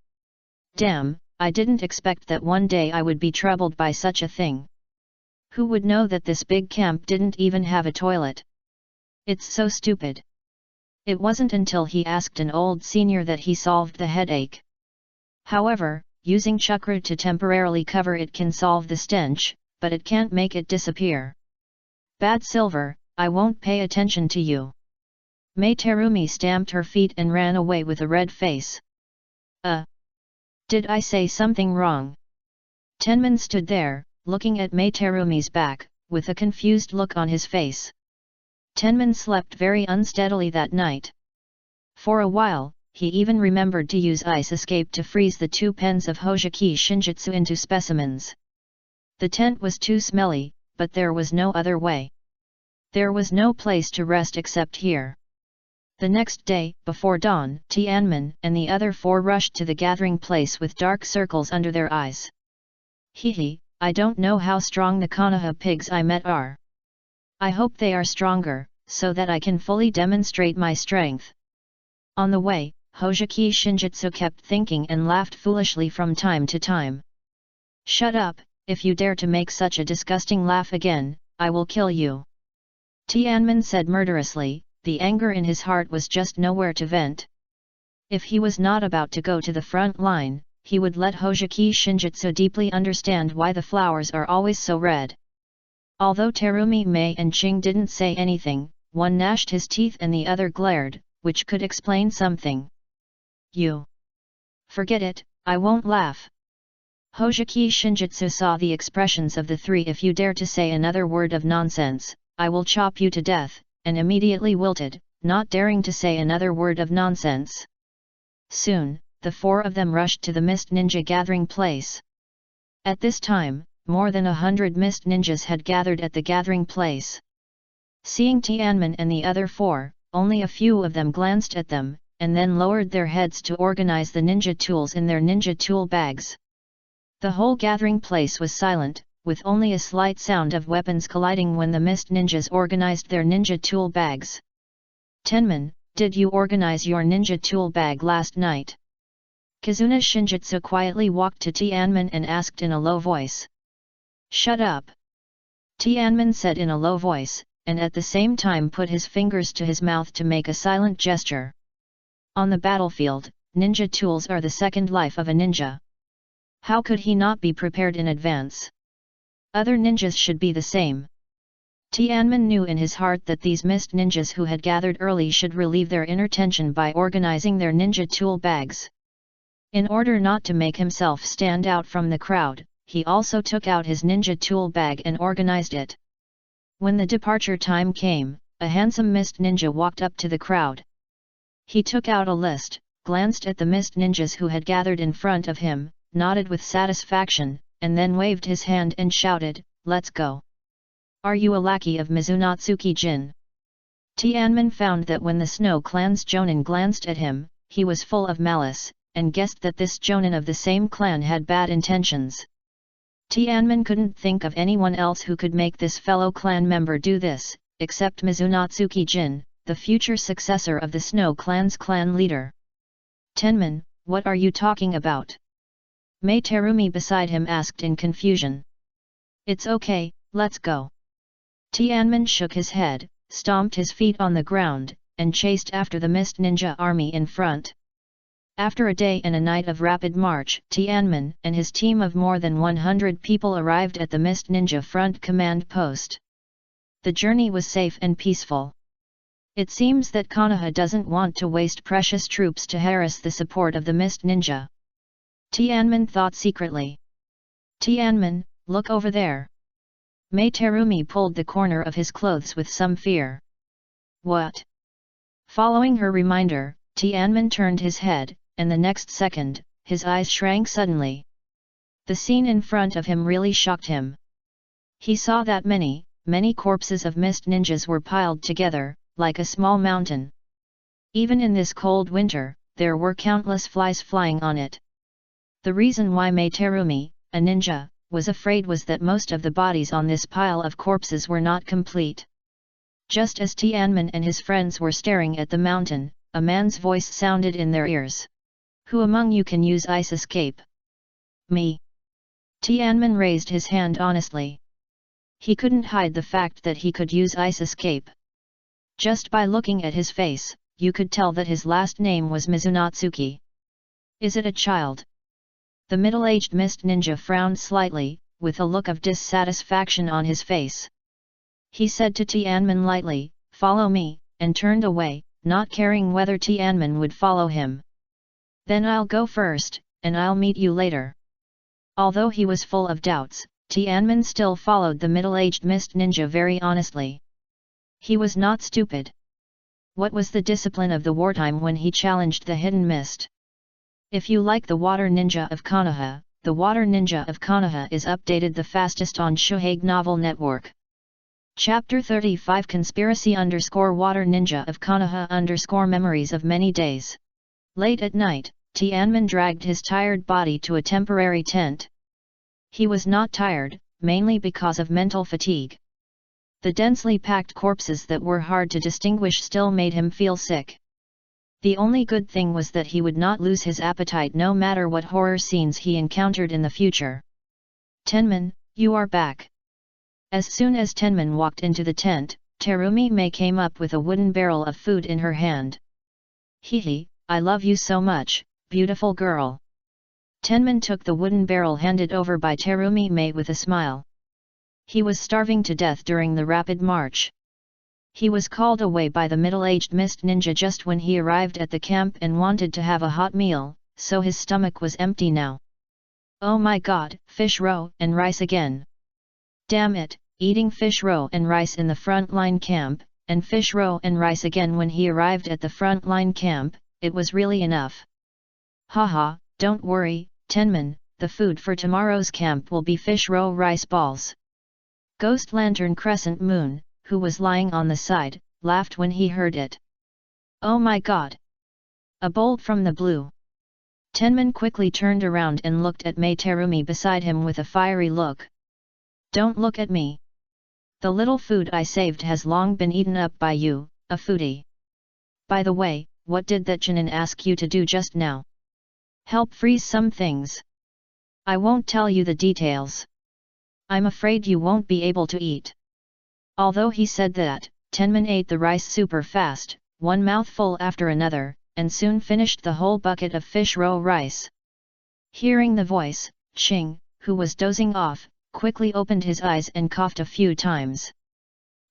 "Damn, I didn't expect that one day I would be troubled by such a thing. Who would know that this big camp didn't even have a toilet? It's so stupid." It wasn't until he asked an old senior that he solved the headache. However, using chakra to temporarily cover it can solve the stench, but it can't make it disappear. "Bad Silver, I won't pay attention to you." Mei Terumi stamped her feet and ran away with a red face. Did I say something wrong?" Tenman stood there, looking at Mei Terumi's back, with a confused look on his face. Tenman slept very unsteadily that night. For a while, he even remembered to use ice escape to freeze the two pens of Hojiki Shinjitsu into specimens. The tent was too smelly, but there was no other way. There was no place to rest except here. The next day, before dawn, Tianmen and the other four rushed to the gathering place with dark circles under their eyes. "Hehe, I don't know how strong the Konoha pigs I met are. I hope they are stronger, so that I can fully demonstrate my strength." On the way, Hojiki Shinjitsu kept thinking and laughed foolishly from time to time. "Shut up, if you dare to make such a disgusting laugh again, I will kill you." Tianmin said murderously, the anger in his heart was just nowhere to vent. If he was not about to go to the front line, he would let Hojiki Shinjitsu deeply understand why the flowers are always so red. Although Terumi Mei and Qing didn't say anything, one gnashed his teeth and the other glared, which could explain something. "You. Forget it, I won't laugh." Hojiki Shinjitsu saw the expressions of the three. "If you dare to say another word of nonsense, I will chop you to death," and immediately wilted, not daring to say another word of nonsense. Soon, the four of them rushed to the Mist Ninja gathering place. At this time, more than 100 Mist Ninjas had gathered at the gathering place. Seeing Tianmin and the other four, only a few of them glanced at them, and then lowered their heads to organize the ninja tools in their ninja tool bags. The whole gathering place was silent, with only a slight sound of weapons colliding when the Mist Ninjas organized their ninja tool bags. "Tenman, did you organize your ninja tool bag last night?" Kizuna Shinjitsu quietly walked to Tianmin and asked in a low voice. "Shut up!" Tianmin said in a low voice, and at the same time put his fingers to his mouth to make a silent gesture. On the battlefield, ninja tools are the second life of a ninja. How could he not be prepared in advance? Other ninjas should be the same. Tianmin knew in his heart that these Mist Ninjas who had gathered early should relieve their inner tension by organizing their ninja tool bags. In order not to make himself stand out from the crowd, he also took out his ninja tool bag and organized it. When the departure time came, a handsome Mist Ninja walked up to the crowd. He took out a list, glanced at the Mist Ninjas who had gathered in front of him, nodded with satisfaction, and then waved his hand and shouted, "Let's go! Are you a lackey of Mizunatsuki Jin?" Tianmin found that when the Snow Clan's Jonin glanced at him, he was full of malice, and guessed that this Jonin of the same clan had bad intentions. Tianmin couldn't think of anyone else who could make this fellow clan member do this, except Mizunatsuki Jin, the future successor of the Snow Clan's clan leader. "Tenman, what are you talking about?" Mei Terumi beside him asked in confusion. "It's okay, let's go." Tianmin shook his head, stomped his feet on the ground, and chased after the Mist Ninja army in front. After a day and a night of rapid march, Tianmin and his team of more than 100 people arrived at the Mist Ninja front command post. The journey was safe and peaceful. It seems that Konoha doesn't want to waste precious troops to harass the support of the Mist Ninja. Tianmin thought secretly. "Tianmin, look over there." Mei Terumi pulled the corner of his clothes with some fear. "What?" Following her reminder, Tianmin turned his head, and the next second, his eyes shrank suddenly. The scene in front of him really shocked him. He saw that many corpses of Mist Ninjas were piled together, like a small mountain. Even in this cold winter, there were countless flies flying on it. The reason why Mei Terumi, a ninja, was afraid was that most of the bodies on this pile of corpses were not complete. Just as Tianmin and his friends were staring at the mountain, a man's voice sounded in their ears. "Who among you can use ice escape?" "Me." Tianmin raised his hand honestly. He couldn't hide the fact that he could use ice escape. Just by looking at his face, you could tell that his last name was Mizunatsuki. "Is it a child?" The middle-aged Mist Ninja frowned slightly, with a look of dissatisfaction on his face. He said to Tianmin lightly, "Follow me," and turned away, not caring whether Tianmin would follow him. "Then I'll go first, and I'll meet you later." Although he was full of doubts, Tianmin still followed the middle-aged Mist Ninja very honestly. He was not stupid. What was the discipline of the wartime when he challenged the hidden mist? If you like the Water Ninja of Konoha, the Water Ninja of Konoha is updated the fastest on Shohage Novel Network. Chapter 35 Conspiracy_Water Ninja of Konoha_ Memories of Many Days. Late at night, Tianmin dragged his tired body to a temporary tent. He was not tired, mainly because of mental fatigue. The densely packed corpses that were hard to distinguish still made him feel sick. The only good thing was that he would not lose his appetite no matter what horror scenes he encountered in the future. Tenman, you are back. As soon as Tenman walked into the tent, Terumi Mei came up with a wooden barrel of food in her hand. Hehe, I love you so much, beautiful girl. Tenman took the wooden barrel handed over by Terumi Mei with a smile. He was starving to death during the rapid march. He was called away by the middle-aged mist ninja just when he arrived at the camp and wanted to have a hot meal, so his stomach was empty now. Oh my god, fish roe and rice again. Damn it, eating fish roe and rice in the front-line camp, and fish roe and rice again when he arrived at the front-line camp, it was really enough. Haha, don't worry, Tenman, the food for tomorrow's camp will be fish roe rice balls. Ghost Lantern Crescent Moon, who was lying on the side, laughed when he heard it. Oh my god! A bolt from the blue. Tenman quickly turned around and looked at Mei Terumi beside him with a fiery look. Don't look at me. The little food I saved has long been eaten up by you, a foodie. By the way, what did that Chunin ask you to do just now? Help freeze some things. I won't tell you the details. I'm afraid you won't be able to eat. Although he said that, Tenman ate the rice super fast, one mouthful after another, and soon finished the whole bucket of fish roe rice. Hearing the voice, Ching, who was dozing off, quickly opened his eyes and coughed a few times.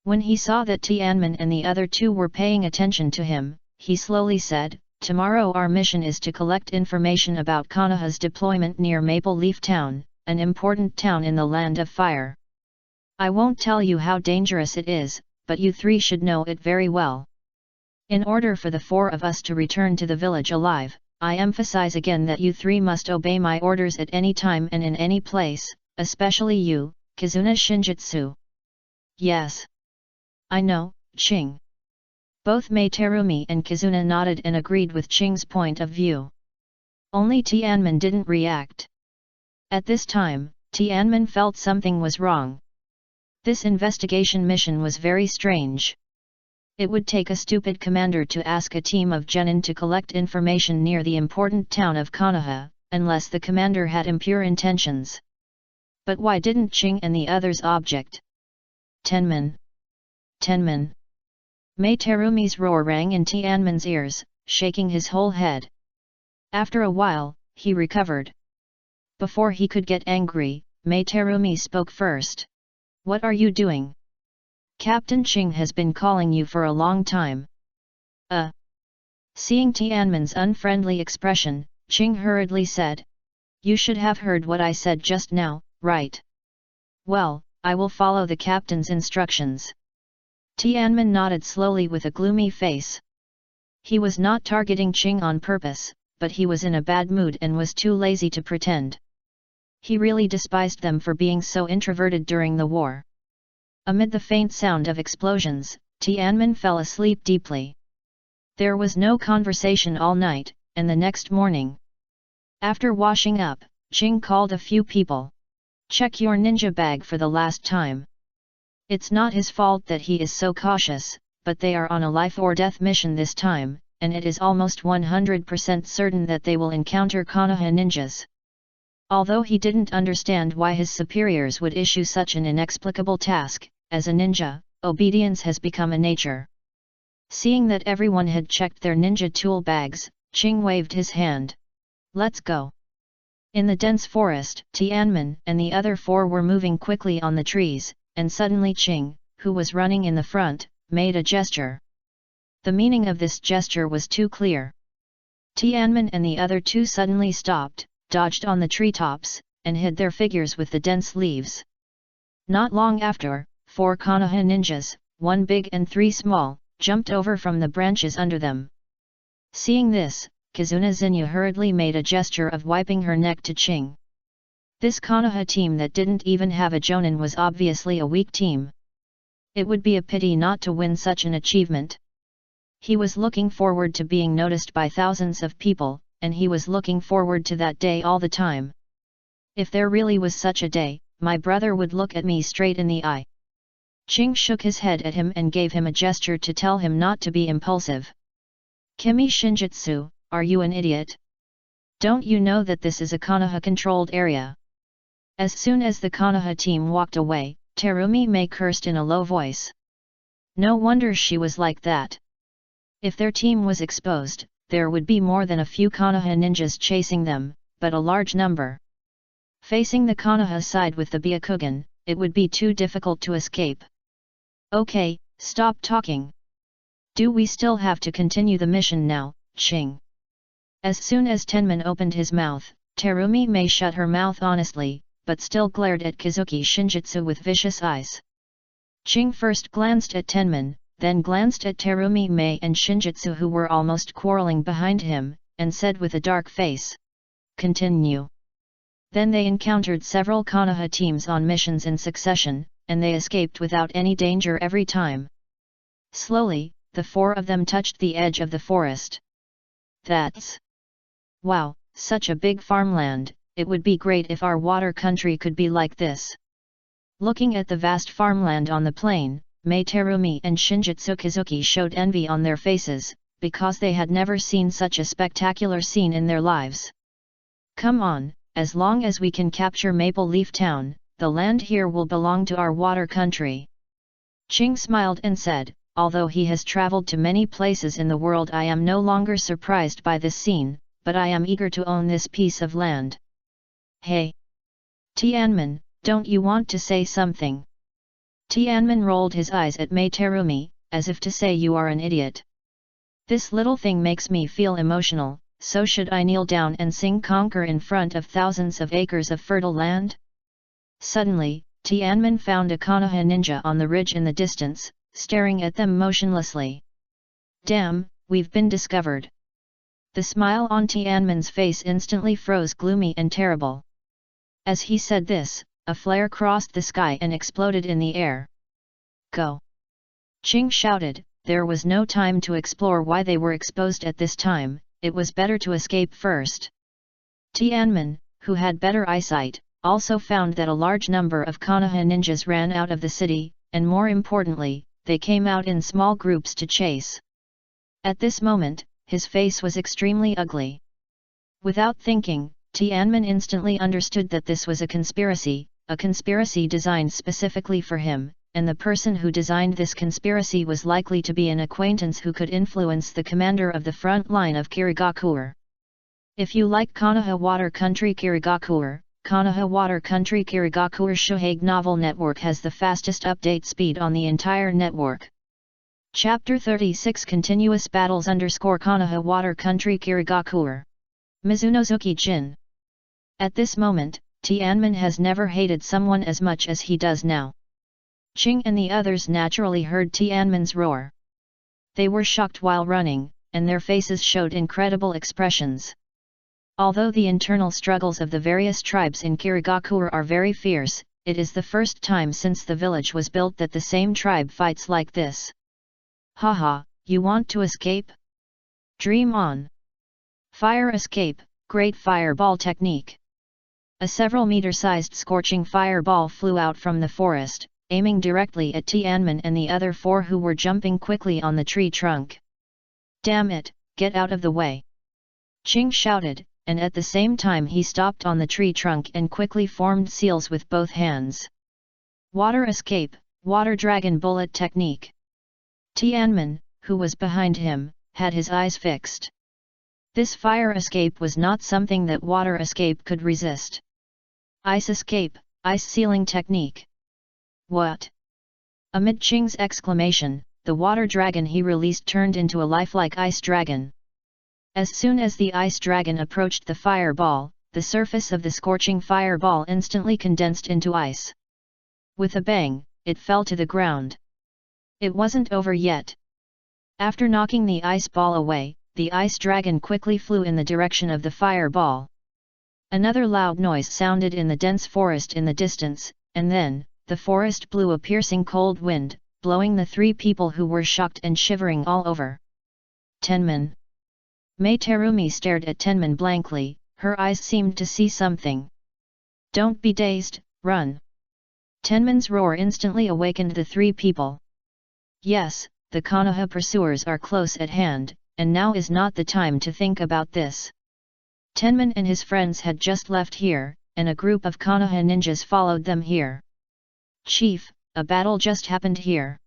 When he saw that Tianmen and the other two were paying attention to him, he slowly said, tomorrow our mission is to collect information about Konoha's deployment near Maple Leaf Town, an important town in the Land of Fire. I won't tell you how dangerous it is, but you three should know it very well. In order for the four of us to return to the village alive, I emphasize again that you three must obey my orders at any time and in any place, especially you, Kizuna Shinjitsu. Yes. I know, Ching. Both Mei Terumi and Kizuna nodded and agreed with Ching's point of view. Only Tianmen didn't react. At this time, Tianmen felt something was wrong. This investigation mission was very strange. It would take a stupid commander to ask a team of genin to collect information near the important town of Konoha, unless the commander had impure intentions. But why didn't Ching and the others object? Tenman! Tenman! Mei Terumi's roar rang in Tianmen's ears, shaking his whole head. After a while, he recovered. Before he could get angry, Mei Terumi spoke first. What are you doing? Captain Ching has been calling you for a long time. Seeing Tianmen's unfriendly expression, Ching hurriedly said. You should have heard what I said just now, right? Well, I will follow the captain's instructions. Tianmen nodded slowly with a gloomy face. He was not targeting Ching on purpose, but he was in a bad mood and was too lazy to pretend. He really despised them for being so introverted during the war. Amid the faint sound of explosions, Tianmen fell asleep deeply. There was no conversation all night, and the next morning. After washing up, Ching called a few people. Check your ninja bag for the last time. It's not his fault that he is so cautious, but they are on a life or death mission this time, and it is almost 100% certain that they will encounter Konoha ninjas. Although he didn't understand why his superiors would issue such an inexplicable task, as a ninja, obedience has become a nature. Seeing that everyone had checked their ninja tool bags, Ching waved his hand. Let's go. In the dense forest, Tianmen and the other four were moving quickly on the trees, and suddenly Ching, who was running in the front, made a gesture. The meaning of this gesture was too clear. Tianmen and the other two suddenly stopped, dodged on the treetops, and hid their figures with the dense leaves. Not long after, 4 Konoha ninjas, 1 big and 3 small, jumped over from the branches under them. Seeing this, Kizuna Zinyu hurriedly made a gesture of wiping her neck to Ching. This Konoha team that didn't even have a jonin was obviously a weak team. It would be a pity not to win such an achievement. He was looking forward to being noticed by thousands of people, and he was looking forward to that day all the time. If there really was such a day, my brother would look at me straight in the eye. Ching shook his head at him and gave him a gesture to tell him not to be impulsive. Kimi Shinjitsu, are you an idiot? Don't you know that this is a Konoha-controlled area? As soon as the Konoha team walked away, Terumi Mei cursed in a low voice. No wonder she was like that. If their team was exposed, there would be more than a few Konoha ninjas chasing them, but a large number. Facing the Konoha side with the Byakugan, it would be too difficult to escape. Okay, stop talking. Do we still have to continue the mission now, Ching? As soon as Tenman opened his mouth, Terumi Mei shut her mouth honestly, but still glared at Kazuki Shinjitsu with vicious eyes. Ching first glanced at Tenman, then glanced at Terumi Mei and Shinjitsu, who were almost quarreling behind him, and said with a dark face, "Continue." Then they encountered several Konoha teams on missions in succession, and they escaped without any danger every time. Slowly, the four of them touched the edge of the forest. That's... Wow, such a big farmland, it would be great if our water country could be like this. Looking at the vast farmland on the plain, Mei Terumi and Shinjitsu Kazuki showed envy on their faces, because they had never seen such a spectacular scene in their lives. Come on, as long as we can capture Maple Leaf Town, the land here will belong to our water country. Ching smiled and said, although he has traveled to many places in the world, I am no longer surprised by this scene, but I am eager to own this piece of land. Hey! Tianmen, don't you want to say something? Tianmen rolled his eyes at Mei Terumi, as if to say, you are an idiot. This little thing makes me feel emotional, so should I kneel down and sing conquer in front of thousands of acres of fertile land? Suddenly, Tianmen found a Konoha ninja on the ridge in the distance, staring at them motionlessly. Damn, we've been discovered. The smile on Tianmen's face instantly froze gloomy and terrible. As he said this, a flare crossed the sky and exploded in the air. Go! Ching shouted. There was no time to explore why they were exposed at this time, it was better to escape first. Tianmen, who had better eyesight, also found that a large number of Konoha ninjas ran out of the city, and more importantly, they came out in small groups to chase. At this moment, his face was extremely ugly. Without thinking, Tianmen instantly understood that this was a conspiracy designed specifically for him, and the person who designed this conspiracy was likely to be an acquaintance who could influence the commander of the front line of Kirigakure. If you like Konoha Water Country Kirigakure, Konoha Water Country Kirigakure Shohage Novel Network has the fastest update speed on the entire network. Chapter 36 Continuous Battles Konoha Water Country Kirigakure. Mizunozuki Jin. At this moment, Tianmen has never hated someone as much as he does now. Ching and the others naturally heard Tianmen's roar. They were shocked while running, and their faces showed incredible expressions. Although the internal struggles of the various tribes in Kirigakure are very fierce, it is the first time since the village was built that the same tribe fights like this. Haha, you want to escape? Dream on! Fire escape, great fireball technique. A several meter-sized scorching fireball flew out from the forest, aiming directly at Tianmen and the other four who were jumping quickly on the tree trunk. Damn it, get out of the way! Ching shouted, and at the same time he stopped on the tree trunk and quickly formed seals with both hands. Water escape, water dragon bullet technique. Tianmen, who was behind him, had his eyes fixed. This fire escape was not something that water escape could resist. Ice escape, ice sealing technique. What? Amid Ching's exclamation, the water dragon he released turned into a lifelike ice dragon. As soon as the ice dragon approached the fireball, the surface of the scorching fireball instantly condensed into ice. With a bang, it fell to the ground. It wasn't over yet. After knocking the ice ball away, the ice dragon quickly flew in the direction of the fireball. Another loud noise sounded in the dense forest in the distance, and then, the forest blew a piercing cold wind, blowing the three people who were shocked and shivering all over. Tenman. Mei Terumi stared at Tenman blankly, her eyes seemed to see something. Don't be dazed, run! Tenman's roar instantly awakened the three people. Yes, the Konoha pursuers are close at hand, and now is not the time to think about this. Tenman and his friends had just left here, and a group of Konoha ninjas followed them here. Chief, a battle just happened here.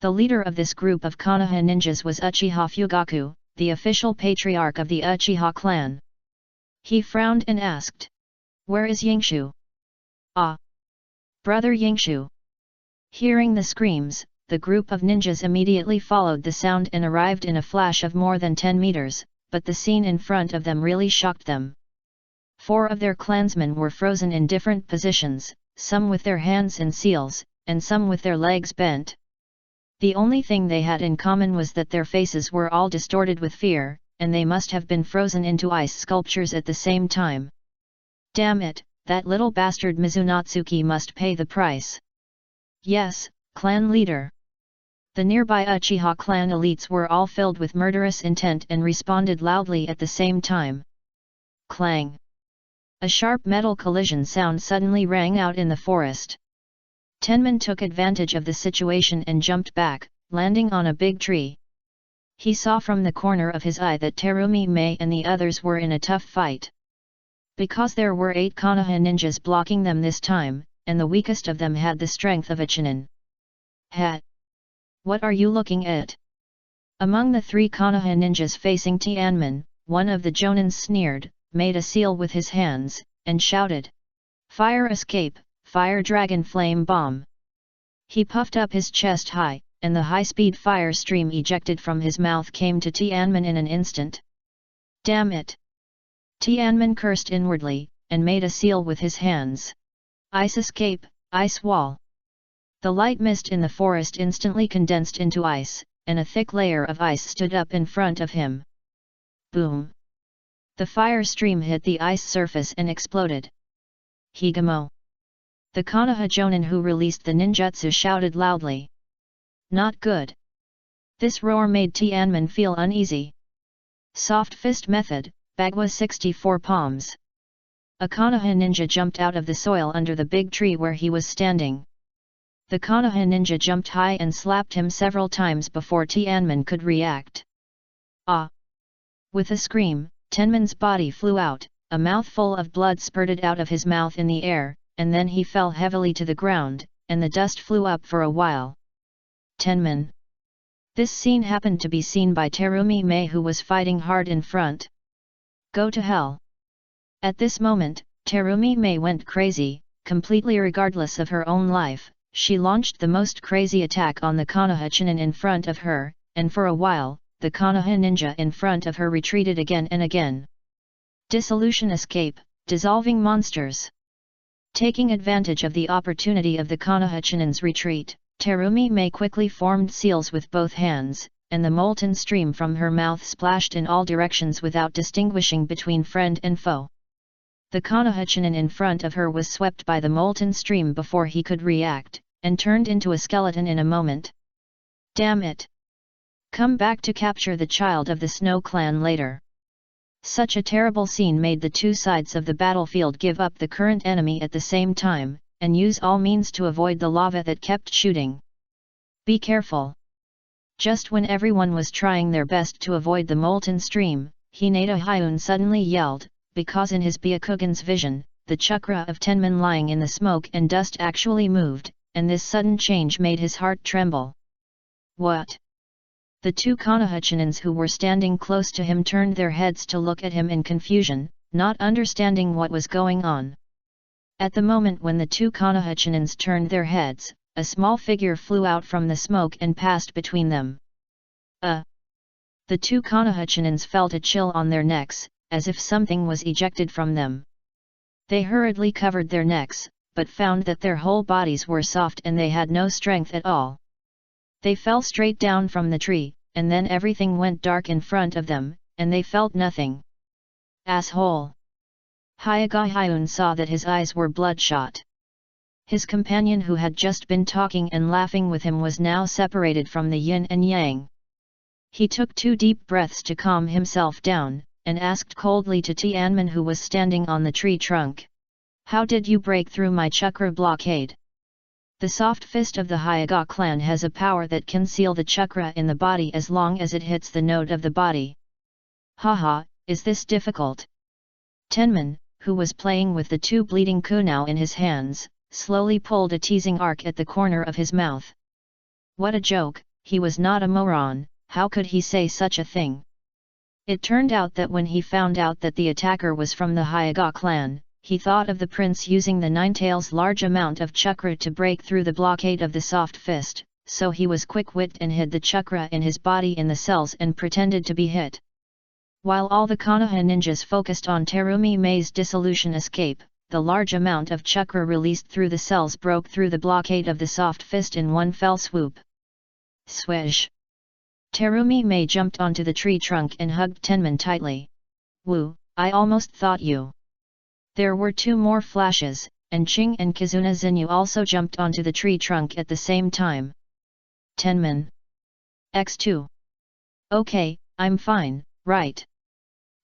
The leader of this group of Konoha ninjas was Uchiha Fugaku, the official patriarch of the Uchiha clan. He frowned and asked, "Where is Yingshu?" "Ah! Brother Yingshu!" Hearing the screams, the group of ninjas immediately followed the sound and arrived in a flash of more than 10 meters, but the scene in front of them really shocked them. 4 of their clansmen were frozen in different positions, some with their hands in seals, and some with their legs bent. The only thing they had in common was that their faces were all distorted with fear, and they must have been frozen into ice sculptures at the same time. Damn it, that little bastard Mizunatsuki must pay the price. Yes, clan leader. The nearby Uchiha clan elites were all filled with murderous intent and responded loudly at the same time. Clang! A sharp metal collision sound suddenly rang out in the forest. Tenman took advantage of the situation and jumped back, landing on a big tree. He saw from the corner of his eye that Terumi Mei and the others were in a tough fight. Because there were 8 Konoha ninjas blocking them this time, and the weakest of them had the strength of a Chunin. "Ha! What are you looking at?" Among the 3 Konoha ninjas facing Tianmen, one of the Jonins sneered, made a seal with his hands, and shouted, "Fire escape, fire dragon flame bomb!" He puffed up his chest high, and the high-speed fire stream ejected from his mouth came to Tianmen in an instant. Damn it! Tianmen cursed inwardly, and made a seal with his hands. Ice escape, ice wall! The light mist in the forest instantly condensed into ice, and a thick layer of ice stood up in front of him. Boom! The fire stream hit the ice surface and exploded. Higamo! The Konoha Jonin who released the ninjutsu shouted loudly. Not good. This roar made Tianmen feel uneasy. Soft fist method, Bagwa 64 palms. A Konoha ninja jumped out of the soil under the big tree where he was standing. The Konoha ninja jumped high and slapped him several times before Tianmen could react. Ah! With a scream, Tenman's body flew out, a mouthful of blood spurted out of his mouth in the air, and then he fell heavily to the ground, and the dust flew up for a while. Tenman! This scene happened to be seen by Terumi Mei, who was fighting hard in front. Go to hell! At this moment, Terumi Mei went crazy, completely regardless of her own life. She launched the most crazy attack on the Konoha Chunin in front of her, and for a while, the Konoha ninja in front of her retreated again and again. Dissolution escape, dissolving monsters. Taking advantage of the opportunity of the Konoha Chunin's retreat, Terumi Mei quickly formed seals with both hands, and the molten stream from her mouth splashed in all directions without distinguishing between friend and foe. The Konoha Chunin in front of her was swept by the molten stream before he could react, and turned into a skeleton in a moment. Damn it! Come back to capture the child of the Snow Clan later. Such a terrible scene made the 2 sides of the battlefield give up the current enemy at the same time, and use all means to avoid the lava that kept shooting. Be careful! Just when everyone was trying their best to avoid the molten stream, Hinata Hyun suddenly yelled, because in his Byakugan's vision, the chakra of Tenman lying in the smoke and dust actually moved, and this sudden change made his heart tremble. What? The 2 Konoha Chunins who were standing close to him turned their heads to look at him in confusion, not understanding what was going on. At the moment when the 2 Konoha Chunins turned their heads, a small figure flew out from the smoke and passed between them. The 2 Konoha Chunins felt a chill on their necks, as if something was ejected from them. They hurriedly covered their necks, but found that their whole bodies were soft and they had no strength at all. They fell straight down from the tree, and then everything went dark in front of them, and they felt nothing. Asshole! Hyaga Hyun saw that his eyes were bloodshot. His companion who had just been talking and laughing with him was now separated from the yin and yang. He took 2 deep breaths to calm himself down, and asked coldly to Tianmen who was standing on the tree trunk. How did you break through my chakra blockade? The soft fist of the Hyuga clan has a power that can seal the chakra in the body as long as it hits the node of the body. Haha, is this difficult? Tenman, who was playing with the two bleeding kunao in his hands, slowly pulled a teasing arc at the corner of his mouth. What a joke, he was not a moron, how could he say such a thing? It turned out that when he found out that the attacker was from the Hyuga clan, he thought of the prince using the Ninetail's large amount of chakra to break through the blockade of the soft fist, so he was quick-witted and hid the chakra in his body in the cells and pretended to be hit. While all the Konoha ninjas focused on Terumi Mei's dissolution escape, the large amount of chakra released through the cells broke through the blockade of the soft fist in one fell swoop. Swish! Terumi Mei jumped onto the tree trunk and hugged Tenman tightly. Woo, I almost thought you. There were two more flashes, and Ching and Kizuna Zinyu also jumped onto the tree trunk at the same time. Tenman. X2. Okay, I'm fine, right?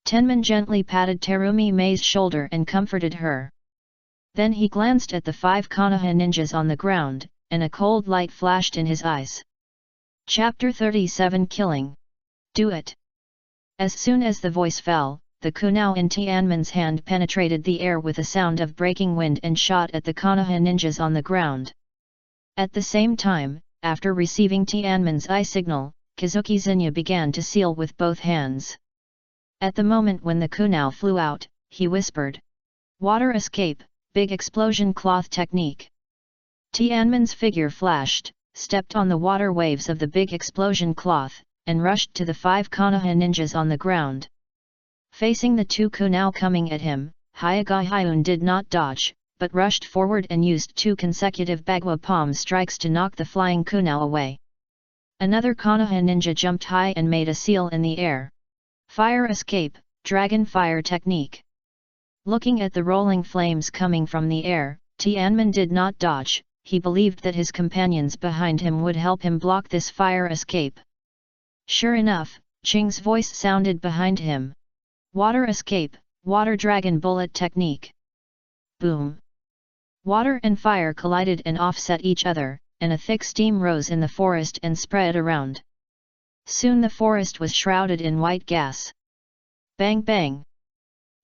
Tenman gently patted Terumi Mei's shoulder and comforted her. Then he glanced at the 5 Konoha ninjas on the ground, and a cold light flashed in his eyes. Chapter 37 Killing. Do it! As soon as the voice fell, the kunao in Tianman's hand penetrated the air with a sound of breaking wind and shot at the Konoha ninjas on the ground. At the same time, after receiving Tianman's eye signal, Kazuki Zinyu began to seal with both hands. At the moment when the kunao flew out, he whispered, "Water escape, big explosion cloth technique." Tianman's figure flashed, stepped on the water waves of the big explosion cloth, and rushed to the 5 Konoha ninjas on the ground. Facing the 2 kunao coming at him, Hyuga Hyun did not dodge, but rushed forward and used 2 consecutive bagua palm strikes to knock the flying kunao away. Another Konoha ninja jumped high and made a seal in the air. Fire escape, dragon fire technique. Looking at the rolling flames coming from the air, Tianman did not dodge, he believed that his companions behind him would help him block this fire escape. Sure enough, Ching's voice sounded behind him. Water escape, water dragon bullet technique. Boom! Water and fire collided and offset each other, and a thick steam rose in the forest and spread around. Soon the forest was shrouded in white gas. Bang bang!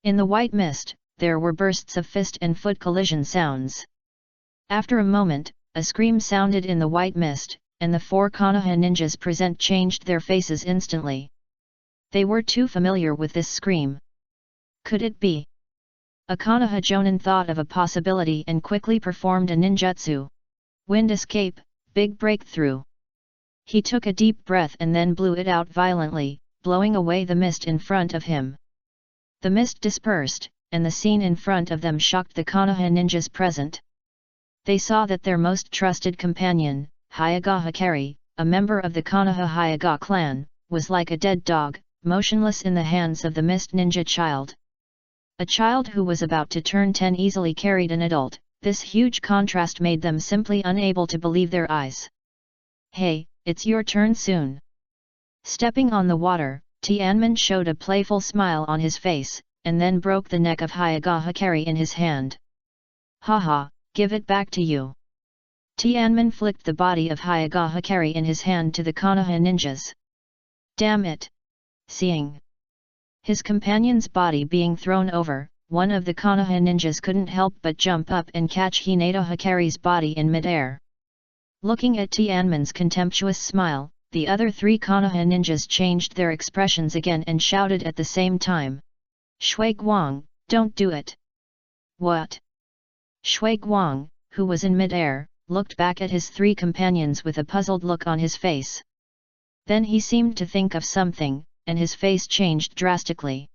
In the white mist, there were bursts of fist and foot collision sounds. After a moment, a scream sounded in the white mist, and the 4 Konoha ninjas present changed their faces instantly. They were too familiar with this scream. Could it be? A Konoha Jonin thought of a possibility and quickly performed a ninjutsu. Wind escape, big breakthrough. He took a deep breath and then blew it out violently, blowing away the mist in front of him. The mist dispersed, and the scene in front of them shocked the Konoha ninjas present. They saw that their most trusted companion, Hyuga Hikari, a member of the Konoha Hyuga clan, was like a dead dog, motionless in the hands of the mist ninja child. A child who was about to turn 10 easily carried an adult. This huge contrast made them simply unable to believe their eyes. Hey, it's your turn soon. Stepping on the water, Tianman showed a playful smile on his face, and then broke the neck of Hyuga Hikari in his hand. Haha, give it back to you. Tianman flicked the body of Hyuga Hikari in his hand to the Konoha ninjas. Damn it! Seeing his companion's body being thrown over, one of the Konoha ninjas couldn't help but jump up and catch Hinata Hikari's body in midair. Looking at Tianman's contemptuous smile, the other 3 Konoha ninjas changed their expressions again and shouted at the same time. Shui Guang, don't do it! What? Shui Guang, who was in midair, looked back at his 3 companions with a puzzled look on his face. Then he seemed to think of something, and his face changed drastically.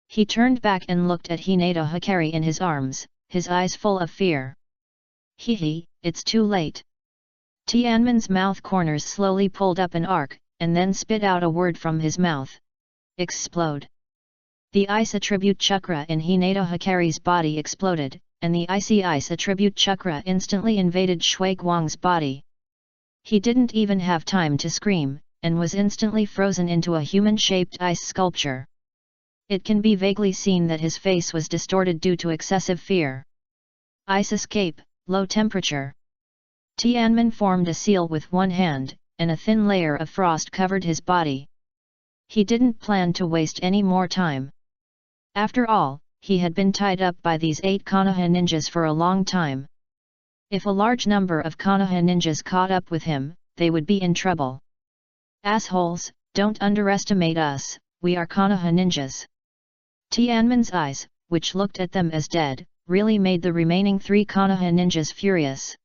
He turned back and looked at Hinata Hikari in his arms, his eyes full of fear. Hee, it's too late. Tianman's mouth corners slowly pulled up an arc, and then spit out a word from his mouth. Explode. The ice attribute chakra in Hinata Hikari's body exploded, and the icy ice attribute chakra instantly invaded Shui Guang's body. He didn't even have time to scream, and was instantly frozen into a human-shaped ice sculpture. It can be vaguely seen that his face was distorted due to excessive fear. Ice escape, low temperature. Tianmen formed a seal with one hand, and a thin layer of frost covered his body. He didn't plan to waste any more time. After all, he had been tied up by these 8 Konoha ninjas for a long time. If a large number of Konoha ninjas caught up with him, they would be in trouble. Assholes, don't underestimate us, we are Konoha ninjas. Tianmen's eyes, which looked at them as dead, really made the remaining 3 Konoha ninjas furious.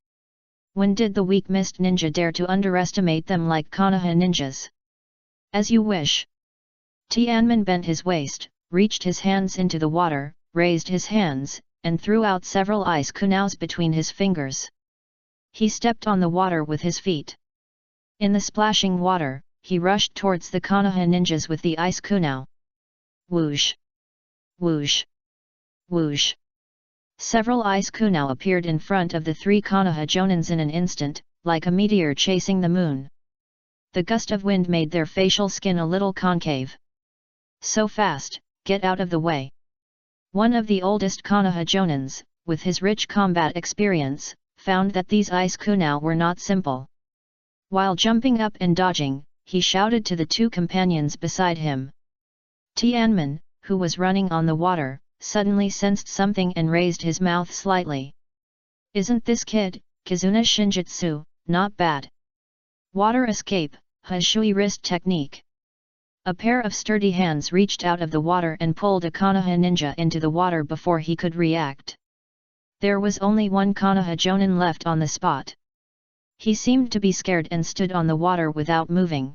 When did the weak mist ninja dare to underestimate them like Konoha ninjas? As you wish. Tianmen bent his waist, reached his hands into the water, raised his hands, and threw out several ice kunaos between his fingers. He stepped on the water with his feet. In the splashing water, he rushed towards the Konoha ninjas with the ice kunao. Whoosh! Whoosh! Whoosh! Several ice kunao appeared in front of the 3 Konoha jonins in an instant, like a meteor chasing the moon. The gust of wind made their facial skin a little concave. So fast, get out of the way. One of the oldest Konoha jonins, with his rich combat experience, found that these ice kunao were not simple. While jumping up and dodging, he shouted to the 2 companions beside him. Tianmen, who was running on the water, suddenly sensed something and raised his mouth slightly. Isn't this kid, Kizuna Shinjutsu, not bad? Water escape, Hashui wrist technique. A pair of sturdy hands reached out of the water and pulled a Konoha ninja into the water before he could react. There was only one Konoha jonin left on the spot. He seemed to be scared and stood on the water without moving.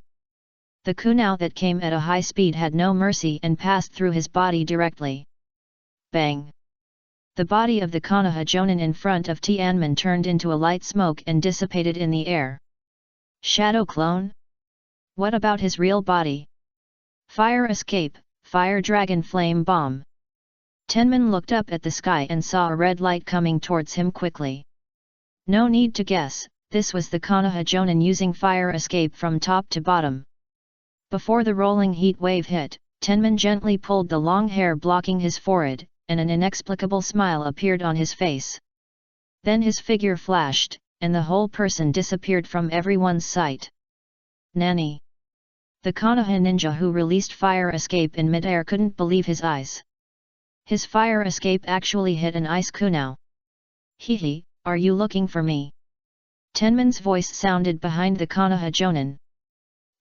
The kunao that came at a high speed had no mercy and passed through his body directly. Bang! The body of the Konoha jonin in front of Tianmen turned into a light smoke and dissipated in the air. Shadow clone? What about his real body? Fire escape, fire dragon flame bomb. Tenman looked up at the sky and saw a red light coming towards him quickly. No need to guess, this was the Konoha jonin using fire escape from top to bottom. Before the rolling heat wave hit, Tenman gently pulled the long hair blocking his forehead, and an inexplicable smile appeared on his face. Then his figure flashed, and the whole person disappeared from everyone's sight. Nani! The Konoha ninja who released fire escape in midair couldn't believe his eyes. His fire escape actually hit an ice kunao. Hehe, are you looking for me? Tenman's voice sounded behind the Konoha jonin.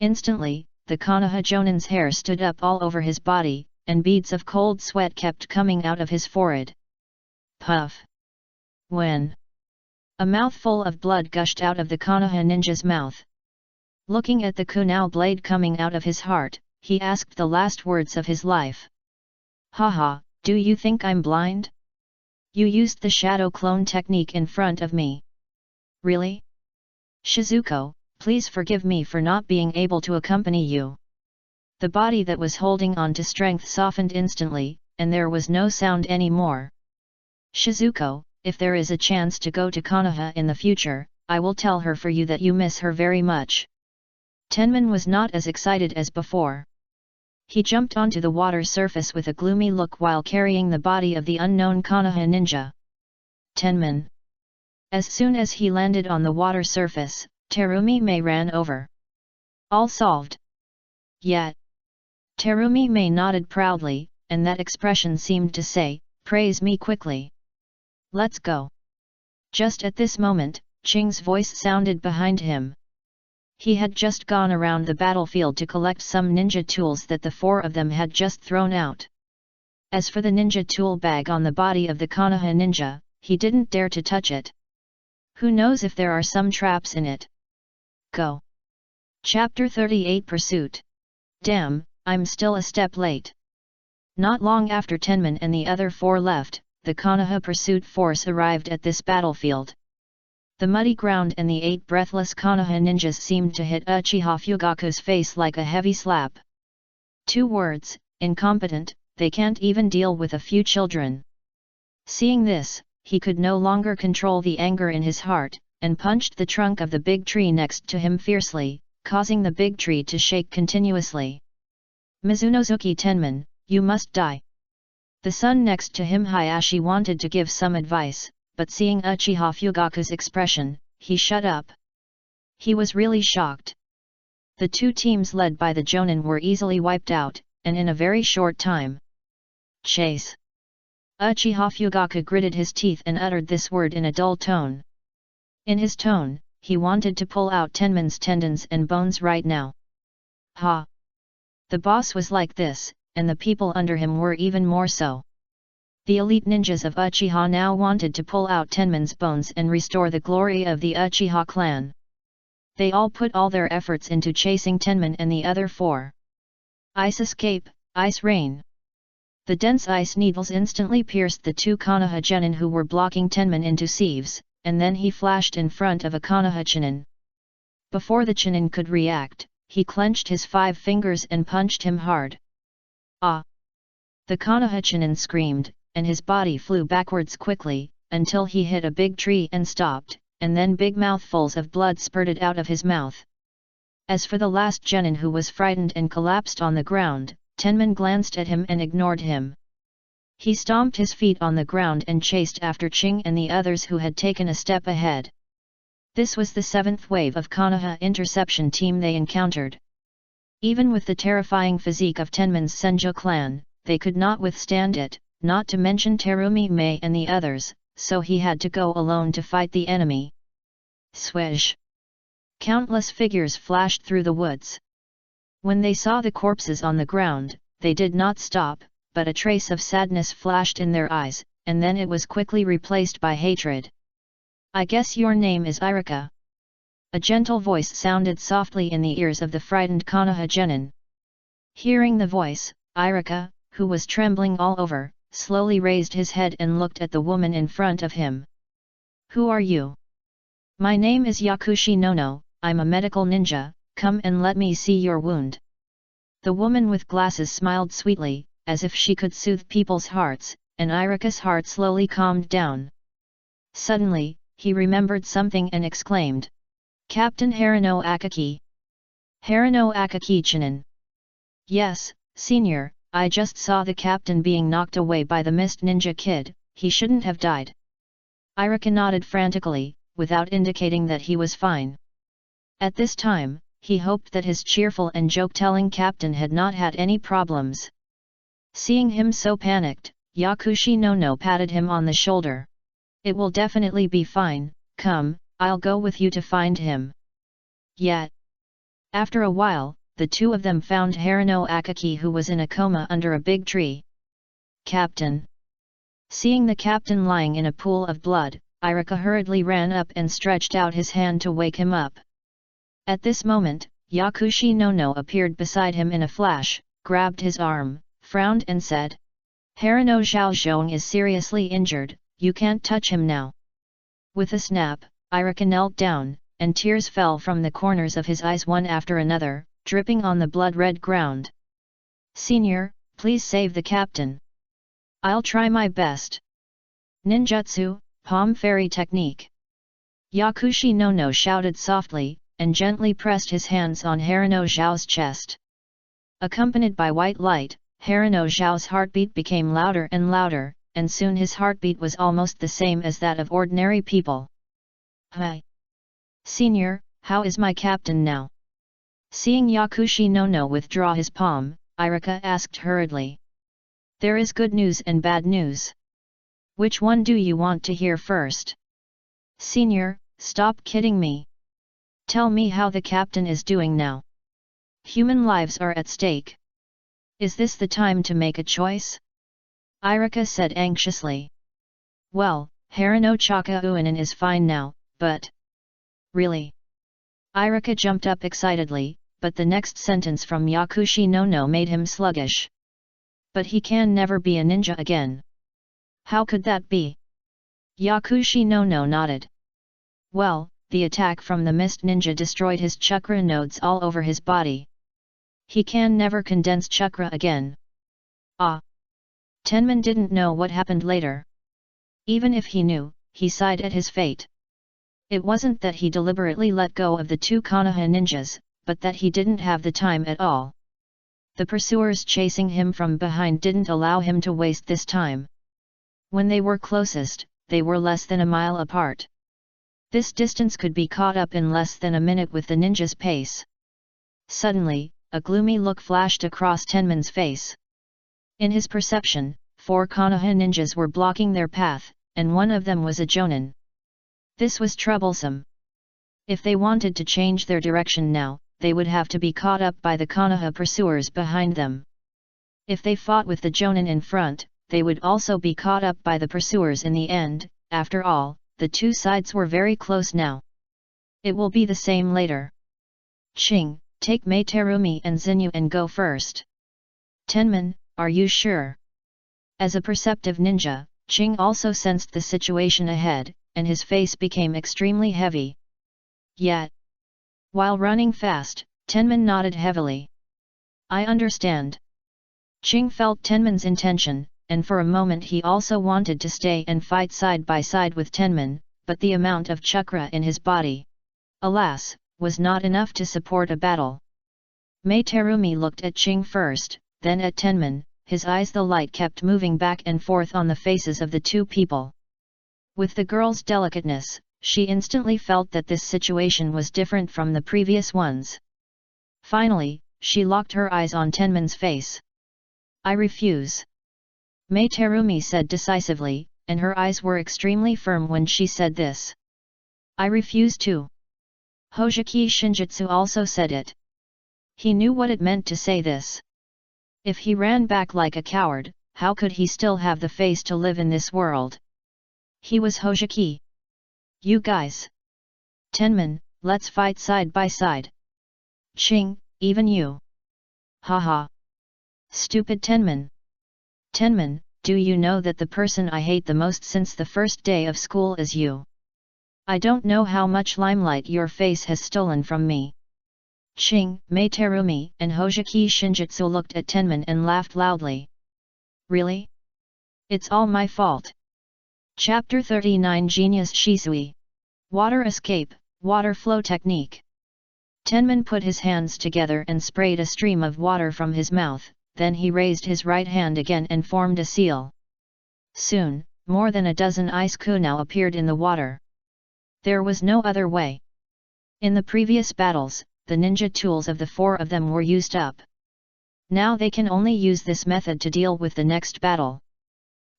Instantly, the Konoha jonin's hair stood up all over his body, and beads of cold sweat kept coming out of his forehead. Puff! When? A mouthful of blood gushed out of the Konoha ninja's mouth. Looking at the kunao blade coming out of his heart, he asked the last words of his life. Haha, do you think I'm blind? You used the shadow clone technique in front of me. Really? Shizuko, please forgive me for not being able to accompany you. The body that was holding on to strength softened instantly, and there was no sound anymore. Shizuko, if there is a chance to go to Konoha in the future, I will tell her for you that you miss her very much. Tenman was not as excited as before. He jumped onto the water surface with a gloomy look while carrying the body of the unknown Konoha ninja. Tenman. As soon as he landed on the water surface, Terumi Mei ran over. All solved. Yet. Terumi Mei nodded proudly, and that expression seemed to say, praise me quickly. Let's go. Just at this moment, Qing's voice sounded behind him. He had just gone around the battlefield to collect some ninja tools that the 4 of them had just thrown out. As for the ninja tool bag on the body of the Konoha ninja, he didn't dare to touch it. Who knows if there are some traps in it? Go. Chapter 38 Pursuit. Damn, I'm still a step late. Not long after Tenman and the other 4 left, the Konoha pursuit force arrived at this battlefield. The muddy ground and the 8 breathless Konoha ninjas seemed to hit Uchiha Fugaku's face like a heavy slap. 2 words, incompetent, they can't even deal with a few children. Seeing this, he could no longer control the anger in his heart, and punched the trunk of the big tree next to him fiercely, causing the big tree to shake continuously. Mizunozuki Tenman, you must die. The son next to him Hayashi wanted to give some advice, but seeing Uchiha Fugaku's expression, he shut up. He was really shocked. The two teams led by the Jonin were easily wiped out, and in a very short time. Chase. Uchiha Fugaku gritted his teeth and uttered this word in a dull tone. In his tone, he wanted to pull out Tenman's tendons and bones right now. Ha! The boss was like this, and the people under him were even more so. The elite ninjas of Uchiha now wanted to pull out Tenman's bones and restore the glory of the Uchiha clan. They all put all their efforts into chasing Tenman and the other four. Ice escape, ice rain. The dense ice needles instantly pierced the two Konoha genin who were blocking Tenman into sieves, and then he flashed in front of a Konoha Chunin. Before the Chunin could react, he clenched his 5 fingers and punched him hard. Ah! The Konoha Chunin screamed, and his body flew backwards quickly, until he hit a big tree and stopped, and then big mouthfuls of blood spurted out of his mouth. As for the last genin who was frightened and collapsed on the ground, Tenman glanced at him and ignored him. He stomped his feet on the ground and chased after Ching and the others who had taken a step ahead. This was the 7th wave of Konoha interception team they encountered. Even with the terrifying physique of Tenman's Senju clan, they could not withstand it, not to mention Terumi Mei and the others, so he had to go alone to fight the enemy. Swish! Countless figures flashed through the woods. When they saw the corpses on the ground, they did not stop, but a trace of sadness flashed in their eyes, and then it was quickly replaced by hatred. I guess your name is Irika. A gentle voice sounded softly in the ears of the frightened Konoha genin. Hearing the voice, Irika, who was trembling all over, slowly raised his head and looked at the woman in front of him. Who are you? My name is Yakushi Nono, I'm a medical ninja, come and let me see your wound. The woman with glasses smiled sweetly, as if she could soothe people's hearts, and Irika's heart slowly calmed down. Suddenly, he remembered something and exclaimed. Captain Harano Akaki. Harano Akaki Chunin. Yes, senior, I just saw the captain being knocked away by the Mist Ninja Kid, he shouldn't have died. Irika nodded frantically, without indicating that he was fine. At this time, he hoped that his cheerful and joke-telling captain had not had any problems. Seeing him so panicked, Yakushi Nono patted him on the shoulder. It will definitely be fine, come, I'll go with you to find him. Yet. After a while, the two of them found Harano Akaki who was in a coma under a big tree. Captain. Seeing the captain lying in a pool of blood, Irika hurriedly ran up and stretched out his hand to wake him up. At this moment, Yakushi Nono appeared beside him in a flash, grabbed his arm, frowned and said, Harano Xiaozhong is seriously injured, you can't touch him now. With a snap, Irika knelt down, and tears fell from the corners of his eyes one after another, dripping on the blood-red ground. Senior, please save the captain. I'll try my best. Ninjutsu, palm fairy technique. Yakushi Nono shouted softly, and gently pressed his hands on Harano Zhao's chest. Accompanied by white light, Harano Zhao's heartbeat became louder and louder, and soon his heartbeat was almost the same as that of ordinary people. Hi! Senior, how is my captain now? Seeing Yakushi Nono withdraw his palm, Irika asked hurriedly. There is good news and bad news. Which one do you want to hear first? Senior, stop kidding me. Tell me how the captain is doing now. Human lives are at stake. Is this the time to make a choice? Irika said anxiously. Well, Harano Chaka Uinen is fine now, but... Really? Irika jumped up excitedly, but the next sentence from Yakushi Nono made him sluggish. But he can never be a ninja again. How could that be? Yakushi Nono nodded. Well, the attack from the Mist Ninja destroyed his chakra nodes all over his body. He can never condense chakra again. Ah! Tenman didn't know what happened later. Even if he knew, he sighed at his fate. It wasn't that he deliberately let go of the two Konoha ninjas, but that he didn't have the time at all. The pursuers chasing him from behind didn't allow him to waste this time. When they were closest, they were less than a mile apart. This distance could be caught up in less than a minute with the ninja's pace. Suddenly, a gloomy look flashed across Tenman's face. In his perception, 4 Konoha ninjas were blocking their path, and one of them was a jonin. This was troublesome. If they wanted to change their direction now, they would have to be caught up by the Konoha pursuers behind them. If they fought with the jonin in front, they would also be caught up by the pursuers in the end. After all, the two sides were very close now. It will be the same later. Ching, take Mei Terumi and Xinyu and go first. Tenman, are you sure? As a perceptive ninja, Ching also sensed the situation ahead, and his face became extremely heavy. Yet, while running fast, Tenman nodded heavily. I understand. Ching felt Tenman's intention, and for a moment he also wanted to stay and fight side by side with Tenman, but the amount of chakra in his body, alas, was not enough to support a battle. Mei Terumi looked at Ching first, then at Tenman, his eyes the light kept moving back and forth on the faces of the two people. With the girl's delicateness, she instantly felt that this situation was different from the previous ones. Finally, she locked her eyes on Tenman's face. I refuse. Mei Terumi said decisively, and her eyes were extremely firm when she said this. I refuse too. Hojiki Shinjitsu also said it. He knew what it meant to say this. If he ran back like a coward, how could he still have the face to live in this world? He was Hojiki. You guys. Tenman, let's fight side by side. Ching, even you. Haha. Stupid Tenman. Tenman, do you know that the person I hate the most since the first day of school is you? I don't know how much limelight your face has stolen from me. Ching, Mei Terumi and Hojiki Shinjitsu looked at Tenman and laughed loudly. Really? It's all my fault. Chapter 39 Genius Shisui. Water Escape, Water Flow Technique. Tenman put his hands together and sprayed a stream of water from his mouth, then he raised his right hand again and formed a seal. Soon, more than a dozen ice kunao appeared in the water. There was no other way. In the previous battles, the ninja tools of the 4 of them were used up. Now they can only use this method to deal with the next battle.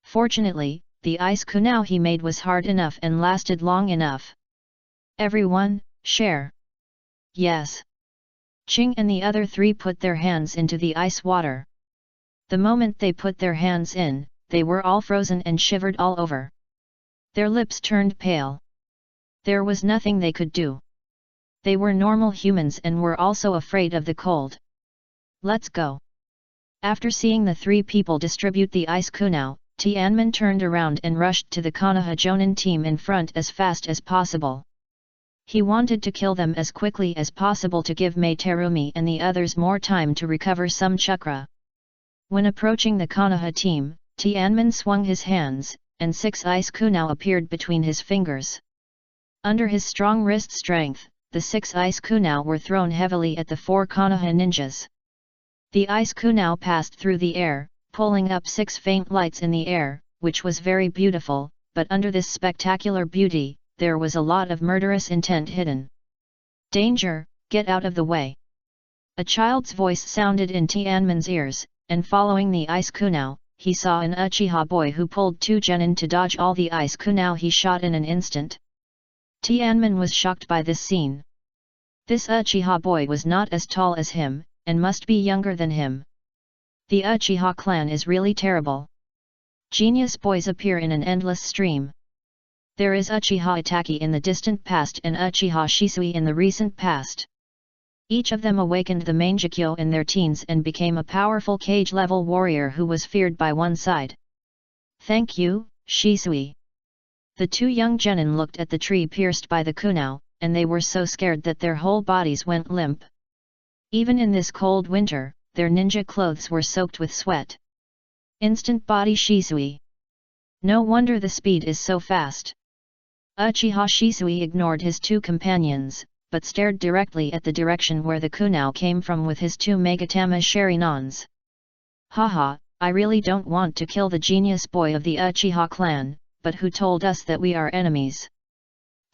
Fortunately, the ice kunao he made was hard enough and lasted long enough. Everyone, share. Yes. Ching and the other 3 put their hands into the ice water. The moment they put their hands in, they were all frozen and shivered all over. Their lips turned pale. There was nothing they could do. They were normal humans and were also afraid of the cold. Let's go. After seeing the 3 people distribute the ice kunao, Tianmen turned around and rushed to the Konoha Jonin team in front as fast as possible. He wanted to kill them as quickly as possible to give Mei Terumi and the others more time to recover some chakra. When approaching the Konoha team, Tianmen swung his hands, and 6 ice kunao appeared between his fingers. Under his strong wrist strength, the 6 ice kunao were thrown heavily at the 4 Konoha ninjas. The ice kunao passed through the air, pulling up 6 faint lights in the air, which was very beautiful, but under this spectacular beauty, there was a lot of murderous intent hidden. Danger, get out of the way. A child's voice sounded in Tianmen's ears, and following the ice kunao, he saw an Uchiha boy who pulled 2 genin to dodge all the ice kunao he shot in an instant. Tianmen was shocked by this scene. This Uchiha boy was not as tall as him, and must be younger than him. The Uchiha clan is really terrible. Genius boys appear in an endless stream. There is Uchiha Itachi in the distant past and Uchiha Shisui in the recent past. Each of them awakened the Mangekyo in their teens and became a powerful cage-level warrior who was feared by one side. Thank you, Shisui. The 2 young genin looked at the tree pierced by the kunao, and they were so scared that their whole bodies went limp. Even in this cold winter, their ninja clothes were soaked with sweat. Instant body Shisui. No wonder the speed is so fast. Uchiha Shisui ignored his 2 companions, but stared directly at the direction where the kunao came from with his 2 Megatama Sharinans. Haha, I really don't want to kill the genius boy of the Uchiha clan, but who told us that we are enemies?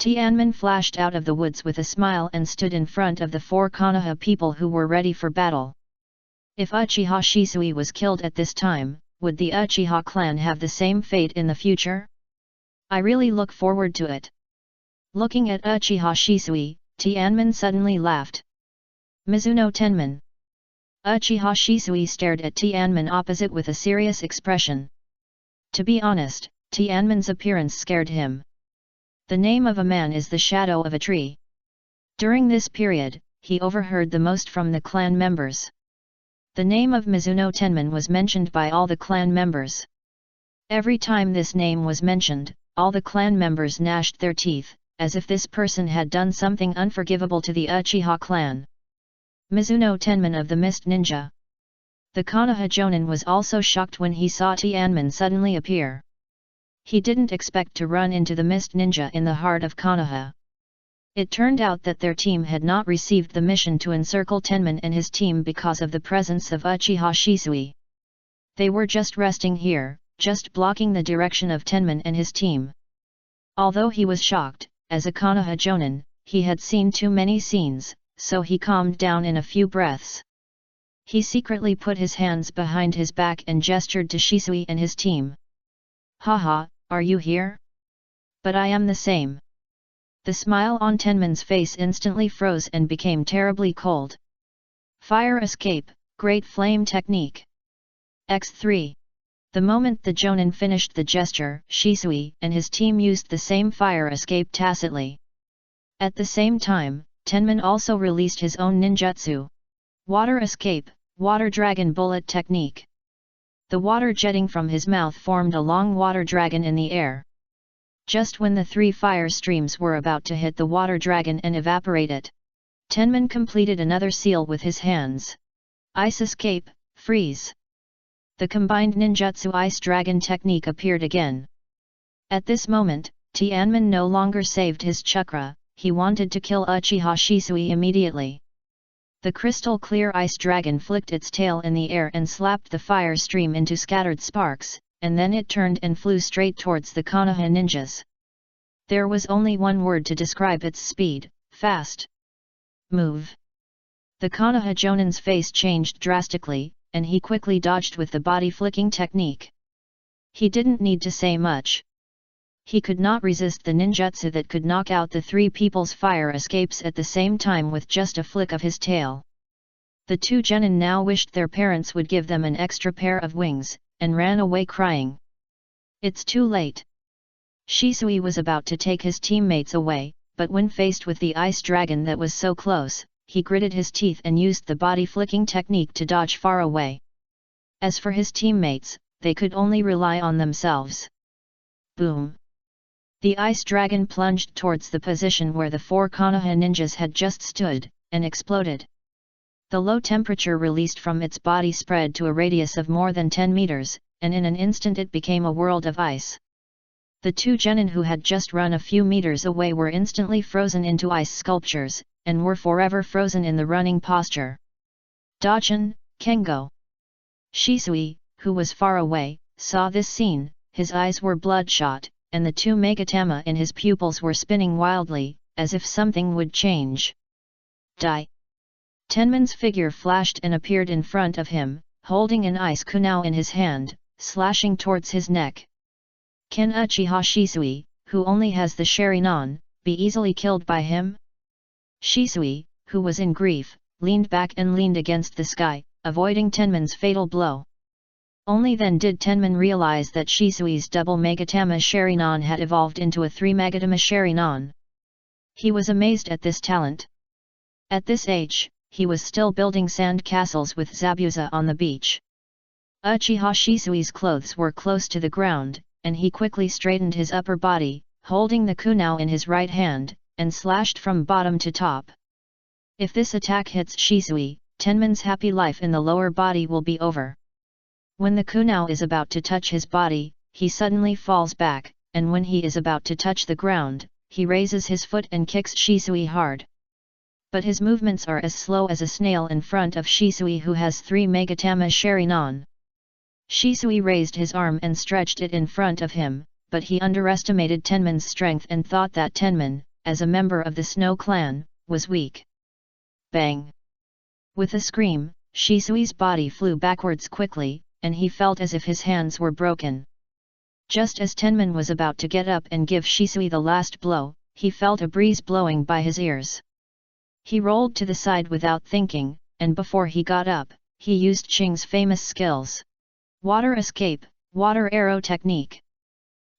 Tianmin flashed out of the woods with a smile and stood in front of the 4 Konoha people who were ready for battle. If Uchiha Shisui was killed at this time, would the Uchiha clan have the same fate in the future? I really look forward to it. Looking at Uchiha Shisui, Tianmin suddenly laughed. Mizuno Tenman. Uchiha Shisui stared at Tianmin opposite with a serious expression. To be honest, Tianmin's appearance scared him. The name of a man is the shadow of a tree. During this period, he overheard the most from the clan members. The name of Mizuno Tenman was mentioned by all the clan members. Every time this name was mentioned, all the clan members gnashed their teeth, as if this person had done something unforgivable to the Uchiha clan. Mizuno Tenman of the Mist Ninja. The Konoha Jonin was also shocked when he saw Tianmin suddenly appear. He didn't expect to run into the Mist Ninja in the heart of Konoha. It turned out that their team had not received the mission to encircle Tenman and his team because of the presence of Uchiha Shisui. They were just resting here, just blocking the direction of Tenman and his team. Although he was shocked, as a Konoha Jonin, he had seen too many scenes, so he calmed down in a few breaths. He secretly put his hands behind his back and gestured to Shisui and his team. Haha, are you here? But I am the same. The smile on Tenman's face instantly froze and became terribly cold. Fire escape, great flame technique. X3. The moment the Jonin finished the gesture, Shisui and his team used the same fire escape tacitly. At the same time, Tenman also released his own ninjutsu. Water escape, water dragon bullet technique. The water jetting from his mouth formed a long water dragon in the air. Just when the 3 fire streams were about to hit the water dragon and evaporate it, Tenman completed another seal with his hands. Ice escape, freeze. The combined ninjutsu ice dragon technique appeared again. At this moment, Tianmin no longer saved his chakra, he wanted to kill Uchiha Shisui immediately. The crystal clear ice dragon flicked its tail in the air and slapped the fire stream into scattered sparks, and then it turned and flew straight towards the Konoha ninjas. There was only one word to describe its speed: fast. Move. The Konoha Jonin's face changed drastically, and he quickly dodged with the body flicking technique. He didn't need to say much. He could not resist the ninjutsu that could knock out the 3 people's fire escapes at the same time with just a flick of his tail. The 2 genin now wished their parents would give them an extra pair of wings, and ran away crying. It's too late. Shisui was about to take his teammates away, but when faced with the ice dragon that was so close, he gritted his teeth and used the body flicking technique to dodge far away. As for his teammates, they could only rely on themselves. Boom! The ice dragon plunged towards the position where the 4 Konoha ninjas had just stood, and exploded. The low temperature released from its body spread to a radius of more than 10 meters, and in an instant it became a world of ice. The 2 genin who had just run a few meters away were instantly frozen into ice sculptures, and were forever frozen in the running posture. Dachan, Kengo. Shisui, who was far away, saw this scene, his eyes were bloodshot, and the 2 megatama in his pupils were spinning wildly, as if something would change. Die! Tenman's figure flashed and appeared in front of him, holding an ice kunai in his hand, slashing towards his neck. Can Uchiha Shisui, who only has the Sharingan, be easily killed by him? Shisui, who was in grief, leaned back and leaned against the sky, avoiding Tenman's fatal blow. Only then did Tenman realize that Shisui's double Megatama Sharingan had evolved into a 3 Megatama Sharingan. He was amazed at this talent. At this age, he was still building sand castles with Zabuza on the beach. Uchiha Shisui's clothes were close to the ground, and he quickly straightened his upper body, holding the kunai in his right hand, and slashed from bottom to top. If this attack hits Shisui, Tenman's happy life in the lower body will be over. When the kunai is about to touch his body, he suddenly falls back, and when he is about to touch the ground, he raises his foot and kicks Shisui hard. But his movements are as slow as a snail in front of Shisui, who has 3 Megatama Sharingan. Shisui raised his arm and stretched it in front of him, but he underestimated Tenman's strength and thought that Tenman, as a member of the Snow Clan, was weak. Bang! With a scream, Shisui's body flew backwards quickly, and he felt as if his hands were broken. Just as Tenman was about to get up and give Shisui the last blow, he felt a breeze blowing by his ears. He rolled to the side without thinking, and before he got up, he used Qing's famous skills. Water escape, water arrow technique.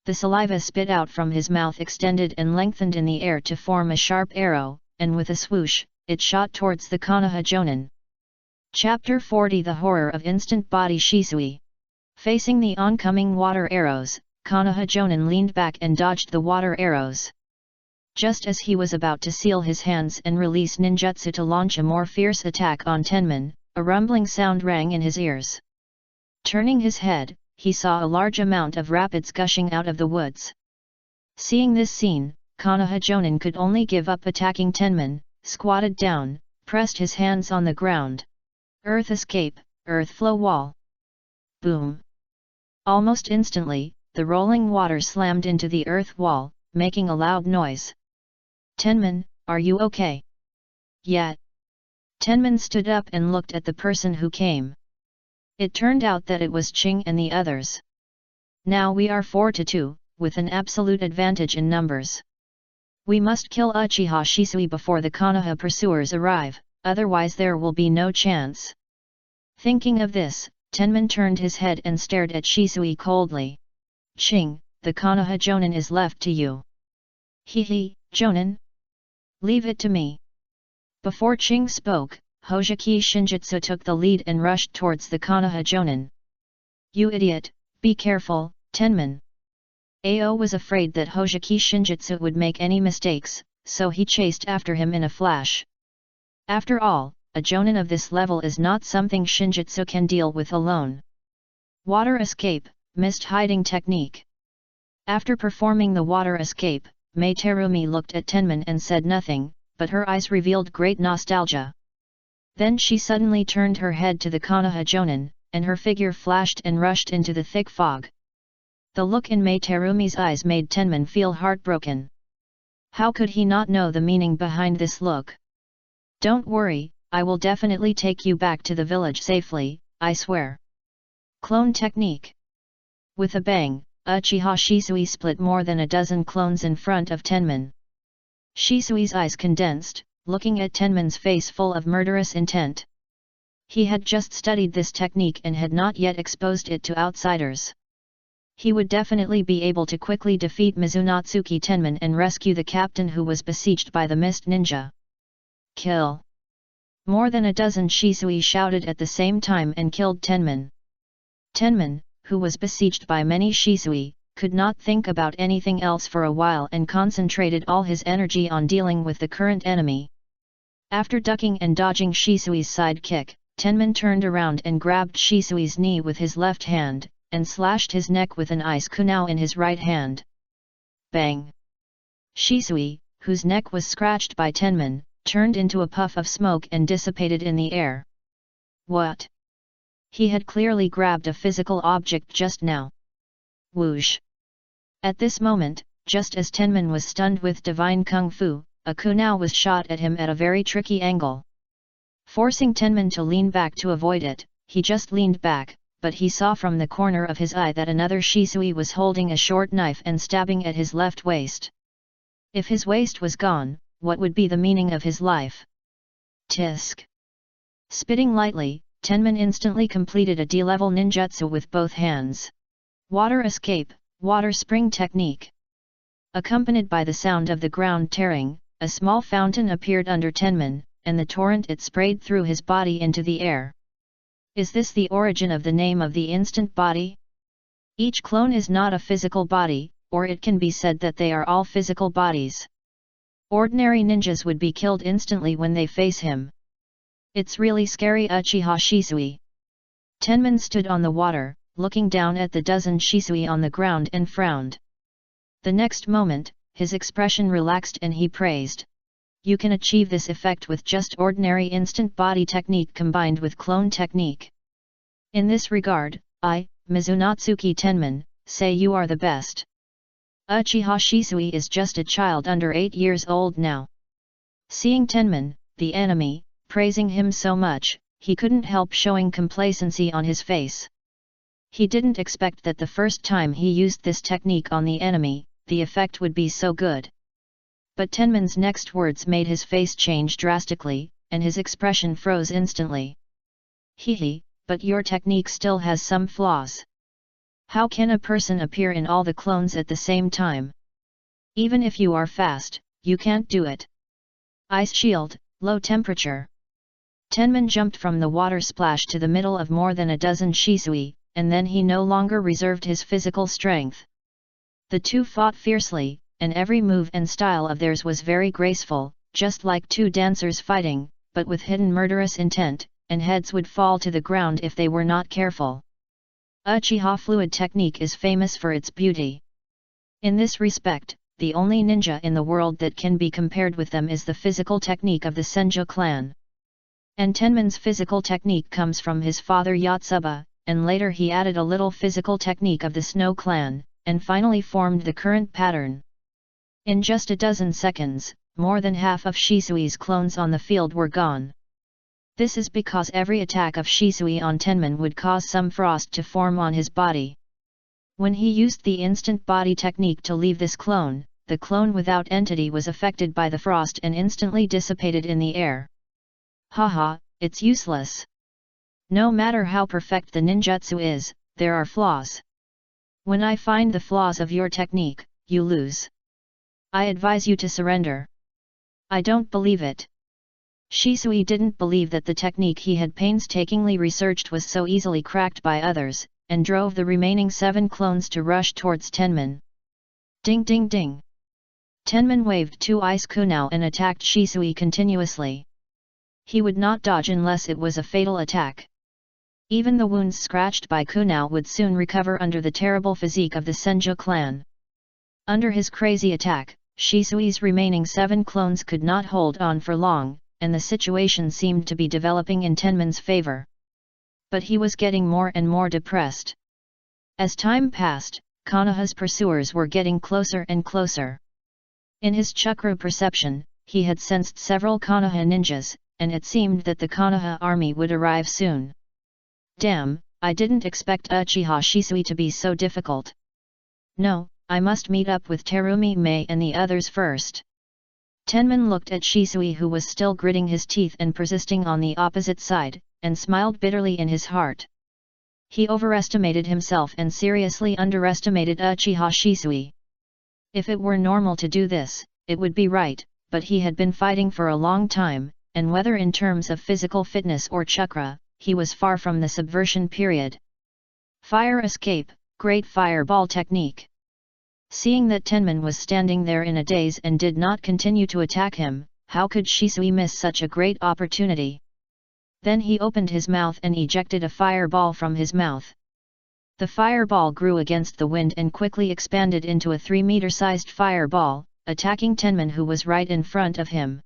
The saliva spit out from his mouth extended and lengthened in the air to form a sharp arrow, and with a swoosh, it shot towards the Konoha Jonin. Chapter 40 The Horror of Instant Body Shisui. Facing the oncoming water arrows, Konoha Jonin leaned back and dodged the water arrows. Just as he was about to seal his hands and release ninjutsu to launch a more fierce attack on Tenman, a rumbling sound rang in his ears. Turning his head, he saw a large amount of rapids gushing out of the woods. Seeing this scene, Konoha Jonin could only give up attacking Tenman, squatted down, pressed his hands on the ground. Earth escape, earth flow wall. Boom! Almost instantly, the rolling water slammed into the earth wall, making a loud noise. Tenman, are you okay? Yeah. Tenman stood up and looked at the person who came. It turned out that it was Qing and the others. Now we are 4-2, with an absolute advantage in numbers. We must kill Uchiha Shisui before the Konoha pursuers arrive, otherwise there will be no chance. Thinking of this, Tenman turned his head and stared at Shisui coldly. Qing, the Konoha Jonin is left to you. He, Jonin? Leave it to me. Before Qing spoke, Hojiki Shinjutsu took the lead and rushed towards the Konoha Jonin. You idiot, be careful, Tenman. Ao was afraid that Hojiki Shinjutsu would make any mistakes, so he chased after him in a flash. After all, a Jonin of this level is not something Shinjutsu can deal with alone. Water escape, mist hiding technique. After performing the water escape, Mei Terumi looked at Tenman and said nothing, but her eyes revealed great nostalgia. Then she suddenly turned her head to the Konoha Jonin, and her figure flashed and rushed into the thick fog. The look in Mei Terumi's eyes made Tenman feel heartbroken. How could he not know the meaning behind this look? Don't worry, I will definitely take you back to the village safely, I swear. Clone technique. With a bang, Uchiha Shisui split more than a dozen clones in front of Tenman. Shisui's eyes condensed, looking at Tenman's face full of murderous intent. He had just studied this technique and had not yet exposed it to outsiders. He would definitely be able to quickly defeat Mizunatsuki Tenman and rescue the captain who was besieged by the Mist Ninja. Kill! More than a dozen Shisui shouted at the same time and killed Tenman. Tenman, who was besieged by many Shisui, could not think about anything else for a while and concentrated all his energy on dealing with the current enemy. After ducking and dodging Shisui's side kick, Tenman turned around and grabbed Shisui's knee with his left hand, and slashed his neck with an ice kunai in his right hand. Bang! Shisui, whose neck was scratched by Tenman, turned into a puff of smoke and dissipated in the air. What? He had clearly grabbed a physical object just now. Whoosh! At this moment, just as Tenman was stunned with divine kung fu, a kunai was shot at him at a very tricky angle. Forcing Tenman to lean back to avoid it, he just leaned back, but he saw from the corner of his eye that another Shisui was holding a short knife and stabbing at his left waist. If his waist was gone, what would be the meaning of his life? Tisk! Spitting lightly, Tenman instantly completed a D-level ninjutsu with both hands. Water escape, water spring technique. Accompanied by the sound of the ground tearing, a small fountain appeared under Tenman, and the torrent it sprayed through his body into the air. Is this the origin of the name of the instant body? Each clone is not a physical body, or it can be said that they are all physical bodies. Ordinary ninjas would be killed instantly when they face him. It's really scary. Uchiha Shisui. Tenman stood on the water, looking down at the dozen Shisui on the ground and frowned. The next moment, his expression relaxed and he praised. You can achieve this effect with just ordinary instant body technique combined with clone technique. In this regard, I, Mizunatsuki Tenman, say you are the best. Uchiha Shisui is just a child under 8 years old now. Seeing Tenman, the enemy, praising him so much, he couldn't help showing complacency on his face. He didn't expect that the first time he used this technique on the enemy, the effect would be so good. But Tenman's next words made his face change drastically, and his expression froze instantly. Hehe, but your technique still has some flaws. How can a person appear in all the clones at the same time? Even if you are fast, you can't do it. Ice shield, low temperature. Tenman jumped from the water splash to the middle of more than a dozen Shisui, and then he no longer reserved his physical strength. The two fought fiercely, and every move and style of theirs was very graceful, just like two dancers fighting, but with hidden murderous intent, and heads would fall to the ground if they were not careful. Uchiha fluid technique is famous for its beauty. In this respect, the only ninja in the world that can be compared with them is the physical technique of the Senju clan. And Tenman's physical technique comes from his father Yotsuba, and later he added a little physical technique of the Snow clan, and finally formed the current pattern. In just a dozen seconds, more than half of Shisui's clones on the field were gone. This is because every attack of Shisui on Tenman would cause some frost to form on his body. When he used the instant body technique to leave this clone, the clone without entity was affected by the frost and instantly dissipated in the air. Haha, it's useless. No matter how perfect the ninjutsu is, there are flaws. When I find the flaws of your technique, you lose. I advise you to surrender. I don't believe it. Shisui didn't believe that the technique he had painstakingly researched was so easily cracked by others, and drove the remaining 7 clones to rush towards Tenman. Ding ding ding! Tenman waved 2 ice kunai and attacked Shisui continuously. He would not dodge unless it was a fatal attack. Even the wounds scratched by kunai would soon recover under the terrible physique of the Senju clan. Under his crazy attack, Shisui's remaining 7 clones could not hold on for long, and the situation seemed to be developing in Tenman's favor. But he was getting more and more depressed. As time passed, Konoha's pursuers were getting closer and closer. In his chakra perception, he had sensed several Konoha ninjas, and it seemed that the Konoha army would arrive soon. Damn, I didn't expect Uchiha Shisui to be so difficult. No, I must meet up with Terumi Mei and the others first. Tenman looked at Shisui, who was still gritting his teeth and persisting on the opposite side, and smiled bitterly in his heart. He overestimated himself and seriously underestimated Uchiha Shisui. If it were normal to do this, it would be right, but he had been fighting for a long time, and whether in terms of physical fitness or chakra, he was far from the subversion period. Fire escape, great fireball technique. Seeing that Tenman was standing there in a daze and did not continue to attack him, how could Shisui miss such a great opportunity? Then he opened his mouth and ejected a fireball from his mouth. The fireball grew against the wind and quickly expanded into a 3-meter-sized fireball, attacking Tenman, who was right in front of him.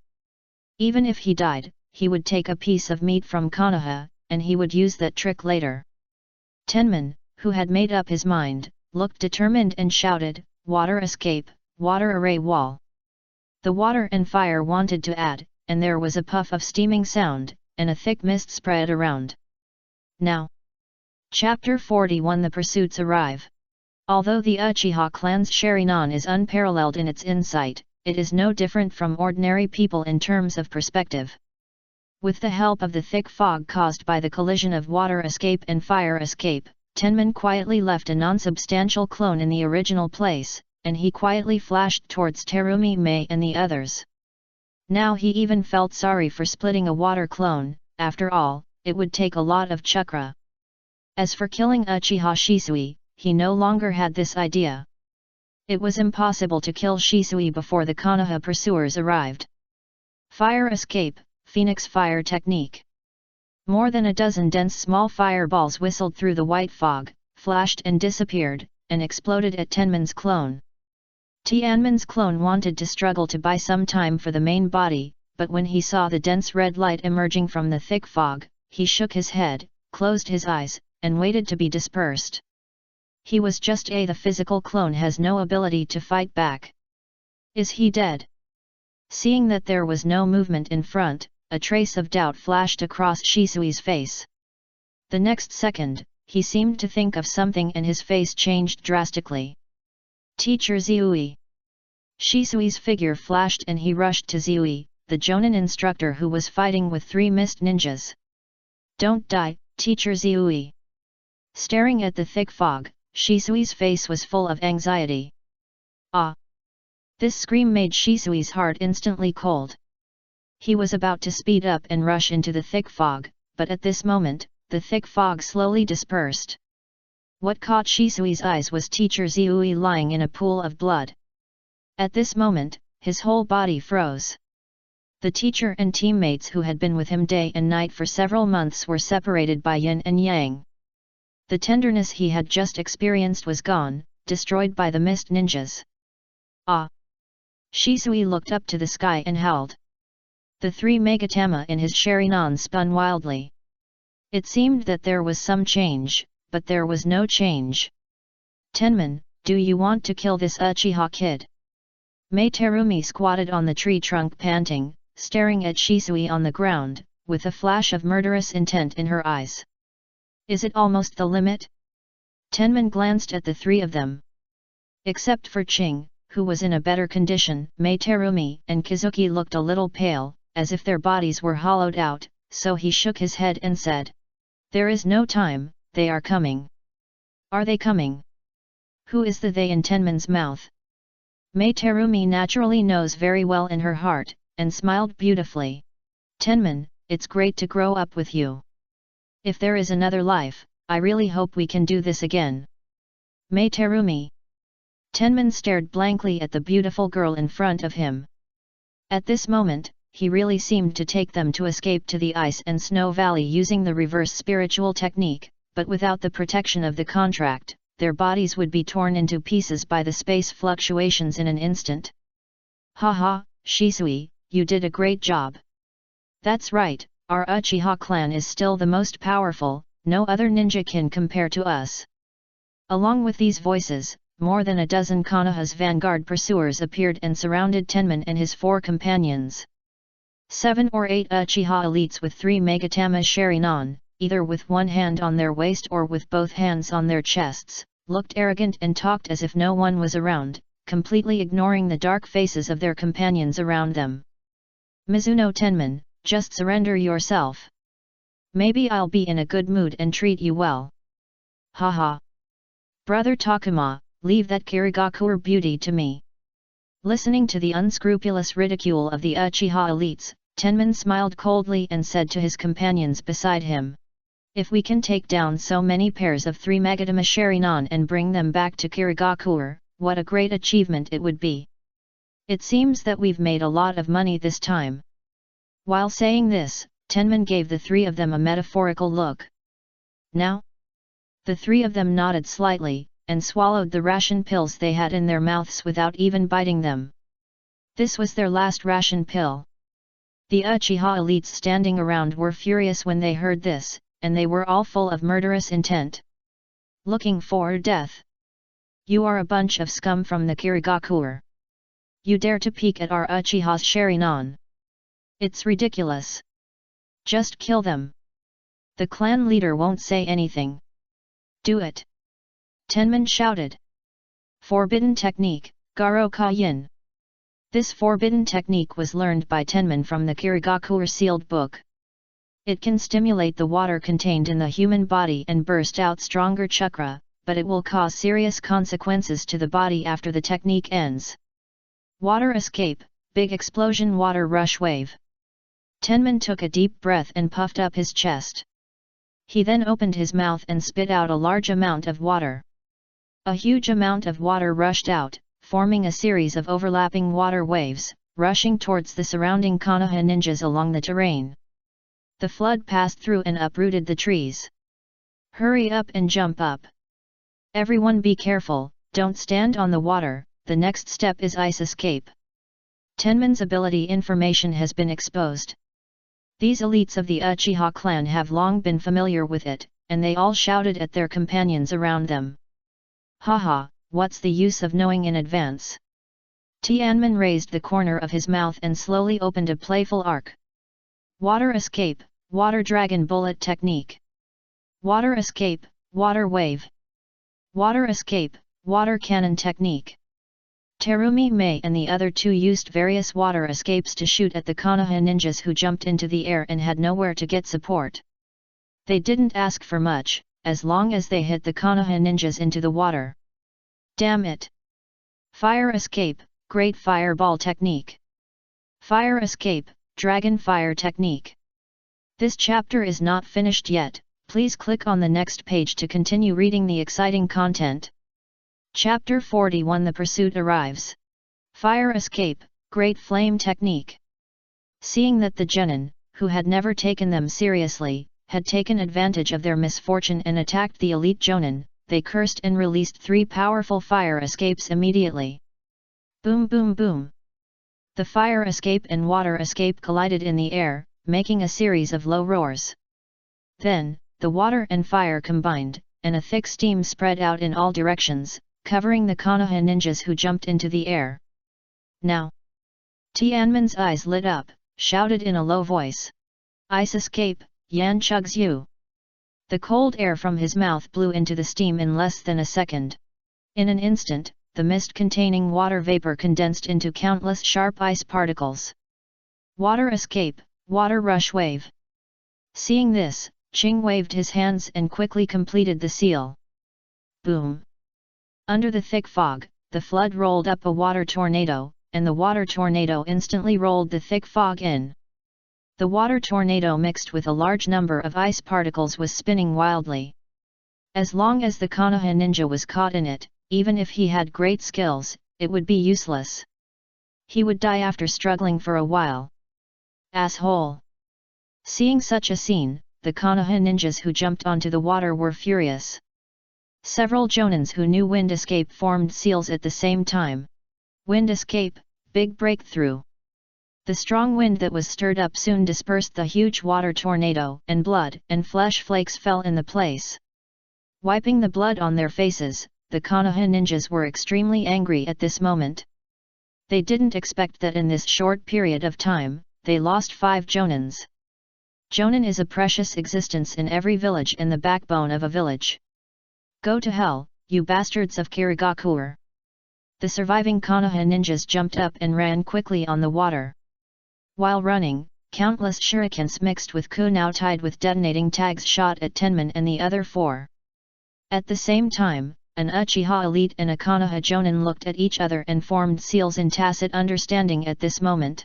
Even if he died, he would take a piece of meat from Konoha, and he would use that trick later. Tenman, who had made up his mind, looked determined and shouted, "Water escape, water array wall." The water and fire wanted to add, and there was a puff of steaming sound, and a thick mist spread around. Now. Chapter 41. The Pursuits Arrive. Although the Uchiha clan's Sharingan is unparalleled in its insight, it is no different from ordinary people in terms of perspective. With the help of the thick fog caused by the collision of water escape and fire escape, Tenman quietly left a non-substantial clone in the original place, and he quietly flashed towards Terumi Mei and the others. Now he even felt sorry for splitting a water clone. After all, it would take a lot of chakra. As for killing Uchiha Shisui, he no longer had this idea. It was impossible to kill Shisui before the Konoha pursuers arrived. Fire escape, Phoenix fire technique. More than a dozen dense small fireballs whistled through the white fog, flashed and disappeared, and exploded at Tenman's clone. Tianman's clone wanted to struggle to buy some time for the main body, but when he saw the dense red light emerging from the thick fog, he shook his head, closed his eyes, and waited to be dispersed. He was just the physical clone has no ability to fight back. Is he dead? Seeing that there was no movement in front, a trace of doubt flashed across Shisui's face. The next second, he seemed to think of something and his face changed drastically. Teacher Ziui. Shisui's figure flashed and he rushed to Ziui, the Jonin instructor who was fighting with 3 mist ninjas. Don't die, Teacher Ziui. Staring at the thick fog, Shisui's face was full of anxiety. Ah! This scream made Shisui's heart instantly cold. He was about to speed up and rush into the thick fog, but at this moment, the thick fog slowly dispersed. What caught Shisui's eyes was Teacher Ziui lying in a pool of blood. At this moment, his whole body froze. The teacher and teammates who had been with him day and night for several months were separated by yin and yang. The tenderness he had just experienced was gone, destroyed by the mist ninjas. Ah! Shisui looked up to the sky and howled. The 3 megatama in his Sharingan spun wildly. It seemed that there was some change, but there was no change. Tenman, do you want to kill this Uchiha kid? Mei Terumi squatted on the tree trunk panting, staring at Shisui on the ground, with a flash of murderous intent in her eyes. Is it almost the limit? Tenman glanced at the 3 of them. Except for Ching, who was in a better condition, Mei Terumi and Kizuki looked a little pale, as if their bodies were hollowed out, so he shook his head and said. There is no time, they are coming. Are they coming? Who is the they in Tenman's mouth? Mei Terumi naturally knows very well in her heart, and smiled beautifully. Tenman, it's great to grow up with you. If there is another life, I really hope we can do this again. Mei Terumi. Tenman stared blankly at the beautiful girl in front of him. At this moment, he really seemed to take them to escape to the ice and snow valley using the reverse spiritual technique, but without the protection of the contract, their bodies would be torn into pieces by the space fluctuations in an instant. Haha, Shisui, you did a great job. That's right, our Uchiha clan is still the most powerful, no other ninja can compare to us. Along with these voices, more than a dozen Konoha's vanguard pursuers appeared and surrounded Tenman and his 4 companions. 7 or 8 Uchiha elites with 3 megatama Sharingan, either with one hand on their waist or with both hands on their chests, looked arrogant and talked as if no one was around, completely ignoring the dark faces of their companions around them. Mizuno Tenman, just surrender yourself. Maybe I'll be in a good mood and treat you well. Haha. Brother Takuma, leave that Kirigakure beauty to me. Listening to the unscrupulous ridicule of the Uchiha elites, Tenman smiled coldly and said to his companions beside him. If we can take down so many pairs of 3 megatama Sharingan and bring them back to Kirigakure, what a great achievement it would be. It seems that we've made a lot of money this time. While saying this, Tenman gave the 3 of them a metaphorical look. Now? The 3 of them nodded slightly, and swallowed the ration pills they had in their mouths without even biting them. This was their last ration pill. The Uchiha elites standing around were furious when they heard this, and they were all full of murderous intent. Looking for death. You are a bunch of scum from the Kirigakure. You dare to peek at our Uchiha's Sharingan. It's ridiculous. Just kill them. The clan leader won't say anything. Do it. Tenman shouted. Forbidden technique, Garo Ka-yin. This forbidden technique was learned by Tenman from the Kirigakure sealed book. It can stimulate the water contained in the human body and burst out stronger chakra, but it will cause serious consequences to the body after the technique ends. Water escape, big explosion water rush wave. Tenman took a deep breath and puffed up his chest. He then opened his mouth and spit out a large amount of water. A huge amount of water rushed out, forming a series of overlapping water waves, rushing towards the surrounding Konoha ninjas along the terrain. The flood passed through and uprooted the trees. Hurry up and jump up. Everyone be careful, don't stand on the water, the next step is ice escape. Tenman's ability information has been exposed. These elites of the Uchiha clan have long been familiar with it, and they all shouted at their companions around them. Haha, what's the use of knowing in advance? Tianmin raised the corner of his mouth and slowly opened a playful arc. Water escape, water dragon bullet technique. Water escape, water wave. Water escape, water cannon technique. Terumi Mei and the other two used various water escapes to shoot at the Konoha ninjas who jumped into the air and had nowhere to get support. They didn't ask for much, as long as they hit the Konoha ninjas into the water. Damn it! Fire escape, great fireball technique. Fire escape, dragon fire technique. This chapter is not finished yet, please click on the next page to continue reading the exciting content. Chapter 41 The Pursuit Arrives. Fire escape, great flame technique. Seeing that the genin, who had never taken them seriously, had taken advantage of their misfortune and attacked the elite jonin, they cursed and released 3 powerful fire escapes immediately. Boom boom boom. The fire escape and water escape collided in the air, making a series of low roars. Then, the water and fire combined, and a thick steam spread out in all directions, covering the Konoha ninjas who jumped into the air. Now! Tianmin's eyes lit up, shouted in a low voice. Ice escape, Yan Chugs you! The cold air from his mouth blew into the steam in less than a second. In an instant, the mist containing water vapor condensed into countless sharp ice particles. Water escape, water rush wave. Seeing this, Qing waved his hands and quickly completed the seal. Boom! Under the thick fog, the flood rolled up a water tornado, and the water tornado instantly rolled the thick fog in. The water tornado mixed with a large number of ice particles was spinning wildly. As long as the Konoha ninja was caught in it, even if he had great skills, it would be useless. He would die after struggling for a while. Asshole! Seeing such a scene, the Konoha ninjas who jumped onto the water were furious. Several jonins who knew wind escape formed seals at the same time. Wind escape, big breakthrough. The strong wind that was stirred up soon dispersed the huge water tornado, and blood and flesh flakes fell in the place. Wiping the blood on their faces, the Konoha ninjas were extremely angry at this moment. They didn't expect that in this short period of time, they lost 5 jonins. Jonin is a precious existence in every village and the backbone of a village. Go to hell, you bastards of Kirigakure! The surviving Konoha ninjas jumped up and ran quickly on the water. While running, countless shurikens mixed with kunao tied with detonating tags shot at Tenman and the other 4. At the same time, an Uchiha elite and a Konoha jonin looked at each other and formed seals in tacit understanding at this moment.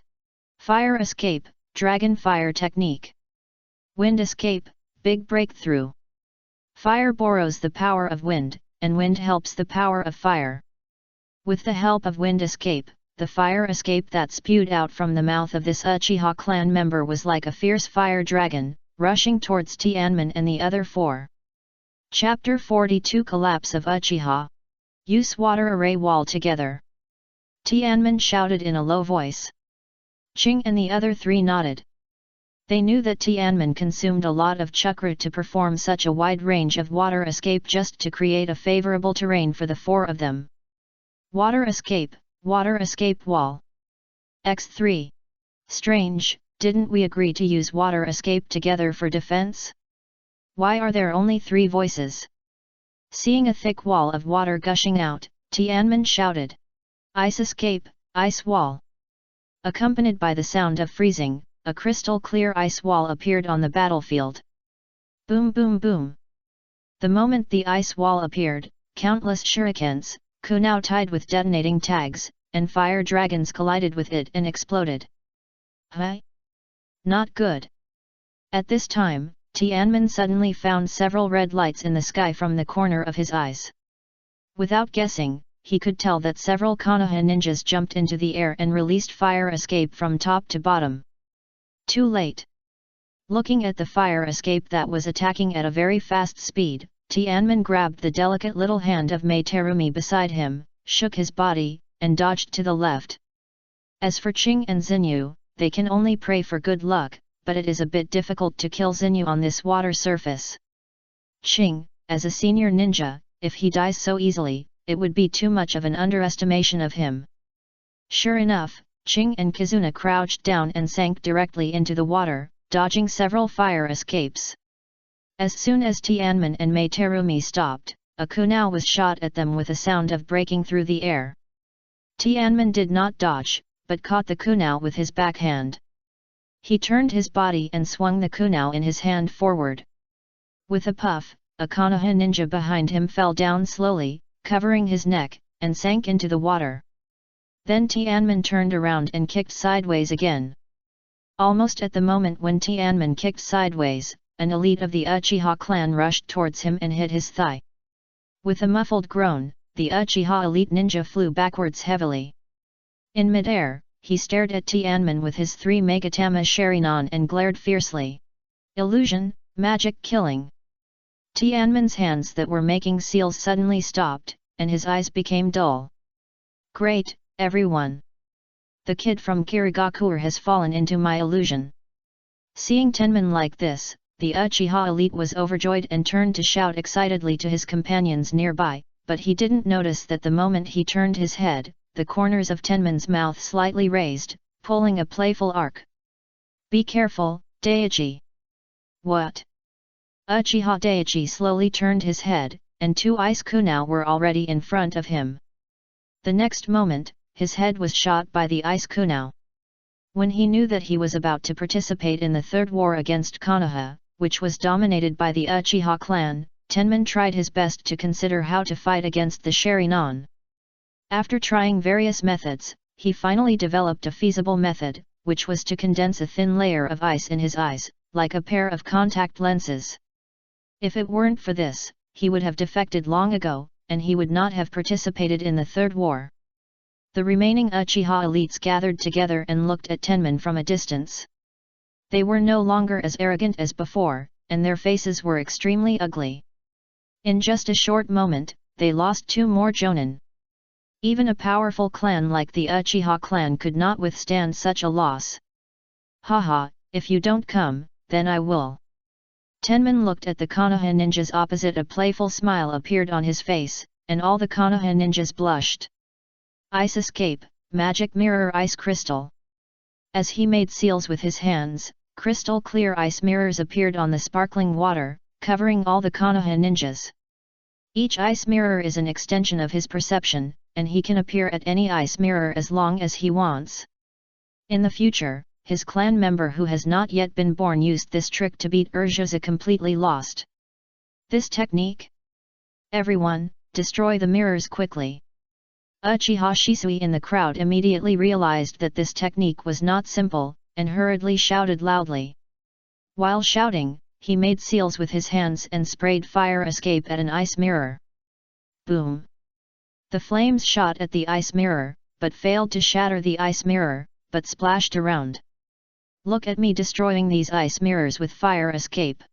Fire escape, dragon fire technique. Wind escape, big breakthrough. Fire borrows the power of wind, and wind helps the power of fire. With the help of wind escape, the fire escape that spewed out from the mouth of this Uchiha clan member was like a fierce fire dragon, rushing towards Tianmin and the other 4. Chapter 42 Collapse of Uchiha. Use water array wall together. Tianmin shouted in a low voice. Qing and the other 3 nodded. They knew that Tianmin consumed a lot of chakra to perform such a wide range of water escape just to create a favorable terrain for the 4 of them. Water escape wall. X3. Strange, didn't we agree to use water escape together for defense? Why are there only 3 voices? Seeing a thick wall of water gushing out, Tianmin shouted. Ice escape, ice wall. Accompanied by the sound of freezing, a crystal-clear ice wall appeared on the battlefield. Boom boom boom. The moment the ice wall appeared, countless shurikens, kunao tied with detonating tags, and fire dragons collided with it and exploded. Huh? Not good. At this time, Tianmin suddenly found several red lights in the sky from the corner of his eyes. Without guessing, he could tell that several Konoha ninjas jumped into the air and released fire escape from top to bottom. Too late. Looking at the fire escape that was attacking at a very fast speed, Tianmin grabbed the delicate little hand of Mei Terumi beside him, shook his body, and dodged to the left. As for Qing and Xinyu, they can only pray for good luck, but it is a bit difficult to kill Xinyu on this water surface. Qing, as a senior ninja, if he dies so easily, it would be too much of an underestimation of him. Sure enough, Ching and Kizuna crouched down and sank directly into the water, dodging several fire escapes. As soon as Tianmen and Mei Terumi stopped, a kunao was shot at them with a sound of breaking through the air. Tianmen did not dodge, but caught the kunao with his backhand. He turned his body and swung the kunao in his hand forward. With a puff, a Konoha ninja behind him fell down slowly, covering his neck, and sank into the water. Then Tianmen turned around and kicked sideways again. Almost at the moment when Tianmen kicked sideways, an elite of the Uchiha clan rushed towards him and hit his thigh. With a muffled groan, the Uchiha elite ninja flew backwards heavily. In midair, he stared at Tianmen with his 3 Megatama Sharingan and glared fiercely. Illusion, magic killing. Tianmen's hands that were making seals suddenly stopped, and his eyes became dull. Great, everyone! The kid from Kirigakure has fallen into my illusion. Seeing Tenman like this, the Uchiha elite was overjoyed and turned to shout excitedly to his companions nearby, but he didn't notice that the moment he turned his head, the corners of Tenman's mouth slightly raised, pulling a playful arc. Be careful, Daichi! What? Uchiha Daichi slowly turned his head, and 2 ice kunao were already in front of him. The next moment, his head was shot by the ice kunao. When he knew that he was about to participate in the third war against Konoha, which was dominated by the Uchiha clan, Tenman tried his best to consider how to fight against the Sharingan. After trying various methods, he finally developed a feasible method, which was to condense a thin layer of ice in his eyes, like a pair of contact lenses. If it weren't for this, he would have defected long ago, and he would not have participated in the third war. The remaining Uchiha elites gathered together and looked at Tenman from a distance. They were no longer as arrogant as before, and their faces were extremely ugly. In just a short moment, they lost 2 more jonin. Even a powerful clan like the Uchiha clan could not withstand such a loss. Haha, if you don't come, then I will. Tenman looked at the Konoha ninjas opposite. A playful smile appeared on his face, and all the Konoha ninjas blushed. Ice escape, magic mirror ice crystal. As he made seals with his hands, crystal clear ice mirrors appeared on the sparkling water, covering all the Konoha ninjas. Each ice mirror is an extension of his perception, and he can appear at any ice mirror as long as he wants. In the future, his clan member who has not yet been born used this trick to beat Urjusa completely lost. This technique? Everyone, destroy the mirrors quickly. Uchiha Shisui in the crowd immediately realized that this technique was not simple, and hurriedly shouted loudly. While shouting, he made seals with his hands and sprayed fire escape at an ice mirror. Boom! The flames shot at the ice mirror, but failed to shatter the ice mirror, but splashed around. Look at me destroying these ice mirrors with fire escape.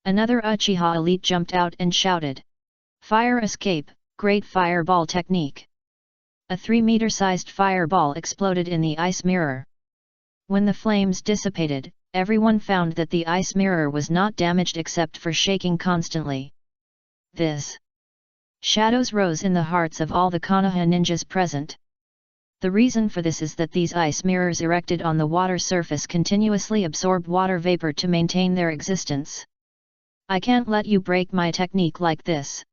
Another Uchiha elite jumped out and shouted. Fire escape, great fireball technique. A 3-meter-sized fireball exploded in the ice mirror. When the flames dissipated, everyone found that the ice mirror was not damaged except for shaking constantly. This. Shadows rose in the hearts of all the Konoha ninjas present. The reason for this is that these ice mirrors erected on the water surface continuously absorb water vapor to maintain their existence. I can't let you break my technique like this.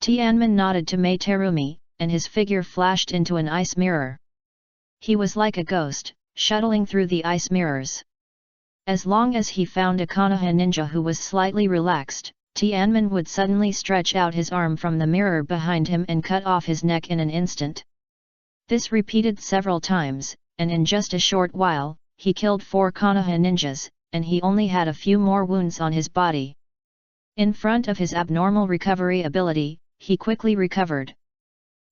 Tianmen nodded to Mei Terumi, and his figure flashed into an ice mirror. He was like a ghost, shuttling through the ice mirrors. As long as he found a Konoha ninja who was slightly relaxed, Tianmen would suddenly stretch out his arm from the mirror behind him and cut off his neck in an instant. This repeated several times, and in just a short while, he killed 4 Konoha ninjas, and he only had a few more wounds on his body. In front of his abnormal recovery ability, he quickly recovered.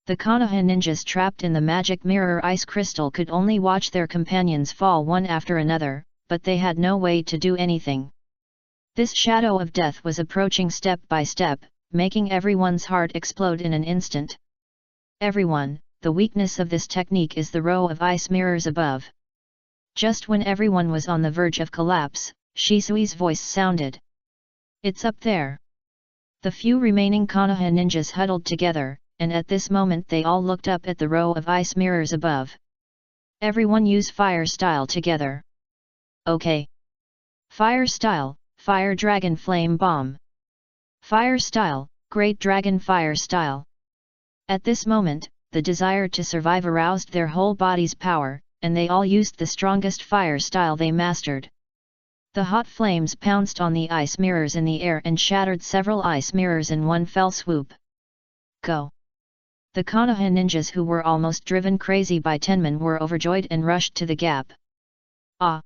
The Konoha ninjas trapped in the magic mirror ice crystal could only watch their companions fall one after another, but they had no way to do anything. This shadow of death was approaching step by step, making everyone's heart explode in an instant. Everyone, the weakness of this technique is the row of ice mirrors above. Just when everyone was on the verge of collapse, Shisui's voice sounded. It's up there. The few remaining Konoha ninjas huddled together, and at this moment they all looked up at the row of ice mirrors above. Everyone use fire style together. Okay. Fire style, fire dragon flame bomb. Fire style, great dragon fire style. At this moment, the desire to survive aroused their whole body's power, and they all used the strongest fire style they mastered. The hot flames pounced on the ice mirrors in the air and shattered several ice mirrors in one fell swoop. Go! The Konoha ninjas who were almost driven crazy by Tenman were overjoyed and rushed to the gap. Ah!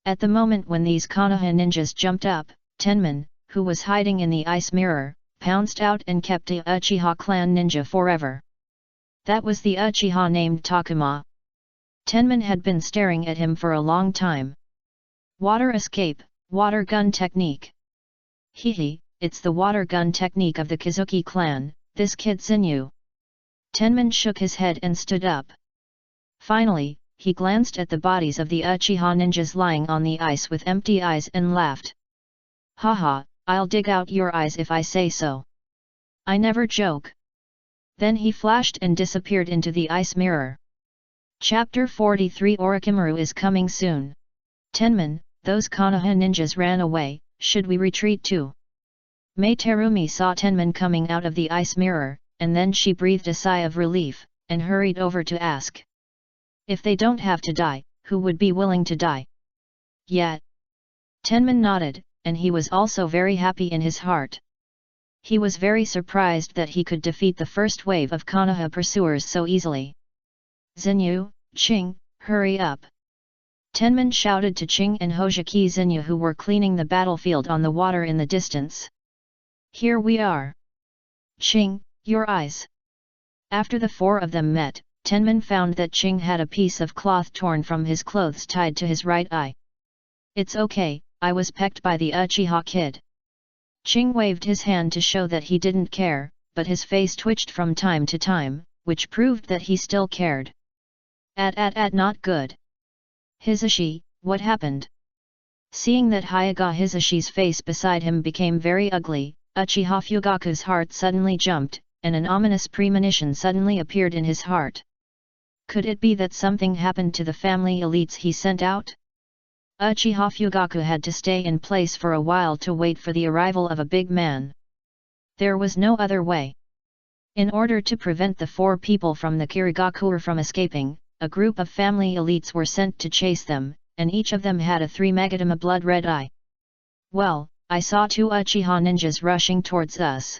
At the moment when these Konoha ninjas jumped up, Tenman, who was hiding in the ice mirror, pounced out and kept the Uchiha clan ninja forever. That was the Uchiha named Takuma. Tenman had been staring at him for a long time. Water escape, water gun technique. Hehe, it's the water gun technique of the Kazuki clan, this kid Zinyu. Tenman shook his head and stood up. Finally, he glanced at the bodies of the Uchiha ninjas lying on the ice with empty eyes and laughed. Haha, I'll dig out your eyes if I say so. I never joke. Then he flashed and disappeared into the ice mirror. Chapter 43 Orochimaru is coming soon. Tenman, those Konoha ninjas ran away, should we retreat too? Mei Terumi saw Tenman coming out of the ice mirror, and then she breathed a sigh of relief, and hurried over to ask. If they don't have to die, who would be willing to die? Yet. Tenman nodded, and he was also very happy in his heart. He was very surprised that he could defeat the first wave of Konoha pursuers so easily. Zinyu, Qing, hurry up! Tenman shouted to Qing and Hojiki Zinyu who were cleaning the battlefield on the water in the distance. Here we are! Qing, your eyes! After the four of them met, Tenman found that Qing had a piece of cloth torn from his clothes tied to his right eye. It's okay, I was pecked by the Uchiha kid. Qing waved his hand to show that he didn't care, but his face twitched from time to time, which proved that he still cared. Not good. Hisashi, what happened? Seeing that Hyaga Hisashi's face beside him became very ugly, Uchiha Fugaku's heart suddenly jumped, and an ominous premonition suddenly appeared in his heart. Could it be that something happened to the family elites he sent out? Uchiha Fugaku had to stay in place for a while to wait for the arrival of a big man. There was no other way. In order to prevent the four people from the Kirigakure from escaping, a group of family elites were sent to chase them, and each of them had a 3 Magatama blood-red eye. Well, I saw 2 Uchiha ninjas rushing towards us.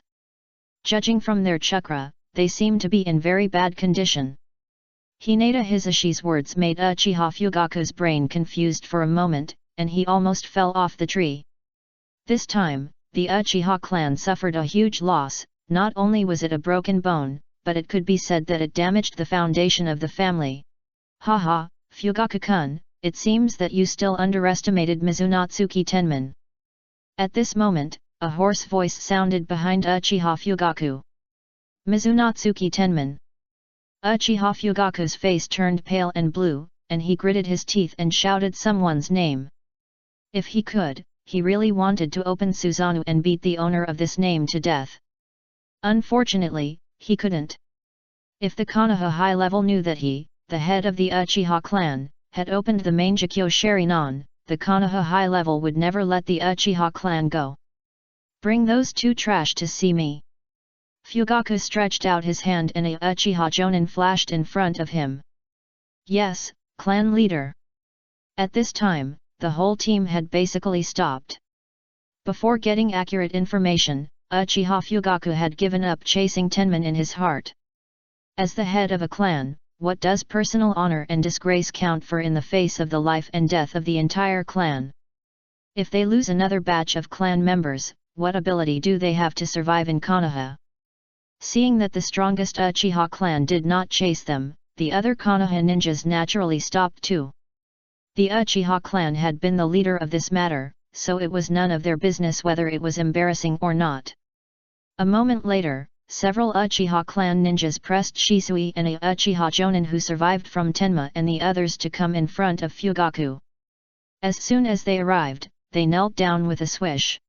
Judging from their chakra, they seemed to be in very bad condition. Hinata Hisashi's words made Uchiha Fugaku's brain confused for a moment, and he almost fell off the tree. This time, the Uchiha clan suffered a huge loss. Not only was it a broken bone, but it could be said that it damaged the foundation of the family. Haha, Fugaku-kun, it seems that you still underestimated Mizunatsuki Tenman. At this moment, a hoarse voice sounded behind Uchiha Fugaku. Mizunatsuki Tenman. Uchiha Fugaku's face turned pale and blue, and he gritted his teeth and shouted someone's name. If he could, he really wanted to open Susanoo and beat the owner of this name to death. Unfortunately, he couldn't. If the Konoha high level knew that he, the head of the Uchiha clan, had opened the Mangekyo Sharinan, the Konoha high level would never let the Uchiha clan go. Bring those 2 trash to see me. Fugaku stretched out his hand and a Uchiha Jonin flashed in front of him. Yes, clan leader. At this time, the whole team had basically stopped. Before getting accurate information, Uchiha Fugaku had given up chasing Tenman in his heart. As the head of a clan, what does personal honor and disgrace count for in the face of the life and death of the entire clan? If they lose another batch of clan members, what ability do they have to survive in Konoha? Seeing that the strongest Uchiha clan did not chase them, the other Konoha ninjas naturally stopped too. The Uchiha clan had been the leader of this matter, so it was none of their business whether it was embarrassing or not. A moment later, several Uchiha clan ninjas pressed Shisui and a Uchiha Jonin who survived from Tenma and the others to come in front of Fugaku. As soon as they arrived, they knelt down with a swish.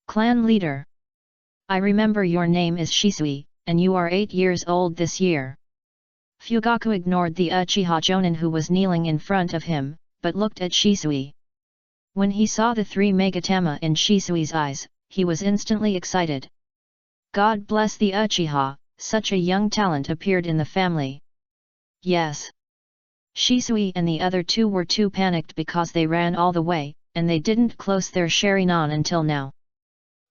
Clan leader. I remember your name is Shisui, and you are 8 years old this year. Fugaku ignored the Uchiha Jonin who was kneeling in front of him, but looked at Shisui. When he saw the 3 Megatama in Shisui's eyes, he was instantly excited. God bless the Uchiha, such a young talent appeared in the family. Yes. Shisui and the other 2 were too panicked because they ran all the way, and they didn't close their Sharingan until now.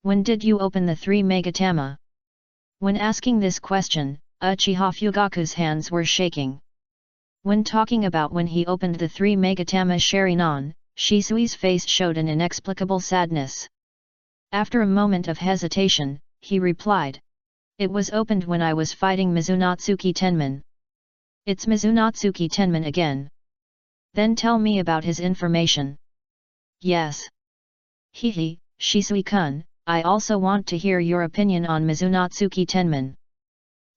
When did you open the 3 Megatama? When asking this question, Uchiha Fugaku's hands were shaking. When talking about when he opened the 3 Megatama Sharingan, Shisui's face showed an inexplicable sadness. After a moment of hesitation, he replied. It was opened when I was fighting Mizunatsuki Tenman. It's Mizunatsuki Tenman again. Then tell me about his information. Yes. Hehe, Shisui-kun, I also want to hear your opinion on Mizunatsuki Tenman.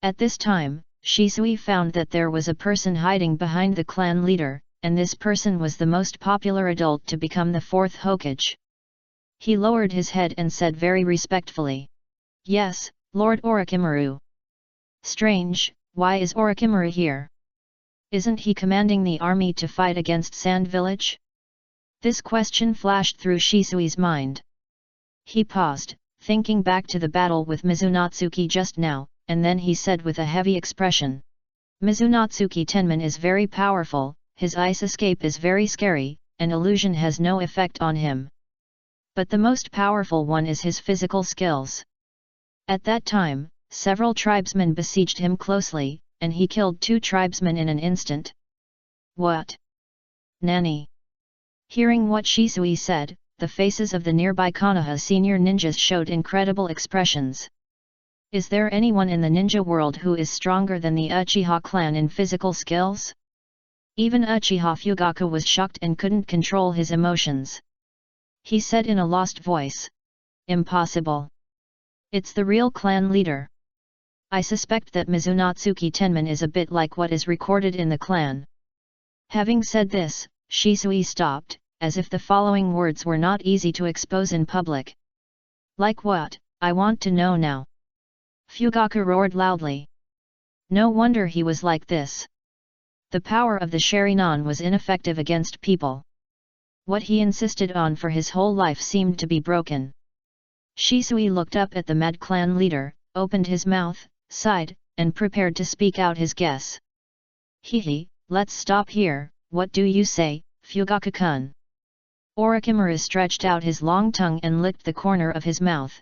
At this time, Shisui found that there was a person hiding behind the clan leader, and this person was the most popular adult to become the 4th Hokage. He lowered his head and said very respectfully. Yes, Lord Orochimaru. Strange, why is Orochimaru here? Isn't he commanding the army to fight against Sand Village? This question flashed through Shisui's mind. He paused, thinking back to the battle with Mizunatsuki just now, and then he said with a heavy expression. Mizunatsuki Tenman is very powerful, his ice escape is very scary, and illusion has no effect on him. But the most powerful one is his physical skills. At that time, several tribesmen besieged him closely, and he killed 2 tribesmen in an instant. What? Nani? Hearing what Shisui said, the faces of the nearby Konoha senior ninjas showed incredible expressions. Is there anyone in the ninja world who is stronger than the Uchiha clan in physical skills? Even Uchiha Fugaku was shocked and couldn't control his emotions. He said in a lost voice. Impossible. It's the real clan leader. I suspect that Mizunatsuki Tenman is a bit like what is recorded in the clan. Having said this, Shisui stopped, as if the following words were not easy to expose in public. Like what? I want to know now. Fugaku roared loudly. No wonder he was like this. The power of the Sharingan was ineffective against people. What he insisted on for his whole life seemed to be broken. Shisui looked up at the mad clan leader, opened his mouth, sighed, and prepared to speak out his guess. Hehe, let's stop here, what do you say, Fugaku-kun? Orochimaru stretched out his long tongue and licked the corner of his mouth.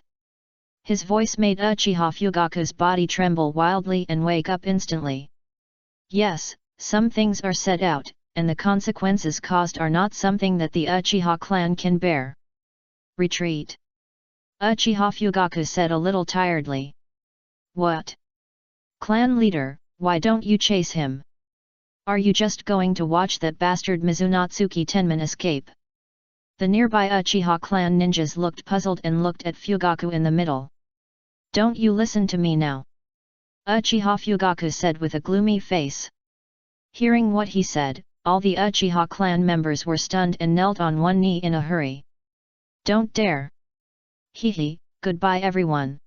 His voice made Uchiha Fugaku's body tremble wildly and wake up instantly. Yes, some things are said out, and the consequences caused are not something that the Uchiha clan can bear. Retreat. Uchiha Fugaku said a little tiredly. What? Clan leader, why don't you chase him? Are you just going to watch that bastard Mizunatsuki Tenman escape? The nearby Uchiha clan ninjas looked puzzled and looked at Fugaku in the middle. Don't you listen to me now? Uchiha Fugaku said with a gloomy face. Hearing what he said, all the Uchiha clan members were stunned and knelt on one knee in a hurry. Don't dare! Hehe, goodbye everyone.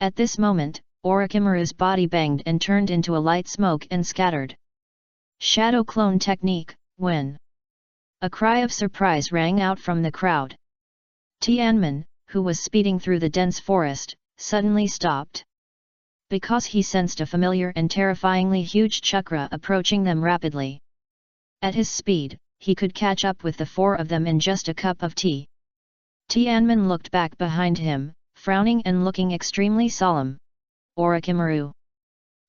At this moment, Orochimaru's body banged and turned into a light smoke and scattered. Shadow clone technique, when? A cry of surprise rang out from the crowd. Tianmen, who was speeding through the dense forest, suddenly stopped. Because he sensed a familiar and terrifyingly huge chakra approaching them rapidly. At his speed, he could catch up with the 4 of them in just a cup of tea. Tianmen looked back behind him, frowning and looking extremely solemn. Orochimaru.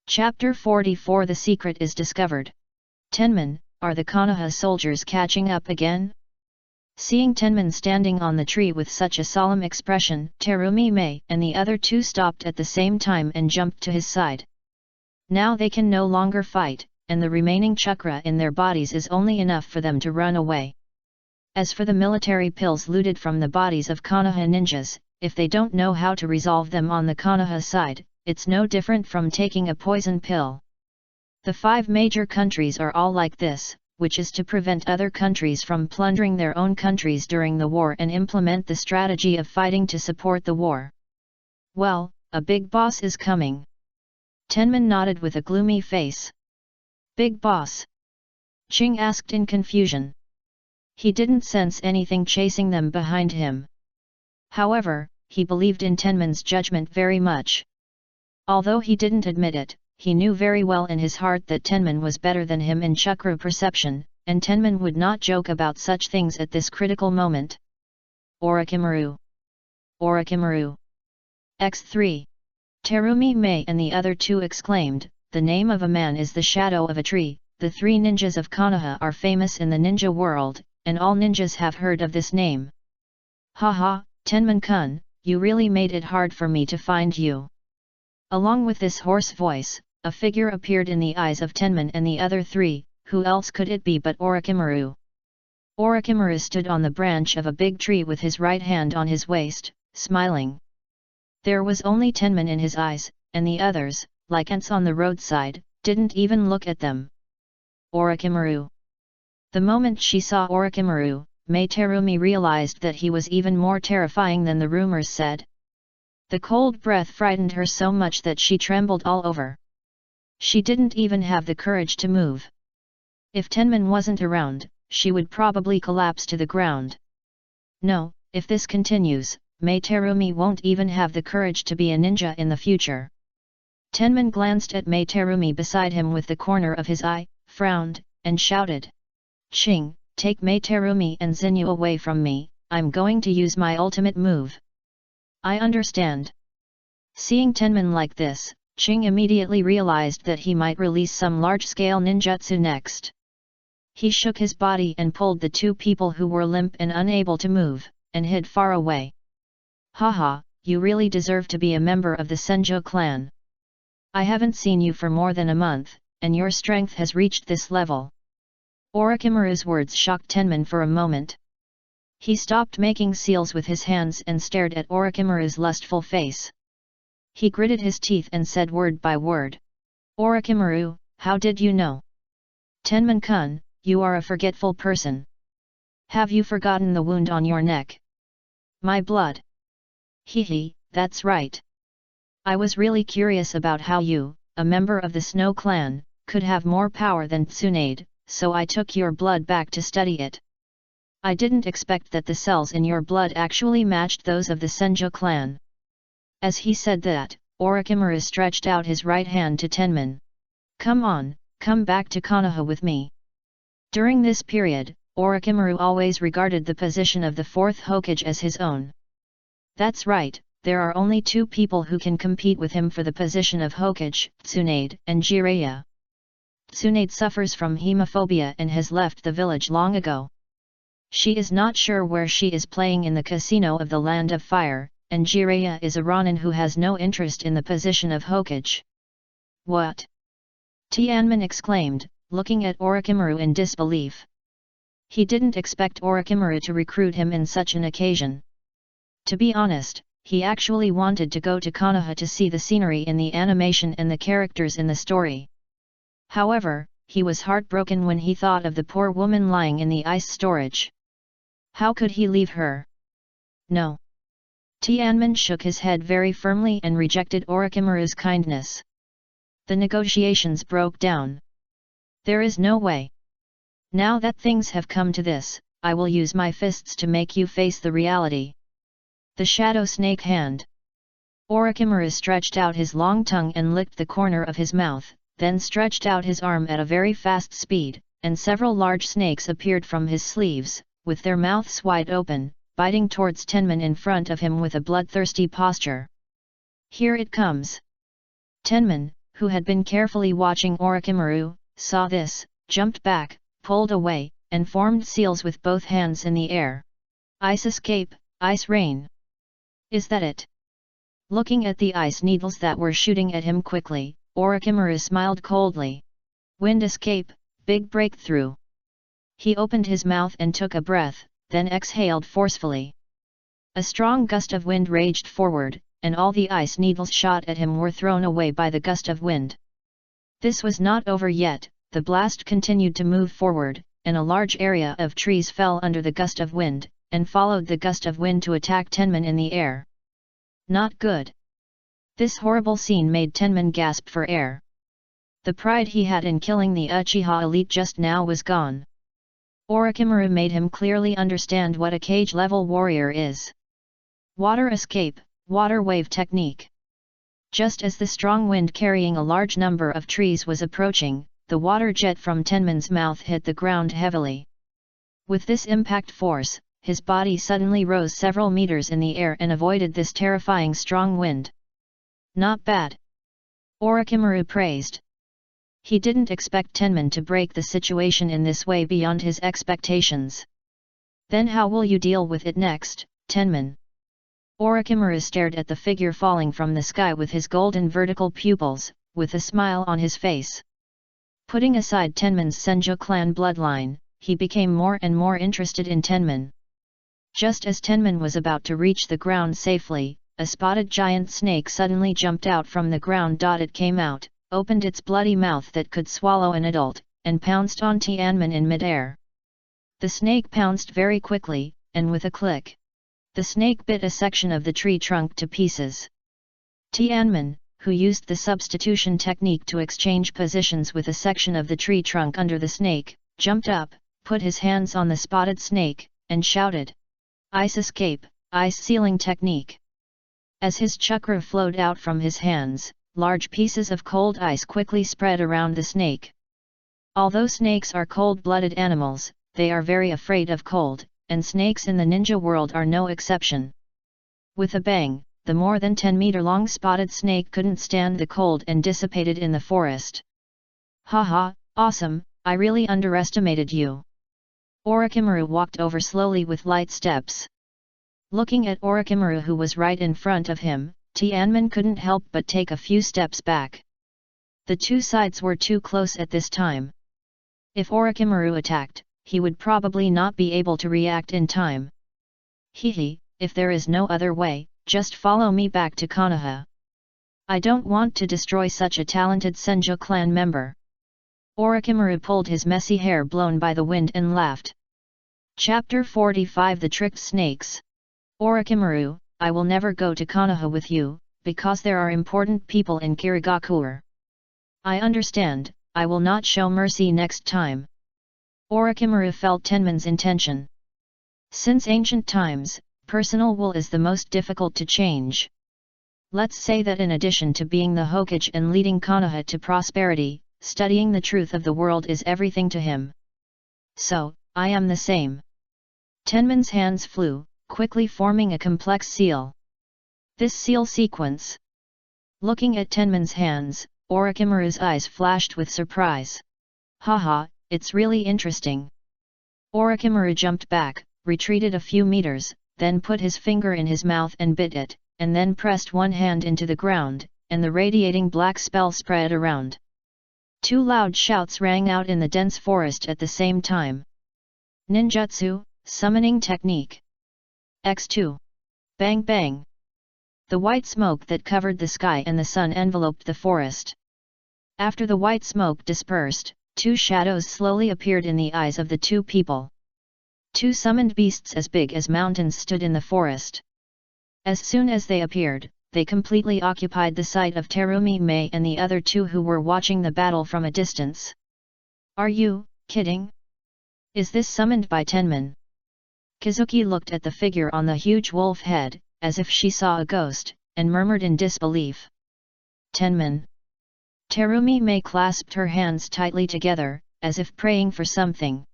Chapter 44 The secret is discovered. Tenman, are the Konoha soldiers catching up again? Seeing Tenman standing on the tree with such a solemn expression, Terumi Mei and the other 2 stopped at the same time and jumped to his side. Now they can no longer fight, and the remaining chakra in their bodies is only enough for them to run away. As for the military pills looted from the bodies of Konoha ninjas, if they don't know how to resolve them on the Konoha side, it's no different from taking a poison pill. The 5 major countries are all like this, which is to prevent other countries from plundering their own countries during the war and implement the strategy of fighting to support the war. Well, a big boss is coming. Tenman nodded with a gloomy face. Big boss? Ching asked in confusion. He didn't sense anything chasing them behind him. However, he believed in Tenman's judgment very much. Although he didn't admit it, he knew very well in his heart that Tenman was better than him in chakra perception, and Tenman would not joke about such things at this critical moment. Orochimaru! Orochimaru! X3. Terumi Mei and the other two exclaimed, the name of a man is the shadow of a tree. The three ninjas of Konoha are famous in the ninja world, and all ninjas have heard of this name. Haha, Tenman-kun, you really made it hard for me to find you. Along with this hoarse voice, a figure appeared in the eyes of Tenman and the other three. Who else could it be but Orochimaru? Orochimaru stood on the branch of a big tree with his right hand on his waist, smiling. There was only Tenman in his eyes, and the others, like ants on the roadside, didn't even look at them. Orochimaru. The moment she saw Orochimaru, Mei Terumi realized that he was even more terrifying than the rumors said. The cold breath frightened her so much that she trembled all over. She didn't even have the courage to move. If Tenman wasn't around, she would probably collapse to the ground. No, if this continues, Mei Terumi won't even have the courage to be a ninja in the future. Tenman glanced at Mei Terumi beside him with the corner of his eye, frowned, and shouted. Ching, take Mei Terumi and Zinyu away from me, I'm going to use my ultimate move. I understand. Seeing Tenman like this, Ching immediately realized that he might release some large-scale ninjutsu next. He shook his body and pulled the two people who were limp and unable to move, and hid far away. Haha, you really deserve to be a member of the Senjo clan. I haven't seen you for more than a month, and your strength has reached this level. Orochimaru's words shocked Tenman for a moment. He stopped making seals with his hands and stared at Orochimaru's lustful face. He gritted his teeth and said word by word. Orochimaru, how did you know? Tenman-kun, you are a forgetful person. Have you forgotten the wound on your neck? My blood. Hehe, that's right. I was really curious about how you, a member of the Snow Clan, could have more power than Tsunade, so I took your blood back to study it. I didn't expect that the cells in your blood actually matched those of the Senjo clan. As he said that, Orochimaru stretched out his right hand to Tenman. Come on, come back to Konoha with me. During this period, Orochimaru always regarded the position of the fourth Hokage as his own. That's right, there are only two people who can compete with him for the position of Hokage, Tsunade and Jiraiya. Tsunade suffers from hemophobia and has left the village long ago. She is not sure where she is playing in the casino of the Land of Fire, and Jiraiya is a Ronin who has no interest in the position of Hokage. What? Tianmin exclaimed, looking at Orochimaru in disbelief. He didn't expect Orochimaru to recruit him in such an occasion. To be honest, he actually wanted to go to Konoha to see the scenery in the animation and the characters in the story. However, he was heartbroken when he thought of the poor woman lying in the ice storage. How could he leave her? No. Tianmin shook his head very firmly and rejected Orochimaru's kindness. The negotiations broke down. There is no way. Now that things have come to this, I will use my fists to make you face the reality. The shadow snake hand. Orochimaru stretched out his long tongue and licked the corner of his mouth, then stretched out his arm at a very fast speed, and several large snakes appeared from his sleeves, with their mouths wide open, biting towards Tenman in front of him with a bloodthirsty posture. Here it comes. Tenman, who had been carefully watching Orochimaru, saw this, jumped back, pulled away, and formed seals with both hands in the air. Ice escape, ice rain. Is that it? Looking at the ice needles that were shooting at him quickly, Orochimaru smiled coldly. Wind escape, big breakthrough. He opened his mouth and took a breath, then exhaled forcefully. A strong gust of wind raged forward, and all the ice needles shot at him were thrown away by the gust of wind. This was not over yet, the blast continued to move forward, and a large area of trees fell under the gust of wind, and followed the gust of wind to attack Tenman in the air. Not good. This horrible scene made Tenman gasp for air. The pride he had in killing the Uchiha elite just now was gone. Orochimaru made him clearly understand what a cage-level warrior is. Water escape, water wave technique. Just as the strong wind carrying a large number of trees was approaching, the water jet from Tenman's mouth hit the ground heavily. With this impact force, his body suddenly rose several meters in the air and avoided this terrifying strong wind. Not bad. Orochimaru praised. He didn't expect Tenman to break the situation in this way beyond his expectations. Then how will you deal with it next, Tenman? Orochimaru stared at the figure falling from the sky with his golden vertical pupils, with a smile on his face. Putting aside Tenman's Senju clan bloodline, he became more and more interested in Tenman. Just as Tenman was about to reach the ground safely, a spotted giant snake suddenly jumped out from the ground. It came out, opened its bloody mouth that could swallow an adult, and pounced on Tianmen in midair. The snake pounced very quickly, and with a click, the snake bit a section of the tree trunk to pieces. Tianmen, who used the substitution technique to exchange positions with a section of the tree trunk under the snake, jumped up, put his hands on the spotted snake, and shouted, "Ice escape, ice sealing technique." As his chakra flowed out from his hands, large pieces of cold ice quickly spread around the snake. Although snakes are cold-blooded animals, they are very afraid of cold, and snakes in the ninja world are no exception. With a bang, the more than 10-meter-long spotted snake couldn't stand the cold and dissipated in the forest. Haha, awesome, I really underestimated you. Orochimaru walked over slowly with light steps. Looking at Orochimaru, who was right in front of him, Tianmen couldn't help but take a few steps back. The two sides were too close at this time. If Orochimaru attacked, he would probably not be able to react in time. Hehe, if there is no other way, just follow me back to Konoha. I don't want to destroy such a talented Senju clan member. Orochimaru pulled his messy hair blown by the wind and laughed. Chapter 45 The Tricked Snakes. Orochimaru, I will never go to Konoha with you, because there are important people in Kirigakure. I understand, I will not show mercy next time. Orochimaru felt Tenman's intention. Since ancient times, personal will is the most difficult to change. Let's say that in addition to being the Hokage and leading Konoha to prosperity, studying the truth of the world is everything to him. So, I am the same. Tenman's hands flew, quickly forming a complex seal. This seal sequence. Looking at Tenman's hands, Orochimaru's eyes flashed with surprise. Haha, it's really interesting. Orochimaru jumped back, retreated a few meters, then put his finger in his mouth and bit it, and then pressed one hand into the ground, and the radiating black spell spread around. Two loud shouts rang out in the dense forest at the same time. Ninjutsu, summoning technique. X2. Bang bang. The white smoke that covered the sky and the sun enveloped the forest. After the white smoke dispersed, two shadows slowly appeared in the eyes of the two people. Two summoned beasts as big as mountains stood in the forest. As soon as they appeared, they completely occupied the sight of Terumi Mei and the other two who were watching the battle from a distance. Are you kidding? Is this summoned by Tenman? Kazuki looked at the figure on the huge wolf head, as if she saw a ghost, and murmured in disbelief. Tenman. Terumi Mei clasped her hands tightly together, as if praying for something.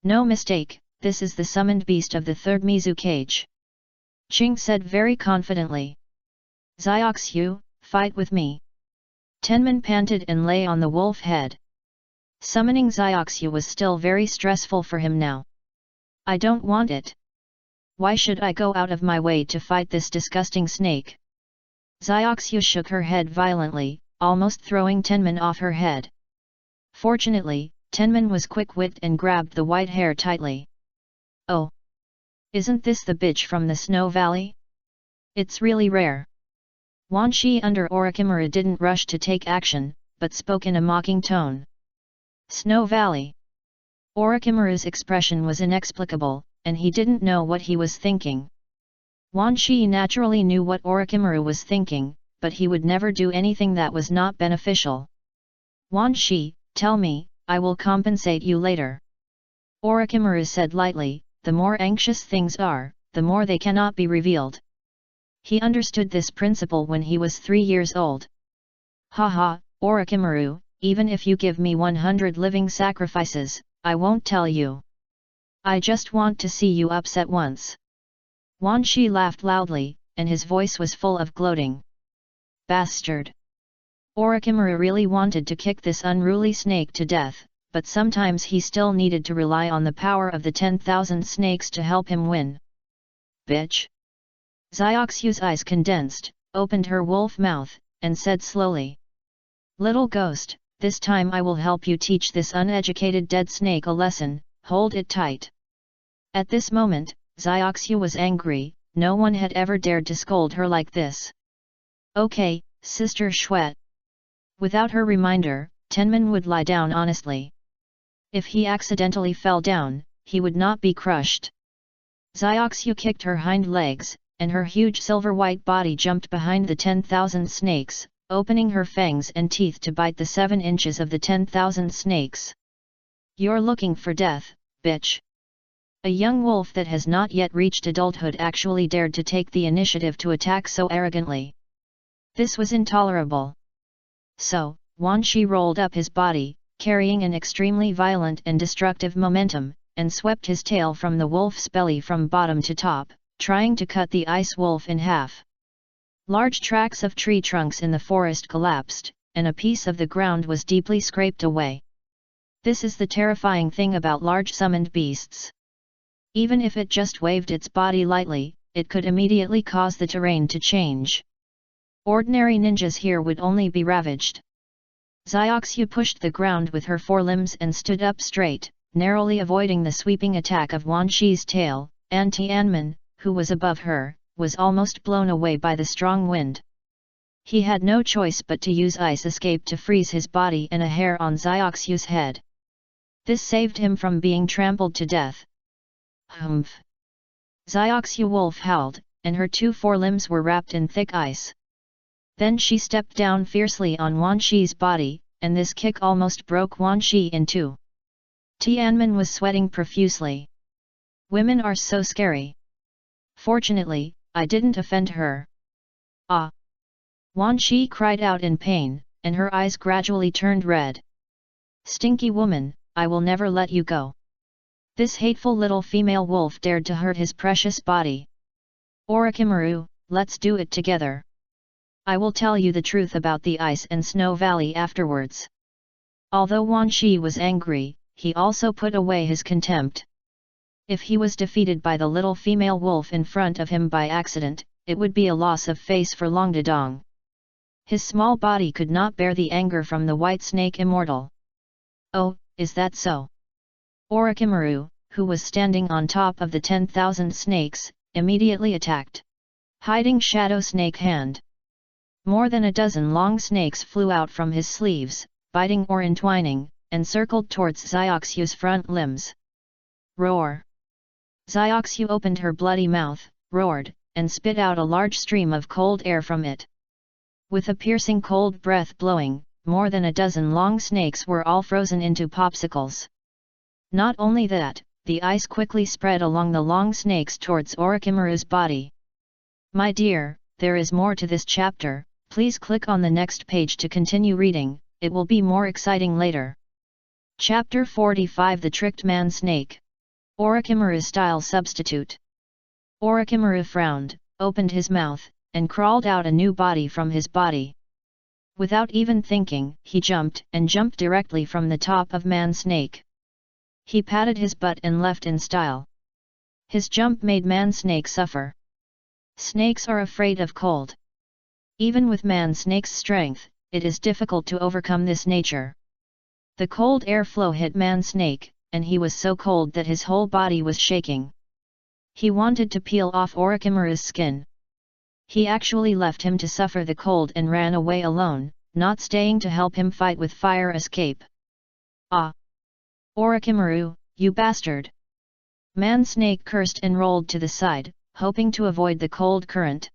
No mistake, this is the summoned beast of the third Mizu cage. Ching said very confidently. Zioxu, fight with me. Tenman panted and lay on the wolf head. Summoning Zioxu was still very stressful for him now. I don't want it. Why should I go out of my way to fight this disgusting snake? Zioxu shook her head violently, almost throwing Tenman off her head. Fortunately, Tenman was quick-witted and grabbed the white hair tightly. Oh! Isn't this the bitch from the Snow Valley? It's really rare. Wan Shi under Orochimaru didn't rush to take action, but spoke in a mocking tone. Snow Valley. Orochimaru's expression was inexplicable, and he didn't know what he was thinking. Wan Shi naturally knew what Orochimaru was thinking, but he would never do anything that was not beneficial. Wan Shi, tell me, I will compensate you later. Orochimaru said lightly, the more anxious things are, the more they cannot be revealed. He understood this principle when he was 3 years old. Haha, Orochimaru, even if you give me 100 living sacrifices, I won't tell you. I just want to see you upset once. Wan Shi laughed loudly, and his voice was full of gloating. Bastard! Orochimaru really wanted to kick this unruly snake to death, but sometimes he still needed to rely on the power of the 10,000 snakes to help him win. Bitch! Zioxu's eyes condensed, opened her wolf mouth, and said slowly. Little ghost, this time I will help you teach this uneducated dead snake a lesson, hold it tight. At this moment, Zioxu was angry, no one had ever dared to scold her like this. Okay, Sister Shuet. Without her reminder, Tenman would lie down honestly. If he accidentally fell down, he would not be crushed. Zioxu kicked her hind legs, and her huge silver-white body jumped behind the 10,000 snakes, opening her fangs and teeth to bite the 7 inches of the 10,000 snakes. You're looking for death, bitch. A young wolf that has not yet reached adulthood actually dared to take the initiative to attack so arrogantly. This was intolerable. So, Wan Shi rolled up his body, carrying an extremely violent and destructive momentum, and swept his tail from the wolf's belly from bottom to top, trying to cut the ice wolf in half. Large tracts of tree trunks in the forest collapsed, and a piece of the ground was deeply scraped away. This is the terrifying thing about large summoned beasts. Even if it just waved its body lightly, it could immediately cause the terrain to change. Ordinary ninjas here would only be ravaged. Zioxu pushed the ground with her forelimbs and stood up straight, narrowly avoiding the sweeping attack of Wan Shi's tail, and Tianmen, who was above her, was almost blown away by the strong wind. He had no choice but to use ice escape to freeze his body and a hair on Zioxu's head. This saved him from being trampled to death. Humph! Zioxu wolf howled, and her 2 forelimbs were wrapped in thick ice. Then she stepped down fiercely on Wan Shi's body, and this kick almost broke Wan Shi in 2. Tianmen was sweating profusely. Women are so scary. Fortunately, I didn't offend her. Ah! Wan Shi cried out in pain, and her eyes gradually turned red. Stinky woman, I will never let you go. This hateful little female wolf dared to hurt his precious body. Orochimaru, let's do it together. I will tell you the truth about the ice and snow valley afterwards. Although Wan Shi was angry, he also put away his contempt. If he was defeated by the little female wolf in front of him by accident, it would be a loss of face for Longdedong. His small body could not bear the anger from the white snake immortal. Oh, is that so? Orochimaru, who was standing on top of the 10,000 snakes, immediately attacked. Hiding Shadow Snake Hand. More than a dozen long snakes flew out from his sleeves, biting or entwining, and circled towards Zioxu's front limbs. Roar! Zioxu opened her bloody mouth, roared, and spit out a large stream of cold air from it. With a piercing cold breath blowing, more than a dozen long snakes were all frozen into popsicles. Not only that, the ice quickly spread along the long snakes towards Orochimaru's body. My dear, there is more to this chapter, please click on the next page to continue reading, it will be more exciting later. Chapter 45 The Tricked Man Snake. Orochimaru's style substitute. Orochimaru frowned, opened his mouth, and crawled out a new body from his body. Without even thinking, he jumped directly from the top of Man Snake. He patted his butt and left in style. His jump made Man Snake suffer. Snakes are afraid of cold. Even with Man Snake's strength, it is difficult to overcome this nature. The cold air flow hit Man Snake, and he was so cold that his whole body was shaking. He wanted to peel off Orochimaru's skin. He actually left him to suffer the cold and ran away alone, not staying to help him fight with fire escape. Ah! Orochimaru, you bastard! Man Snake cursed and rolled to the side, hoping to avoid the cold current.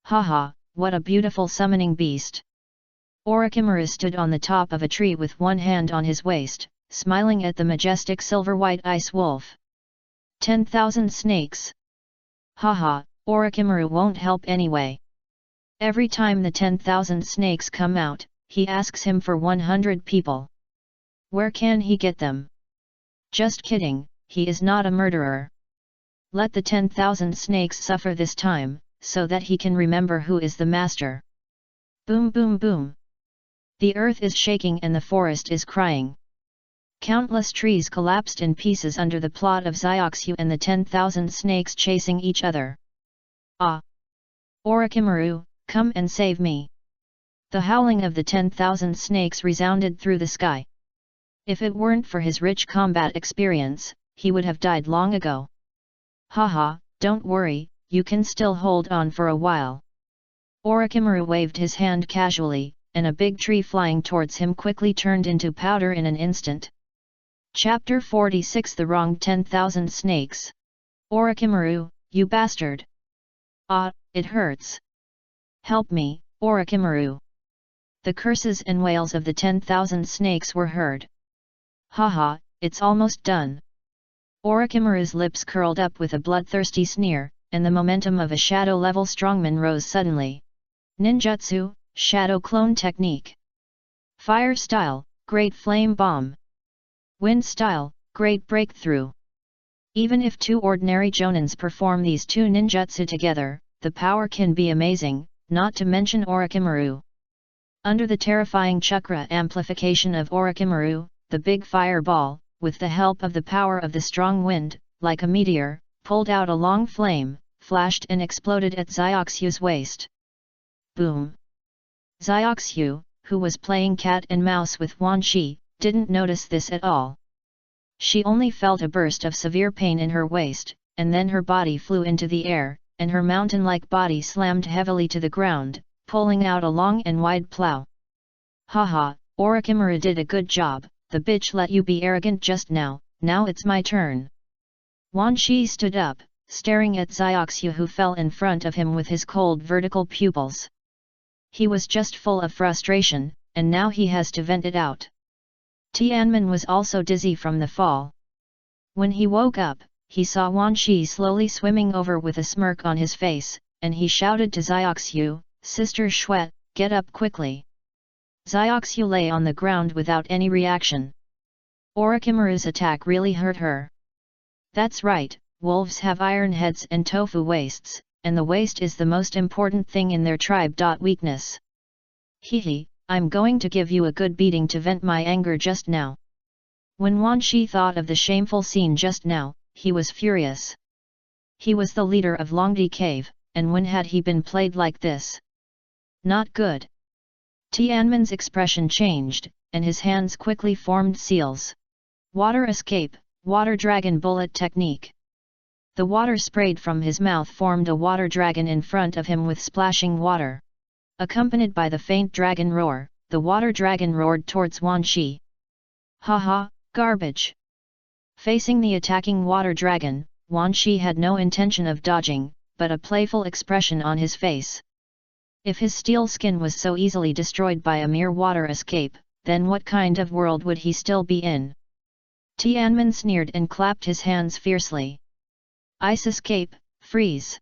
Haha, what a beautiful summoning beast! Orochimaru stood on the top of a tree with one hand on his waist, smiling at the majestic silver-white ice wolf. 10,000 snakes! Haha, Orochimaru won't help anyway. Every time the 10,000 snakes come out, he asks him for 100 people. Where can he get them? Just kidding, he is not a murderer. Let the 10,000 snakes suffer this time, so that he can remember who is the master. Boom boom boom. The earth is shaking and the forest is crying. Countless trees collapsed in pieces under the plot of Zioxu and the 10,000 snakes chasing each other. Ah! Orochimaru, come and save me! The howling of the 10,000 snakes resounded through the sky. If it weren't for his rich combat experience, he would have died long ago. Haha, don't worry, you can still hold on for a while. Orochimaru waved his hand casually, and a big tree flying towards him quickly turned into powder in an instant. Chapter 46 The Wronged 10,000 Snakes. Orochimaru, you bastard! Ah, it hurts! Help me, Orochimaru! The curses and wails of the 10,000 snakes were heard. Haha, it's almost done. Orochimaru's lips curled up with a bloodthirsty sneer, and the momentum of a shadow-level strongman rose suddenly. Ninjutsu, Shadow Clone Technique. Fire Style, Great Flame Bomb. Wind Style, Great Breakthrough. Even if two ordinary jonins perform these two ninjutsu together, the power can be amazing, not to mention Orochimaru. Under the terrifying chakra amplification of Orochimaru, the big fireball, with the help of the power of the strong wind, like a meteor, pulled out a long flame, flashed and exploded at Zioxu's waist. Boom! Zioxu, who was playing cat and mouse with Wan Shi, didn't notice this at all. She only felt a burst of severe pain in her waist, and then her body flew into the air, and her mountain-like body slammed heavily to the ground, pulling out a long and wide plow. Haha, Orochimaru did a good job, the bitch let you be arrogant just now, now it's my turn. Wan Shi stood up, staring at Zioxu who fell in front of him with his cold vertical pupils. He was just full of frustration, and now he has to vent it out. Tianmin was also dizzy from the fall. When he woke up, he saw Wan Shi slowly swimming over with a smirk on his face, and he shouted to Zioxu, "Sister Shuet, get up quickly." Zioxu lay on the ground without any reaction. Orochimaru's attack really hurt her. That's right, wolves have iron heads and tofu waists, and the waist is the most important thing in their tribe. Weakness. Hehe, I'm going to give you a good beating to vent my anger just now. When Wan Shi thought of the shameful scene just now, he was furious. He was the leader of Longdi Cave, and when had he been played like this? Not good. Tianmin's expression changed, and his hands quickly formed seals. Water Escape, Water Dragon Bullet Technique. The water sprayed from his mouth formed a water dragon in front of him with splashing water. Accompanied by the faint dragon roar, the water dragon roared towards Wan Shi. Haha, garbage! Facing the attacking water dragon, Wan Shi had no intention of dodging, but a playful expression on his face. If his steel skin was so easily destroyed by a mere water escape, then what kind of world would he still be in? Tianmin sneered and clapped his hands fiercely. Ice Escape, Freeze!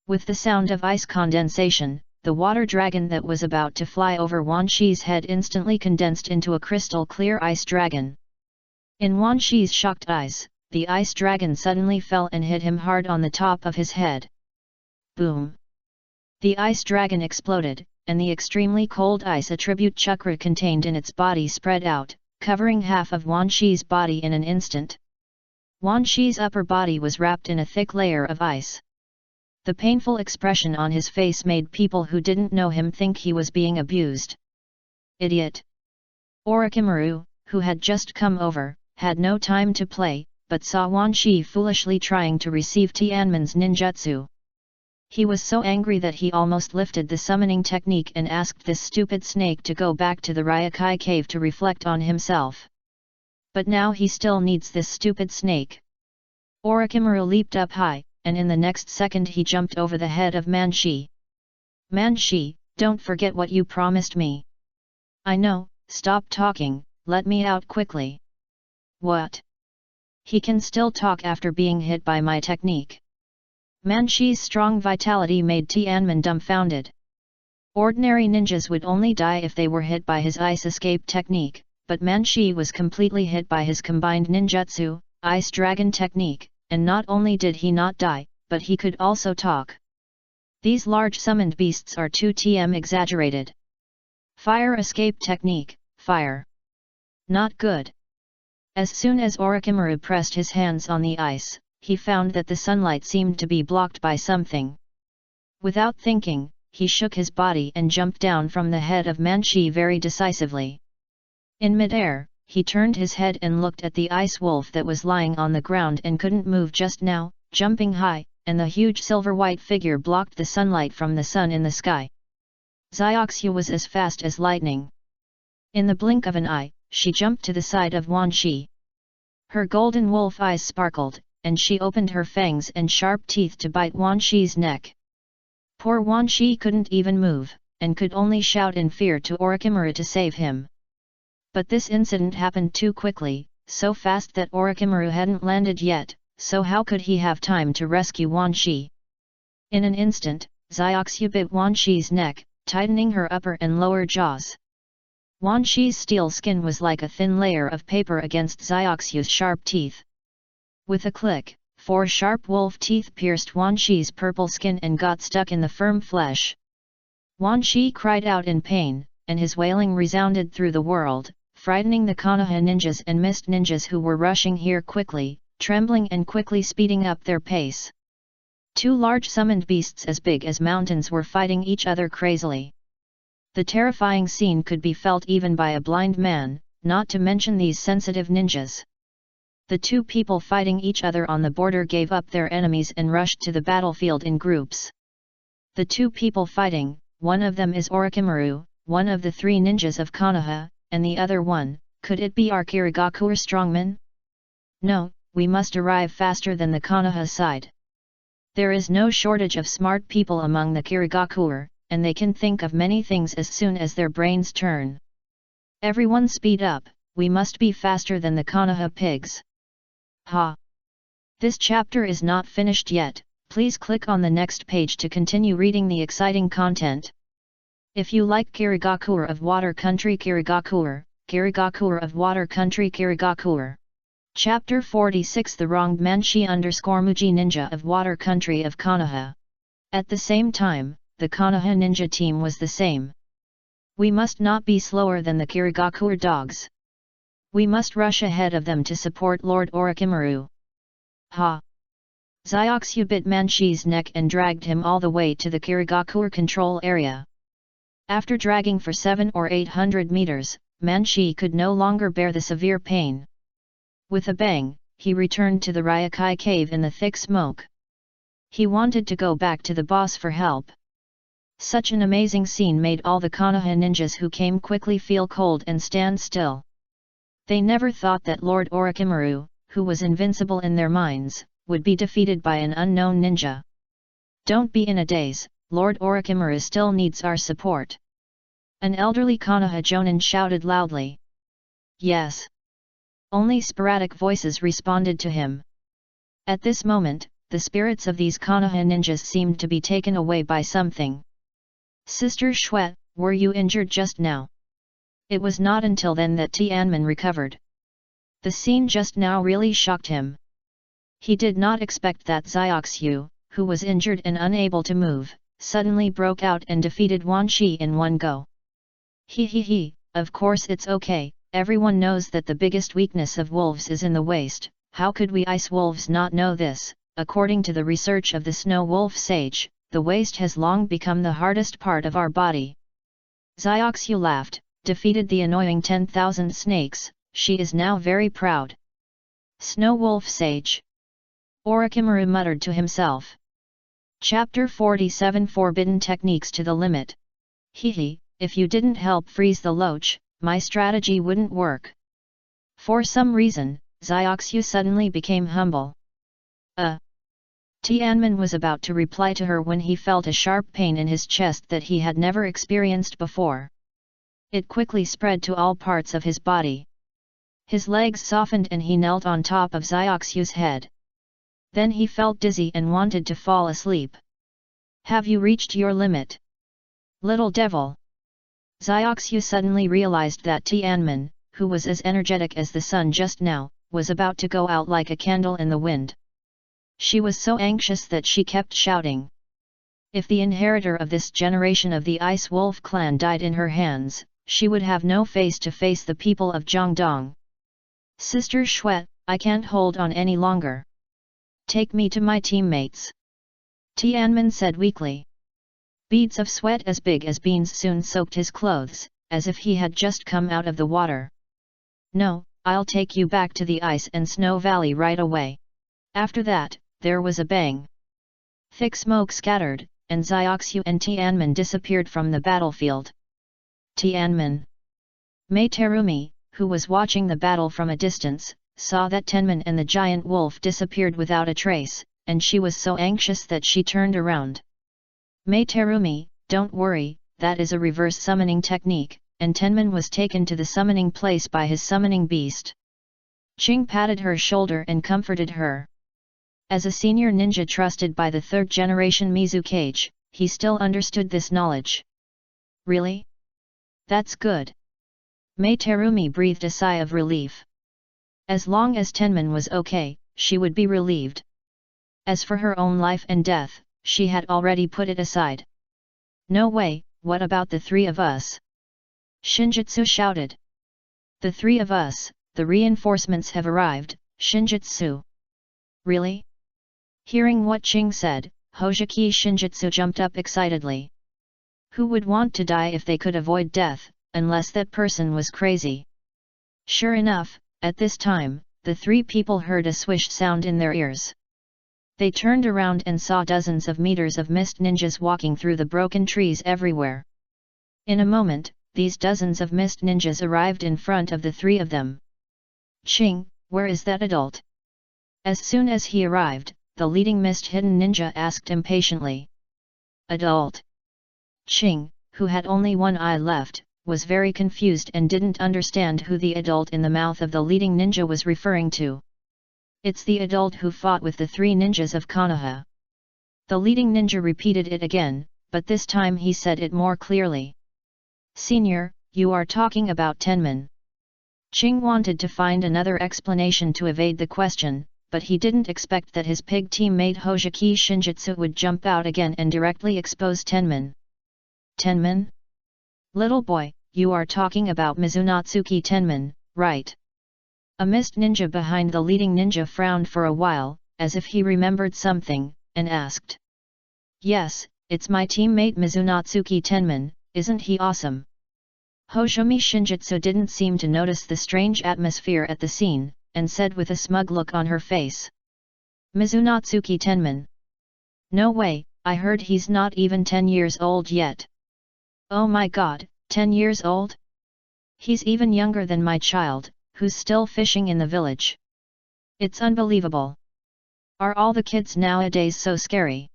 With the sound of ice condensation, the water dragon that was about to fly over Wan Shi's head instantly condensed into a crystal-clear ice dragon. In Wan Shi's shocked eyes, the ice dragon suddenly fell and hit him hard on the top of his head. Boom! The ice dragon exploded, and the extremely cold ice attribute chakra contained in its body spread out, covering half of Wan Shi's body in an instant. Wan Shi's upper body was wrapped in a thick layer of ice. The painful expression on his face made people who didn't know him think he was being abused. Idiot! Orochimaru, who had just come over, had no time to play, but saw Wan Shi foolishly trying to receive Tianmin's ninjutsu. He was so angry that he almost lifted the summoning technique and asked this stupid snake to go back to the Ryokai cave to reflect on himself. But now he still needs this stupid snake. Orochimaru leaped up high, and in the next second he jumped over the head of Wan Shi. Manshi, don't forget what you promised me. I know, stop talking, let me out quickly. What? He can still talk after being hit by my technique. Manshi's strong vitality made Tianmin dumbfounded. Ordinary ninjas would only die if they were hit by his ice escape technique, but Manshi was completely hit by his combined ninjutsu, ice dragon technique, and not only did he not die, but he could also talk. These large summoned beasts are 2 exaggerated. Fire escape technique, fire. Not good. As soon as Orochimaru pressed his hands on the ice, he found that the sunlight seemed to be blocked by something. Without thinking, he shook his body and jumped down from the head of Manshi very decisively. In midair, he turned his head and looked at the ice wolf that was lying on the ground and couldn't move just now, jumping high, and the huge silver-white figure blocked the sunlight from the sun in the sky. Zioxia was as fast as lightning. In the blink of an eye, she jumped to the side of Wan Shi. Her golden wolf eyes sparkled, and she opened her fangs and sharp teeth to bite Wan Shi's neck. Poor Wan Shi couldn't even move, and could only shout in fear to Orochimaru to save him. But this incident happened too quickly, so fast that Orochimaru hadn't landed yet, so how could he have time to rescue Wan Shi? In an instant, Zioxia bit Wan Shi's neck, tightening her upper and lower jaws. Wan Shi's steel skin was like a thin layer of paper against Zioxia's sharp teeth. With a click, 4 sharp wolf teeth pierced Wan Shi's purple skin and got stuck in the firm flesh. Wan Shi cried out in pain, and his wailing resounded through the world, frightening the Konoha ninjas and mist ninjas who were rushing here quickly, trembling and quickly speeding up their pace. 2 large summoned beasts as big as mountains were fighting each other crazily. The terrifying scene could be felt even by a blind man, not to mention these sensitive ninjas. The 2 people fighting each other on the border gave up their enemies and rushed to the battlefield in groups. The 2 people fighting, one of them is Orochimaru, one of the 3 ninjas of Konoha, and the other one, could it be our Kirigakuer strongman? No, we must arrive faster than the Konoha side. There is no shortage of smart people among the Kirigakuer, and they can think of many things as soon as their brains turn. Everyone speed up, we must be faster than the Konoha pigs. Ha! This chapter is not finished yet, please click on the next page to continue reading the exciting content. If you like Kirigakuer of Water Country Kirigakuer, Kirigakuer of Water Country Kirigakuer. Chapter 46 The Wronged Manshi _Muji Ninja of Water Country of Konoha. At the same time, the Konoha ninja team was the same. We must not be slower than the Kirigakuer dogs. We must rush ahead of them to support Lord Orochimaru. Ha! Zioxia bit Manshi's neck and dragged him all the way to the Kirigakuer control area. After dragging for 700 or 800 meters, Manshi could no longer bear the severe pain. With a bang, he returned to the Ryokai cave in the thick smoke. He wanted to go back to the boss for help. Such an amazing scene made all the Konoha ninjas who came quickly feel cold and stand still. They never thought that Lord Orochimaru, who was invincible in their minds, would be defeated by an unknown ninja. Don't be in a daze, Lord Orochimaru still needs our support. An elderly Konoha jonin shouted loudly. Yes. Only sporadic voices responded to him. At this moment, the spirits of these Konoha ninjas seemed to be taken away by something. Sister Shui, were you injured just now? It was not until then that Tianmin recovered. The scene just now really shocked him. He did not expect that Zioxia, who was injured and unable to move, suddenly broke out and defeated Wan Shi in one go. He, of course it's okay, everyone knows that the biggest weakness of wolves is in the waist, how could we ice wolves not know this? According to the research of the snow wolf sage, the waist has long become the hardest part of our body. Zioxia laughed, defeated the annoying 10,000 snakes, she is now very proud. Snow wolf sage. Orochimaru muttered to himself. Chapter 47 Forbidden Techniques to the Limit. Hehe, if you didn't help freeze the loach, my strategy wouldn't work. For some reason, Zioxia suddenly became humble. Tianmin was about to reply to her when he felt a sharp pain in his chest that he had never experienced before. It quickly spread to all parts of his body. His legs softened and he knelt on top of Zioxu's head. Then he felt dizzy and wanted to fall asleep. Have you reached your limit? Little devil! Zioxu suddenly realized that Tianmin, who was as energetic as the sun just now, was about to go out like a candle in the wind. She was so anxious that she kept shouting. If the inheritor of this generation of the Ice Wolf clan died in her hands, she would have no face to face the people of Jiangdong. Sister Shuet, I can't hold on any longer. Take me to my teammates. Tianmin said weakly. Beads of sweat as big as beans soon soaked his clothes, as if he had just come out of the water. No, I'll take you back to the ice and snow valley right away. After that, there was a bang. Thick smoke scattered, and Zioxu and Tianmin disappeared from the battlefield. Tianmin. Mei Terumi, who was watching the battle from a distance, saw that Tenmin and the giant wolf disappeared without a trace, and she was so anxious that she turned around. Mei Terumi, don't worry, that is a reverse summoning technique, and Tenmin was taken to the summoning place by his summoning beast. Qing patted her shoulder and comforted her. As a senior ninja trusted by the third-generation Mizukage, he still understood this knowledge. Really? That's good. Mei Terumi breathed a sigh of relief. As long as Tenmin was okay, she would be relieved. As for her own life and death, she had already put it aside. No way, what about the three of us? Shinjitsu shouted. The three of us, the reinforcements have arrived, Shinjitsu. Really? Hearing what Qing said, Hojiki Shinjitsu jumped up excitedly. Who would want to die if they could avoid death, unless that person was crazy? Sure enough, at this time, the three people heard a swish sound in their ears. They turned around and saw dozens of meters of mist ninjas walking through the broken trees everywhere. In a moment, these dozens of mist ninjas arrived in front of the three of them. Qing, where is that adult? As soon as he arrived, the leading mist hidden ninja asked impatiently. Adult? Qing, who had only one eye left, was very confused and didn't understand who the adult in the mouth of the leading ninja was referring to. It's the adult who fought with the three ninjas of Konoha. The leading ninja repeated it again, but this time he said it more clearly. Senior, you are talking about Tenmin. Qing wanted to find another explanation to evade the question, but he didn't expect that his pig teammate Hojiki Shinjitsu would jump out again and directly expose Tenmin. Tenmin? Little boy, you are talking about Mizunatsuki Tenmin, right? A mist ninja behind the leading ninja frowned for a while, as if he remembered something, and asked. Yes, it's my teammate Mizunatsuki Tenmin, isn't he awesome? Hojimi Shinjitsu didn't seem to notice the strange atmosphere at the scene, and said with a smug look on her face. Mizunatsuki Tenmin. No way, I heard he's not even 10 years old yet. Oh my god, 10 years old? He's even younger than my child, who's still fishing in the village. It's unbelievable. Are all the kids nowadays so scary?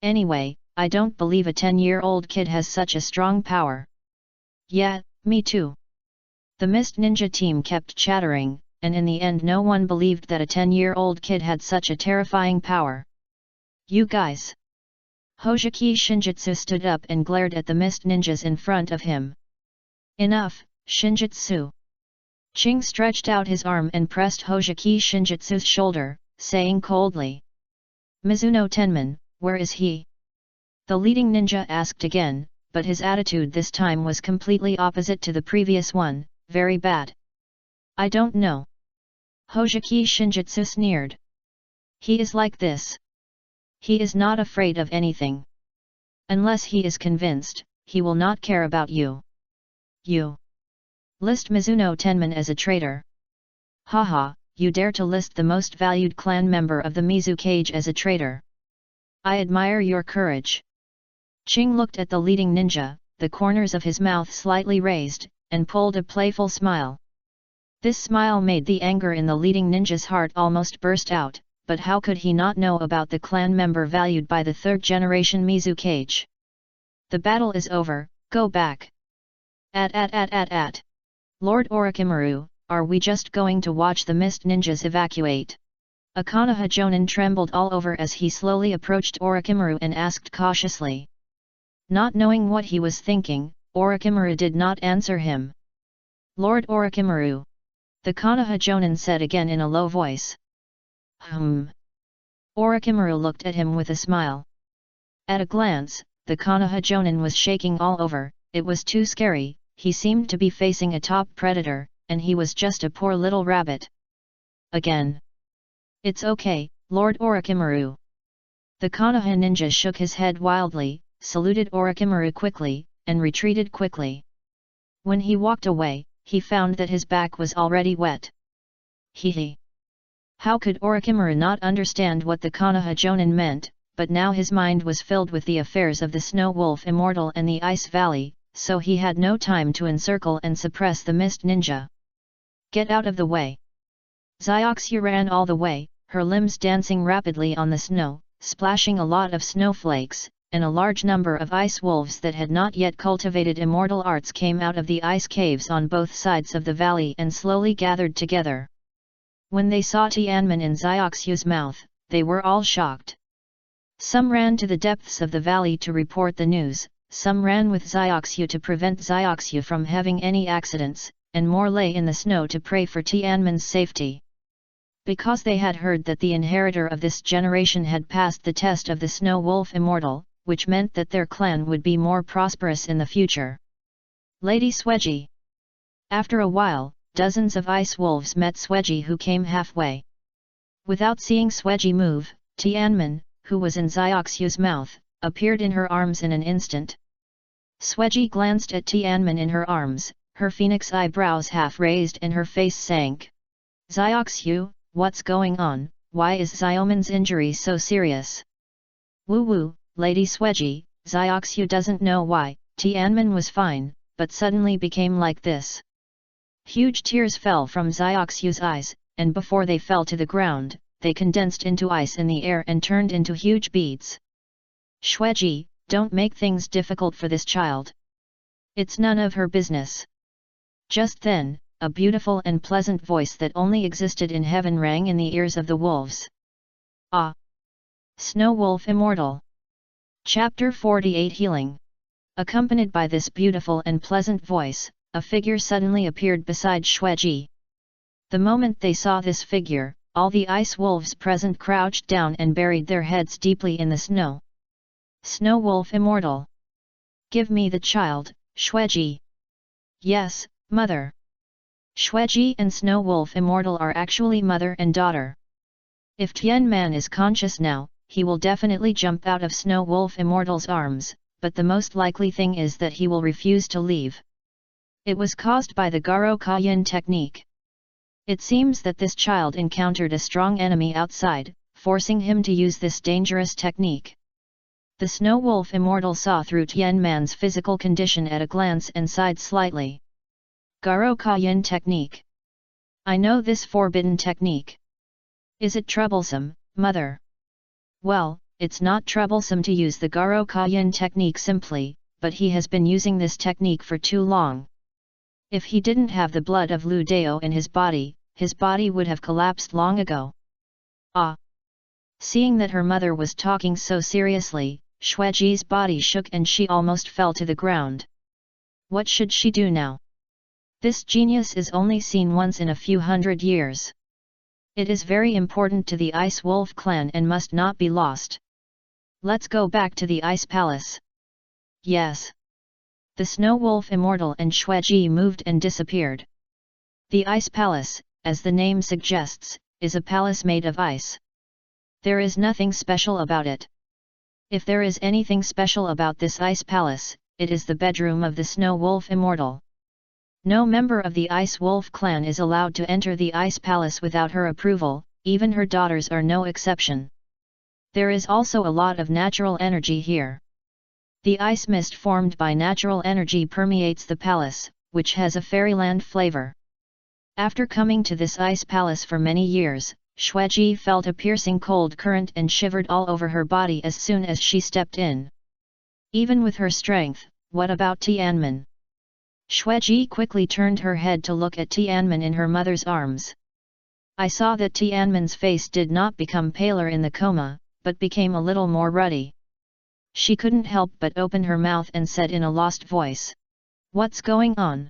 Anyway, I don't believe a 10-year-old kid has such a strong power. Yeah, me too. The Mist Ninja team kept chattering, and in the end no one believed that a 10-year-old kid had such a terrifying power. You guys! Hojiki Shinjitsu stood up and glared at the Mist Ninjas in front of him. Enough, Shinjitsu! Qing stretched out his arm and pressed Hojiki Shinjitsu's shoulder, saying coldly. Mizuno Tenmin, where is he? The leading ninja asked again, but his attitude this time was completely opposite to the previous one, very bad. I don't know. Hojiki Shinjitsu sneered. He is like this. He is not afraid of anything. Unless he is convinced, he will not care about you. You list Mizuno Tenmin as a traitor. Haha, you dare to list the most valued clan member of the Mizukage as a traitor. I admire your courage. Qing looked at the leading ninja, the corners of his mouth slightly raised, and pulled a playful smile. This smile made the anger in the leading ninja's heart almost burst out, but how could he not know about the clan member valued by the third-generation Mizukage? The battle is over, go back. Lord Orochimaru, are we just going to watch the mist ninjas evacuate? A Konoha Jonin trembled all over as he slowly approached Orochimaru and asked cautiously. Not knowing what he was thinking, Orochimaru did not answer him. Lord Orochimaru. The Konoha Jonin said again in a low voice. Orochimaru looked at him with a smile. At a glance, the Konoha Jonin was shaking all over, it was too scary, he seemed to be facing a top predator, and he was just a poor little rabbit. Again. It's okay, Lord Orochimaru. The Konoha ninja shook his head wildly, saluted Orochimaru quickly, and retreated quickly. When he walked away, he found that his back was already wet. Hee. How could Orochimaru not understand what the Konoha Jonin meant, but now his mind was filled with the affairs of the Snow Wolf Immortal and the Ice Valley, so he had no time to encircle and suppress the Mist Ninja. Get out of the way! Zioxia ran all the way, her limbs dancing rapidly on the snow, splashing a lot of snowflakes, and a large number of ice wolves that had not yet cultivated immortal arts came out of the ice caves on both sides of the valley and slowly gathered together. When they saw Tianmen in Zioxia's mouth, they were all shocked. Some ran to the depths of the valley to report the news, some ran with Zioxia to prevent Zioxia from having any accidents, and more lay in the snow to pray for Tianmen's safety. Because they had heard that the inheritor of this generation had passed the test of the Snow Wolf Immortal, which meant that their clan would be more prosperous in the future. Lady Swedgy. After a while, dozens of ice wolves met Swedgy, who came halfway. Without seeing Swedgy move, Tianmen, who was in Zioxia's mouth, appeared in her arms in an instant. Swedgy glanced at Tianmen in her arms, her phoenix eyebrows half raised and her face sank. Zioxia, what's going on? Why is Ziomen's injury so serious? Woo, Lady Swedgy, Zioxia doesn't know why. Tianmen was fine, but suddenly became like this. Huge tears fell from Zioxia's eyes, and before they fell to the ground, they condensed into ice in the air and turned into huge beads. Swedgy, don't make things difficult for this child. It's none of her business. Just then, a beautiful and pleasant voice that only existed in heaven rang in the ears of the wolves. Ah! Snow Wolf Immortal. Chapter 48 Healing. Accompanied by this beautiful and pleasant voice, a figure suddenly appeared beside Swedgy. The moment they saw this figure, all the ice wolves present crouched down and buried their heads deeply in the snow. Snow Wolf Immortal. Give me the child, Swedgy. Yes, mother. Swedgy and Snow Wolf Immortal are actually mother and daughter. If Tianmen is conscious now, he will definitely jump out of Snow Wolf Immortal's arms, but the most likely thing is that he will refuse to leave. It was caused by the Garo Kayin technique. It seems that this child encountered a strong enemy outside, forcing him to use this dangerous technique. The Snow Wolf Immortal saw through Tianmen's physical condition at a glance and sighed slightly. Garo Kayin technique. I know this forbidden technique. Is it troublesome, mother? Well, it's not troublesome to use the Garo Kayin technique simply, but he has been using this technique for too long. If he didn't have the blood of Lu Dao in his body would have collapsed long ago. Ah! Seeing that her mother was talking so seriously, Swedgy's body shook and she almost fell to the ground. What should she do now? This genius is only seen once in a few hundred years. It is very important to the Ice Wolf clan and must not be lost. Let's go back to the Ice Palace. Yes. The Snow Wolf Immortal and Swedgy moved and disappeared. The Ice Palace, as the name suggests, is a palace made of ice. There is nothing special about it. If there is anything special about this Ice Palace, it is the bedroom of the Snow Wolf Immortal. No member of the Ice Wolf clan is allowed to enter the Ice Palace without her approval, even her daughters are no exception. There is also a lot of natural energy here. The ice mist formed by natural energy permeates the palace, which has a fairyland flavor. After coming to this Ice Palace for many years, Xueji felt a piercing cold current and shivered all over her body as soon as she stepped in. Even with her strength, what about Tianmen? Xueji quickly turned her head to look at Tianmen in her mother's arms. I saw that Tianmen's face did not become paler in the coma, but became a little more ruddy. She couldn't help but open her mouth and said in a lost voice. What's going on?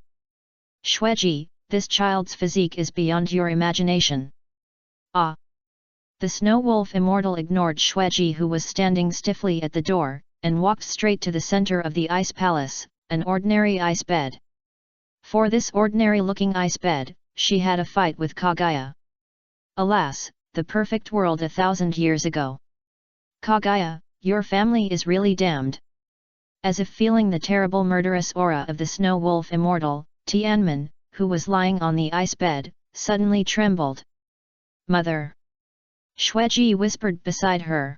Xueji, this child's physique is beyond your imagination. Ah! The Snow Wolf Immortal ignored Xueji, who was standing stiffly at the door, and walked straight to the center of the ice palace, an ordinary ice bed. For this ordinary-looking ice bed, she had a fight with Kaguya. Alas, the perfect world 1,000 years ago. Kaguya, your family is really damned. As if feeling the terrible murderous aura of the Snow Wolf Immortal, Tianmen, who was lying on the ice bed, suddenly trembled. Mother! Xueji whispered beside her.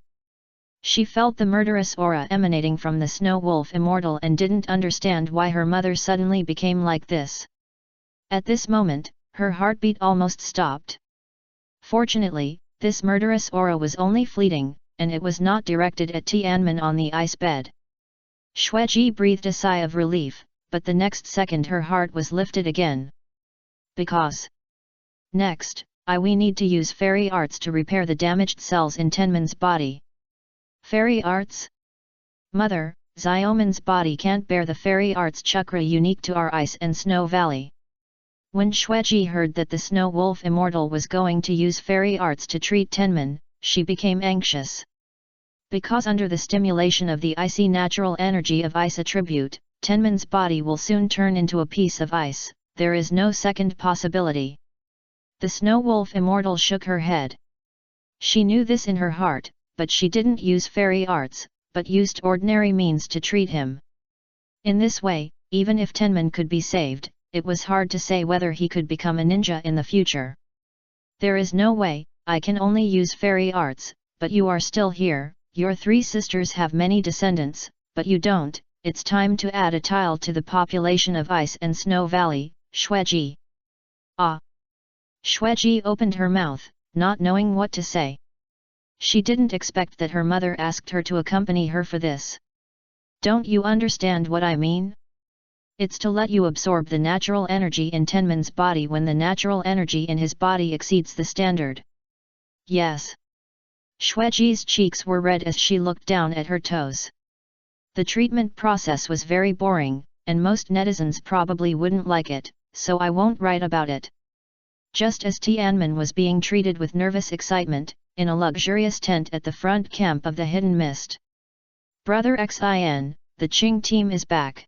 She felt the murderous aura emanating from the Snow Wolf Immortal and didn't understand why her mother suddenly became like this. At this moment, her heartbeat almost stopped. Fortunately, this murderous aura was only fleeting, and it was not directed at Tianmen on the ice bed. Xueji breathed a sigh of relief, but the next second her heart was lifted again. Because next, we need to use fairy arts to repair the damaged cells in Tenman's body. Fairy arts? Mother, Xiaomen's body can't bear the fairy arts chakra unique to our ice and snow valley. When Xueji heard that the Snow Wolf Immortal was going to use fairy arts to treat Tenman, she became anxious. Because under the stimulation of the icy natural energy of ice attribute, Tenman's body will soon turn into a piece of ice, there is no second possibility. The Snow Wolf Immortal shook her head. She knew this in her heart, but she didn't use fairy arts, but used ordinary means to treat him. In this way, even if Tenman could be saved, it was hard to say whether he could become a ninja in the future. There is no way, I can only use fairy arts, but you are still here, your 3 sisters have many descendants, but you don't, it's time to add a tile to the population of Ice and Snow Valley, Xueji. Ah! Xueji opened her mouth, not knowing what to say. She didn't expect that her mother asked her to accompany her for this. Don't you understand what I mean? It's to let you absorb the natural energy in Tenman's body when the natural energy in his body exceeds the standard. Yes. Xueji's cheeks were red as she looked down at her toes. The treatment process was very boring, and most netizens probably wouldn't like it, so I won't write about it. Just as Tianmen was being treated with nervous excitement, in a luxurious tent at the front camp of the Hidden Mist. Brother Xin, the Qing team is back.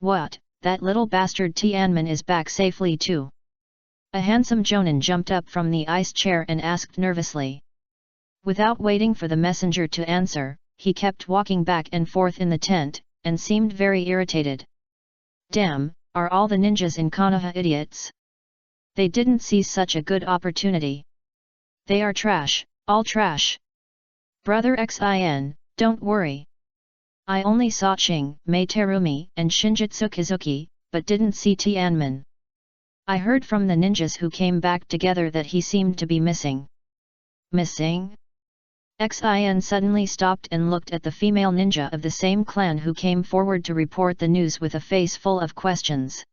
What, that little bastard Tianmen is back safely too? A handsome Jonin jumped up from the ice chair and asked nervously. Without waiting for the messenger to answer, he kept walking back and forth in the tent, and seemed very irritated. Damn, are all the ninjas in Konoha idiots? They didn't see such a good opportunity. They are trash, all trash. Brother Xin, don't worry. I only saw Qing, Mei Terumi and Shinjitsu Kizuki, but didn't see Tianmen. I heard from the ninjas who came back together that he seemed to be missing. Missing? Xin suddenly stopped and looked at the female ninja of the same clan who came forward to report the news with a face full of questions.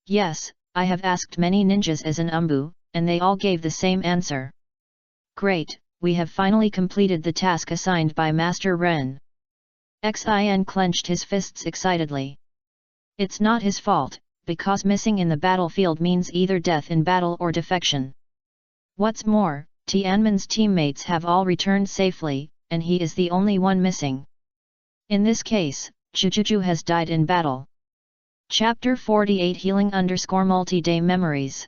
Yes, I have asked many ninjas as an umbu, and they all gave the same answer. Great, we have finally completed the task assigned by Master Ren. Xin clenched his fists excitedly. It's not his fault, because missing in the battlefield means either death in battle or defection. What's more, Tianmen's teammates have all returned safely, and he is the only one missing. In this case, Jujuju has died in battle. Chapter 48 Healing_multi-day memories.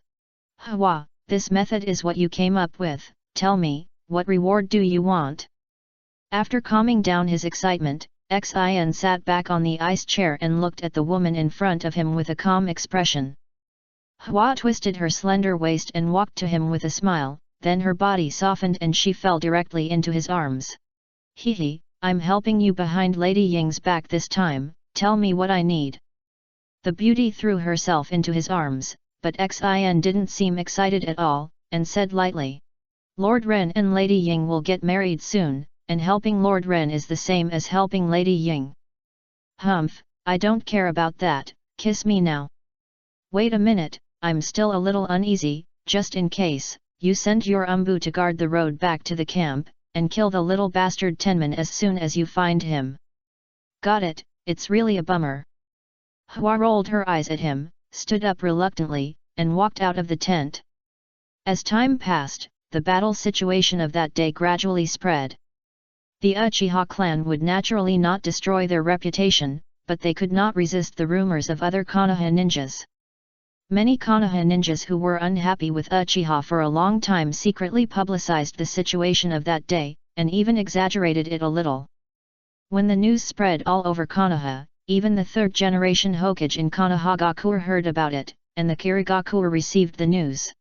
Hwa, this method is what you came up with, tell me, what reward do you want? After calming down his excitement, Xin sat back on the ice chair and looked at the woman in front of him with a calm expression. Hwa twisted her slender waist and walked to him with a smile, then her body softened and she fell directly into his arms. Hehe, I'm helping you behind Lady Ying's back this time, tell me what I need. The beauty threw herself into his arms, but Xin didn't seem excited at all, and said lightly. Lord Ren and Lady Ying will get married soon, and helping Lord Ren is the same as helping Lady Ying. Humph, I don't care about that, kiss me now. Wait a minute, I'm still a little uneasy, just in case, you send your umbu to guard the road back to the camp, and kill the little bastard Tenman as soon as you find him. Got it, it's really a bummer. Hua rolled her eyes at him, stood up reluctantly, and walked out of the tent. As time passed, the battle situation of that day gradually spread. The Uchiha clan would naturally not destroy their reputation, but they could not resist the rumors of other Konoha ninjas. Many Konoha ninjas who were unhappy with Uchiha for a long time secretly publicized the situation of that day, and even exaggerated it a little. When the news spread all over Konoha, even the third-generation Hokage in Konohagakure heard about it, and the Kirigakure received the news.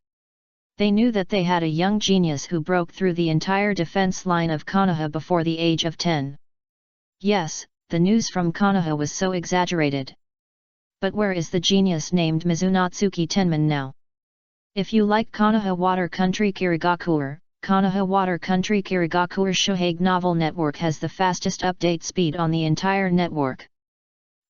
They knew that they had a young genius who broke through the entire defense line of Konoha before the age of 10. Yes, the news from Konoha was so exaggerated. But where is the genius named Mizunatsuki Tenman now? If you like Konoha Water Country Kirigakure, Konoha Water Country Kirigakure Shohage Novel Network has the fastest update speed on the entire network.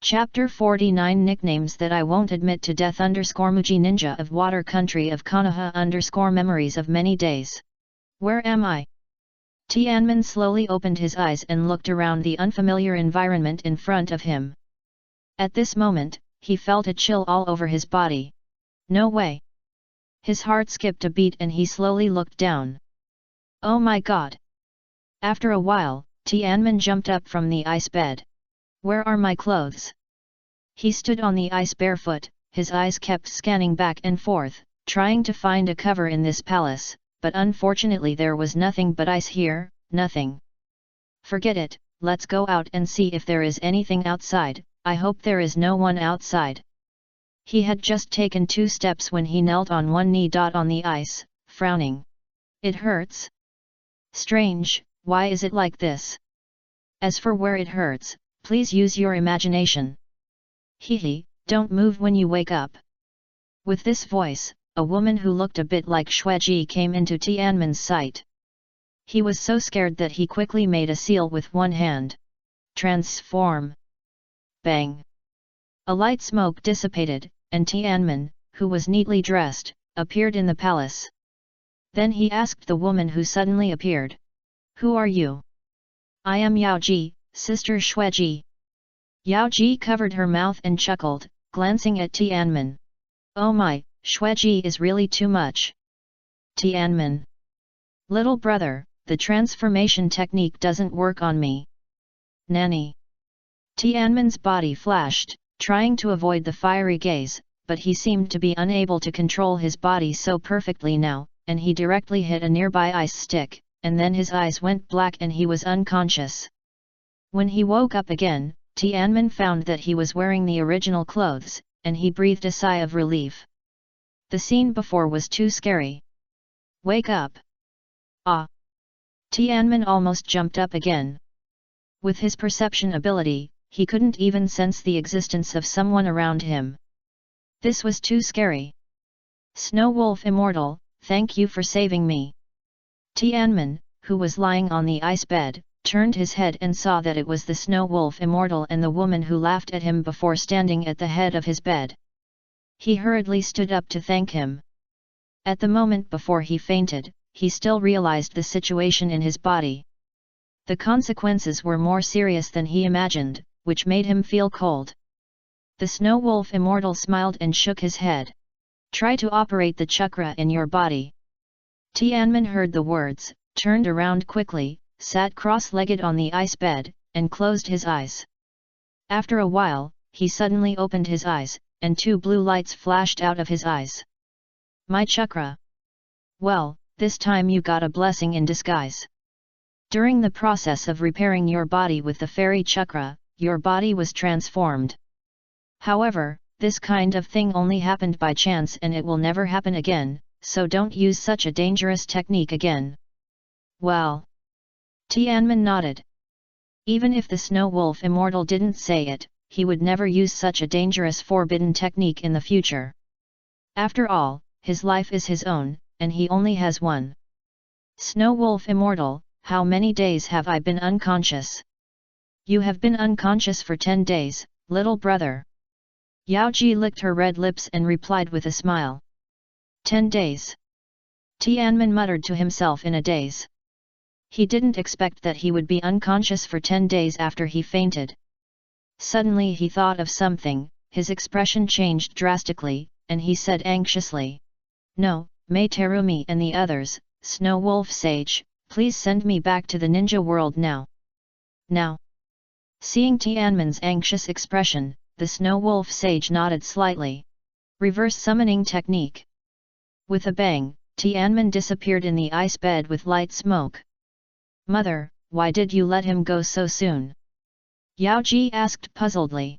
Chapter 49 Nicknames that I won't admit to death _Muji Ninja of Water Country of Konoha Memories of Many Days. Where am I? Tianmin slowly opened his eyes and looked around the unfamiliar environment in front of him. At this moment, he felt a chill all over his body. No way! His heart skipped a beat and he slowly looked down. Oh my god! After a while, Tianmin jumped up from the ice bed. Where are my clothes? He stood on the ice barefoot, his eyes kept scanning back and forth, trying to find a cover in this palace, but unfortunately there was nothing but ice here, nothing. Forget it, let's go out and see if there is anything outside, I hope there is no one outside. He had just taken 2 steps when he knelt on one knee. On the ice, frowning. It hurts? Strange, why is it like this? As for where it hurts, please use your imagination. Hehe, don't move when you wake up. With this voice, a woman who looked a bit like Xueji came into Tianmin's sight. He was so scared that he quickly made a seal with one hand. Transform! Bang! A light smoke dissipated, and Tianmin, who was neatly dressed, appeared in the palace. Then he asked the woman who suddenly appeared. Who are you? I am Yaoji, Sister Xueji. Yaoji covered her mouth and chuckled, glancing at Tianmin. Oh my, Xueji is really too much. Tianmin. Little brother, the transformation technique doesn't work on me. Nanny. Tianmin's body flashed, trying to avoid the fiery gaze, but he seemed to be unable to control his body so perfectly now, and he directly hit a nearby ice stick, and then his eyes went black and he was unconscious. When he woke up again, Tianmin found that he was wearing the original clothes, and he breathed a sigh of relief. The scene before was too scary. Wake up! Ah! Tianmin almost jumped up again. With his perception ability, he couldn't even sense the existence of someone around him. This was too scary. Snow Wolf Immortal, thank you for saving me. Tianmin, who was lying on the ice bed, turned his head and saw that it was the Snow Wolf Immortal and the woman who laughed at him before standing at the head of his bed. He hurriedly stood up to thank him. At the moment before he fainted, he still realized the situation in his body. The consequences were more serious than he imagined, which made him feel cold. The Snow Wolf Immortal smiled and shook his head. Try to operate the chakra in your body. Tianmin heard the words, turned around quickly, sat cross-legged on the ice bed, and closed his eyes. After a while, he suddenly opened his eyes, and 2 blue lights flashed out of his eyes. My chakra! Well, this time you got a blessing in disguise. During the process of repairing your body with the fairy chakra, your body was transformed. However, this kind of thing only happened by chance and it will never happen again, so don't use such a dangerous technique again. Well. Tianmin nodded. Even if the Snow Wolf Immortal didn't say it, he would never use such a dangerous forbidden technique in the future. After all, his life is his own, and he only has one. Snow Wolf Immortal, how many days have I been unconscious? You have been unconscious for 10 days, little brother. Yao Ji licked her red lips and replied with a smile. 10 days. Tianmin muttered to himself in a daze. He didn't expect that he would be unconscious for 10 days after he fainted. Suddenly he thought of something, his expression changed drastically, and he said anxiously. No, Mei Terumi and the others, Snow Wolf Sage, please send me back to the ninja world now. Now. Seeing Tianmin's anxious expression, the Snow Wolf Sage nodded slightly. Reverse summoning technique. With a bang, Tianmin disappeared in the ice bed with light smoke. Mother, why did you let him go so soon? Yao Ji asked puzzledly.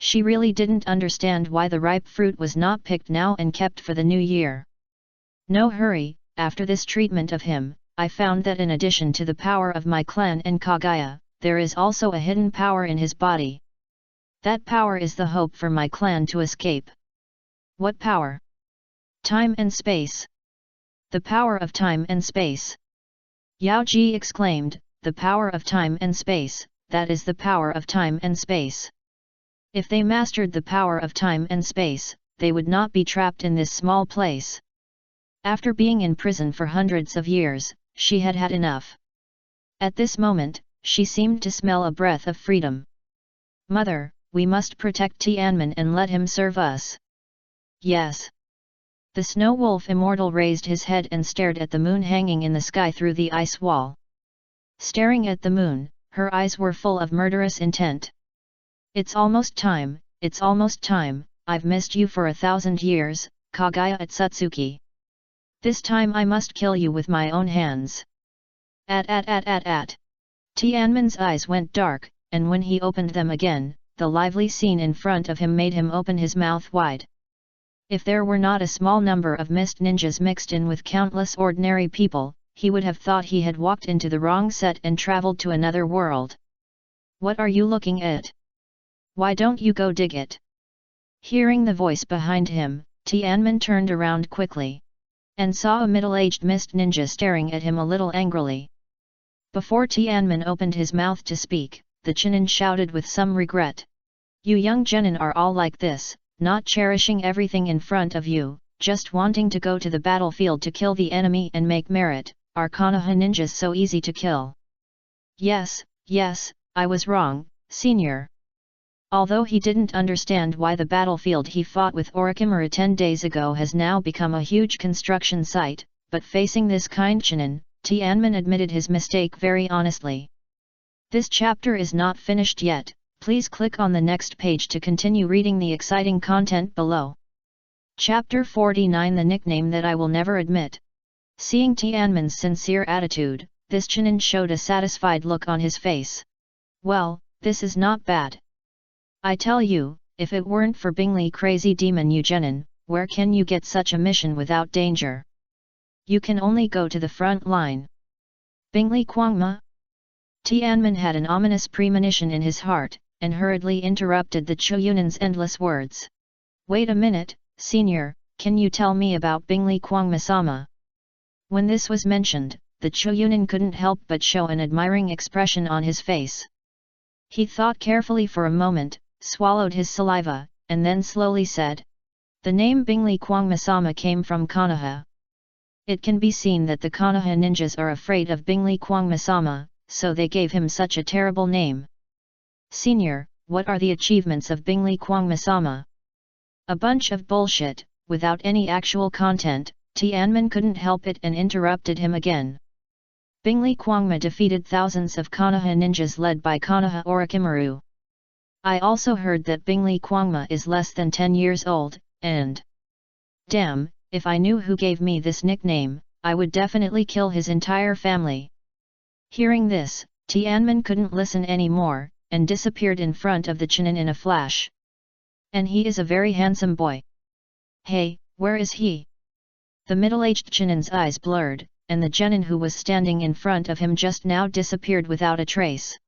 She really didn't understand why the ripe fruit was not picked now and kept for the new year. No hurry, after this treatment of him, I found that in addition to the power of my clan and Kagaya, there is also a hidden power in his body. That power is the hope for my clan to escape. What power? Time and space. The power of time and space. Yao Ji exclaimed, the power of time and space, that is the power of time and space. If they mastered the power of time and space, they would not be trapped in this small place. After being in prison for hundreds of years, she had had enough. At this moment, she seemed to smell a breath of freedom. Mother, we must protect Tianmin and let him serve us. Yes. The Snow Wolf Immortal raised his head and stared at the moon hanging in the sky through the ice wall. Staring at the moon, her eyes were full of murderous intent. It's almost time, I've missed you for 1,000 years, Kagaya Atsutsuki. This time I must kill you with my own hands. Tianmin's eyes went dark, and when he opened them again, the lively scene in front of him made him open his mouth wide. If there were not a small number of mist ninjas mixed in with countless ordinary people, he would have thought he had walked into the wrong set and traveled to another world. What are you looking at? Why don't you go dig it? Hearing the voice behind him, Tianmin turned around quickly. And saw a middle-aged mist ninja staring at him a little angrily. Before Tianmin opened his mouth to speak, the Chunin shouted with some regret. You young genin are all like this, not cherishing everything in front of you, just wanting to go to the battlefield to kill the enemy and make merit. Are Konoha ninjas so easy to kill? Yes, I was wrong, senior. Although he didn't understand why the battlefield he fought with Orochimaru 10 days ago has now become a huge construction site, but facing this kind Chunin, Tianmin admitted his mistake very honestly. This chapter is not finished yet, please click on the next page to continue reading the exciting content below. Chapter 49 The Nickname That I Will Never Admit. Seeing Tianmin's sincere attitude, this Chunin showed a satisfied look on his face. Well, this is not bad. I tell you, if it weren't for Bingley Crazy Demon Eugenin, where can you get such a mission without danger? You can only go to the front line. Bingley Kwangma? Tianmin had an ominous premonition in his heart, and hurriedly interrupted the Chuyunin's endless words. Wait a minute, senior, can you tell me about Bingley Kwangma-sama? When this was mentioned, the Chuyunin couldn't help but show an admiring expression on his face. He thought carefully for a moment, swallowed his saliva, and then slowly said. The name Bingley Kwangma-sama came from Konoha. It can be seen that the Konoha ninjas are afraid of Bingley Kwangma-sama, so they gave him such a terrible name. Senior, what are the achievements of Bingley Kwangma-sama? A bunch of bullshit, without any actual content. Tianmin couldn't help it and interrupted him again. Bingley Kwangma defeated thousands of Konoha ninjas led by Konoha Orochimaru. I also heard that Bingley Kwangma is less than 10 years old, and... Damn, if I knew who gave me this nickname, I would definitely kill his entire family. Hearing this, Tianmin couldn't listen anymore, and disappeared in front of the Chunin in a flash. And he is a very handsome boy. Hey, where is he? The middle-aged Chunin's eyes blurred, and the genin who was standing in front of him just now disappeared without a trace.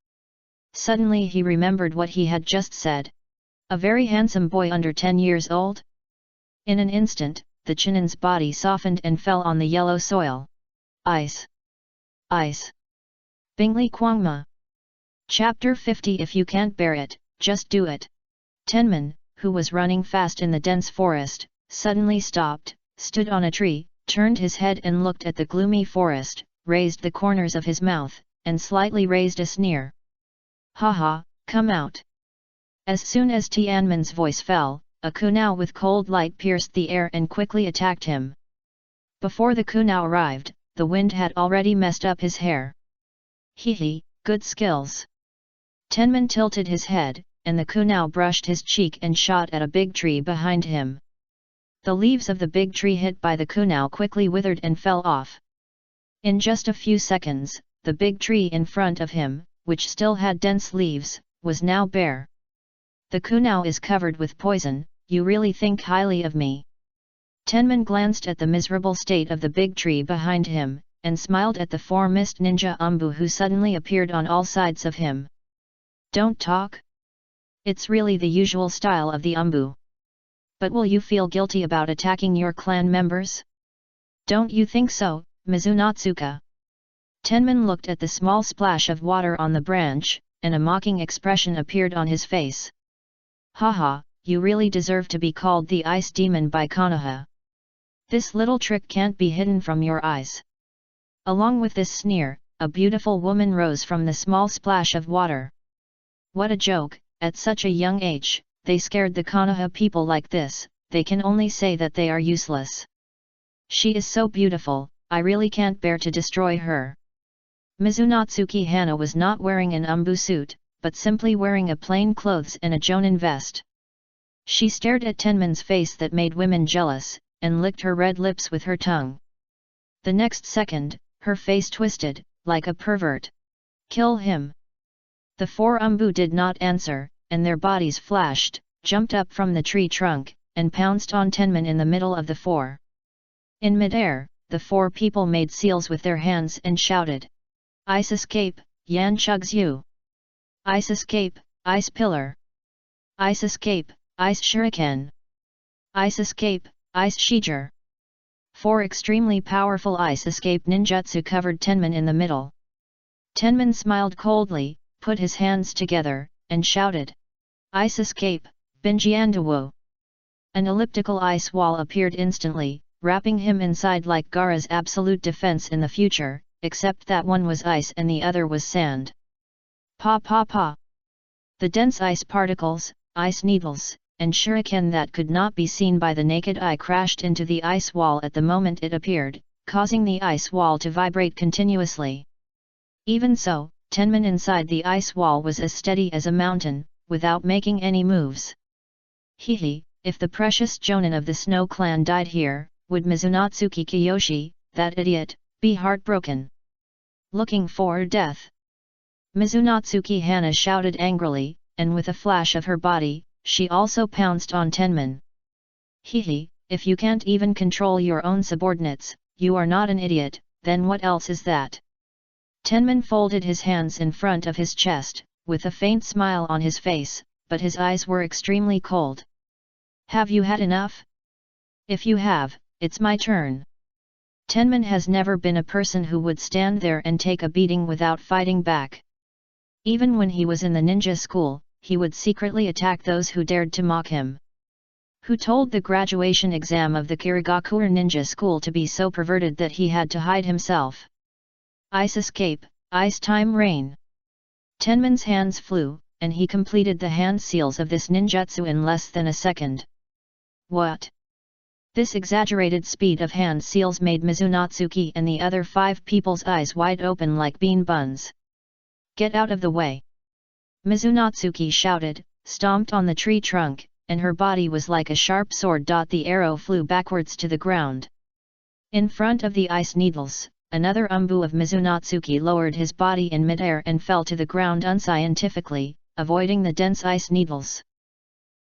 Suddenly he remembered what he had just said. A very handsome boy under 10 years old? In an instant, the Chunin's body softened and fell on the yellow soil. Ice. Ice. Bingli Kwangma. Chapter 50. If you can't bear it, just do it. Tenman, who was running fast in the dense forest, suddenly stopped, stood on a tree, turned his head and looked at the gloomy forest, raised the corners of his mouth, and slightly raised a sneer. "Haha, come out." As soon as Tianman's voice fell, a kunao with cold light pierced the air and quickly attacked him. Before the kunao arrived, the wind had already messed up his hair. "Hee, good skills." Tenman tilted his head, and the kunao brushed his cheek and shot at a big tree behind him. The leaves of the big tree hit by the kunao quickly withered and fell off. In just a few seconds, the big tree in front of him, which still had dense leaves, was now bare. "The kunao is covered with poison, you really think highly of me." Tenman glanced at the miserable state of the big tree behind him, and smiled at the four mist ninja Umbu who suddenly appeared on all sides of him. "Don't talk. It's really the usual style of the Umbu. But will you feel guilty about attacking your clan members? Don't you think so, Mizunatsuka?" Tenman looked at the small splash of water on the branch, and a mocking expression appeared on his face. "Haha, you really deserve to be called the Ice Demon by Konoha. This little trick can't be hidden from your eyes." Along with this sneer, a beautiful woman rose from the small splash of water. "What a joke, at such a young age, they scared the Konoha people like this, they can only say that they are useless. She is so beautiful, I really can't bear to destroy her." Mizunatsuki Hana was not wearing an Umbu suit, but simply wearing a plain clothes and a jonin vest. She stared at Tenman's face that made women jealous, and licked her red lips with her tongue. The next second, her face twisted, like a pervert. "Kill him!" The four Umbu did not answer, and their bodies flashed, jumped up from the tree trunk, and pounced on Tenman in the middle of the four. In midair, the four people made seals with their hands and shouted, "Ice escape, Yan Chugzyu! Ice escape, Ice pillar! Ice escape, Ice shuriken! Ice escape, Ice shiger!" Four extremely powerful ice escape ninjutsu covered Tenman in the middle. Tenman smiled coldly, put his hands together, and shouted, "Ice escape, Binjiandawu!" An elliptical ice wall appeared instantly, wrapping him inside like Gaara's absolute defense in the future, except that one was ice and the other was sand. Pa pa pa! The dense ice particles, ice needles, and shuriken that could not be seen by the naked eye crashed into the ice wall at the moment it appeared, causing the ice wall to vibrate continuously. Even so, Tenman inside the ice wall was as steady as a mountain, without making any moves. "Hehe, if the precious Jonin of the Snow Clan died here, would Mizunatsuki Kiyoshi, that idiot, be heartbroken? Looking for death?" Mizunatsuki Hana shouted angrily, and with a flash of her body, she also pounced on Tenman. "Hehe, if you can't even control your own subordinates, you are not an idiot, then what else is that?" Tenman folded his hands in front of his chest, with a faint smile on his face, but his eyes were extremely cold. "Have you had enough? If you have, it's my turn." Tenman has never been a person who would stand there and take a beating without fighting back. Even when he was in the ninja school, he would secretly attack those who dared to mock him. Who told the graduation exam of the Kirigakure Ninja School to be so perverted that he had to hide himself? "Ice escape, ice time rain!" Tenman's hands flew, and he completed the hand seals of this ninjutsu in less than a second. What? This exaggerated speed of hand seals made Mizunatsuki and the other 5 people's eyes wide open like bean buns. "Get out of the way!" Mizunatsuki shouted, stomped on the tree trunk, and her body was like a sharp sword. The arrow flew backwards to the ground. In front of the ice needles, another Umbu of Mizunatsuki lowered his body in midair and fell to the ground unscientifically, avoiding the dense ice needles.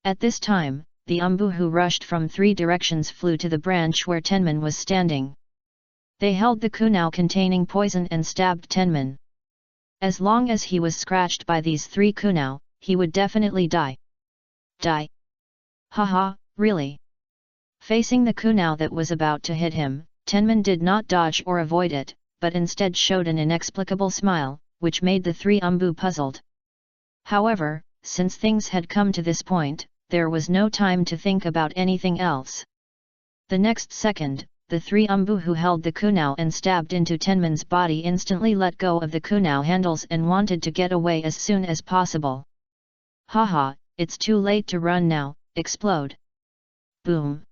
At this time, the Umbu who rushed from 3 directions flew to the branch where Tenman was standing. They held the kunao containing poison and stabbed Tenman. As long as he was scratched by these 3 kunao, he would definitely die. Die? Haha, really? Facing the kunao that was about to hit him, Tenman did not dodge or avoid it, but instead showed an inexplicable smile, which made the three Umbu puzzled. However, since things had come to this point, there was no time to think about anything else. The next second, the three Umbu who held the kunao and stabbed into Tenman's body instantly let go of the kunao handles and wanted to get away as soon as possible. Haha, it's too late to run now, explode. Boom.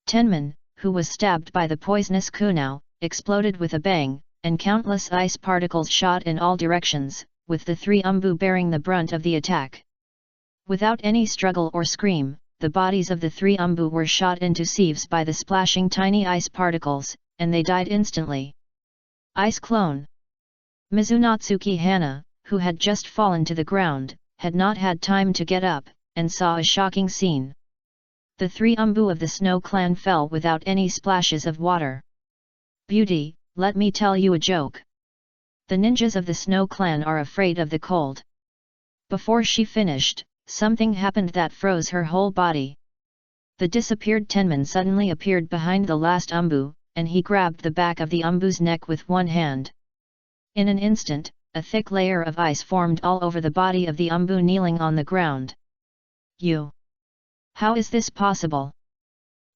Tenman, who was stabbed by the poisonous kunao, exploded with a bang, and countless ice particles shot in all directions, with the three Umbu bearing the brunt of the attack. Without any struggle or scream, the bodies of the three Umbu were shot into sieves by the splashing tiny ice particles, and they died instantly. Ice clone. Mizunatsuki Hana, who had just fallen to the ground, had not had time to get up, and saw a shocking scene. The three Umbu of the Snow Clan fell without any splashes of water. Beauty, let me tell you a joke. The ninjas of the Snow Clan are afraid of the cold. Before she finished, something happened that froze her whole body. The disappeared Tenman suddenly appeared behind the last Umbu, and he grabbed the back of the Umbu's neck with one hand. In an instant, a thick layer of ice formed all over the body of the Umbu kneeling on the ground. You! How is this possible?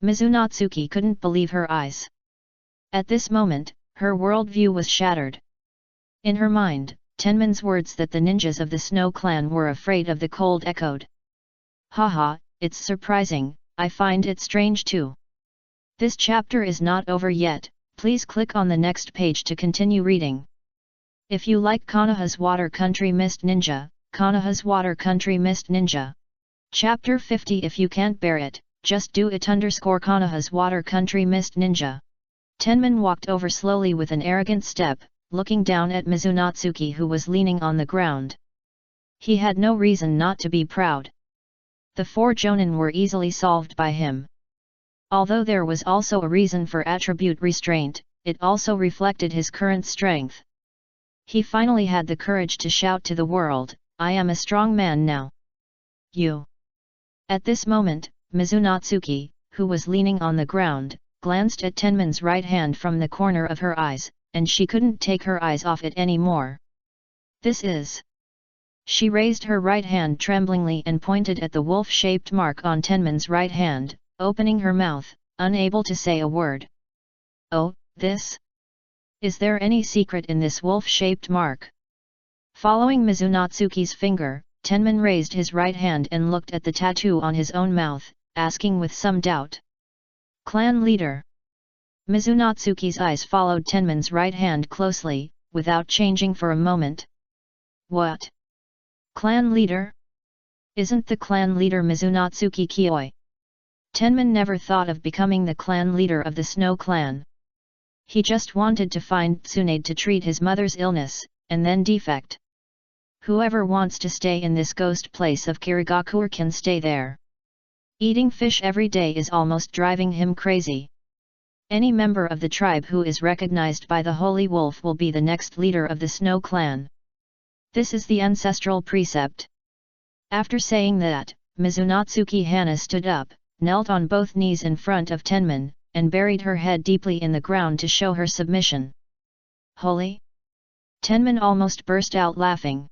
Mizunatsuki couldn't believe her eyes. At this moment, her worldview was shattered. In her mind, Tenman's words that the ninjas of the Snow Clan were afraid of the cold echoed. Haha, it's surprising, I find it strange too. This chapter is not over yet, please click on the next page to continue reading. If you like Konoha's Water Country Mist Ninja, Konoha's Water Country Mist Ninja. Chapter 50. If you can't bear it, just do it _Konoha's Water Country Mist Ninja. Tenman walked over slowly with an arrogant step, looking down at Mizunatsuki who was leaning on the ground. He had no reason not to be proud. The four jonin were easily solved by him. Although there was also a reason for attribute restraint, it also reflected his current strength. He finally had the courage to shout to the world, I am a strong man now. You! At this moment, Mizunatsuki, who was leaning on the ground, glanced at Tenman's right hand from the corner of her eyes, and she couldn't take her eyes off it anymore. This is... She raised her right hand tremblingly and pointed at the wolf-shaped mark on Tenman's right hand, opening her mouth, unable to say a word. Oh, this? Is there any secret in this wolf-shaped mark? Following Mizunatsuki's finger, Tenman raised his right hand and looked at the tattoo on his own mouth, asking with some doubt. Clan leader. Mizunatsuki's eyes followed Tenman's right hand closely, without changing for a moment. What? Clan leader? Isn't the clan leader Mizunatsuki Kioi? Tenman never thought of becoming the clan leader of the Snow Clan. He just wanted to find Tsunade to treat his mother's illness, and then defect. Whoever wants to stay in this ghost place of Kirigakure can stay there. Eating fish every day is almost driving him crazy. Any member of the tribe who is recognized by the Holy Wolf will be the next leader of the Snow Clan. This is the ancestral precept. After saying that, Mizunatsuki Hana stood up, knelt on both knees in front of Tenman, and buried her head deeply in the ground to show her submission. Holy? Tenman almost burst out laughing.